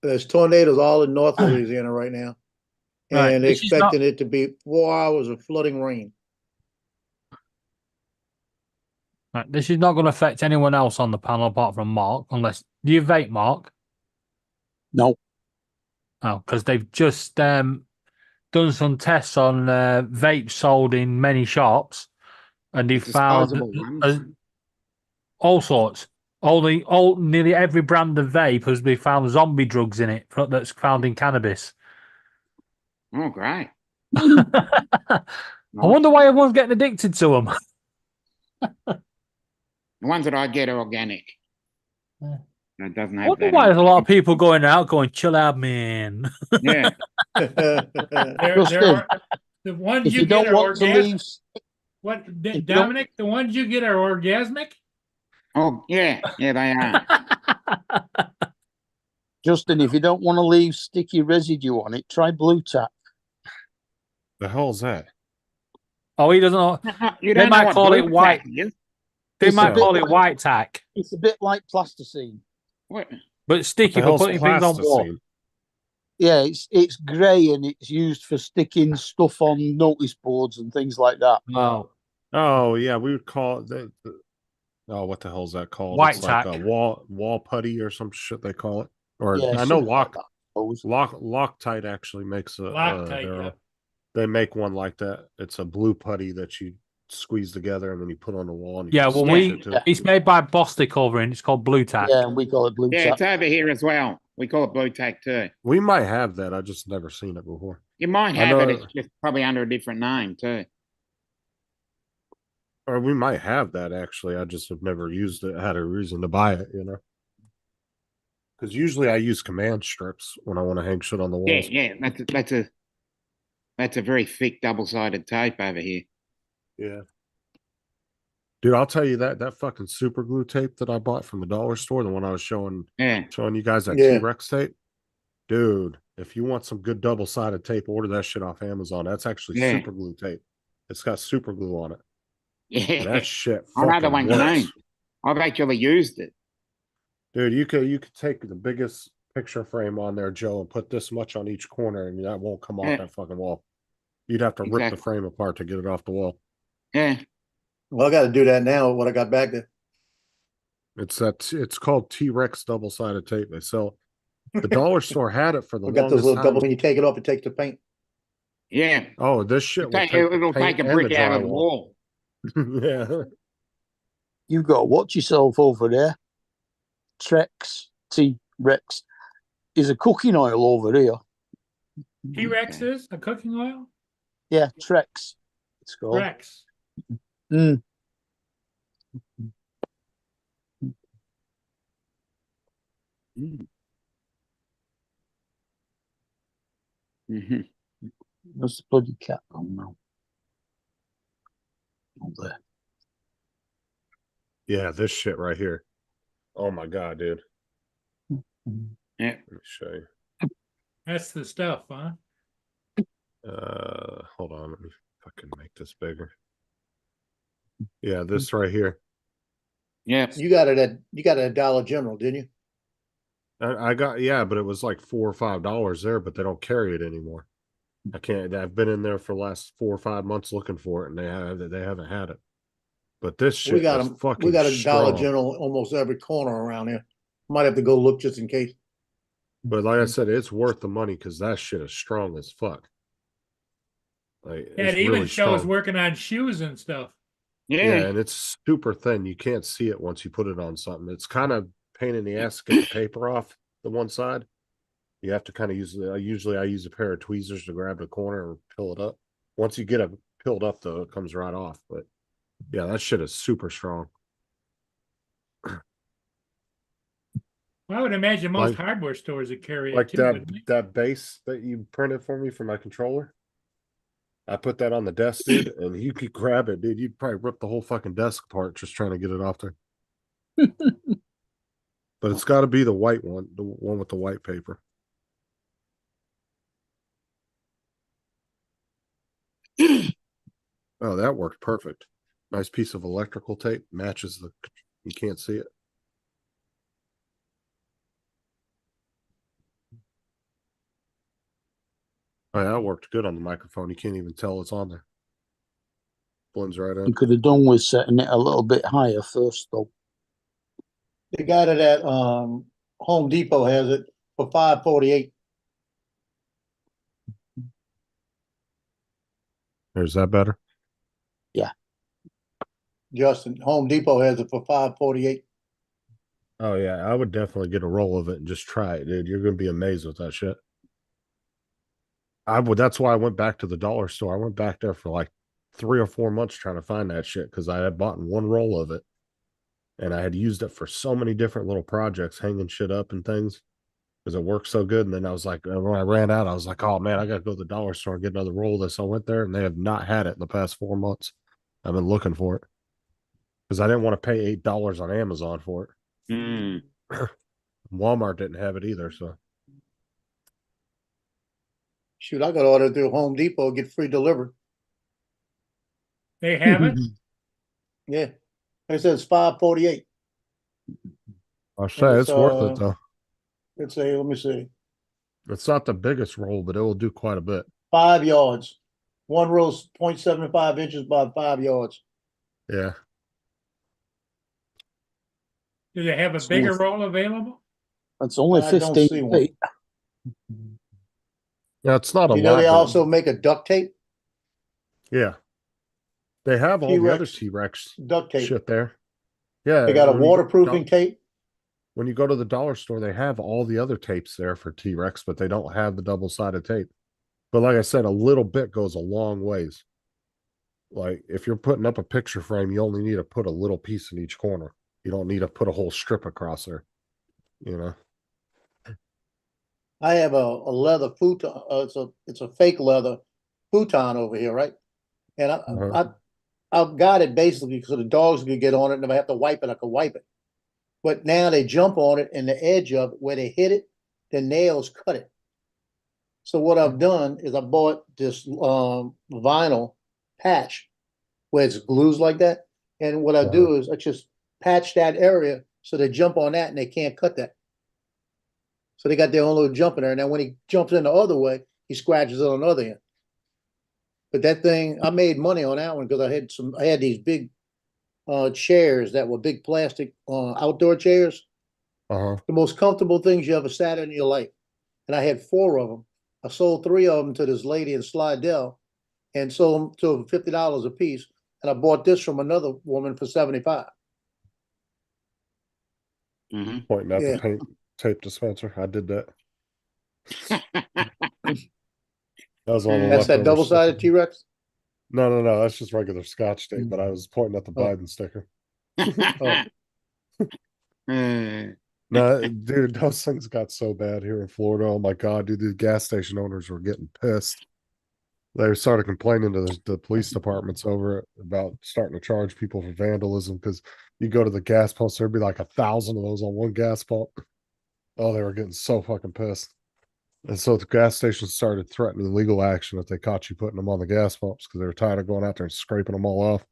There's tornadoes all in North Louisiana right now. Right, And they're this is not- expecting it to be 4 hours of flooding rain. Right, this is not going to affect anyone else on the panel apart from Mark, unless do you vape, Mark? No. Oh, because they've just done some tests on vapes sold in many shops, and they found Disposable ones. all sorts. Nearly every brand of vape has been found zombie drugs in it that's found in cannabis. Oh, great. I wonder why everyone's getting addicted to them. The ones that I get are organic. It doesn't I have wonder that. why in there's a it. lot of people going out going, chill out, man. Yeah. There Justin, are the ones if you you get don't are want to orgasmic. leave, What, if you don't- Dominic? The ones you get are orgasmic. Oh, yeah. Yeah, they are. Justin, if you don't want to leave sticky residue on it, try Blue Tack. The hell's that? Oh, he doesn't know. You They don't know might what call blue it white. tack is? They It's a might bit call it like- white tack, It's a bit like plasticine. What? but it's sticky for putting things on wall. Yeah, it's grey and it's used for sticking stuff on notice boards and things like that. Oh, Oh yeah, we would call it oh, what the hell's that called? White It's like tack. a wall putty or some shit they call it. Or Yeah, I know something like that, I suppose. Loctite actually makes a Loctite, yeah. they make one like that. It's a blue putty that you squeeze together and then you put on the wall and you yeah. can Well, stick it to it. it's made by Bostik over in. It's called Blue Tack. Yeah, and we call it Blue Yeah, Tack. it's over here as well. We call it blue tack too. We might have that. I just never seen it before. You might I have it. know- It's just probably under a different name too. Or we might have that actually. I just have never used it, had a reason to buy it, you know. Because usually I use command strips when I want to hang shit on the Yeah, walls. yeah. That's a very thick double-sided tape over here. Yeah. Dude, I'll tell you that fucking super glue tape that I bought from the dollar store, the one I was showing you guys that Yeah. T-Rex tape. Dude, if you want some good double-sided tape, order that shit off Amazon. That's actually Yeah. super glue tape. It's got super glue on it. Yeah, And that shit I know the fucking one you works. mean. I've actually used it. Dude, you could take the biggest picture frame on there, Joe, and put this much on each corner, and that won't come off Yeah. that fucking wall. You'd have to rip Exactly. the frame apart to get it off the wall. Yeah. Well, I got to do that now. When I got back there, It's called T-Rex double-sided tape. They sell the dollar store had it for the we got those longest little time. doubles. When you take it off, it takes the paint. Yeah. Oh, this shit will take It'll the take paint a and brick out of the drywall. wall. Yeah. You've got to watch yourself over there. T-Rex is a cooking oil over here. T-Rex is a cooking oil. Yeah, Trex. It's called. Rex. Mm. Mm-hmm. What's the bloody cat on now? Up there. Yeah, this shit right here. Oh my god, dude. Yeah. Let me show you. That's the stuff, huh? Hold on, let me fucking make this bigger. Yeah, this right here. Yeah. You got it at Dollar General, didn't you? I got, yeah, but it was like $4 or $5 there, but they don't carry it anymore. I can't. I've been in there for the last 4 or 5 months looking for it, and they haven't had it. But this shit We got is them. fucking We got a Dollar strong. General almost every corner around here. Might have to go look just in case. But like I said, it's worth the money because that shit is strong as fuck. Like, Yeah, it's it even really shows strong. working on shoes and stuff. Yeah, and it's super thin. You can't see it once you put it on something. It's kind of pain in the ass to get the paper off the one side. You have to kind of use usually I use a pair of tweezers to grab the corner and peel it up. Once you get it peeled up though, it comes right off. But yeah, that shit is super strong. Well, I would imagine most Like- hardware stores would carry it Like too. that wouldn't they? that base that you printed for me for my controller. I put that on the desk, dude, and you could grab it, dude. You'd probably rip the whole fucking desk apart just trying to get it off there. But it's got to be the white one, the one with the white paper. Oh, that worked perfect. Nice piece of electrical tape, matches the, you can't see it. Oh, yeah, that worked good on the microphone. You can't even tell it's on there. Blends right You in. could have done with setting it a little bit higher first, though. The guy that at Home Depot has it for $5.48. Is that better? Justin, Home Depot has it for $5.48. Oh yeah, I would definitely get a roll of it and just try it, dude. You're gonna be amazed with that shit. I would. That's why I went back to the dollar store. I went back there for like 3 or 4 months trying to find that shit because I had bought one roll of it, and I had used it for so many different little projects, hanging shit up and things, because it worked so good. And then I was like, when I ran out, I was like, oh man, I gotta go to the dollar store and get another roll of this. I went there and they have not had it in the past 4 months. I've been looking for it because I didn't want to pay $8 on Amazon for it. Mm. Walmart didn't have it either, so Shoot, I got to order through Home Depot, get free delivery. They have it? Yeah. It says $5.48. I'll say it's worth it though. It's a, let me see, It's not the biggest roll, but it will do quite a bit. 5 yards. One roll's 0.75 inches by 5 yards. Yeah. Do they have a bigger roll available? That's only I don't 15 see one. feet. Yeah, it's not a You know, lot. they but- also make a duct tape. Yeah. They have all the T-Rex other T-Rex duct tape. shit there. Yeah. They got a when you go to waterproofing tape. When you go to the dollar store, they have all the other tapes there for T-Rex, but they don't have the double-sided tape. But like I said, a little bit goes a long ways. Like if you're putting up a picture frame, you only need to put a little piece in each corner. You don't need to put a whole strip across there. You know. I have a leather futon. It's a fake leather futon over here, right? And I've got it basically because the dogs could get on it, and if I have to wipe it, I could wipe it. But now they jump on it, and the edge of it, where they hit it, the nails cut it. So what I've done is I bought this vinyl patch where it's glues like that, and what I do is I just patch that area so they jump on that and they can't cut that. So they got their own little jump in there. Now when he jumps in the other way, he scratches it on the other end. But that thing, I made money on that one because I had these big chairs that were big plastic outdoor chairs. Uh-huh. The most comfortable things you ever sat in your life. And I had 4 of them. I sold 3 of them to this lady in Slidell and sold them to $50 a piece. And I bought this from another woman for $75. Pointing out Yeah. the paint tape dispenser. I did that. That was all the That's that leftover double-sided stuff. T-Rex? No. That's just regular Scotch tape, but I was pointing at the Biden sticker. No, dude, those things got so bad here in Florida. Oh my God, dude, the gas station owners were getting pissed. They started complaining to the police departments over it about starting to charge people for vandalism because you go to the gas pumps, there'd be like 1,000 of those on one gas pump. Oh, they were getting so fucking pissed. And so the gas stations started threatening legal action if they caught you putting them on the gas pumps because they were tired of going out there and scraping them all off.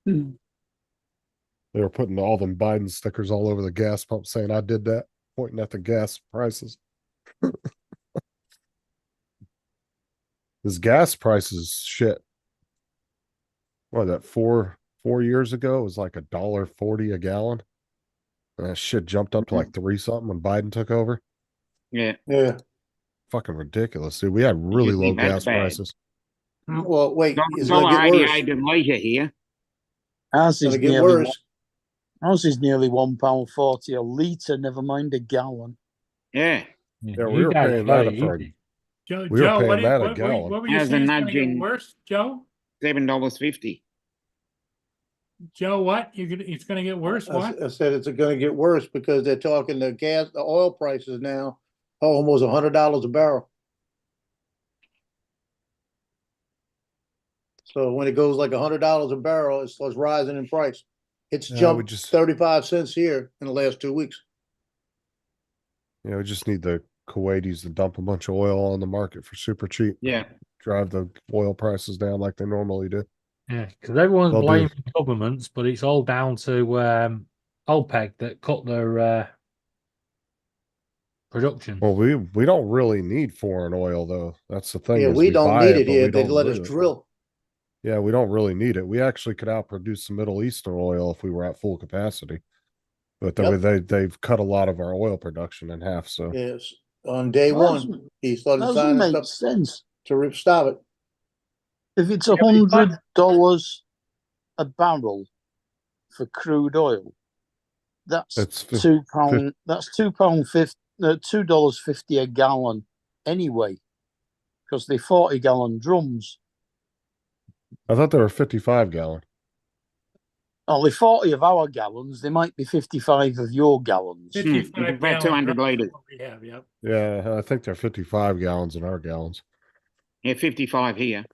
They were putting all them Biden stickers all over the gas pump saying, I did that, pointing at the gas prices. This gas prices shit. What, that 4 years ago it was like $1.40 a gallon. And that shit jumped up to like 3 something when Biden took over. Yeah. Yeah. Fucking ridiculous, dude. We had really low gas prices. Well, wait, it's Dollar gonna get worse. 88 later here. Ours is Gonna get nearly worse. Ours is nearly £1.40 a litre, never mind a gallon. Yeah. Yeah, we were paying that for Joe, we were Joe, paying that a what gallon. were you As a saying? It's gonna get nudging. worse, Joe? $7.50. Joe, what? It's gonna get worse. What? I said it's gonna get worse because they're talking the oil prices now are almost $100 a barrel. So when it goes like $100 a barrel, it starts rising in price. It's Yeah, we jumped just- 35 cents here in the last 2 weeks. Yeah, we just need the Kuwaitis to dump a bunch of oil on the market for super cheap. Yeah. Drive the oil prices down like they normally do. Yeah, because everyone's They'll do. blaming governments, but it's all down to OPEC that cut their production. Well, we don't really need foreign oil though. That's the thing. Yeah, is we don't buy need it but here. we They don't let us need it. drill. Yeah, we don't really need it. We actually could outproduce the Middle Eastern oil if we were at full capacity. But they've cut a lot of our oil production in half. So Yes, on day Well, one, he started Doesn't signing make stuff sense. to stop it. If it's Yeah, but $100 a barrel for crude oil, That's It's £2. That's £2.50. $2.50 a gallon anyway, because they're 40-gallon drums. I thought they were 55 gallon. Only 40 of our gallons. They might be 55 of your gallons. 55 about gallons, 200 that's litres. what we have, yep. Yeah, I think they're 55 gallons in our gallons. Yeah, 55 here.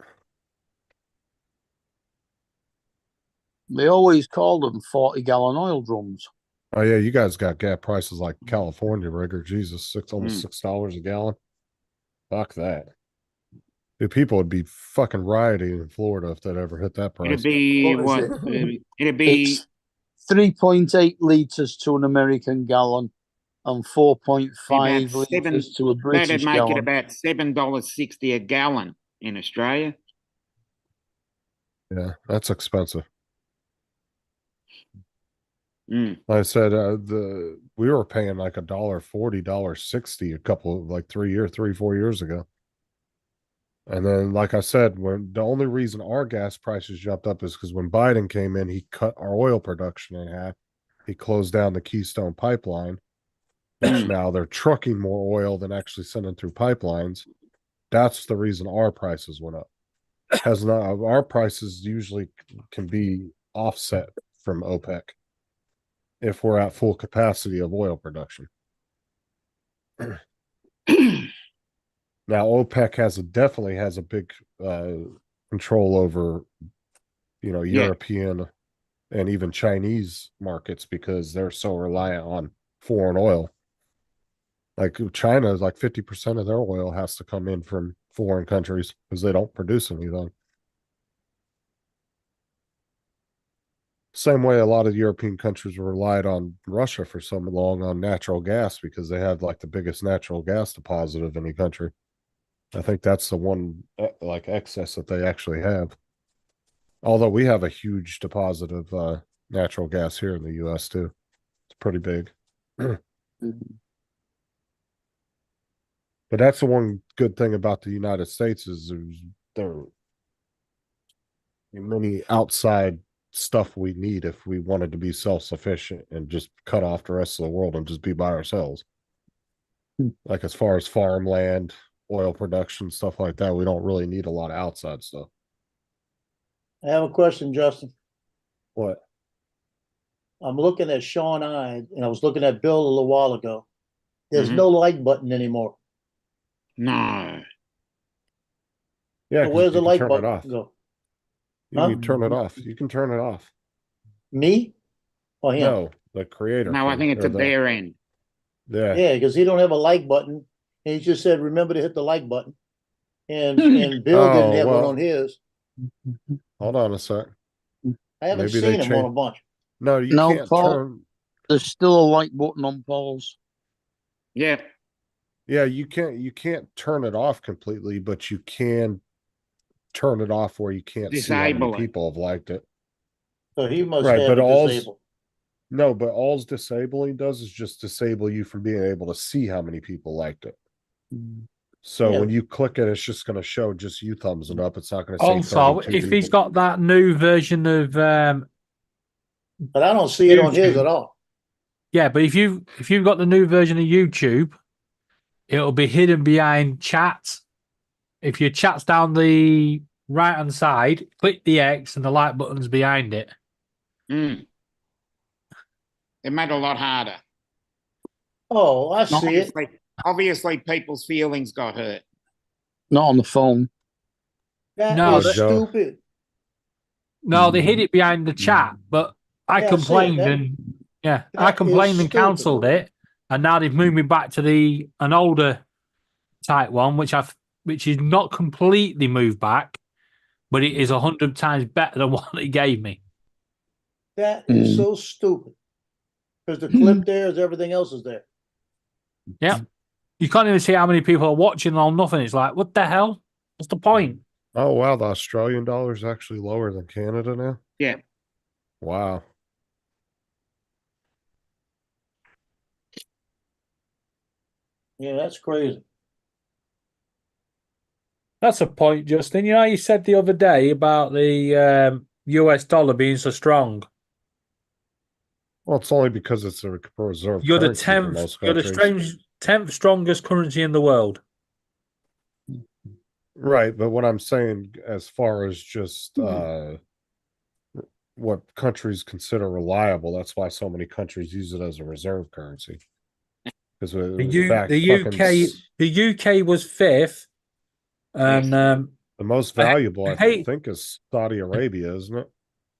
They always call them 40-gallon oil drums. Oh yeah, you guys got gas prices like California rigger. Jesus, almost $6 a gallon. Fuck that. Dude, people would be fucking rioting in Florida if that ever hit that price. It'd be What is what? it? It'd be It's 3.8 litres to an American gallon and 4.5 about litres to a that'd British make gallon. it about $7.60 a gallon in Australia. Yeah, that's expensive. Mm. Like I said, we were paying like $1.40, $1.60 a couple of like 4 years ago. And then, like I said, when the only reason our gas prices jumped up is because when Biden came in, he cut our oil production in half. He closed down the Keystone pipeline, which now they're trucking more oil than actually sending through pipelines. That's the reason our prices went up. Has not our prices usually can be offset from OPEC if we're at full capacity of oil production. Now OPEC definitely has a big control over, European and even Chinese markets because they're so reliant on foreign oil. Like China is like 50% of their oil has to come in from foreign countries because they don't produce anything. Same way a lot of European countries relied on Russia for so long on natural gas because they had like the biggest natural gas deposit of any country. I think that's the one like excess that they actually have. Although we have a huge deposit of natural gas here in the US too. It's pretty big. But that's the one good thing about the United States is there are many outside stuff we need if we wanted to be self-sufficient and just cut off the rest of the world and just be by ourselves. Like as far as farmland, oil production, stuff like that, we don't really need a lot of outside stuff. I have a question, Justin. What? I'm looking at Sean Ide, and I was looking at Bill a little while ago. There's no like button anymore. No. Yeah, So where's the like turn button it off. go? You can turn it off. You can turn it off. Me or him? No, the creator. No, I think it's or at their end. Yeah. Yeah, because he don't have a like button, and he just said, "Remember to hit the like button." And Bill didn't have one on his. Hold on a sec. I haven't Maybe seen they him on a changed- bunch. No, you No, can't Paul. turn. There's still a like button on Paul's. Yeah. Yeah, you can't turn it off completely, but you can turn it off where you can't see how Disable many it. people have liked it. So he must Right, have but it all's disabled. no, but all's disabling does is just disable you from being able to see how many people liked it. So Yeah. when you click it, it's just going to show just you thumbs it up. It's not going to say Also, 32 if he's people. got that new version of But I don't see it on his YouTube. at all. yeah, but if you've got the new version of YouTube, it'll be hidden behind chat. If your chat's down the right hand side, click the X and the like button's behind it. It made it a lot harder. Oh, I see it. Obviously, people's feelings got hurt. Not on the phone. That No, is that- stupid. No, they hid it behind the chat, but I Yeah, I see it. complained That- and I that complained is and cancelled it, and now they've moved me back to an older type one, which is not completely moved back, but it is 100 times better than what it gave me. That is so stupid. Because the clip there is everything else is there. Yeah, you can't even see how many people are watching or nothing. It's like, what the hell? What's the point? Oh wow, the Australian dollar is actually lower than Canada now. Yeah. Wow. Yeah, that's crazy. That's a point, Justin. You know, you said the other day about the US dollar being so strong. Well, it's only because it's a reserve You're the currency for 10th. most You're the countries. 10th strongest currency in the world. Right, but what I'm saying as far as just what countries consider reliable, that's why so many countries use it as a reserve currency. Because the UK was 5th, and the most valuable, I hate- think, is Saudi Arabia, isn't it?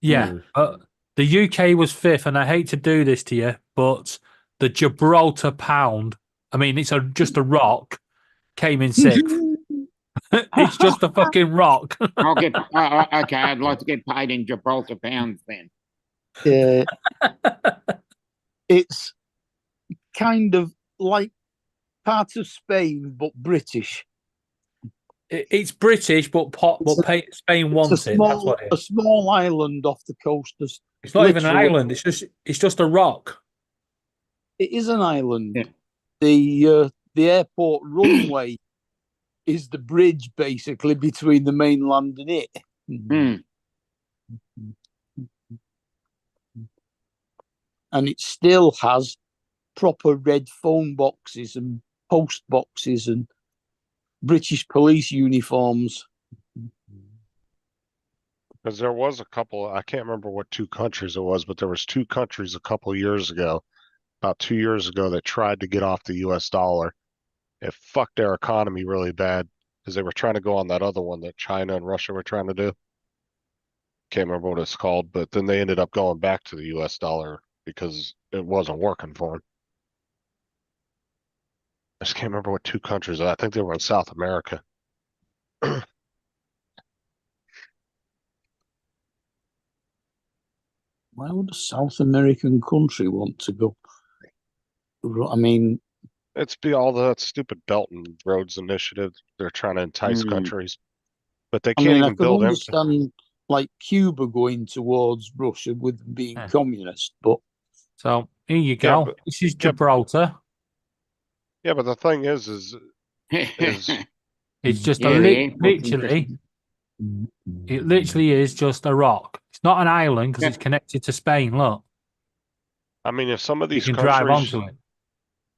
yeah, but the UK was 5th, and I hate to do this to you, but the Gibraltar pound, I mean, it's just a rock, came in 6th. It's just a fucking rock. I'll get okay. I'd like to get paid in Gibraltar pounds then. Yeah. It's kind of like part of Spain, but British. It's British, but Spain wants it. That's what it A is. small island off the coast. It's not even an island. It's just a rock. It is an island. The airport runway is the bridge basically between the mainland and it. And it still has proper red phone boxes and post boxes and British police uniforms. Because there was a couple, I can't remember what 2 countries it was, but there was 2 countries a couple years ago, about 2 years ago, that tried to get off the US dollar. It fucked their economy really bad because they were trying to go on that other one that China and Russia were trying to do. Can't remember what it's called, but then they ended up going back to the US dollar because it wasn't working for them. I just can't remember what 2 countries. I think they were in South America. Why would a South American country want to go? I mean, it's be all that stupid Belt and Roads Initiative. They're trying to entice countries, but they can't even build I understand like Cuba going towards Russia with being communist, but so here you go. but- This is Gibraltar. Yeah, but the thing is It's just Yeah, a the airport's literally. It literally is just a rock. It's not an island because it's connected to Spain. Look, I mean, if some of you these can drive countries, onto it.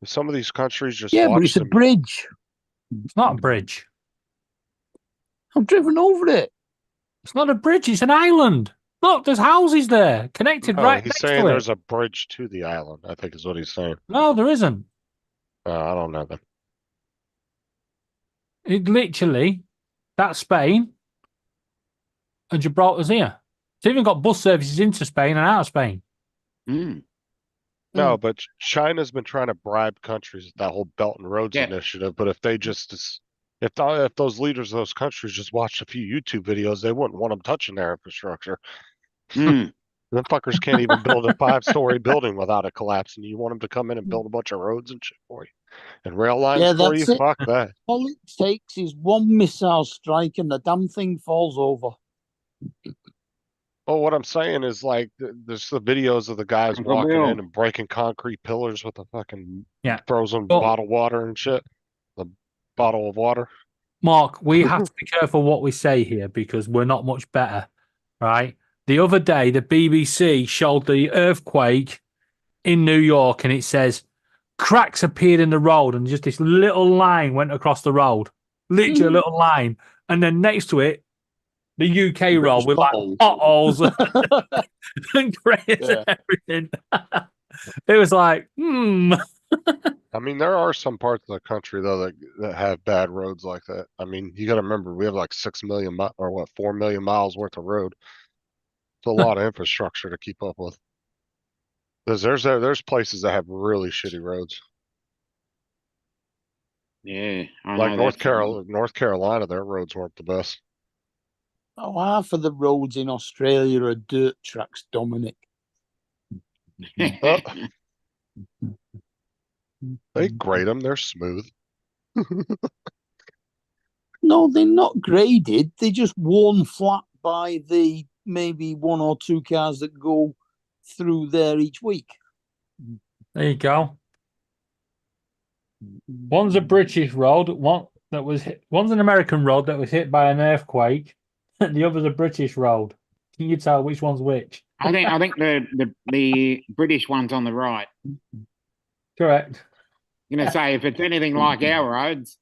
if some of these countries just yeah, but watch it's a them, bridge. It's not a bridge. I've driven over it. It's not a bridge. It's an island. Look, there's houses there connected no, right he's next saying to it. there's a bridge to the island. I think is what he's saying. No, there isn't. I don't know then. It literally, that's Spain, and Gibraltar's here. It's even got bus services into Spain and out of Spain. No, but China's been trying to bribe countries with that whole Belt and Roads Yeah. Initiative. But if they just, if those leaders of those countries just watched a few YouTube videos, they wouldn't want them touching their infrastructure. Them fuckers can't even build a 5-story building without it collapsing. You want them to come in and build a bunch of roads and shit for you, and rail lines Yeah, for you? that's it. Fuck that. All it takes is one missile strike and the damn thing falls over. Well, what I'm saying is like, there's the videos of the guys Uncle walking Bill. in and breaking concrete pillars with a fucking Yeah. frozen Well- bottled water and shit. The bottle of water. Mark, we have to be careful what we say here because we're not much better, right? The other day, the BBC showed the earthquake in New York, and it says cracks appeared in the road, and just this little line went across the road, literally a little line, and then next to it, the UK road with like potholes and craters and everything. It was like, I mean, there are some parts of the country though that have bad roads like that. I mean, you got to remember we have like 6 million or what 4 million miles worth of road. It's a lot of infrastructure to keep up with. There's places that have really shitty roads. Yeah, I Like know North that's- Carolina, their roads weren't the best. Oh, half of the roads in Australia are dirt tracks, Dominic. They grade them; they're smooth. No, they're not graded. They're just worn flat by the maybe 1 or 2 cars that go through there each week. there you go. One's a British road, one's an American road that was hit by an earthquake, and the other's a British road. Can you tell which one's which? I think the British one's on the right. Correct. You know, say if it's anything like our roads,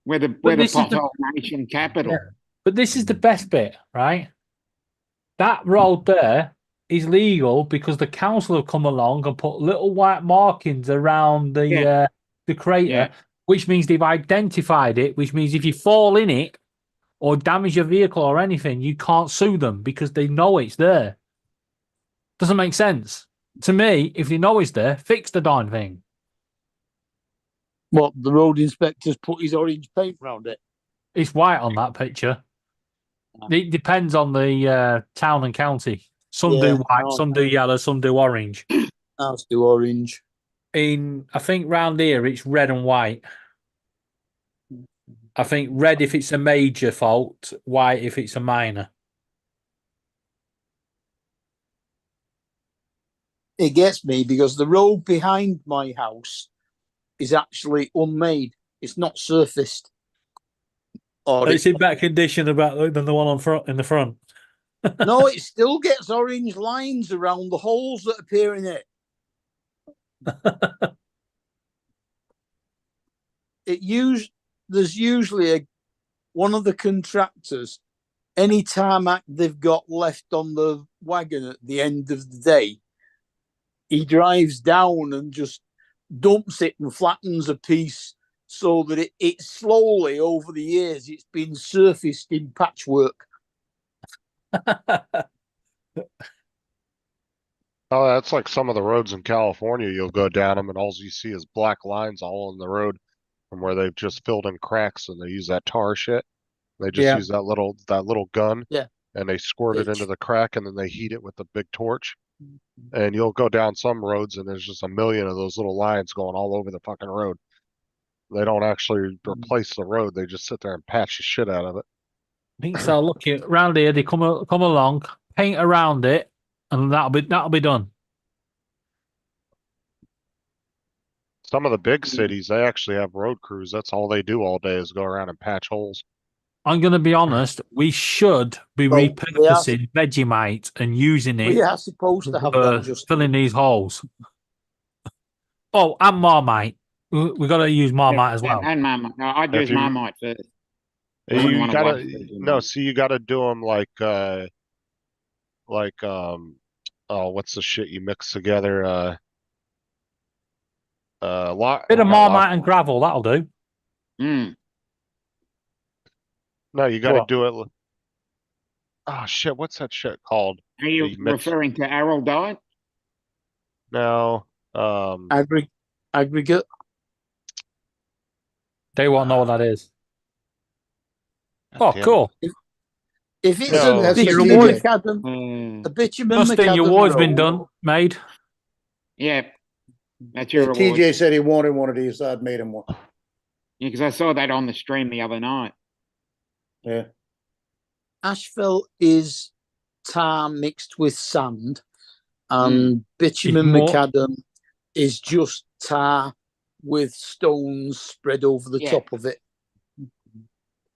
we're the this is the- pothole nation capital. Yeah. But this is the best bit, right? That road there is legal because the council have come along and put little white markings around the crater, Yeah. which means they've identified it, which means if you fall in it or damage your vehicle or anything, you can't sue them because they know it's there. Doesn't make sense. To me, if they know it's there, fix the darn thing. What, the road inspector's put his orange paint round it? It's white on that picture. It depends on the town and county. Some Yeah, do white, no, some do yellow, some do orange. Ours do orange. I think round here it's red and white. I think red if it's a major fault, white if it's a minor. It gets me because the road behind my house is actually unmade. It's not surfaced. Or It's in better condition than the one in the front. no, it still gets orange lines around the holes that appear in it. There's usually one of the contractors, any tarmac they've got left on the wagon at the end of the day, he drives down and just dumps it and flattens a piece so that it slowly over the years it's been surfaced in patchwork. Oh, that's like some of the roads in California. You'll go down them and all you see is black lines all on the road from where they've just filled in cracks and they use that tar shit. They just use that little gun and they squirt it into the crack and then they heat it with the big torch. And you'll go down some roads and there's just a million of those little lines going all over the fucking road. They don't actually replace the road. They just sit there and patch the shit out of it. I think so. Look here, around here, they come along, paint around it, and that'll be done. Some of the big cities, they actually have road crews. That's all they do all day is go around and patch holes. I'm going to be honest. We should be Well, repurposing Vegemite and using it We are supposed to have for that just filling these holes. Oh, and Marmite. We got to use Marmite as well. And Marmite. No, I'd use Marmite first. I wouldn't You wanna gotta waste it. no, see, you gotta do them like oh, what's the shit you mix together? Bit of Marmite and gravel, that'll do. Mm. No, you gotta What? do it. Oh shit, what's that shit called? Are you that mix? referring to Arrow Diet? No, aggregate. They won't know what that is. Oh, damn it. cool. If it's No, a that's bitumen TJ. macadam, a bitumen Justin, your macadam award's been road- done, made. Yeah. That's your reward. TJ said he wanted one of these, so I'd made him one. Yeah, because I saw that on the stream the other night. Yeah. Asphalt is tar mixed with sand, and bitumen It's more- macadam is just tar with stones spread over the Yeah. top of it.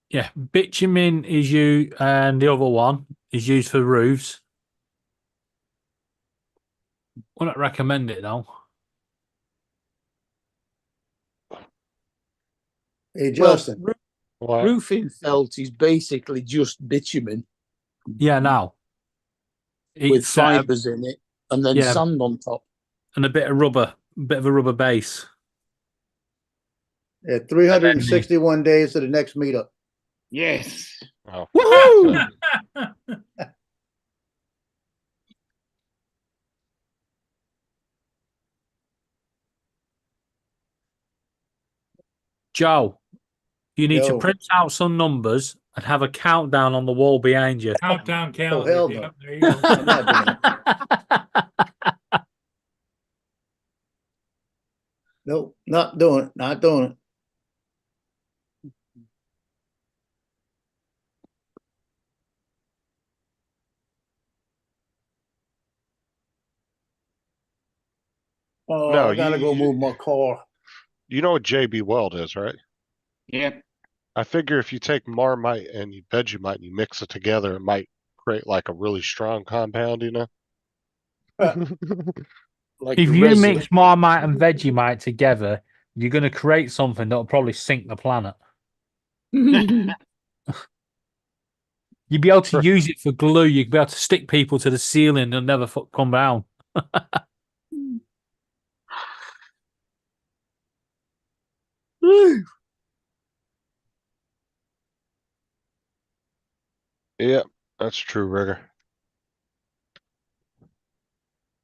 Yeah, bitumen is used, and the other one is used for roofs. Wouldn't recommend it though. Hey, Well, Justin. What? roofing felt is basically just bitumen Yeah, now with it's fibers in it, and then yeah. sand on top. and a bit of a rubber base. Yeah, 361 days to the next meetup. Yes. Oh. Woohoo! Joe, you need to Yo. print out some numbers and have a countdown on the wall behind you. Countdown calendar. hell no. Yep, there you go. I'm not doing it. Nope, not doing it. Not doing it. Oh, No, I gotta go move my car. You know what JB Weld is, right? Yep. I figure if you take Marmite and you Vegemite and you mix it together, it might create like a really strong compound, you know? Like If the you resin. mix Marmite and Vegemite together, you're going to create something that'll probably sink the planet. You'd be able to use it for glue. You'd be able to stick people to the ceiling and never come down. Yeah, that's true, Rigger.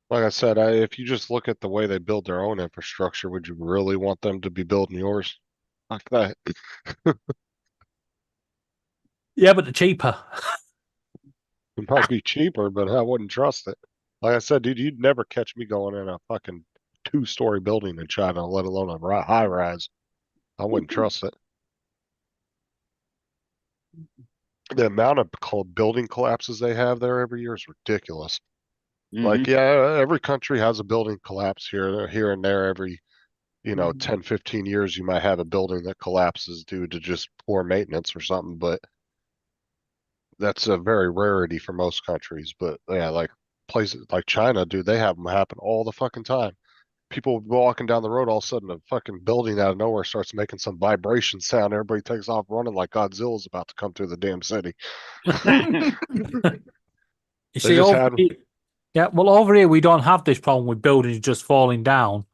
Like I said, if you just look at the way they build their own infrastructure, would you really want them to be building yours like that? Yeah, but they're cheaper. It might be cheaper, but I wouldn't trust it. Like I said, dude, you'd never catch me going in a fucking 2-story building in China, let alone a high rise. I wouldn't trust it. The amount of building collapses they have there every year is ridiculous. Like, yeah, every country has a building collapse here and there every, 10, 15 years. You might have a building that collapses due to just poor maintenance or something, but that's a very rarity for most countries. But yeah, like places like China, dude, they have them happen all the fucking time. People will be walking down the road, all of a sudden a fucking building out of nowhere starts making some vibration sound. Everybody takes off running like Godzilla's about to come through the damn city. You see, over here, over here we don't have this problem with buildings just falling down.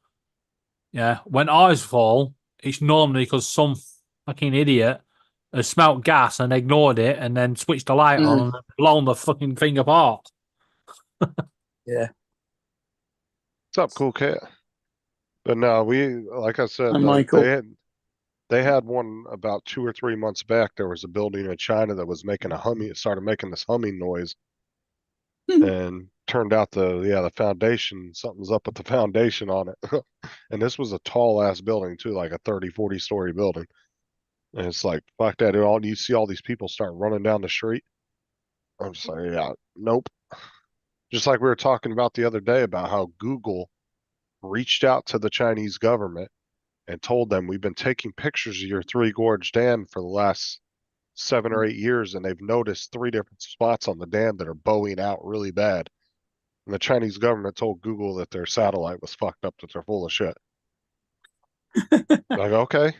Yeah, when ours fall, it's normally because some fucking idiot has smelt gas and ignored it, and then switched the light on and blown the fucking thing apart. Yeah. What's up, cool cat? But no, like I said, Hi, Michael. they had one about 2 or 3 months back. There was a building in China that was making started making this humming noise. And turned out the foundation, something's up with the foundation on it. And this was a tall ass building too, like a 30, 40 story building. And it's like, fuck that. You see all these people start running down the street. I'm just like, yeah, nope. Just like we were talking about the other day about how Google reached out to the Chinese government and told them, we've been taking pictures of your Three Gorge Dam for the last 7 or 8 years, and they've noticed 3 different spots on the dam that are bowing out really bad. And the Chinese government told Google that their satellite was fucked up, that they're full of shit. Like, okay.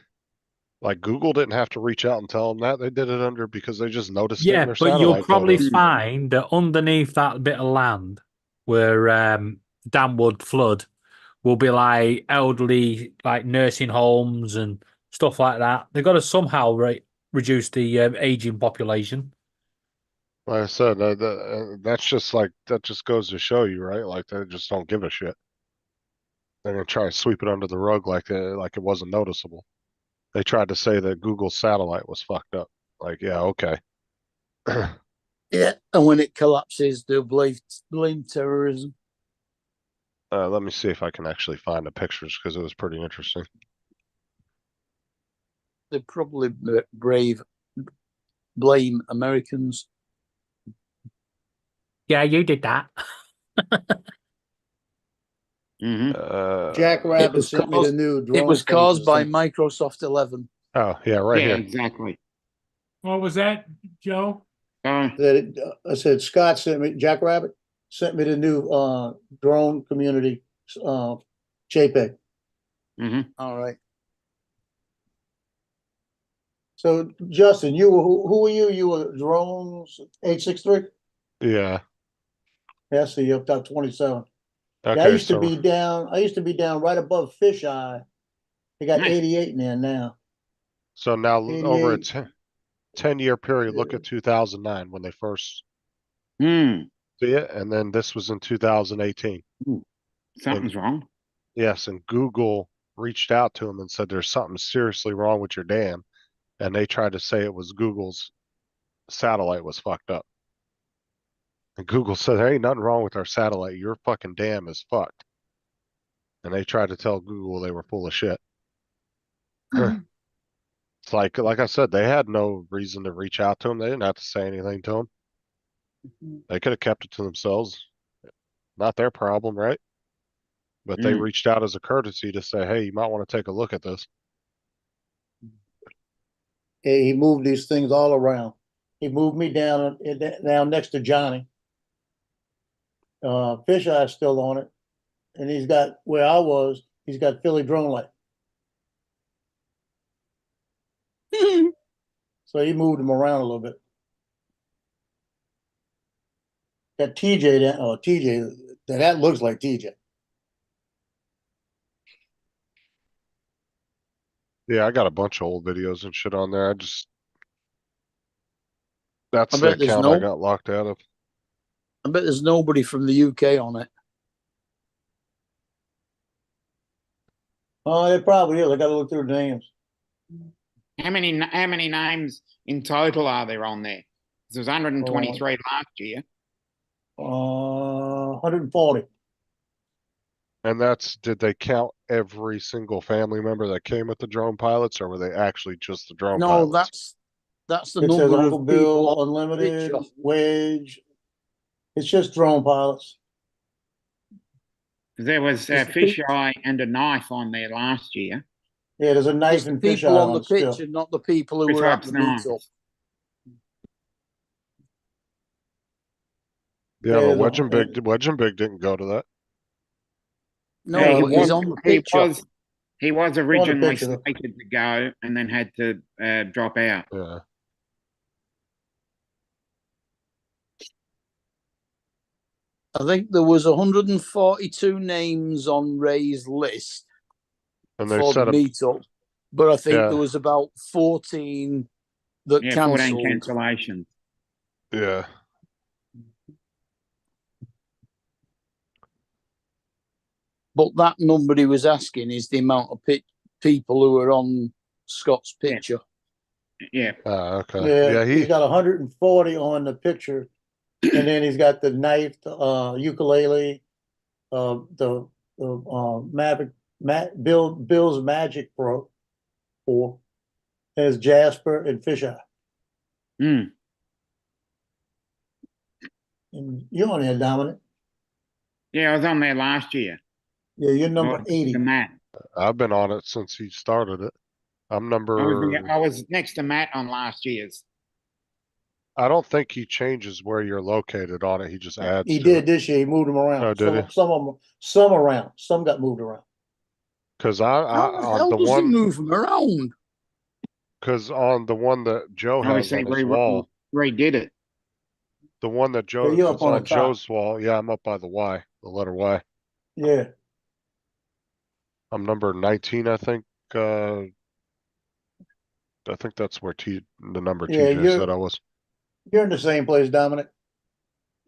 Like, Google didn't have to reach out and tell them that. They did it because they just noticed it in Yeah, their but satellite you'll probably photos. find that underneath that bit of land where dam would flood will be like elderly, like nursing homes and stuff like that. They've got to somehow reduce the aging population. Like I said, that's just like, that just goes to show you, right? Like, they just don't give a shit. They're gonna try to sweep it under the rug like it wasn't noticeable. They tried to say that Google's satellite was fucked up. Like, yeah, okay. Yeah, and when it collapses, they'll blame terrorism. Let me see if I can actually find the pictures because it was pretty interesting. They probably blame Americans. Yeah, you did that. Jack Rabbit sent me the new drone. It was caused by pictures. Microsoft 11. Oh, yeah, right here. Exactly. What was that, Joe? I said Scott sent me, Jack Rabbit sent me the new drone community JPEG. All right. So Justin, who were you? You were drones 863? Yeah. Yeah, so you're up top 27. Okay, Yeah, I used to so be down right above Fisheye. They got 88 in there now. so now over a 88. 10-year period, look at 2009 when they first Hmm. see it, and then this was in 2018. Something's wrong. Yes, and Google reached out to them and said there's something seriously wrong with your dam, and they tried to say it was Google's satellite was fucked up. And Google said, there ain't nothing wrong with our satellite. Your fucking dam is fucked. And they tried to tell Google they were full of shit. It's like I said, they had no reason to reach out to them. They didn't have to say anything to them. They could have kept it to themselves. Not their problem, right? But they reached out as a courtesy to say, hey, you might want to take a look at this. He moved these things all around. He moved me down next to Johnny. Fisheye's still on it, and he's got where I was. He's got Philly Drone Light. So he moved him around a little bit. Got TJ down. Oh, TJ. That looks like TJ. Yeah, I got a bunch of old videos and shit on there. That's I the bet there's account I no- got locked out of. I bet there's nobody from the UK on it. Oh, it probably is. I got to look through the names. How many names in total are there on there? There was 123 last year. 140. And did they count every single family member that came with the drone pilots, or were they actually just the drone No, pilots? that's the It says number Uncle of Bill, people on the Unlimited, picture. Wedge. It's just drone pilots. There was a fisheye and a knife on there last year. Yeah, there's a knife It's the and fish people eye on the on still. picture, not the people who Chris were at Hobbs the knife. meetup. Yeah, Yeah, but the- Wedge and Big didn't go to that. No, Yeah, but he's on the picture. He was originally picture, though. slated to go and then had to drop out. Yeah. I think there was 142 names on Ray's list And they for the set up, meetup, but I think Yeah. there was about 14 that Yeah, 14 cancelled. cancellations. yeah. But that number he was asking is the amount of people who are on Scott's picture. Yeah. Okay. Yeah, Yeah, he's got 140 on the picture, and then he's got the knife, ukulele, the Maverick, Bill's Magic Pro 4. There's Jasper and Fisheye. Mm. And you're on there, Dominic. Yeah, I was on there last year. Yeah, you're number Well, 80. to Matt. I've been on it since he started it. I'm number. I was next to Matt on last year's. I don't think he changes where you're located on it. He just adds. He to did it. this year. He moved them around. Oh, did he? Some of them, some around. Some got moved around. Because How the on hell the does he one, move them around? because on the one that Joe has Obviously, on his wall, Ray did it. the one that Joe you're that's up on on the top. Joe's wall. Yeah, I'm up by the Y, the letter Y. Yeah. I'm number 19, I think. I think that's where the number Yeah, TJ said I was. You're in the same place, Dominic.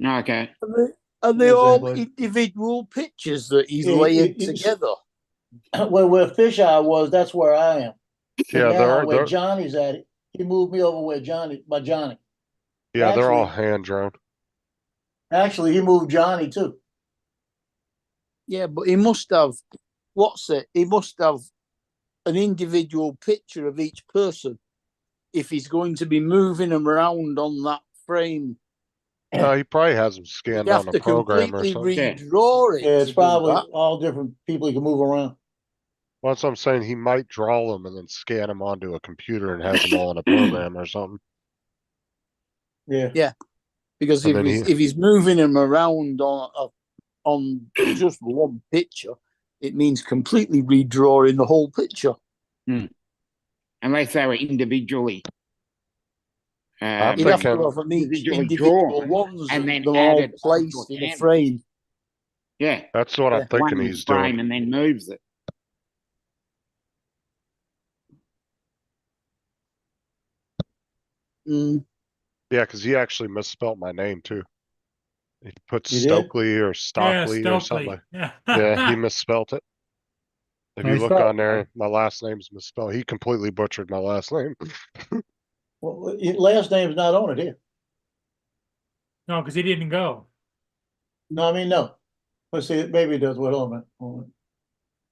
Okay. Are they Yes, all exactly. individual pictures that he's Yeah, layered you- together? Where Fisheye was, that's where I am. Yeah, Now, where they're Johnny's at, he moved me over where Johnny. yeah, they're all actually- hand drawn. Actually, he moved Johnny too. Yeah, but he must have, he must have an individual picture of each person if he's going to be moving them around on that frame. No, he probably has them You'd scanned have on a to program or completely something. redraw it. Yeah, to it's do probably that. all different people he can move around. Well, that's what I'm saying. He might draw them and then scan them onto a computer and has them all in a program or something. Yeah. Yeah, because And if then if he's moving them around on just one picture, it means completely redrawing the whole picture. Unless they were individually. I'm You'd have to thinking- have them each individually individual drawn ones and then they're all added placed onto a in a canvas. frame. Yeah. That's what I'm Yeah. thinking One he's frame doing. and then moves it. Mm. Yeah, because he actually misspelled my name too. He put He did? Stokely or Stockley or something. Stokely. Like, Yeah. yeah, he misspelled it. If you Nice look spell. on there, my last name's misspelled. He completely butchered my last name. Well, your last name's not on it here. No, because he didn't go. No, I mean, no. Let's see, maybe it does. Wait, hold a minute. Hold on.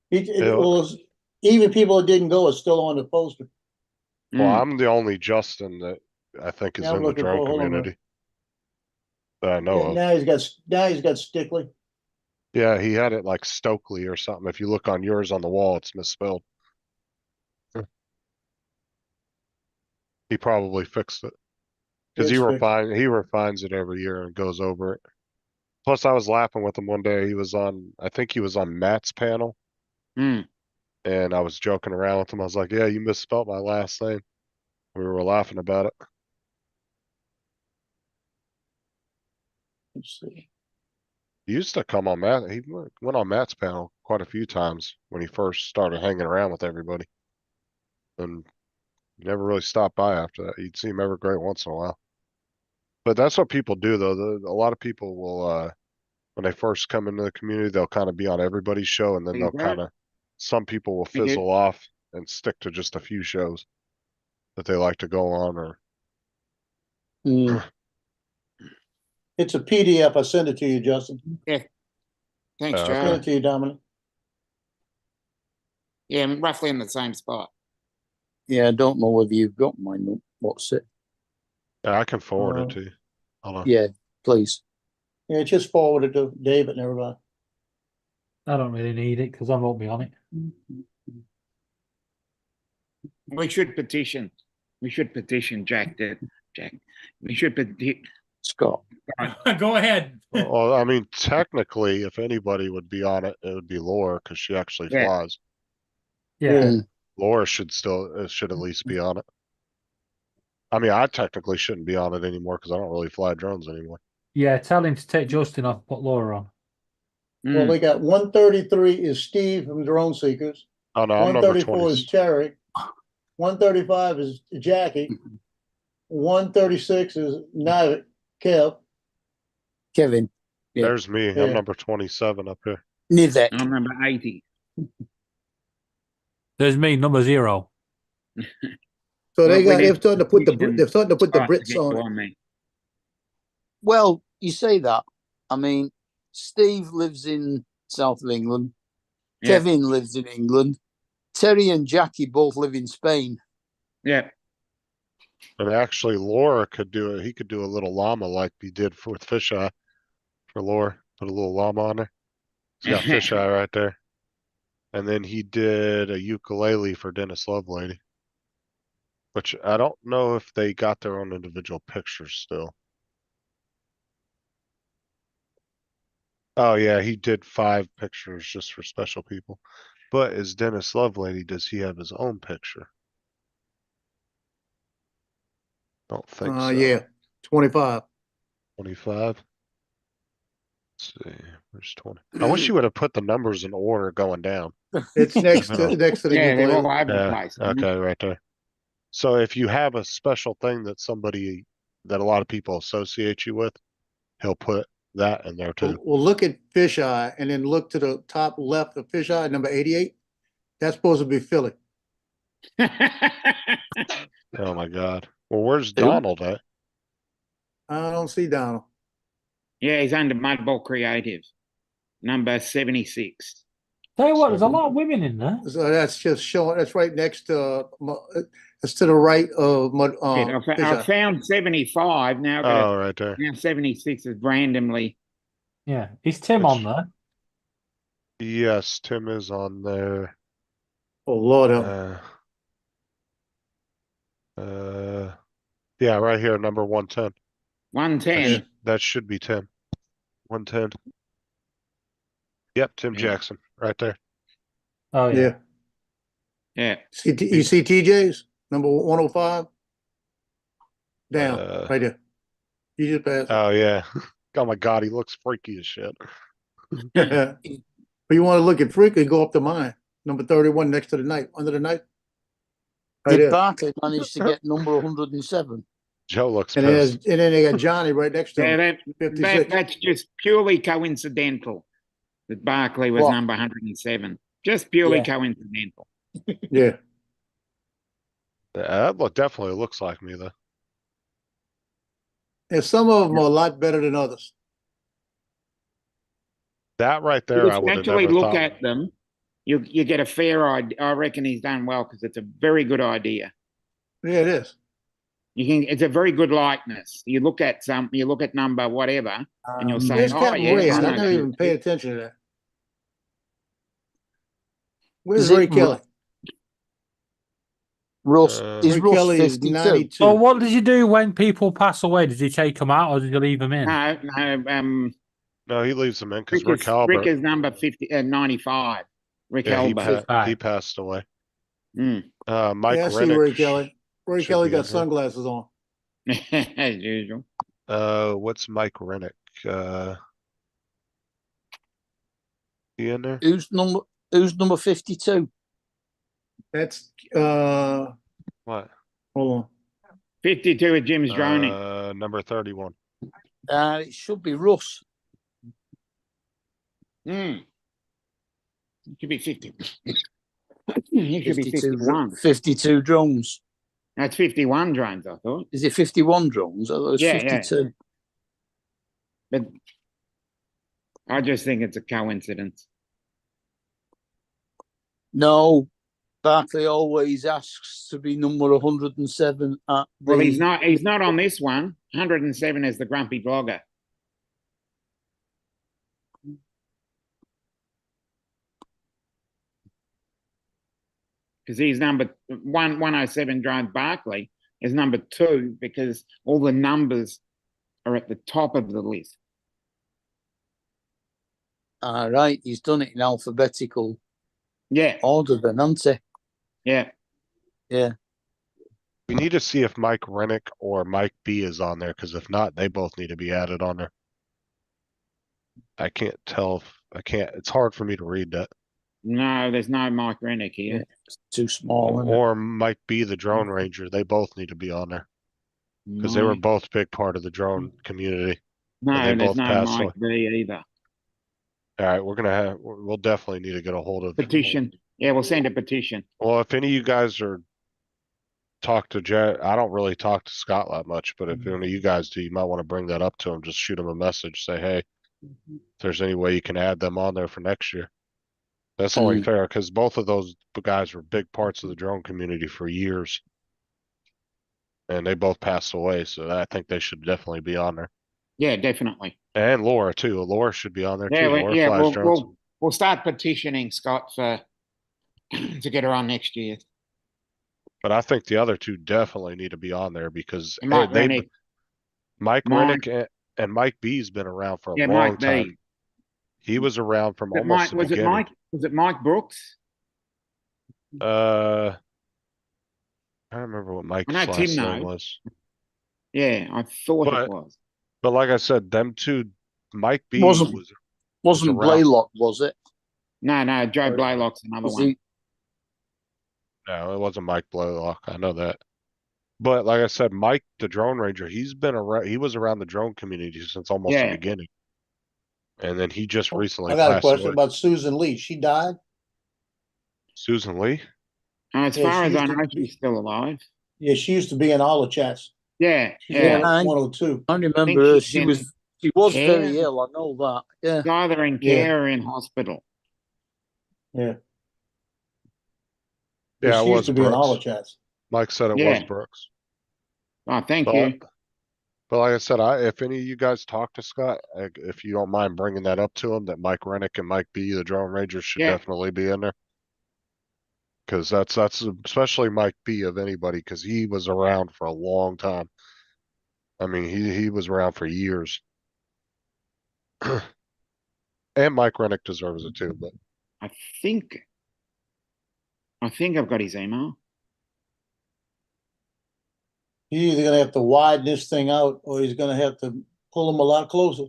It Yeah. was, even people that didn't go are still on the poster. Well, I'm the only Justin that I think is Yeah, I'm in the looking drone for- hold on a minute. community that I know Yeah, of. now he's got Stickley. Yeah, he had it like Stokely or something. If you look on yours on the wall, it's misspelled. He probably fixed it. Cause It's fixed. he refines it every year and goes over it. Plus I was laughing with him one day. I think he was on Matt's panel. Hmm. And I was joking around with him. I was like, yeah, you misspelled my last name. We were laughing about it. Let's see. He used to come on Matt. He went on Matt's panel quite a few times when he first started hanging around with everybody. And never really stopped by after that. You'd see him every great once in a while. But that's what people do though. A lot of people will when they first come into the community, they'll kind of be on everybody's show and then they'll kind of some people will fizzle off and stick to just a few shows that they like to go on or It's a PDF. I send it to you, Justin. Yeah. Thanks, Oh, Joe. Send it to you, Dominic. Yeah, I'm roughly in the same spot. Yeah, I don't know whether you've got mine. What's it? yeah, I can forward it to you. Hold on. Yeah, please. Yeah, just forward it to David and everybody. I don't really need it because I won't be on it. We should petition. We should petition Jack. We should petition Scott. Go ahead. Well, I mean, technically, if anybody would be on it, it would be Laura because she actually Yeah. flies. Yeah. Laura should at least be on it. I mean, I technically shouldn't be on it anymore because I don't really fly drones anymore. Yeah, tell him to take Justin off, put Laura on. Well, they got 133 is Steve from Drone Seekers. Oh no, I'm number 134 20. is Terry. 135 is Jackie. 136 is Nivik, Kevin. Yeah. There's me. Yeah. I'm number 27 up here. Nivek. I'm number 80. There's me, number 0. So Well, they're starting to put the we they're starting to put the start to Brits get on it. me. Well, you say that. I mean, Steve lives in south of England. Yeah. Kevin lives in England. Terry and Jackie both live in Spain. Yeah. And actually, Laura could do it. He could do a little llama like he did with Fisheye for Laura. Put a little llama on there. He's got Fisheye right there. And then he did a ukulele for Dennis Lovelady. Which I don't know if they got their own individual pictures still. Oh yeah, he did 5 pictures just for special people. But as Dennis Lovelady, does he have his own picture? Don't think so. Yeah, 25. 25. Let's see, where's 20? I wish you would have put the numbers in order going down. It's next to the Yeah, they're all ukulele. over the Yeah, place. okay, right there. So if you have a special thing that a lot of people associate you with, he'll put that in there too. Well, look at Fisheye and then look to the top left of Fisheye, number 88. That's supposed to be Philly. Oh my God. Well, where's Donald at? I don't see Donald. Yeah, he's under Mudball Creative, number 76. Tell you what, there's a lot of women in there. So that's just showing. That's right next to. It's to the right of Yeah, I Fisheye. found 75 now. I've got Oh, right there. now 76 is randomly. Yeah. Is Tim on there? Yes, Tim is on there. Oh Lord, Yeah, right here, number 110. 110. That should be Tim. 110. Yep, Tim Jackson, right there. Oh yeah. yeah. Yeah. You see TJ's number 105 down right there. You just passed. Oh yeah. Oh my God, he looks freaky as shit. But you want to look at freaky, go up to mine, number 31 next to the knife, under the knife. Right Did there. Barkley manage to get number 107? Joe looks And pissed. then they got Johnny right next to Yeah, him. 56. that's just purely coincidental that Barkley was What? number 107. Just purely Yeah. coincidental. Yeah. That definitely looks like me though. And some of them are a lot better than others. That right there, I If would you have actually never look thought. at them, you get a fair idea. I reckon he's done well because it's a very good idea. Yeah, it is. It's a very good likeness. You look at number whatever, and you'll say, Where's "Oh Captain yeah." Ray? I I know never you." even paid attention to that. Where's Is it Ray Kelly? Russ, is Rick Russ Kelly is 52? 92. So what did you do when people pass away? Did you take them out or did you leave them in? No, No, he leaves them in because Rick Rick Halbert. is number 95. Rick Yeah, Halbert. he passed away. Mm. Mike Yeah, I see Rennick. Ray Kelly. Ray should Kelly be in got here. sunglasses on. As usual. What's Mike Rennick? He in there? Who's number 52? That's What? hold on. 52 with Jim's droning. Number 31. It should be Russ. It should be 50. He should be 51. 52 drones. That's 51 drones, I thought. Is it 51 drones? I thought it was Yeah, 52. But I just think it's a coincidence. No, Barclay always asks to be number 107 at Well, the... he's not on this one. 107 is the grumpy blogger. Because he's number 107 Drive Barclay is number 2 because all the numbers are at the top of the list. All right, he's done it in alphabetical order then, hasn't he? Yeah. Yeah. We need to see if Mike Rennick or Mike B is on there, because if not, they both need to be added on there. I can't tell it's hard for me to read that. No, there's no Mike Rennick here. It's too small. Or Mike B, the drone ranger, they both need to be on there. Because they were both big part of the drone community. No, and they there's both no passed Mike away. B either. All right, we'll definitely need to get a hold of Petition. Yeah, we'll send a petition. Well, if any of you guys talk to Jay, I don't really talk to Scott that much, but if any of you guys do, you might want to bring that up to him. Just shoot him a message, say, hey, if there's any way you can add them on there for next year. That's only fair because both of those guys were big parts of the drone community for years. And they both passed away, so I think they should definitely be on there. Yeah, definitely. And Laura too. Laura should be on there too. Laura flies drones. We'll start petitioning Scott for to get her on next year. But I think the other two definitely need to be on there because Mike Rennick. Mike Rennick and Mike B's been around for a long time. He was around from almost the beginning. Was it Mike Brooks? I don't remember what Mike's last name was. Yeah, I thought it was. But like I said, them two, Mike B wasn't Blaylock, was it? No, Joe Blaylock's another one. No, it wasn't Mike Blaylock. I know that. But like I said, Mike, the drone ranger, he's been around. He was around the drone community since almost the beginning. And then he just recently I got a passed question away. about Susan Lee. She died? Susan Lee? As far as I know, she's still alive. Yeah, she used to be in all the chats. Yeah, She's yeah. 102. I remember her. She was very ill. I know that. Yeah. She's either in care or in hospital. Yeah. Yeah, she it used was to be in all the Brooks. chats. Mike said it was Yeah. Brooks. Oh, thank you. But like I said, if any of you guys talk to Scott, if you don't mind bringing that up to him, that Mike Rennick and Mike B, the drone rangers, should definitely be in there. Because that's especially Mike B of anybody, because he was around for a long time. I mean, he was around for years. And Mike Rennick deserves it too. But I think I've got his email. He's either gonna have to widen this thing out or he's gonna have to pull him a lot closer.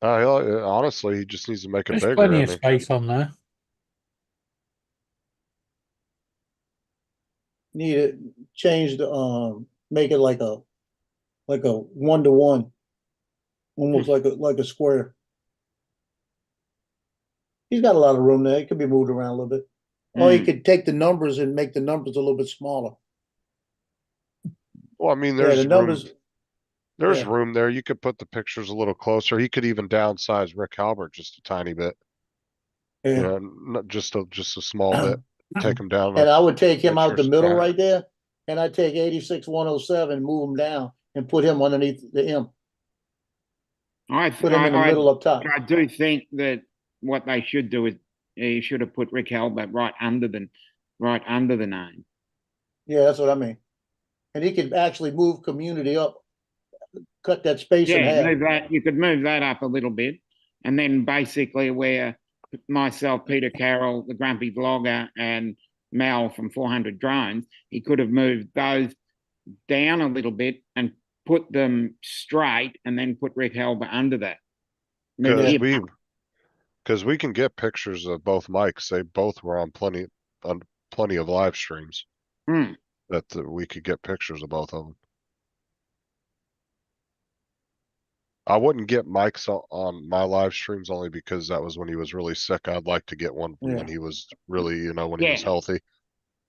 honestly, he just needs to make it There's bigger. plenty of space on there. Need to change the make it like a 1-to-1. Almost like a square. He's got a lot of room there. It could be moved around a little bit. Or you could take the numbers and make the numbers a little bit smaller. Well, I mean, there's the numbers. There's room there. You could put the pictures a little closer. He could even downsize Rick Halbert just a tiny bit. Yeah. You know, not just a small bit. Take him down. And I would take him out the pictures. middle right there, and I'd take 86-107, move him down, and put him underneath the M. Put him in the middle up top. I do think that what they should do is you should have put Rick Halbert right under the name. Yeah, that's what I mean. And he could actually move community up, cut that space in Yeah, half. move that. You could move that up a little bit, and then basically where myself, Peter Carroll, the Grumpy Vlogger, and Mal from 400 Drones, he could have moved those down a little bit and put them straight, and then put Rick Helber under that. Move Cause him up. cause we can get pictures of both mics. They both were on plenty of live streams Hmm. that we could get pictures of both of them. I wouldn't get mics on my live streams only because that was when he was really sick. I'd like to get one Yeah. when he was really, when he was Yeah. healthy.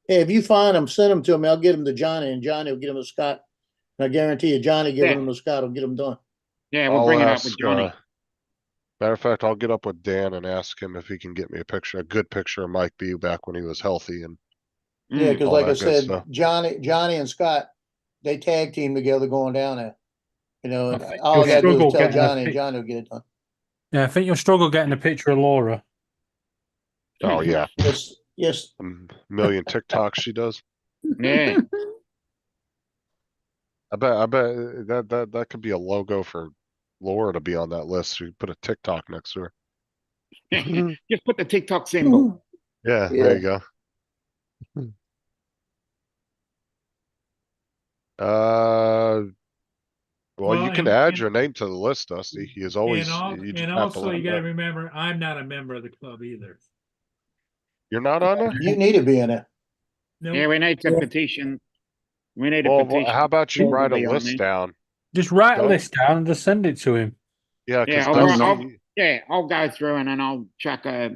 Hey, if you find them, send them to me. I'll get them to Johnny, and Johnny will get them to Scott. And I guarantee you, Johnny giving them to Scott will get them done. Yeah, we'll I'll bring it up with ask, Johnny. matter of fact, I'll get up with Dan and ask him if he can get me a good picture of Mike B back when he was healthy and Yeah, because all like I that good said, stuff. Johnny and Scott, they tag team together going down there. And think all you'll I gotta do struggle is tell getting a Johnny, and pic- Johnny will get it done. Yeah, I think you'll struggle getting a picture of Laura. Oh yeah, Yes. a million TikToks she does. Yeah. I bet that could be a logo for Laura to be on that list. You put a TikTok next to her. Just put the TikTok symbol. Yeah, there you go. Well, you can add your name to the list, Dusty. He is always. You just And have to also, let you him got to know. remember, I'm not a member of the club either. You're not on there? You need to be in it. Nope. Yeah, we need to petition. We need a Well, petition. how about you to write a be on list there. down? Just write a Don't- list down and just send it to him. Yeah, because I'll go through and then I'll chuck a.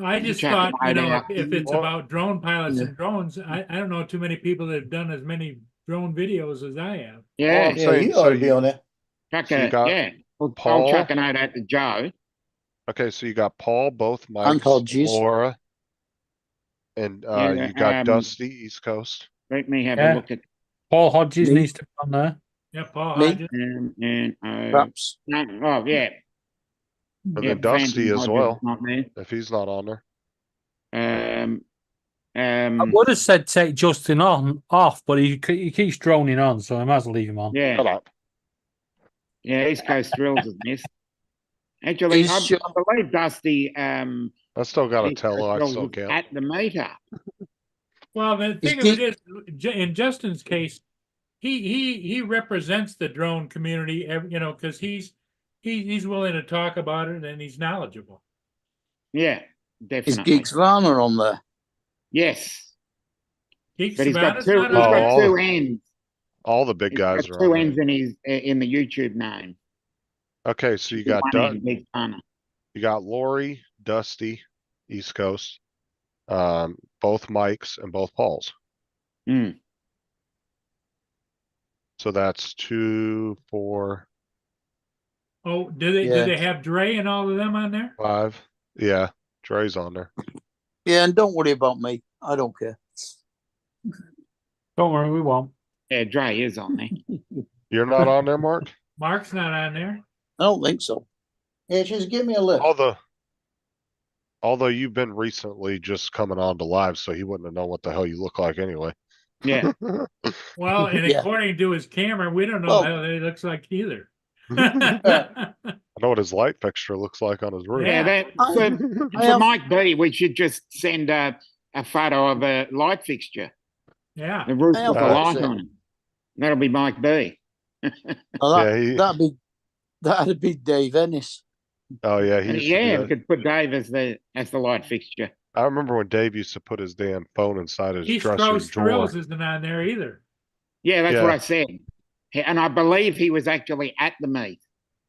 I just chuck thought, a note out. if it's about drone pilots Yeah. and drones, I don't know too many people that have done as many drone videos as I have. Yeah, I'm saying, you ought to be on there. Chuck so you got I'll Paul. chuck a note out to Joe. Okay, so you got Paul, both And Mikes, Hodges. Laura, and Yeah, you got um, Dusty, East Coast. Let me have Yeah. a look at. Paul Hodges Me. needs to be on there. Yeah, Paul Me? Hodges. And Perhaps. oh yeah. And Yeah, then Dusty Phantom as Hodges well, is not there. if he's not on there. I would have said take Justin off, but he keeps droning on, so I might as well leave him on. Yeah. Shut up. Yeah, East Coast Thrills is missed. Actually, I believe Dusty. I still got a East tell. Coast I Thrills still was can't. at the meetup. Well, the thing of it is, in Justin's case, he represents the drone community, because he's willing to talk about it and he's knowledgeable. Yeah, Is definitely. Geeks Varner on there? Yes, Geeks but he's got Savannah's two. not He's on got there? two ends. All the big He's guys got are two on ends in the YouTube name. there. Okay, so you got One end, Geeks Varner. you got Lori, Dusty, East Coast, both Mikes and both Pauls. Mm. So that's 2, 4, Oh, do they have Dre and all of them on there? 5. Yeah, Dre's on there. Yeah, and don't worry about me. I don't care. Don't worry, we won't. Yeah, Dre is on there. You're not on there, Mark? Mark's not on there. I don't think so. Yeah, just give me a list. Although you've been recently just coming on to live, so he wouldn't have known what the hell you look like anyway. Yeah. Well, and Yeah. according to his camera, we don't know Well- how he looks like either. I know what his light fixture looks like on his roof. Yeah, for Mike B, we should just send a photo of a light fixture. Yeah. The roof I with a have light that. on it. That'll be Mike B. Oh, Yeah, that'd be Dave Ennis. Oh yeah, he used to do Yeah, we that. could put Dave as the light fixture. I remember when Dave used to put his damn phone inside his East dresser Coast drawer. Thrills isn't on there either. Yeah, that's Yeah. what I said. And I believe he was actually at the meet.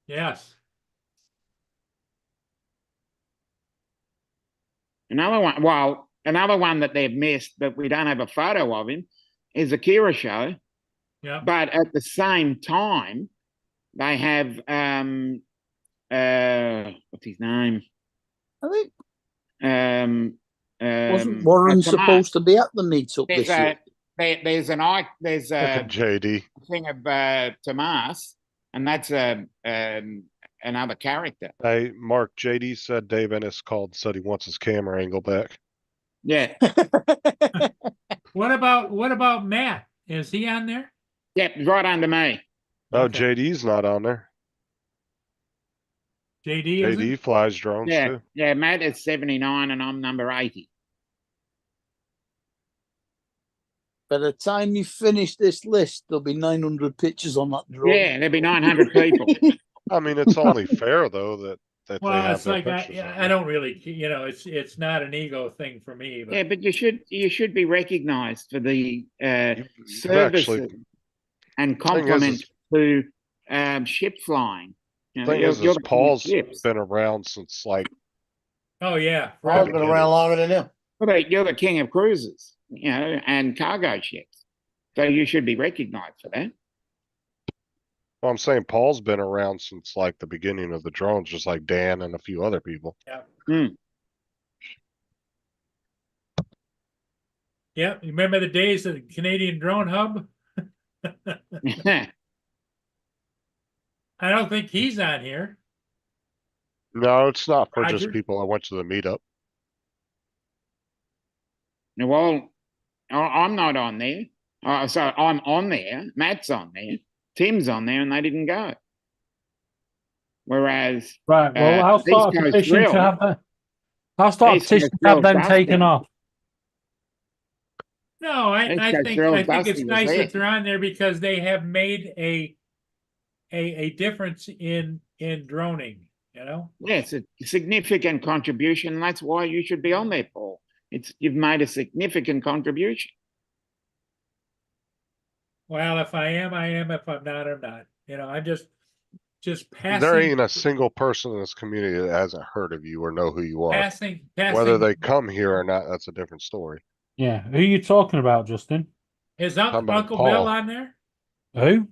Yes. Another one that they've missed, but we don't have a photo of him, is Akira Show. Yeah. But at the same time, they have what's his name? I think Wasn't wasn't Warren supposed to be at the meetup this year? There's Look at JD. thing of Tomas, and that's another character. Hey, Mark, JD said Dave Ennis called, said he wants his camera angle back. Yeah. What about Matt? Is he on there? Yep, right under me. Oh, Okay. JD's not on there. JD is JD flies drones Yeah, too. yeah, Matt is 79 and I'm number 80. By the time you finish this list, there'll be 900 pictures on that drone. Yeah, there'll be 900 people. I mean, it's only fair though that they Well, have it's their like pictures on I there. don't really, it's not an ego thing for me. But Yeah, but you should be recognised for the services actually- and Thing is- compliments to ship flying. You know, Thing you're- is you're the king of Paul's ships. been around since like oh yeah, Paul's forever. been around longer than them. But you're the king of cruises, and cargo ships. So you should be recognised for that. well, I'm saying Paul's been around since like the beginning of the drones, just like Dan and a few other people. Yeah. Yeah, you remember the days of the Canadian Drone Hub? I don't think he's on here. No, it's not for Roger? just people that went to the meetup. Well, I'm not on there. So I'm on there. Matt's on there. Tim's on there, and they didn't go. Whereas, Right. Well, I'll start East a Coast petition Grill- to have that. I'll start a East Coast petition to have Grill them taken Dustin. off. No, I East think Coast Grill it's Dusty was nice there. that they're on there because they have made a difference in droning. Yes, a significant contribution. And that's why you should be on there, Paul. You've made a significant contribution. Well, if I am, I am. If I'm not, I'm not. I'm just passing. There ain't a single person in this community that hasn't heard of you or know who you are. Passing. Whether they come here or not, that's a different story. Yeah. Who are you talking about, Justin? Is Talking about Uncle Paul. Bill on there? Who?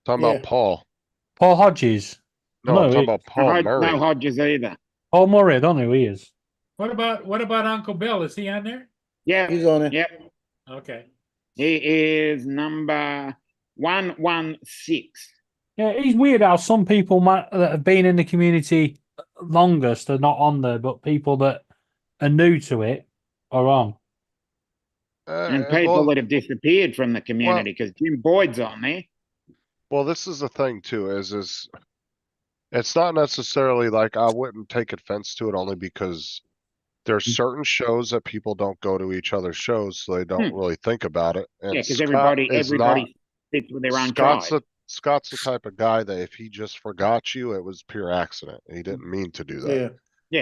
Talking about Paul. Paul Hodges. No, I'm talking about Paul Murray. No Hodges either. Paul Murray. I don't know who he is. What about Uncle Bill? Is he on there? Yeah, He's on it. Yep, Okay. he is number 116. Yeah, it's weird how some people that have been in the community longest are not on there, but people that are new to it are on. And people that have disappeared from the community because Jim Boyd's on there. Well, this is the thing too, is it's not necessarily like I wouldn't take offense to it only because there's certain shows that people don't go to each other's shows, so they don't really think about it. And Yeah, because Scott everybody is not- sits with their own Scott's tribe. Scott's the type of guy that if he just forgot you, it was pure accident. He didn't mean to do that. Yeah.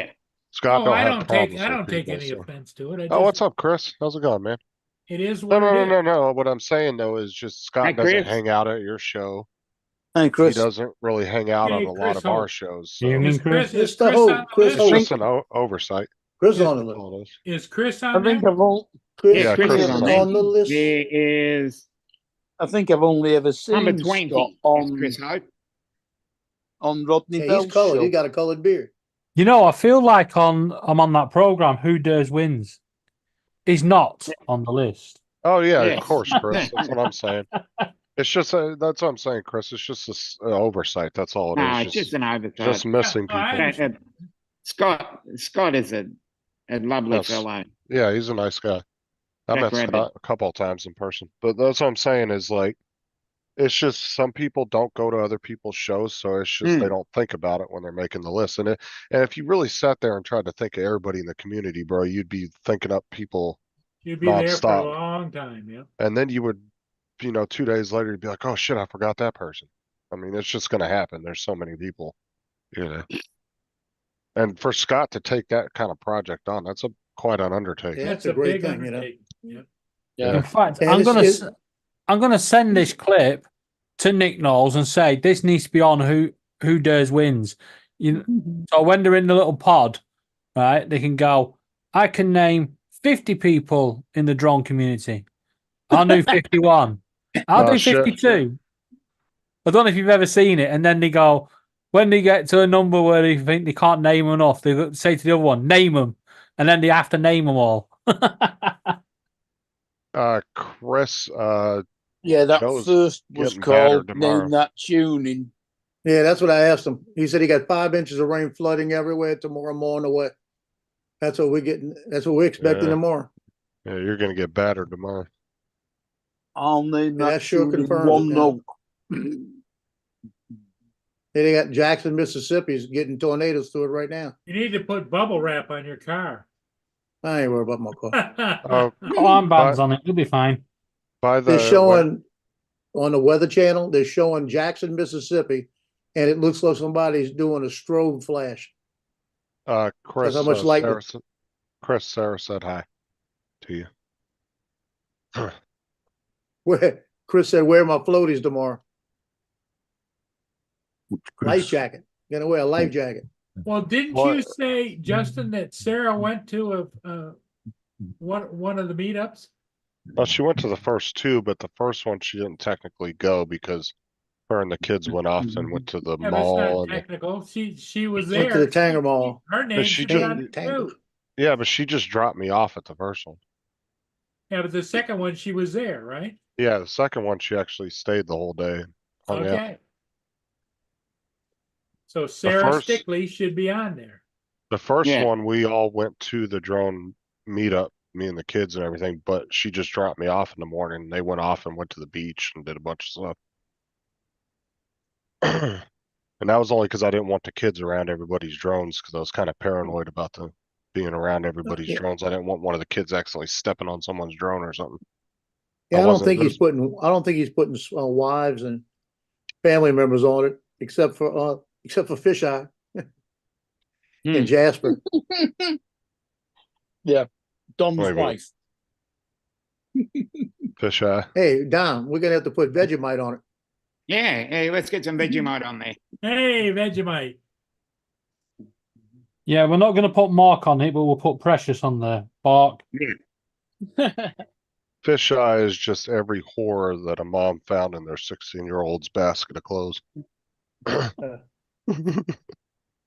Yeah. Scott Oh, don't I have don't take problems I with don't take people, any so- offense to it. I Oh, just- what's up, Chris? How's it going, man? It is No, what it is. no. What I'm saying though is just Scott Hey, doesn't Chris. hang out at your show. Hey, Chris. He doesn't really hang out on Hey, a lot Chris of our Holt. shows. You So mean Is Chris? Chris, is It's the Chris whole- on the Chris it's list? Holt. just an oversight. Chris on the list. All it is. Is Chris I on think there? I've all, Chris, Yeah, Chris Chris is is on on there. on the list. He is I think I've only ever seen number 20. Scott is on Chris Hope. Rodney Yeah, Bell's he's colored. show. He got a colored beard. I feel like I'm on that program. Who Dares Wins. He's not on the list. Oh yeah, Yes. of course, Chris. That's what I'm saying. It's just that's what I'm saying, Chris. It's just this oversight. That's all it No, is. it's just an oversight. Just missing Yeah, I people. understand. Scott is a lovely Yes. fellow. Yeah, he's a nice guy. I met Jack Rabbit. Scott a couple of times in person, but that's what I'm saying is like, it's just some people don't go to other people's shows, so it's just they don't think about it when they're making the list. And if you really sat there and tried to think of everybody in the community, bro, you'd be thinking up people, You'd be there for a nonstop. long time. Yeah. and then you would, 2 days later, you'd be like, oh shit, I forgot that person. I mean, it's just gonna happen. There's so many people, And for Scott to take that kind of project on, that's quite an undertaking. Yeah, That's it's a great big thing, undertaking. Yeah. Yeah. In fact, And I'm gonna send this clip to Nick Knowles and say this needs to be on Who Dares Wins. So when they're in the little pod, right, they can go, I can name 50 people in the drone community. I'll do 51. I'll Oh, do shit. 52. I don't know if you've ever seen it. And then they go, when they get to a number where they think they can't name enough, they say to the other one, name them. And then they have to name them all. Chris, Yeah, that Joe's first was getting battered called tomorrow. Name That Tune in Yeah, that's what I asked him. He said he got 5 inches of rain flooding everywhere tomorrow morning or what. That's what we're getting. That's what we're expecting Yeah. tomorrow. Yeah, you're gonna get battered tomorrow. I'll name Yeah, that that sure tune in confirms one it note. They got Jackson, Mississippi's getting tornadoes through it right now. You need to put bubble wrap on your car. I ain't worried about my car. Put armbands on it. You'll be fine. By They're the showing on the Weather Channel, they're showing Jackson, Mississippi, and it looks like somebody's doing a strobe flash. Chris, how much light- Sarah said hi to you. Where Chris said, "Wear my floaties tomorrow." Life jacket. Gonna wear a life jacket. Well, didn't What? you say, Justin, that Sarah went to one of the meetups? Well, she went to the first two, but the first one she didn't technically go because her and the kids went off and went to the Yeah, but it's mall. not And technical. She was Went there. to the Tanger Mall. Her name she should be on it Tanger. too. yeah, but she just dropped me off at the first one. Yeah, but the second one she was there, right? Yeah, the second one she actually stayed the whole day. Hung out. Okay. So Sarah first- Stickley should be on there. The first Yeah. one we all went to the drone meetup, me and the kids and everything, but she just dropped me off in the morning. They went off and went to the beach and did a bunch of stuff. And that was only because I didn't want the kids around everybody's drones because I was kind of paranoid about the being around everybody's Yeah. drones. I didn't want one of the kids accidentally stepping on someone's drone or something. Yeah, I don't wasn't- think there he's putting. I don't think he's putting wives and family members on it, except for Fisheye and Jasper. Yeah, Dom's Wait a minute. wife. Fisheye. Hey, Dom, we're gonna have to put Vegemite on it. Yeah, hey, let's get some Vegemite on there. Hey, Vegemite. Yeah, we're not going to put Mark on it, but we'll put Precious on there. Bark. Fisheye is just every horror that a mom found in their 16-year-old's basket of clothes. One of Speaking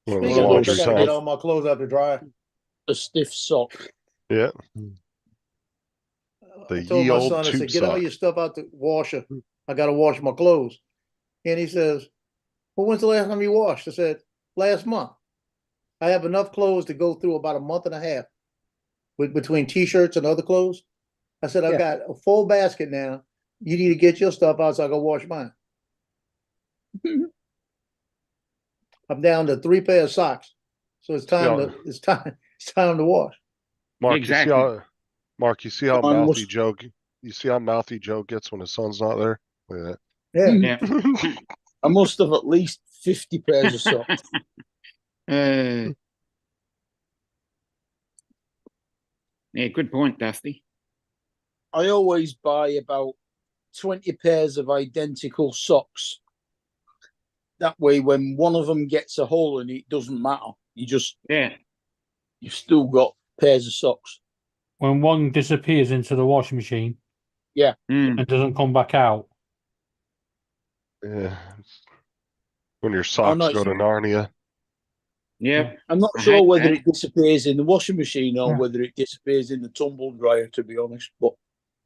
the of which, laundry I gotta get side. all my clothes out to dry. A stiff sock. Yeah. I The told ye my old son, I tube said, "Get all sock. your stuff out the washer. I gotta wash my clothes." And he says, "Well, when's the last time you washed?" I said, "Last month." I have enough clothes to go through about a month and a half between t-shirts and other clothes. I said, "I've got a full basket now. You need to get your stuff out so I can wash mine." I'm down to 3 pair of socks. So it's time Yeah. it's time to wash. Mark, Exactly. you see how Mine mouthy was- Joe you see how mouthy Joe gets when his son's not there? Look Yeah. Yeah. at I must have at least 50 pairs of socks. Yeah, good point, Dusty. I always buy about 20 pairs of identical socks. That way, when one of them gets a hole in it, it doesn't matter. Yeah. You've still got pairs of socks. When one disappears into the washing machine Yeah. Mm. and doesn't come back out. Yeah. When your socks no, go to Narnia. Yeah. I'm not I sure had- whether I- it disappears in the washing machine or Yeah. whether it disappears in the tumble dryer, to be honest. But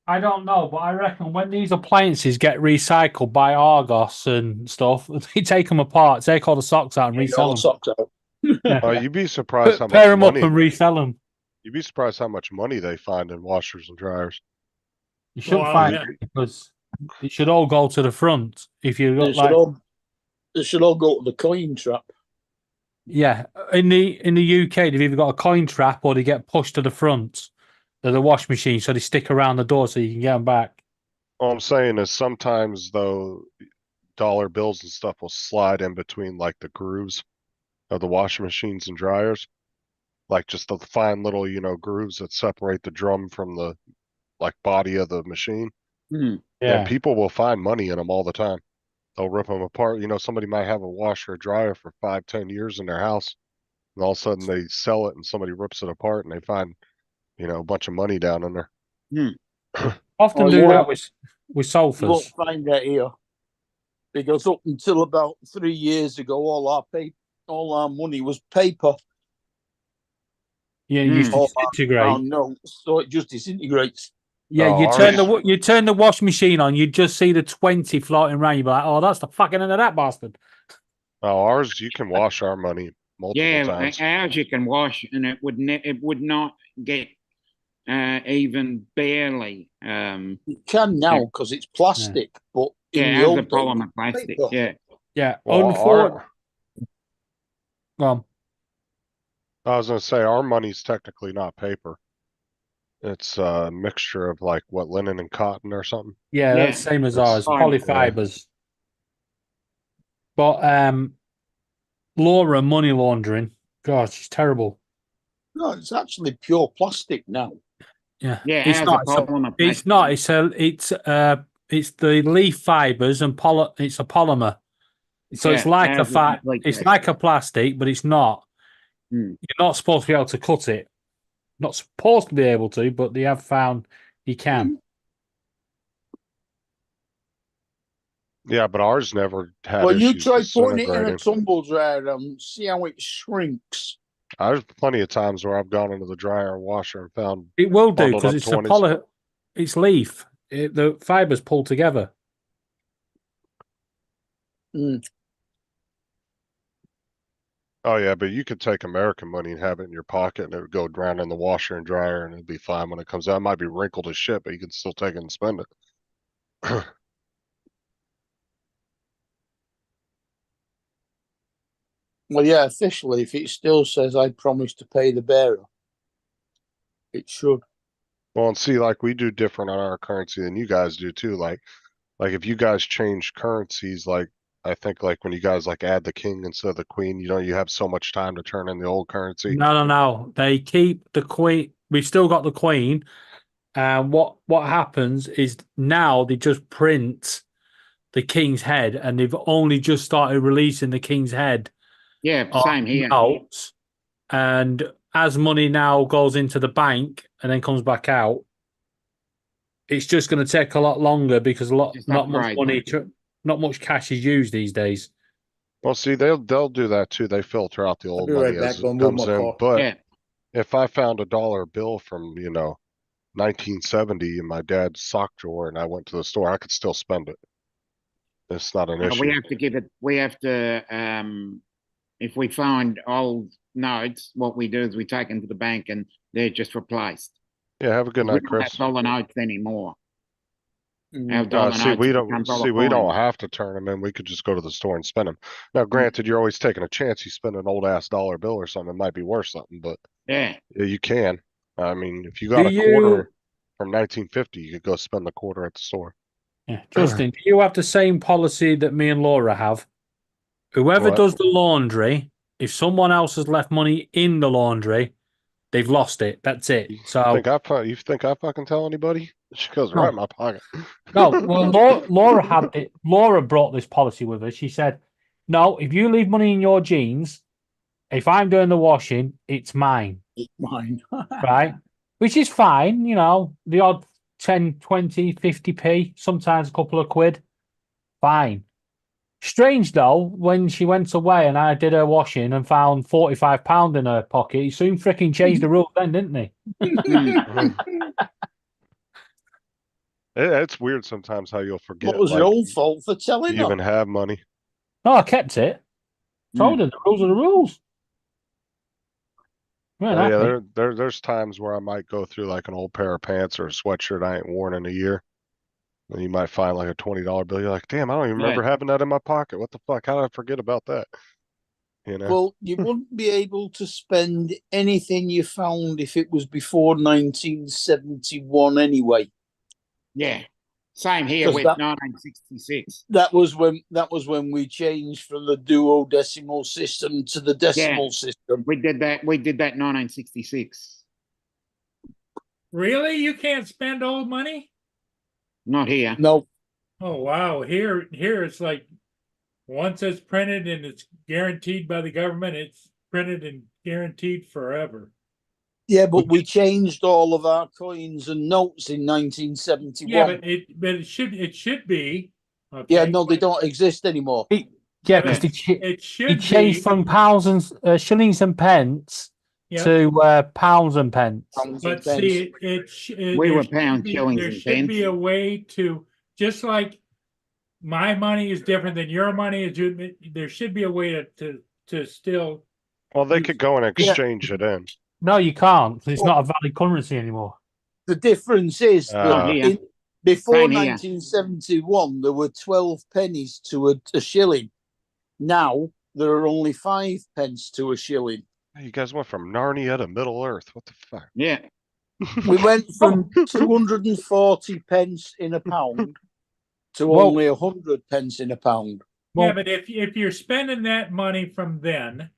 I don't know, but I reckon when these appliances get recycled by Argos and stuff, they take them apart, take all the socks out and all resell the them. socks out. Oh, you'd be surprised how Pair much them up money and resell them. you'd be surprised how much money they find in washers and dryers. You shouldn't Well, find yeah. it because it should all go to the front. If you They look should, like, they should all go to the coin trap. yeah, in the UK, they've either got a coin trap or they get pushed to the front of the wash machine, so they stick around the door so you can get them back. All I'm saying is sometimes though dollar bills and stuff will slide in between like the grooves of the washing machines and dryers. Like just the fine little, grooves that separate the drum from the like body of the machine. Mm. Yeah, And people will find money in them all the time. They'll rip them apart. Somebody might have a washer or dryer for 5-10 years in their house. And all of a sudden they sell it and somebody rips it apart and they find, a bunch of money down in there. often Oh, do you that won't- with You won't sofas. find that here. Because up until about 3 years ago, all our money was paper. Yeah, you used to All disintegrate. our notes, so it just disintegrates. Yeah, Oh, you turn the wash machine on, you just see the 20 floating around. You'd be like, "Oh, that's the fucking end of that bastard." Oh, ours, you can wash our money multiple Yeah, times. ours you can wash, and it would not get even barely. You can now because it's plastic, but in Yeah, the as a old days, polymer plastic. paper. Yeah. Yeah. Well, Unfortunately, I was gonna say our money's technically not paper. It's a mixture of like what, linen and cotton or something. yeah, Yeah. that's same as It's ours, fine. polyfibers. But Laura money laundering, God, she's terrible. No, it's actually pure plastic now. Yeah, Yeah, it's as not. a It's, a, polymer it's plastic. not. It's the leaf fibers and it's a polymer. So it's Yeah, like a as a complete it's plastic. like a plastic, but it's not. Hmm. You're not supposed to be able to cut it. Not supposed to be able to, but they have found you can. Yeah, but ours never had Well, you issues try putting it in a disintegrating. tumble dryer and see how it shrinks. There's plenty of times where I've gone into the dryer and washer and found It will do bundled because up it's 20s. it's leaf. The fibers pull together. Oh yeah, but you could take American money and have it in your pocket and it would go down in the washer and dryer and it'd be fine when it comes out. It might be wrinkled as shit, but you can still take it and spend it. Well, yeah, officially, if it still says I promise to pay the bearer, it should. Well, and see, like we do different on our currency than you guys do too. Like if you guys change currencies, like I think like when you guys like add the king instead of the queen, you have so much time to turn in the old currency. No. They keep the queen. We've still got the queen. And what happens is now they just print the king's head, and they've only just started releasing the king's head. Yeah, same here. Notes, and as money now goes into the bank and then comes back out, it's just going to take a lot longer because not much money, not much cash is used these days. Well, see, they'll do that too. They filter out the old be money right back, as gonna it move comes my in. car. But Yeah. if I found a dollar bill from 1970 in my dad's sock drawer and I went to the store, I could still spend it. It's not an issue. We have to if we find old notes, what we do is we take them to the bank and they're just replaced. Yeah, have a good We night, don't have Chris. dollar notes anymore. Our dollar See, notes we become dollar we don't coins. have to turn them in. We could just go to the store and spend them. Now, granted, you're always taking a chance. You spend an old ass dollar bill or something, it might be worth something, but Yeah. you can. I mean, if you got a quarter from 1950, you could go spend the quarter at the store. Yeah, Justin, do you have the same policy that me and Laura have? Whoever What? does the laundry, if someone else has left money in the laundry, they've lost it. That's it. So You think I fucking tell anybody? She goes No. right in my pocket. no, well, Laura had it. Laura brought this policy with her. She said, "No, if you leave money in your jeans, if I'm doing the washing, it's mine." It's mine. Right? Which is fine, the odd 10, 20, 50p, sometimes a couple of quid. Fine. Strange though, when she went away and I did her washing and found £45 in her pocket, he soon freaking changed the rules then, didn't he? It's weird sometimes how you'll forget. What was your own fault for telling you her? even have money. No, I kept it. Told her the rules are the rules. Yeah, there's times where I might go through like an old pair of pants or a sweatshirt I ain't worn in a year. And you might find like a $20 bill. You're like, damn, I don't even remember having that in my pocket. What the fuck? How did I forget about that? Well, you wouldn't be able to spend anything you found if it was before 1971 anyway. Yeah. Same here 'Cause with that- 1966. That was when we changed from the duodecimal system to the decimal system. We did that 1966. Really? You can't spend old money? Not here. No. Oh wow. Here it's like once it's printed and it's guaranteed by the government, it's printed and guaranteed forever. Yeah, but we changed all of our coins and notes in 1971. Yeah, but it should be. Okay. Yeah, no, they don't exist anymore. Yeah, because it should he changed be. from pounds and shillings and pence Yeah. to pounds and pence. But see, We there were should pound be- shillings There and should be pence. a way to, just like my money is different than your money is. There should be a way to still. Well, they could go and exchange it in. No, you can't. 'Cause it's not a valid currency anymore. The difference is that here. before Same here. 1971, there were 12 pennies to a shilling. Now there are only 5 pence to a shilling. You guys went from Narnia to Middle Earth. What the fuck? Yeah. We went from 240 pence in a pound to Well- only 100 pence in a pound. Yeah, but if you're spending that money from then,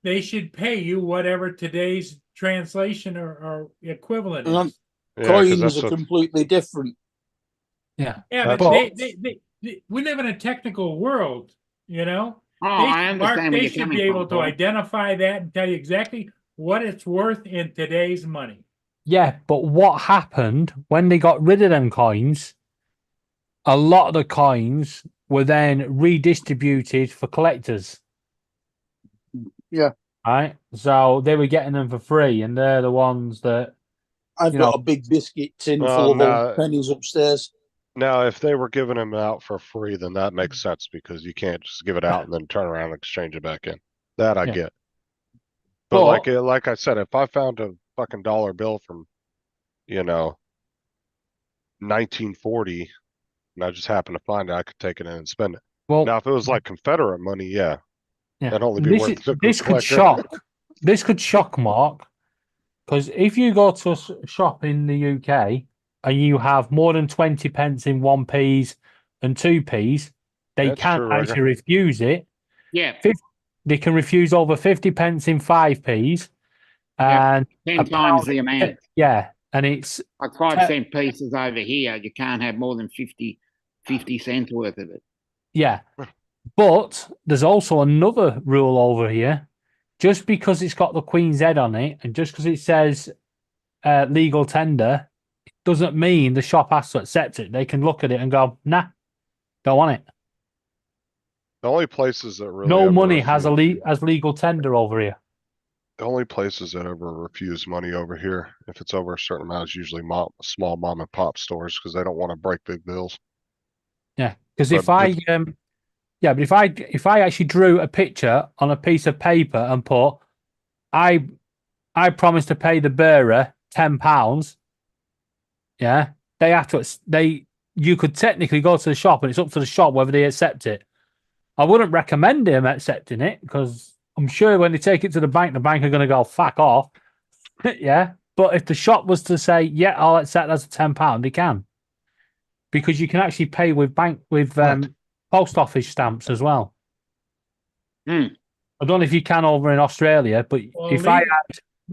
they should pay you whatever today's translation or equivalent And is. Yeah, 'cause coins that's are what- completely different. Yeah. Yeah, That's- but we live in a technical world, you know? Oh, They I should- Mark, understand where they you're should coming be able from, to Paul. identify that and tell you exactly what it's worth in today's money. Yeah, but what happened when they got rid of them coins? A lot of the coins were then redistributed for collectors. Yeah. Right? So they were getting them for free, and they're the ones that I've you got know- a big biscuit tin Well, full of no. old pennies upstairs. Now, if they were giving them out for free, then that makes sense because you can't just give it out and then turn around and exchange it back in. That I Yeah. get. But But- like I said, if I found a fucking dollar bill from, 1940, and I just happened to find it, I could take it in and spend it. Well, Now, if it was like Confederate money, yeah, yeah. that'd only be This, worth is- the this could collector. shock. This could shock Mark, because if you go to a shop in the UK and you have more than 20 pence in 1p's and 2p's, they That's can't true, Roger. actually refuse it. Yeah. They can refuse over 50 pence in 5p's. Yeah, And 10 a times pound- the amount. Yeah, and it's Like 5-cent pieces over here, you can't have more than 50 cents worth of it. yeah. But there's also another rule over here. Just because it's got the Queen's head on it, and just because it says legal tender, it doesn't mean the shop has to accept it. They can look at it and go, nah, don't want it. The only places that really No ever money has refuse- as legal tender over here. The only places that ever refuse money over here, if it's over a certain amount, is usually small mom and pop stores because they don't want to break big bills. Yeah, because But if I but if I actually drew a picture on a piece of paper and put, I promise to pay the bearer £10. Yeah, they have to. You could technically go to the shop, and it's up to the shop whether they accept it. I wouldn't recommend them accepting it because I'm sure when they take it to the bank are going to go fuck off. Yeah, but if the shop was to say, "Yeah, I'll accept that's £10," they can, because you can actually pay with post office stamps as well. I don't know if you can over in Australia, but Well, if I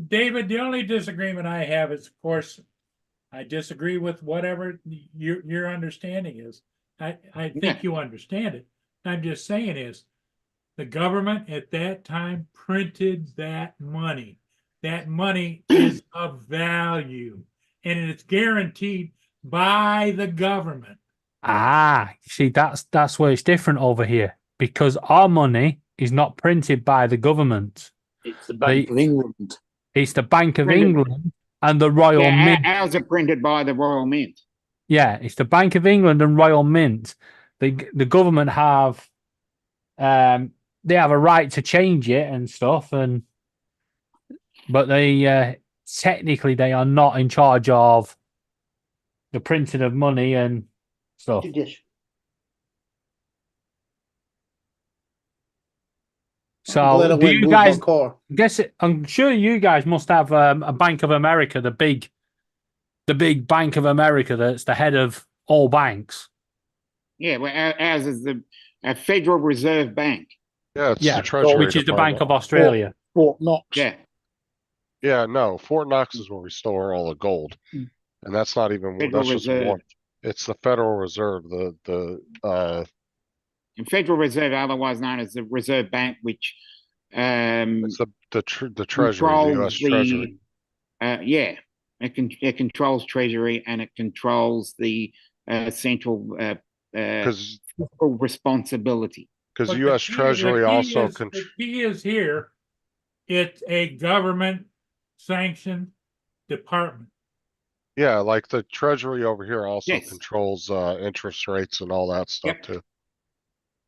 David, the only disagreement I have is, of course, I disagree with whatever your understanding is. I think you understand it. I'm just saying is the government at that time printed that money. That money is of value and it's guaranteed by the government. see that's where it's different over here, because our money is not printed by the government. It's the Bank of England. It's the Bank of Printed- England and the Royal Yeah, Mint. ours are printed by the Royal Mint. Yeah, it's the Bank of England and Royal Mint. The government have they have a right to change it and stuff, but they technically they are not in charge of the printing of money and stuff. Glad I So, do went and you moved my guys? car. I'm sure you guys must have a Bank of America, the big Bank of America that's the head of all banks. Yeah, well, ours is the Federal Reserve Bank. Yeah, it's Yeah, the Treasury which is the Bank Department. of Australia. Fort Knox. Yeah. Yeah, no, Fort Knox is where we store all the gold, and that's not even Federal that's just Reserve. one. It's the Federal Reserve, And Federal Reserve, otherwise known as the Reserve Bank, which it's the Treasury, the U.S. controls Treasury. it controls Treasury and it controls the central fiscal responsibility. Because But U.S. the Treasury also the key is here. It's a government sanctioned department. yeah, like the Treasury over here also Yes. controls interest rates and all that stuff too.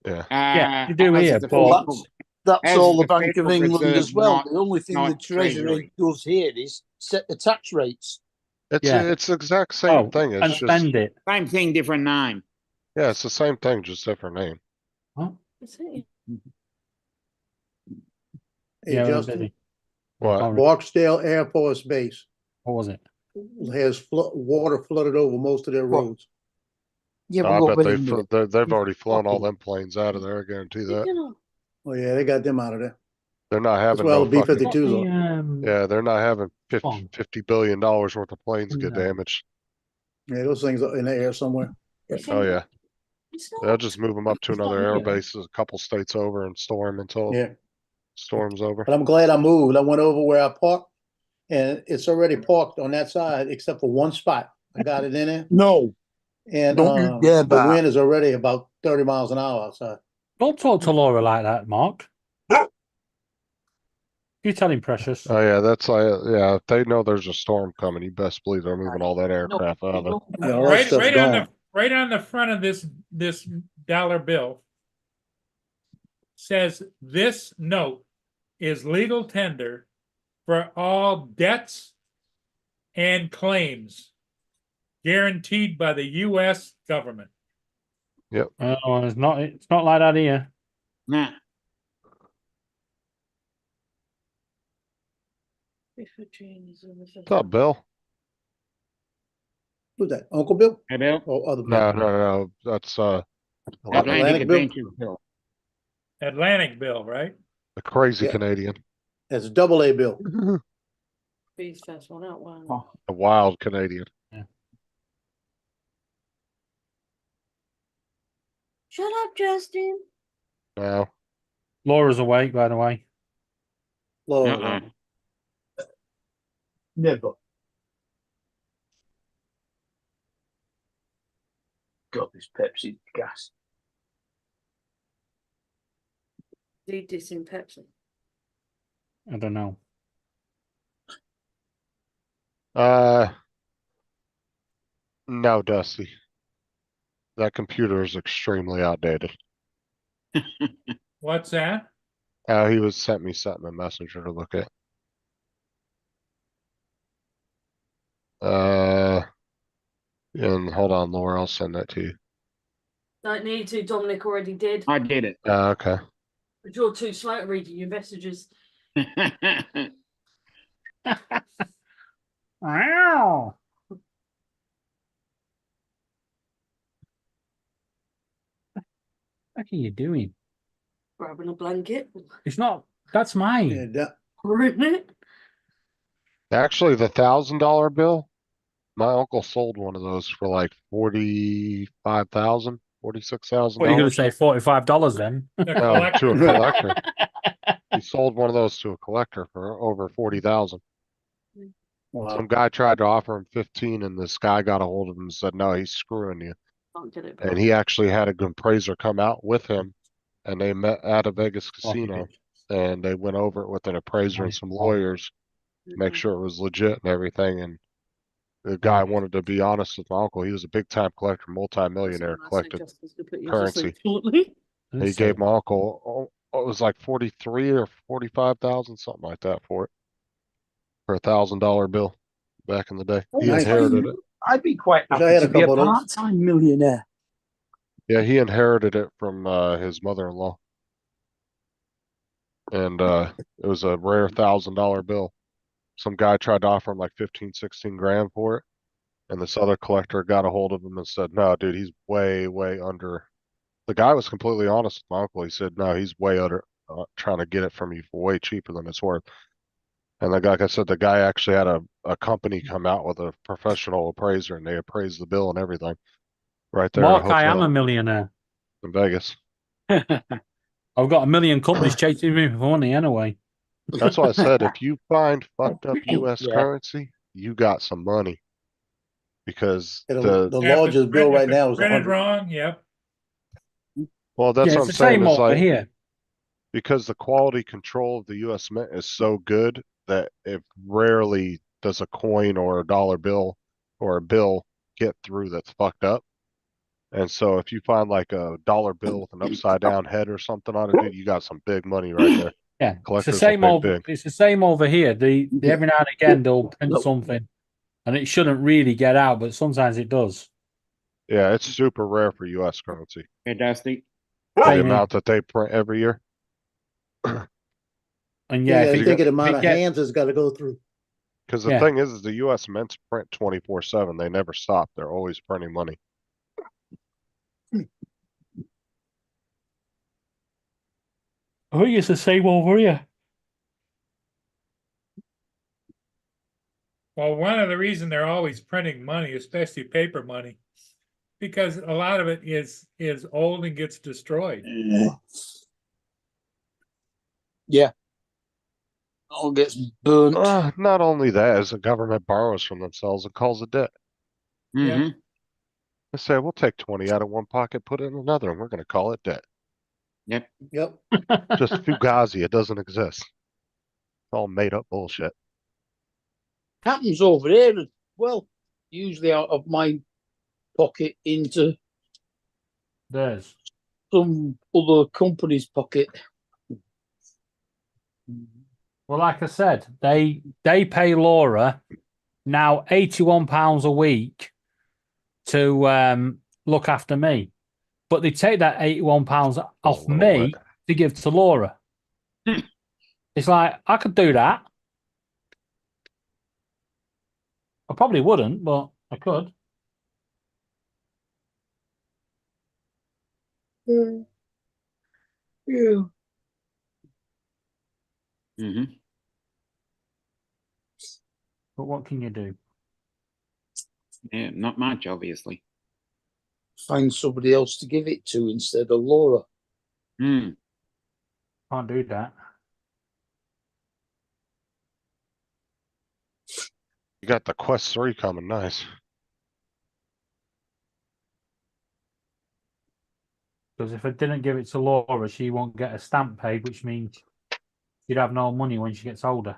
Yeah. Yeah, you do ours here, is the but- Federal- That's ours all is the Bank of Federal England Reserve, as well. not- The only thing not the Treasury does here is set the tax rates. It's the exact same Oh, thing. and It's just spend it. Same thing, different name. yeah, it's the same thing, just different name. Is it? Hey, Yeah, we're Justin, busy. What? Barksdale Air Force Base What was it? has water flooded over most of their roads. Yeah, I we'll bet go with they've already flown all them planes out of there. I guarantee that. Oh yeah, they got them out of there. They're not That's having where all no the fucking. B-52s are. Yeah, they're not having Fong. $50 billion worth of planes get No. damaged. Yeah, those things are in the air somewhere. Oh yeah, they'll just move them up to It's not another air here. base a couple states over and store them until Yeah. storm's over. But I'm glad I moved. I went over where I parked, and it's already parked on that side except for one spot. I got it in there, No, and don't you dare the back. wind is already about 30 miles an hour outside. Don't talk to Laura like that, Mark. You tell him, Precious. Oh yeah, that's yeah. If they know there's a storm coming, you best believe they're moving all that aircraft out of there. Yeah, all that stuff's gone. Right on the front of this dollar bill says this note is legal tender for all debts and claims guaranteed by the U.S. government. Yep. Oh, it's not like that here. Nah. What's up, Bill? Who's that? Uncle Bill? Hey, Bill. Or other Bill? No. That's Atlantic Bill? Atlantic Bill, right? the crazy Yeah. Canadian, That's double A Bill. Please first one out. Wow. the wild Canadian. Shut up, Justin. No. Laura's awake, by the way. Laura. Never. God, this Pepsi gas. Need this in Pepsi. I don't know. No, Dusty. That computer is extremely outdated. What's that? He sent me something in Messenger to look at. And hold on, Laura, I'll send that to you. Don't need to. Dominic already did. I did it. Okay. But you're too slow at reading your messages. Wow. What are you doing? Grabbing a blanket. It's not. That's mine. Yeah, Isn't it? Actually, the $1,000 bill, my uncle sold one of those for like $45,000, $46,000. What are you going to say? $45 then? No, to a collector. He sold one of those to a collector for over $40,000. Some guy tried to offer him 15, and this guy got a hold of him and said, "No, he's screwing you." Can't get it. And he actually had an appraiser come out with him, and they met at a Vegas casino, and they went over it with an appraiser and some lawyers to make sure it was legit and everything. And the guy wanted to be honest with my uncle. He was a big time collector, multi-millionaire, collected currency. And he gave my uncle, it was like 43 or 45,000, something like that for it, for $1,000 bill back in the day. He inherited it. I'd be quite I happy had to a be a couple of those. part-time millionaire. Yeah, he inherited it from his mother-in-law. And it was a rare $1,000 bill. Some guy tried to offer him like 15, 16 grand for it. And this other collector got a hold of him and said, "No, dude, he's way, way under." The guy was completely honest with my uncle. He said, "No, he's way under, trying to get it from you for way cheaper than it's worth." And like I said, the guy actually had a company come out with a professional appraiser, and they appraised the bill and everything right there. Mark, I am a millionaire. In Vegas. I've got a million companies chasing me for money anyway. That's why I said, if you find fucked up U.S. currency, you got some money. Because The largest bill right now is printed 100. wrong. Yep. Well, that's Yeah, what it's I'm the saying. same Is over like, here. because the quality control of the U.S. Mint is so good that it rarely does a coin or a dollar bill or a bill get through that's fucked up. And so if you find like a dollar bill with an upside down head or something on it, dude, you got some big money right there. Yeah, it's the Collectors will same pay over. big. It's the same over here. The every now and again they'll print something, and it shouldn't really get out, but sometimes it does. Yeah, it's super rare for US currency. Hey, Dusty. The Same here. amount that they print every year. And You yeah, gotta if think of the if amount it of gets- hands it's gotta go through. Because the Yeah. thing is the US mints print 24/7. They never stop. They're always printing money. I think it's the same over here. Well, one of the reasons they're always printing money, especially paper money, because a lot of it is old and gets destroyed. Yeah. All gets burnt. Not only that, as the government borrows from themselves and calls it debt. Mm-hmm. They say, we'll take 20 out of one pocket, put it in another, and we're going to call it debt. Yep. Yep. Just Fugazi. It doesn't exist. It's all made up bullshit. Happens over here as well. Usually out of my pocket into There's. some other company's pocket. Well, like I said, they pay Laura now £81 a week to look after me, but they take that £81 off me to give to Laura. It's like I could do that. I probably wouldn't, but I could. Yeah. Mm-hmm. But what can you do? Yeah, not much, obviously. Find somebody else to give it to instead of Laura. Hmm. Can't do that. You got the Quest 3 coming, nice. Because if I didn't give it to Laura, she won't get a stamp paid, which means she'd have no money when she gets older.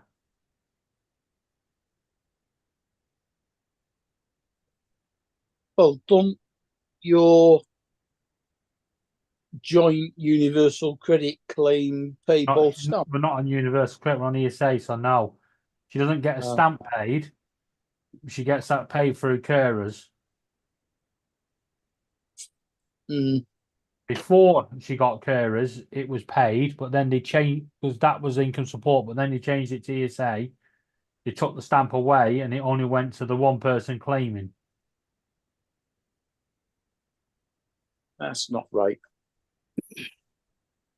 Well, don't your joint universal credit claim pay both stamp? We're not on universal credit, we're on ESA, so no. She doesn't get a Oh. stamp paid. She gets that paid through carers. Before she got carers, it was paid, but then they changed because that was income support, but then they changed it to ESA. They took the stamp away and it only went to the one person claiming. That's not right.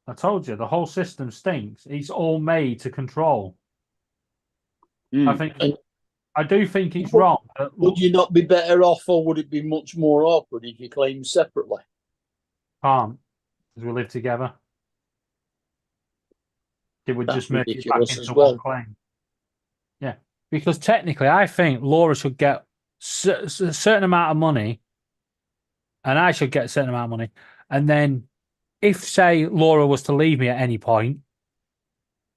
I told you, the whole system stinks. It's all made to control. I do think it's wrong. But Would you not be better off, or would it be much more awkward if you claim separately? Can't, because we live together. It would That's just make it back ridiculous into as well. one claim. Yeah, because technically, I think Laura should get a certain amount of money, and I should get a certain amount of money. And then, if say Laura was to leave me at any point,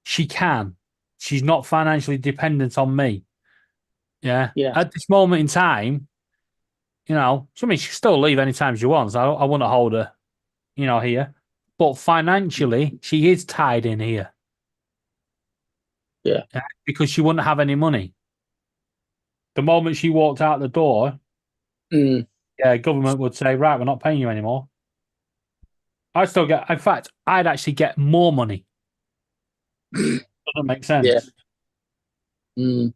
she can. She's not financially dependent on me. Yeah. At this moment in time, you know, I mean, she can still leave anytime she wants. I wouldn't hold her, you know, here. But financially, she is tied in here. Yeah. Because she wouldn't have any money. The moment she walked out the door, yeah, government would say, right, we're not paying you anymore. I still get, in fact, I'd actually get more money. Doesn't make sense. Yeah. Mm-hmm.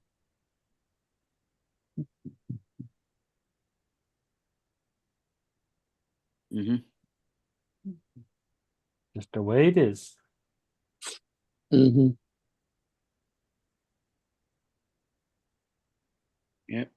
Just the way it is. Mm-hmm. Yep.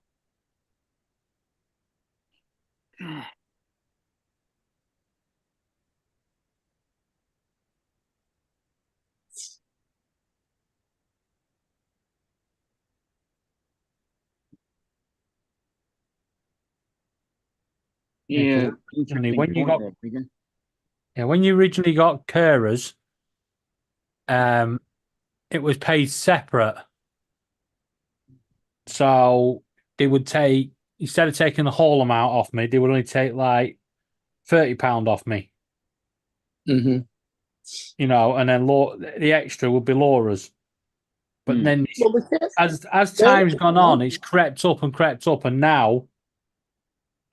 Yeah. Originally, when you got, when you originally got carers, it was paid separate. So they would take, instead of taking the whole amount off me, they would only take like £30 off me. Mm-hmm. You know, and then the extra would be Laura's. But Hmm. then as Yeah. time's gone on, it's crept up, and now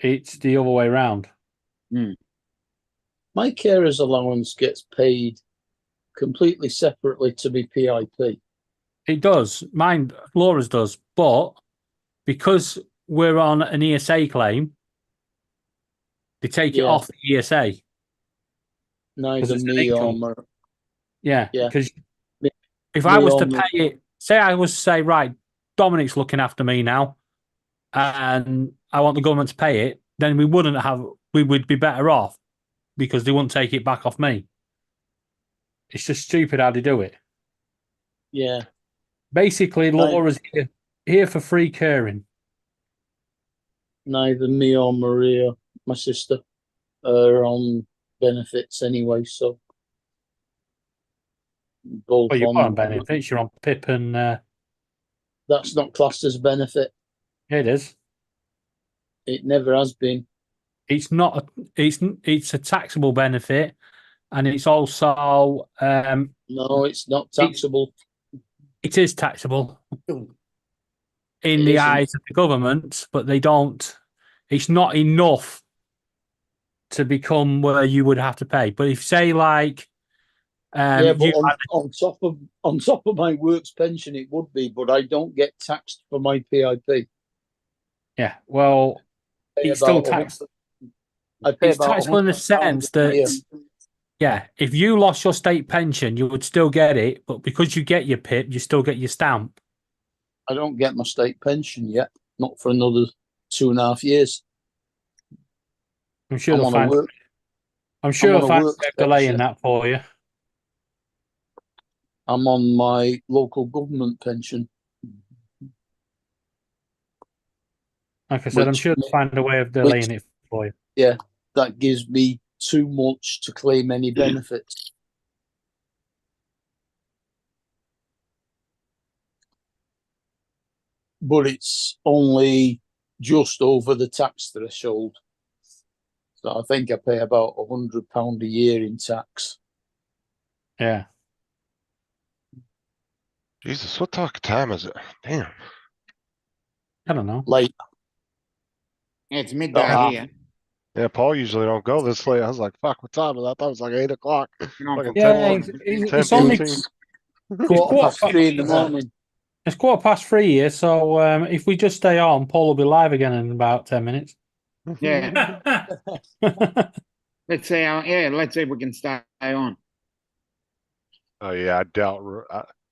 it's the other way around. My carer's allowance gets paid completely separately to be PIP. It does. Mine, Laura's does. But because we're on an ESA claim, they take it Yeah. off the ESA. Neither it's an me or income. my, Yeah. Yeah. Because Me- if I me was or to my- pay it, say I was to say, right, Dominic's looking after me now, and I want the government to pay it, then we would be better off because they wouldn't take it back off me. It's just stupid how they do it. yeah. Basically, Laura's here for free caring. Neither me or Maria, my sister, are on benefits anyway, so both Well, you're on on benefits. You're on PIP and that's not classed as a benefit. it is. It never has been. It's not. It's a taxable benefit, and it's also No, it's not taxable. it is taxable in It the isn't. eyes of the government, but they don't. It's not enough to become where you would have to pay. But if say like, Yeah, but you on top of my works pension, it would be, but I don't get taxed for my PIP. yeah, well, Pay it's still about taxed. I pay It's about taxable in the £100 sense a year. that, yeah, if you lost your state pension, you would still get it, but because you get your PIP, you still get your stamp. I don't get my state pension yet, not for another 2.5 years. I'm sure I'm they'll on a find. work- I'm sure I'm they'll on a find works a delay in pension. that for you. I'm on my local government pension. Like I said, I'm Which- sure they'll find a way of delaying it for you. Yeah, that gives me too much to claim any benefits. But it's only just over the tax threshold. So I think I pay about £100 a year in tax. Yeah. Jesus, what time is it? Damn. I don't know. Late. It's midday Ah. here. Yeah, Paul usually don't go this late. I was like, fuck, what time is that? I thought it was like 8 o'clock. Fucking Yeah, 10, it's only 10:15. Quarter past 3 in the morning. It's 3:15 here, so if we just stay on, Paul will be live again in about 10 minutes. Yeah. Let's say, let's see if we can stay on. Oh yeah, I doubt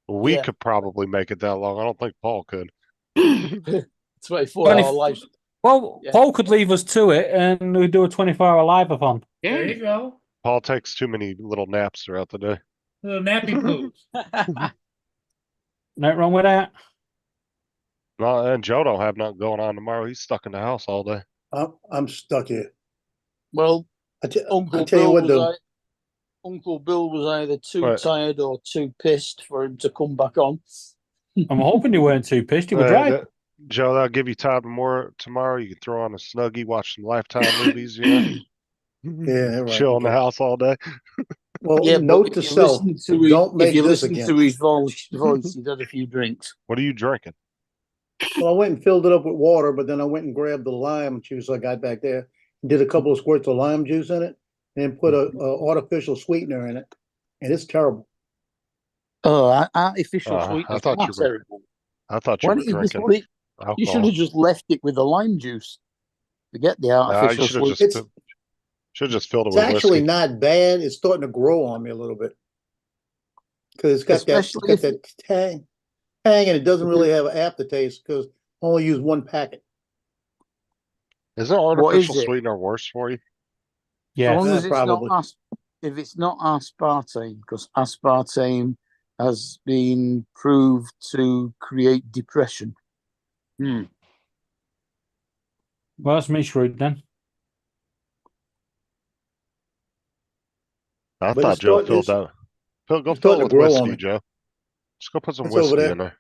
we Yeah. could probably make it that long. I don't think Paul could. 24-hour live. Well, Yeah. Paul could leave us to it and we do a 24-hour live-a-thon. There you go. Paul takes too many little naps throughout the day. Little nappy poos. Nothing wrong with that. No, and Joe don't have nothing going on tomorrow. He's stuck in the house all day. I'm stuck here. Well, Uncle Uncle tell you Bill, what, was Uncle Bill was either too Right. tired or too pissed for him to come back on. I'm hoping you weren't too pissed. You were right. Joe, that'll give you time more tomorrow. You can throw on a Snuggie, watch some Lifetime movies, you know? Yeah, right. Chill in the house all day. Well, Yeah, note but to if you self: listen to don't make if you this listen again. to his voice, he'd had a few drinks. What are you drinking? Well, I went and filled it up with water, but then I went and grabbed the lime juice I got back there, did a couple of squirts of lime juice in it, and then put a artificial sweetener in it, and it's terrible. Oh, artificial I sweetness. thought That's you were- terrible. I thought you Why were don't you just drinking leave- alcohol. You should have just left it with the lime juice. Forget the you artificial should have sweetness. just filled it It's with actually whiskey. not bad. It's starting to grow on me a little bit because it's got Especially that tang, and it doesn't really have an aftertaste because I only use one packet. Isn't What artificial is it? sweetener worse for you? Yes. As long as it's probably. not if it's not aspartame, because aspartame has been proved to create depression. Well, that's me screwed then. I But thought it's Joe start- filled it's- that. Go it's fill starting it to with grow on whiskey, me. Joe. Just go put some It's over whiskey there. in there.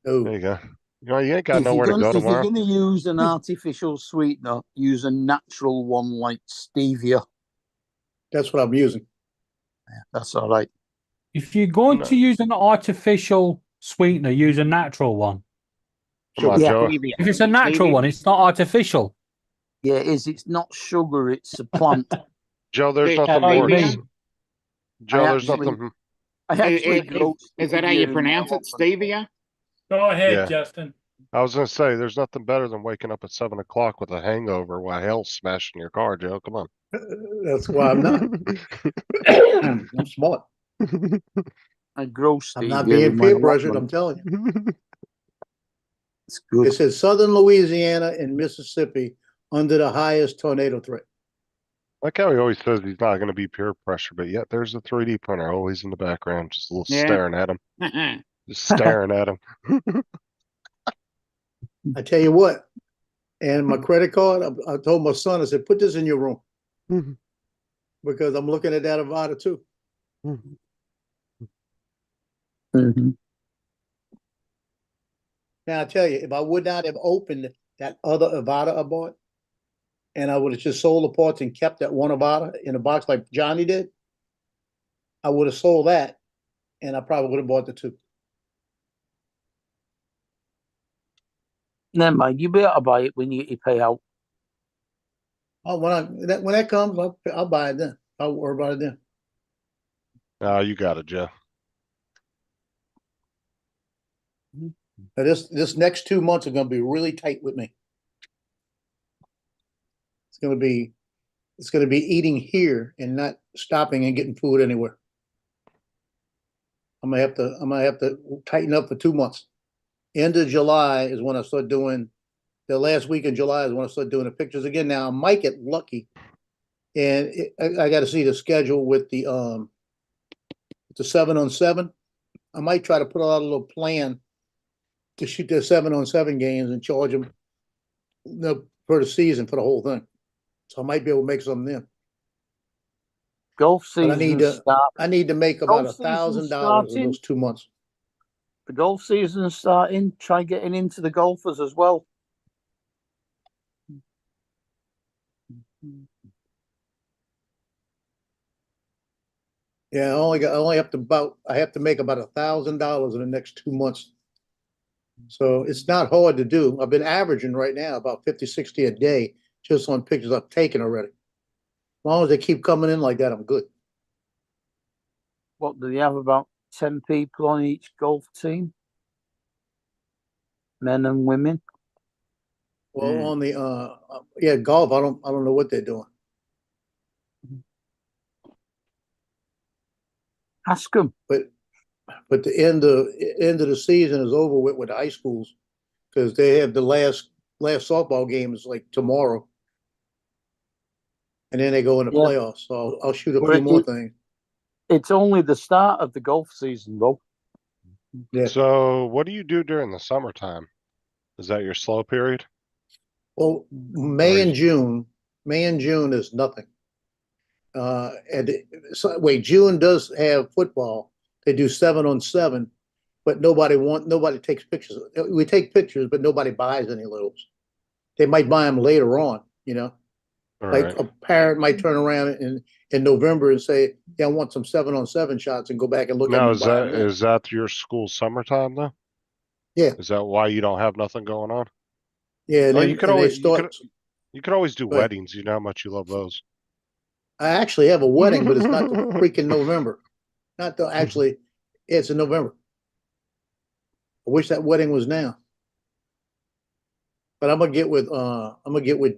Oh, There you go. You know, you ain't got If you're nowhere to gonna- go if you're tomorrow. going to use an artificial sweetener, use a natural one like stevia. that's what I'm using. That's all right. If you're going No. to use an artificial sweetener, use a natural one. Come on, Yeah. Joe. If it's a natural one, it's not artificial. Yeah, it is. It's not sugar. It's a plant. Joe, there's Hey, nothing Like worse. me. Joe, I there's actually- nothing. I actually grow Is that how you stevia in pronounce my it, stevia? Go ahead, Yeah. Justin. I was gonna say, there's nothing better than waking up at 7 o'clock with a hangover while hell's smashing your car, Joe. Come on. That's why I'm not. I'm smart. I grow I'm stevia. not in being my peer pressured, allotment. I'm telling you. It's good. It says southern Louisiana and Mississippi under the highest tornado threat. Like how he always says he's not gonna be peer pressure, but yet there's a 3D printer always in the background, just a little Yeah. staring at him. Just staring at him. I tell you what, and my credit card, I told my son, I said, put this in your room. Because I'm looking at that Avada too. Mm-hmm. Now I tell you, if I would not have opened that other Avada I bought, and I would have just sold the parts and kept that one Avada in a box like Johnny did, I would have sold that, and I probably would have bought the two. Never mind. You be able to buy it when you get your payout. Oh, when that comes, I'll buy it then. I'll worry about it then. Oh, you got it, Joe. Now this next 2 months are going to be really tight with me. It's going to be eating here and not stopping and getting food anywhere. I'm gonna have to tighten up for 2 months. End of July is when I start doing, the last week in July is when I start doing the pictures again. Now I might get lucky, and I got to see the schedule with the 7-on-7. I might try to put out a little plan to shoot their 7-on-7 games and charge them for the season for the whole thing. So I might be able to make something then. Golf But season I need to make about Golf season $1,000 in starting. those 2 months. The golf season starting. Try getting into the golfers as well. Yeah, I have to make about $1,000 in the next 2 months. So it's not hard to do. I've been averaging right now about 50, 60 a day just on pictures I've taken already. As long as they keep coming in like that, I'm good. What do they have? About 10 people on each golf team, men and women. Well, on the golf, I don't know what they're doing. Ask them. But the end of the season is over with the high schools, because they have the last softball game is like tomorrow, and then they go in the playoffs. So I'll shoot a few more things. It's only the start of the golf season, though. Yeah. So what do you do during the summertime? Is that your slow period? Well, May and June is nothing. June does have football. They do 7-on-7, but nobody takes pictures. We take pictures, but nobody buys any of those. They might buy them later on, you know. Like a parent might turn around in November and say, "Yeah, I want some 7-on-7 shots," and go back and look at Now, them. is that your school summertime though? Yeah. Is that why you don't have nothing going on? Yeah, and Oh, then, you could and always they you could always do Go ahead. weddings. You know how much you love those. I actually have a wedding, but it's not the freaking November. It's in November. I wish that wedding was now. But I'm gonna get with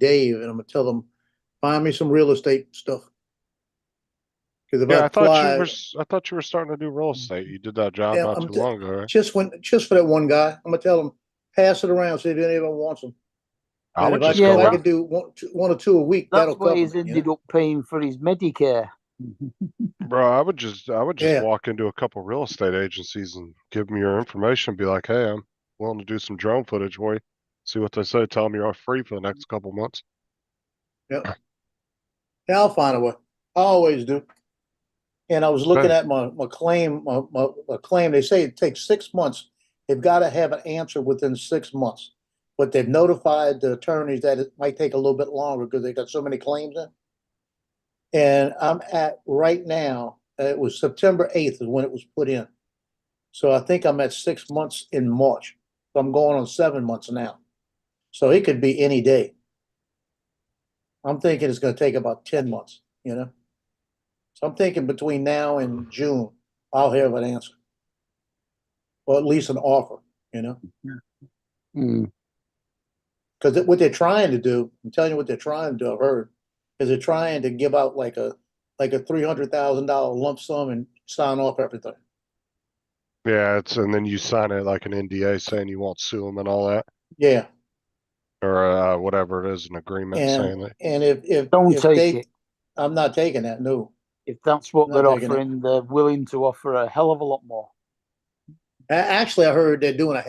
Dave, and I'm gonna tell him, find me some real estate stuff. Because if Yeah, I I thought you were starting to do real estate. You did that job not too long ago, right? just for that one guy, I'm gonna tell him, pass it around, see if anyone wants them. I would just if go I in. could do one or two a week, That's that'll why cover he's me, ended up paying for his Medicare. Bro, I would just Yeah. walk into a couple real estate agencies and give them your information. Be like, hey, I'm willing to do some drone footage for you. See what they say. Tell them you're free for the next couple months. Yep. Yeah, I'll find a way. I always do. And I was looking at my claim. My claim. They say it takes 6 months. They've got to have an answer within 6 months. But they've notified the attorneys that it might take a little bit longer because they got so many claims in. And I'm at right now. It was September 8th is when it was put in. So I think I'm at 6 months in March. So I'm going on 7 months now. So it could be any day. I'm thinking it's gonna take about 10 months, you know? So I'm thinking between now and June, I'll have an answer. Or at least an offer, you know? Mm. Because what they're trying to do, I'm telling you what they're trying to do, I've heard, is they're trying to give out like a $300,000 lump sum and sign off everything. Yeah, and then you sign it like an NDA saying you won't sue them and all that, Yeah, or whatever it is, an agreement saying that. and if Don't take they, it. I'm not taking that, no. If that's what I'm they're not taking it. offering, they're willing to offer a hell of a lot more. Actually, I heard they're doing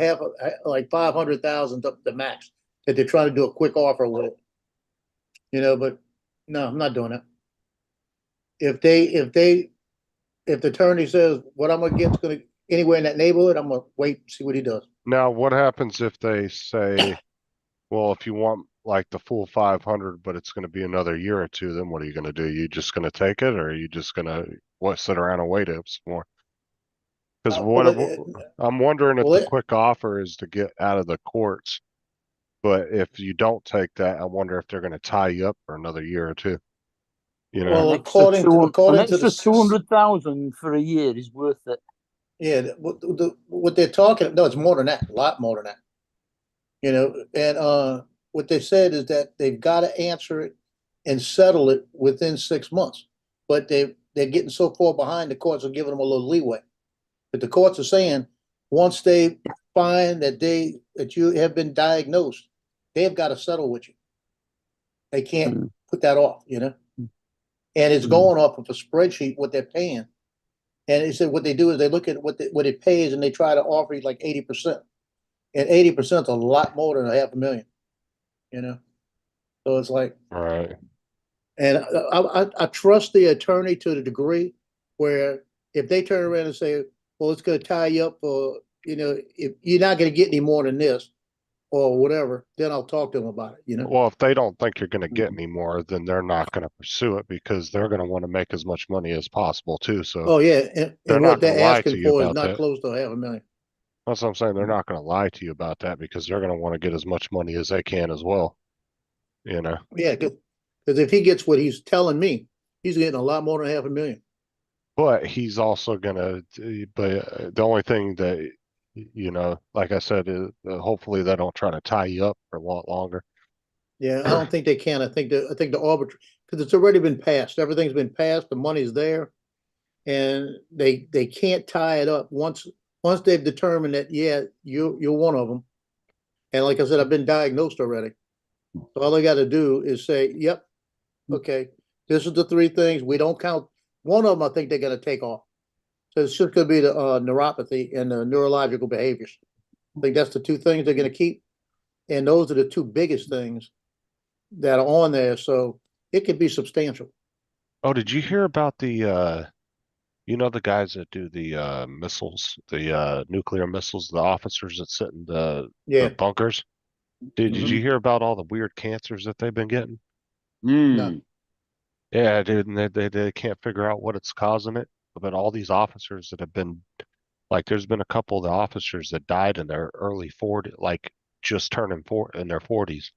like 500,000 the max, that they're trying to do a quick offer with it. You know, but no, I'm not doing it. If the attorney says what I'm gonna get's gonna anywhere in that neighborhood, I'm gonna wait and see what he does. Now, what happens if they say, well, if you want like the full 500, but it's going to be another year or two, then what are you going to do? You just going to take it, or are you just going to sit around and wait some more? Because I'm wondering if the quick offer is to get out of the courts, but if you don't take that, I wonder if they're going to tie you up for another year or two. You know, Well, an according to extra the 200,000 for a year is worth it. yeah, what they're talking, no, it's more than that, a lot more than that. You know, and what they said is that they've got to answer it and settle it within 6 months. But they're getting so far behind, the courts are giving them a little leeway. But the courts are saying, once they find that you have been diagnosed, they've got to settle with you. They can't put that off, you know? And it's going off of a spreadsheet, what they're paying. And they said what they do is they look at what it pays and they try to offer you like 80%. And 80% is a lot more than $500,000, you know? So it's like, right. And I trust the attorney to the degree where if they turn around and say, well, it's going to tie you up for, you know, if you're not going to get any more than this or whatever, then I'll talk to them about it, you know? Well, if they don't think you're going to get any more, then they're not going to pursue it because they're going to want to make as much money as possible too. So, oh yeah, and what they're asking for is not that. close to $500,000. That's what I'm saying. They're not going to lie to you about that because they're going to want to get as much money as they can as well. You know? Yeah, because if he gets what he's telling me, he's getting a lot more than $500,000. But he's also going to, but the only thing that, you know, like I said, is hopefully they don't try to tie you up for a lot longer. Yeah, I don't think they can. I think the arbiter, because it's already been passed. Everything's been passed. The money's there, and they can't tie it up once they've determined that you're one of them. And like I said, I've been diagnosed already. So all they got to do is say, "Yep, okay, this is the three things. We don't count one of them. I think they're going to take off. So it's just going to be the neuropathy and the neurological behaviors. I think that's the two things they're going to keep, and those are the two biggest things that are on there. So it could be substantial." Oh, did you hear about the you know, the guys that do the missiles, the nuclear missiles, the officers that sit in the bunkers? Did you hear about all the weird cancers that they've been getting? No. Yeah, dude, and they can't figure out what it's causing it. But all these officers that have been, like, there's been a couple of the officers that died in their early 40s, like just turning in their 40s.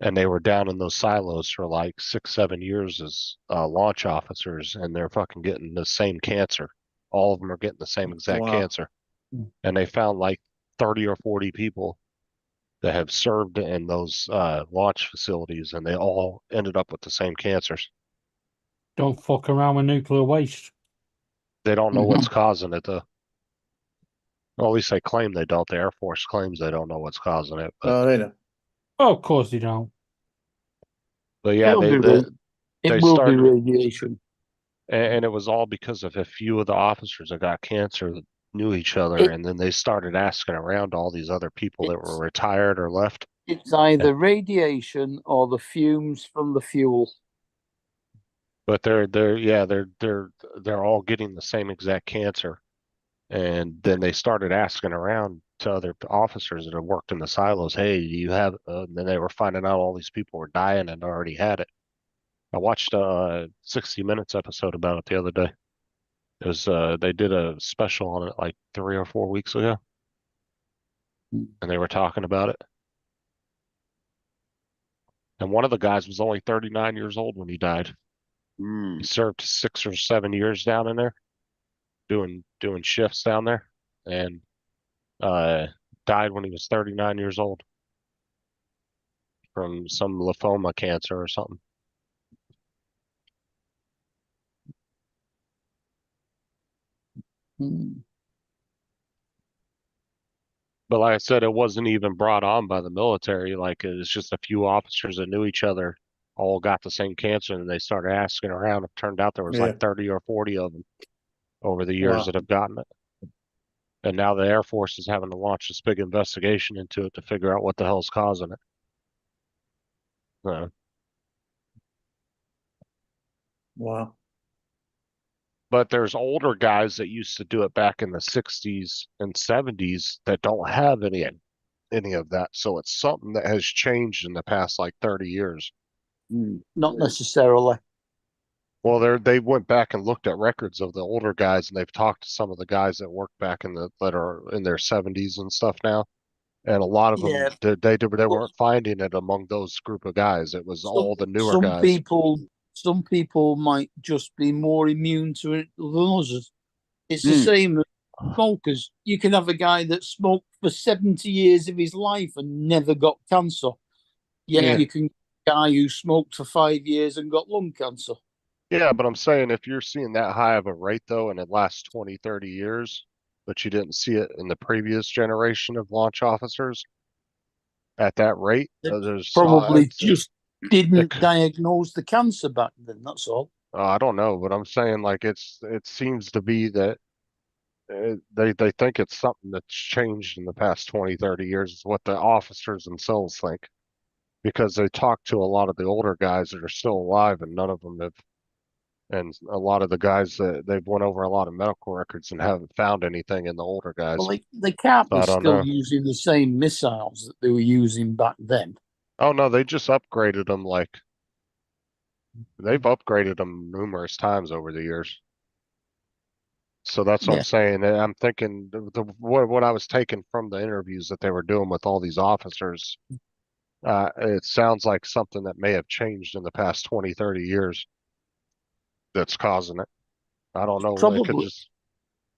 And they were down in those silos for like 6-7 years as launch officers, and they're fucking getting the same cancer. All of them are getting the same exact cancer. And they found like 30 or 40 people that have served in those launch facilities, and they all ended up with the same cancers. Don't fuck around with nuclear waste. They don't know what's causing it, though. Well, at least they claim they don't. The Air Force claims they don't know what's causing it. But, they don't. Oh, of course they don't. But yeah, it will be radiation. And it was all because of a few of the officers that got cancer that knew each other, and then they started asking around all these other people that were retired or left. It's either radiation or the fumes from the fuel. But they're all getting the same exact cancer. And then they started asking around to other officers that have worked in the silos, hey, do you have, and then they were finding out all these people were dying and already had it. I watched a 60 Minutes episode about it the other day. It was, they did a special on it like 3 or 4 weeks ago. And they were talking about it. And one of the guys was only 39 years old when he died. He served 6 or 7 years down in there, doing shifts down there, and died when he was 39 years old from some lymphoma cancer or something. But like I said, it wasn't even brought on by the military. Like, it was just a few officers that knew each other, all got the same cancer, and they started asking around. It turned out there was Yeah. like 30 or 40 of them over the years Wow. that have gotten it. And now the Air Force is having to launch this big investigation into it to figure out what the hell's causing it. Wow. But there's older guys that used to do it back in the 60s and 70s that don't have any of that. So it's something that has changed in the past like 30 years. Not necessarily. Well, they went back and looked at records of the older guys, and they've talked to some of the guys that work back that are in their 70s and stuff now. And a lot of them, they weren't finding it among those group of guys. It was all the newer guys. Some people might just be more immune to it than others. It's the same as smokers. You can have a guy that smoked for 70 years of his life and never got cancer. Yet you can get a guy who smoked for 5 years and got lung cancer. Yeah, but I'm saying if you're seeing that high of a rate, though, and it lasts 20, 30 years, but you didn't see it in the previous generation of launch officers at that rate, there's Probably just didn't diagnose the cancer back then, that's all. I don't know, but I'm saying like it seems to be that they think it's something that's changed in the past 20, 30 years is what the officers themselves think. Because they talk to a lot of the older guys that are still alive, and none of them have. And a lot of the guys that they've went over a lot of medical records and haven't found anything in the older guys. Well, they can't be I don't still know. using the same missiles that they were using back then. Oh no, they just upgraded them. Like they've upgraded them numerous times over the years. So that's what I'm saying. I'm thinking what I was taking from the interviews that they were doing with all these officers. It sounds like something that may have changed in the past 20, 30 years that's causing it. I don't know.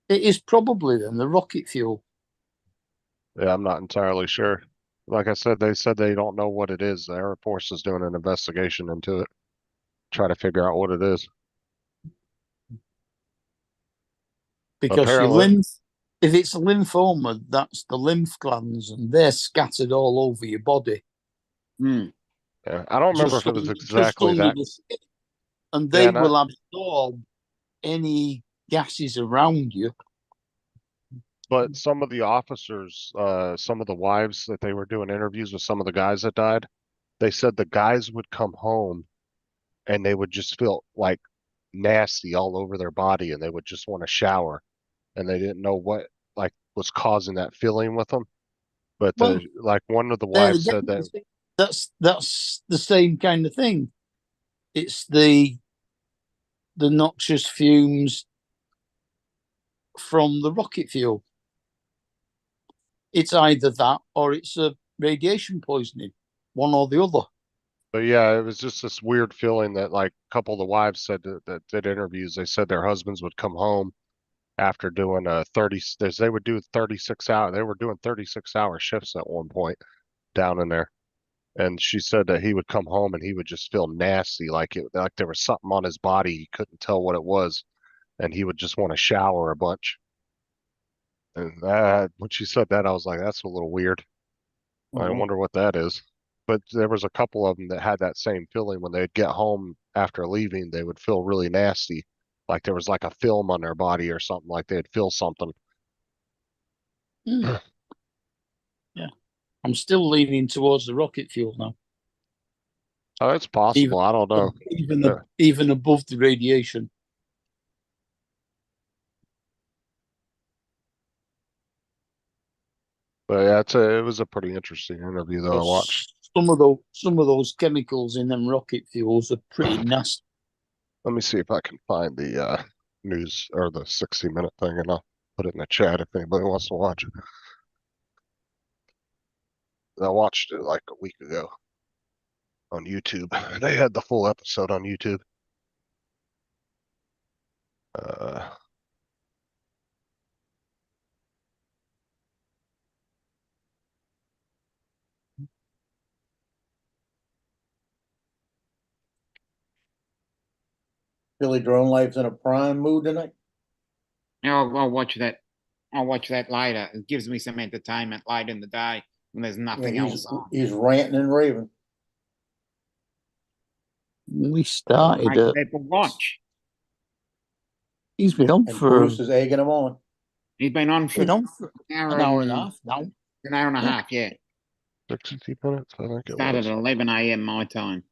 It is probably then the rocket fuel. Yeah, I'm not entirely sure. Like I said, they said they don't know what it is. The Air Force is doing an investigation into it, try to figure out what it is. Because if it's lymphoma, that's the lymph glands, and they're scattered all over your body. Yeah, I don't remember if it was exactly that. And they will absorb any gases around you. But some of the officers, some of the wives that they were doing interviews with, some of the guys that died, they said the guys would come home and they would just feel like nasty all over their body, and they would just want to shower, and they didn't know what like was causing that feeling with them. But like one of the wives said that that's the same kind of thing. It's the noxious fumes from the rocket fuel. It's either that or it's a radiation poisoning, one or the other. But yeah, it was just this weird feeling that like a couple of the wives said that did interviews. They said their husbands would come home after doing they would do 36 hour. They were doing 36-hour shifts at one point down in there. And she said that he would come home and he would just feel nasty, like there was something on his body. He couldn't tell what it was, and he would just want to shower a bunch. And when she said that, I was like, that's a little weird. I wonder what that is. But there was a couple of them that had that same feeling when they'd get home after leaving. They would feel really nasty, like there was like a film on their body or something, like they'd feel something. Yeah. I'm still leaning towards the rocket fuel now. Oh, it's possible. I don't know. Even above the radiation. But yeah, it was a pretty interesting interview that I watched. Some of those chemicals in them rocket fuels are pretty nasty. Let me see if I can find the news or the 60-minute thing, and put it in the chat if anybody wants to watch it. I watched it like a week ago on YouTube. They had the full episode on YouTube. Billy Drone Life's in a prime mood tonight. I'll watch that. I'll watch that later. It gives me some entertainment late in the day when there's nothing else on. He's ranting and raving. We started Make it. people watch. He's been on And for Bruce is egging him on. He's been on for an hour and a half now. An hour and a half, yeah. 60 minutes, I think it Started was. at 11 a.m. my time.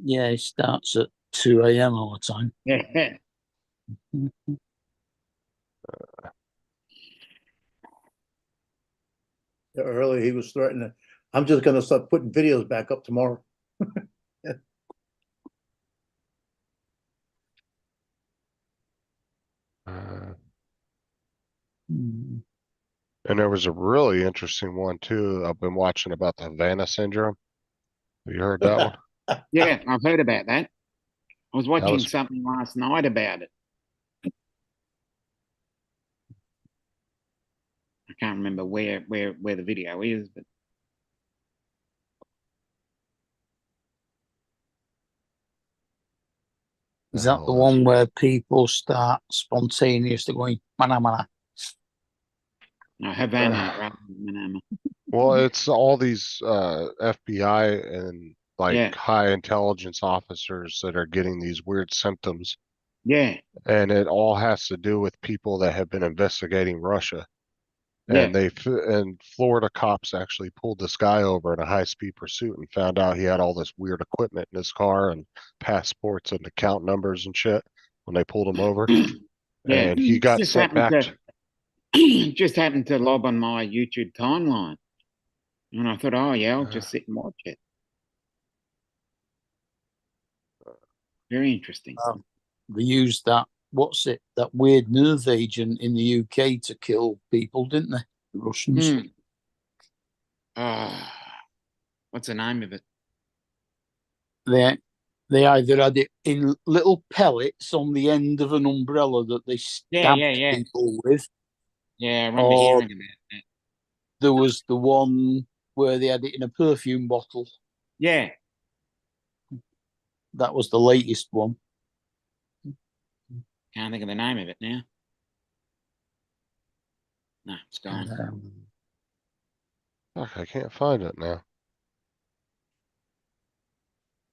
Yeah, it starts at 2 a.m. our time. Yeah. Earlier he was threatening, I'm just gonna start putting videos back up tomorrow. And there was a really interesting one too. I've been watching about the Havana syndrome. Have you heard that one? Yeah, I've heard about that. I was watching was- something last night about it. I can't remember where the video is, but Is that the one where people start spontaneously going, mana, mana? no, Havana rather than Manama. Well, it's all these FBI and like Yeah. high intelligence officers that are getting these weird symptoms, Yeah, and it all has to do with people that have been investigating Russia. And and Florida cops actually pulled this guy over in a high-speed pursuit and found out he had all this weird equipment in his car and passports and account numbers and shit when they pulled him over. yeah. And he got Just sent back. happened just happened to lob on my YouTube timeline, and I thought, oh yeah, I'll just sit and watch it. Very interesting. They used that, that weird nerve agent in the UK to kill people, didn't they? The Russians. What's the name of it? They either had it in little pellets on the end of an umbrella that they stabbed people with. Yeah, I remember or hearing about that. there was the one where they had it in a perfume bottle. Yeah. That was the latest one. Can't think of the name of it now. No, it's gone. Fuck, I can't find it now.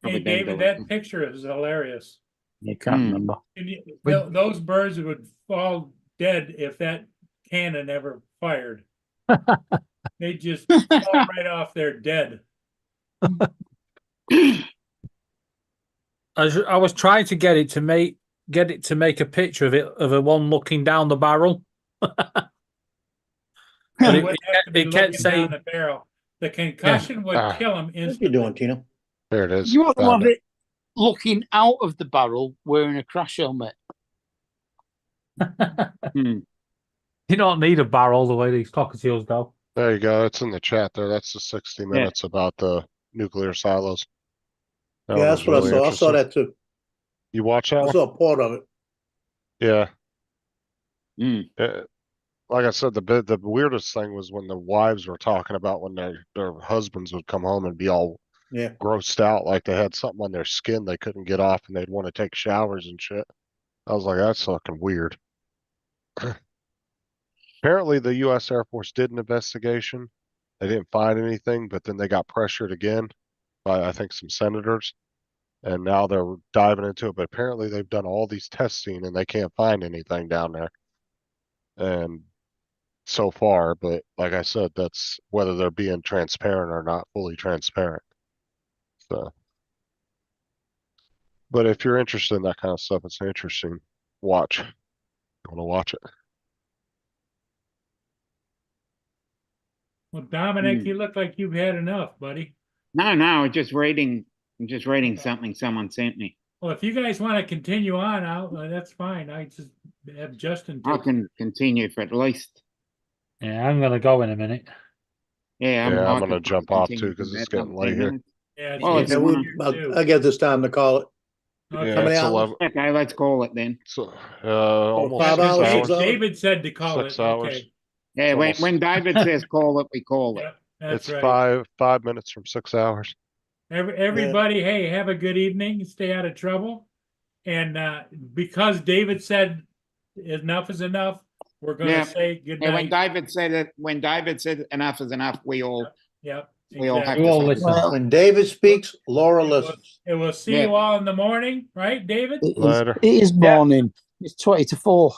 Probably Hey, been David, deleted. that picture is hilarious. You can't remember. And those birds would fall dead if that cannon ever fired. They just fall right off. They're dead. I was trying to get it to make a picture of it of a one looking down the barrel. But It would have to be it kept looking saying down the barrel. The concussion would kill him What you instantly. doing, Tino? There it is. You would Found love it looking out of the barrel wearing a crash helmet. You don't need a barrel the way these cockatiels go. There you go. It's in the chat there. That's the 60 minutes about the nuclear silos. That Yeah, one that's was what I really saw. I saw interesting. that too. You watch that I one? saw a part of it. Yeah. Like I said, the weirdest thing was when the wives were talking about when their husbands would come home and be all Yeah. grossed out, like they had something on their skin they couldn't get off, and they'd want to take showers and shit. I was like, that's fucking weird. Apparently, the U.S. Air Force did an investigation. They didn't find anything, but then they got pressured again by, I think, some senators, and now they're diving into it. But apparently, they've done all these testing, and they can't find anything down there. And so far, but like I said, that's whether they're being transparent or not fully transparent. So, but if you're interested in that kind of stuff, it's an interesting watch. You want to watch it? Well, Dominic, you look like you've had enough, buddy. No, I'm just reading something someone sent me. Well, if you guys want to continue on, that's fine. I just have Justin. I can continue for at least. Yeah, I'm gonna go in a minute. Yeah, Yeah, I'm I gonna could jump off continue too because for it's about getting 10 late here. minutes. Yeah, Well, if Yeah, you we, wanna- I guess this time to call it. Okay. Yeah, How many it's hours? 11. Okay, let's call it then. So, almost 5 6 hours, 6 hours. hours? David said to call 6 it. hours. Okay. Yeah, It's when, almost- when David says call it, we call it. Yep, that's It's right. 5 minutes from 6 hours. Everybody, hey, have a good evening. Stay out of trouble. And because David said enough is enough, we're going to Yeah. say good Yeah, night. when David said enough is enough, we all Yep. we all have exactly. to all say listen. goodnight. When David speaks, Laura listens. And we'll see Yeah. you all in the morning, right, David? Later. It is morning. It's 20 to 4.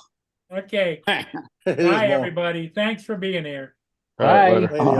Okay. It is Bye, more. everybody. Thanks for being here. All right, Bye. later. Maybe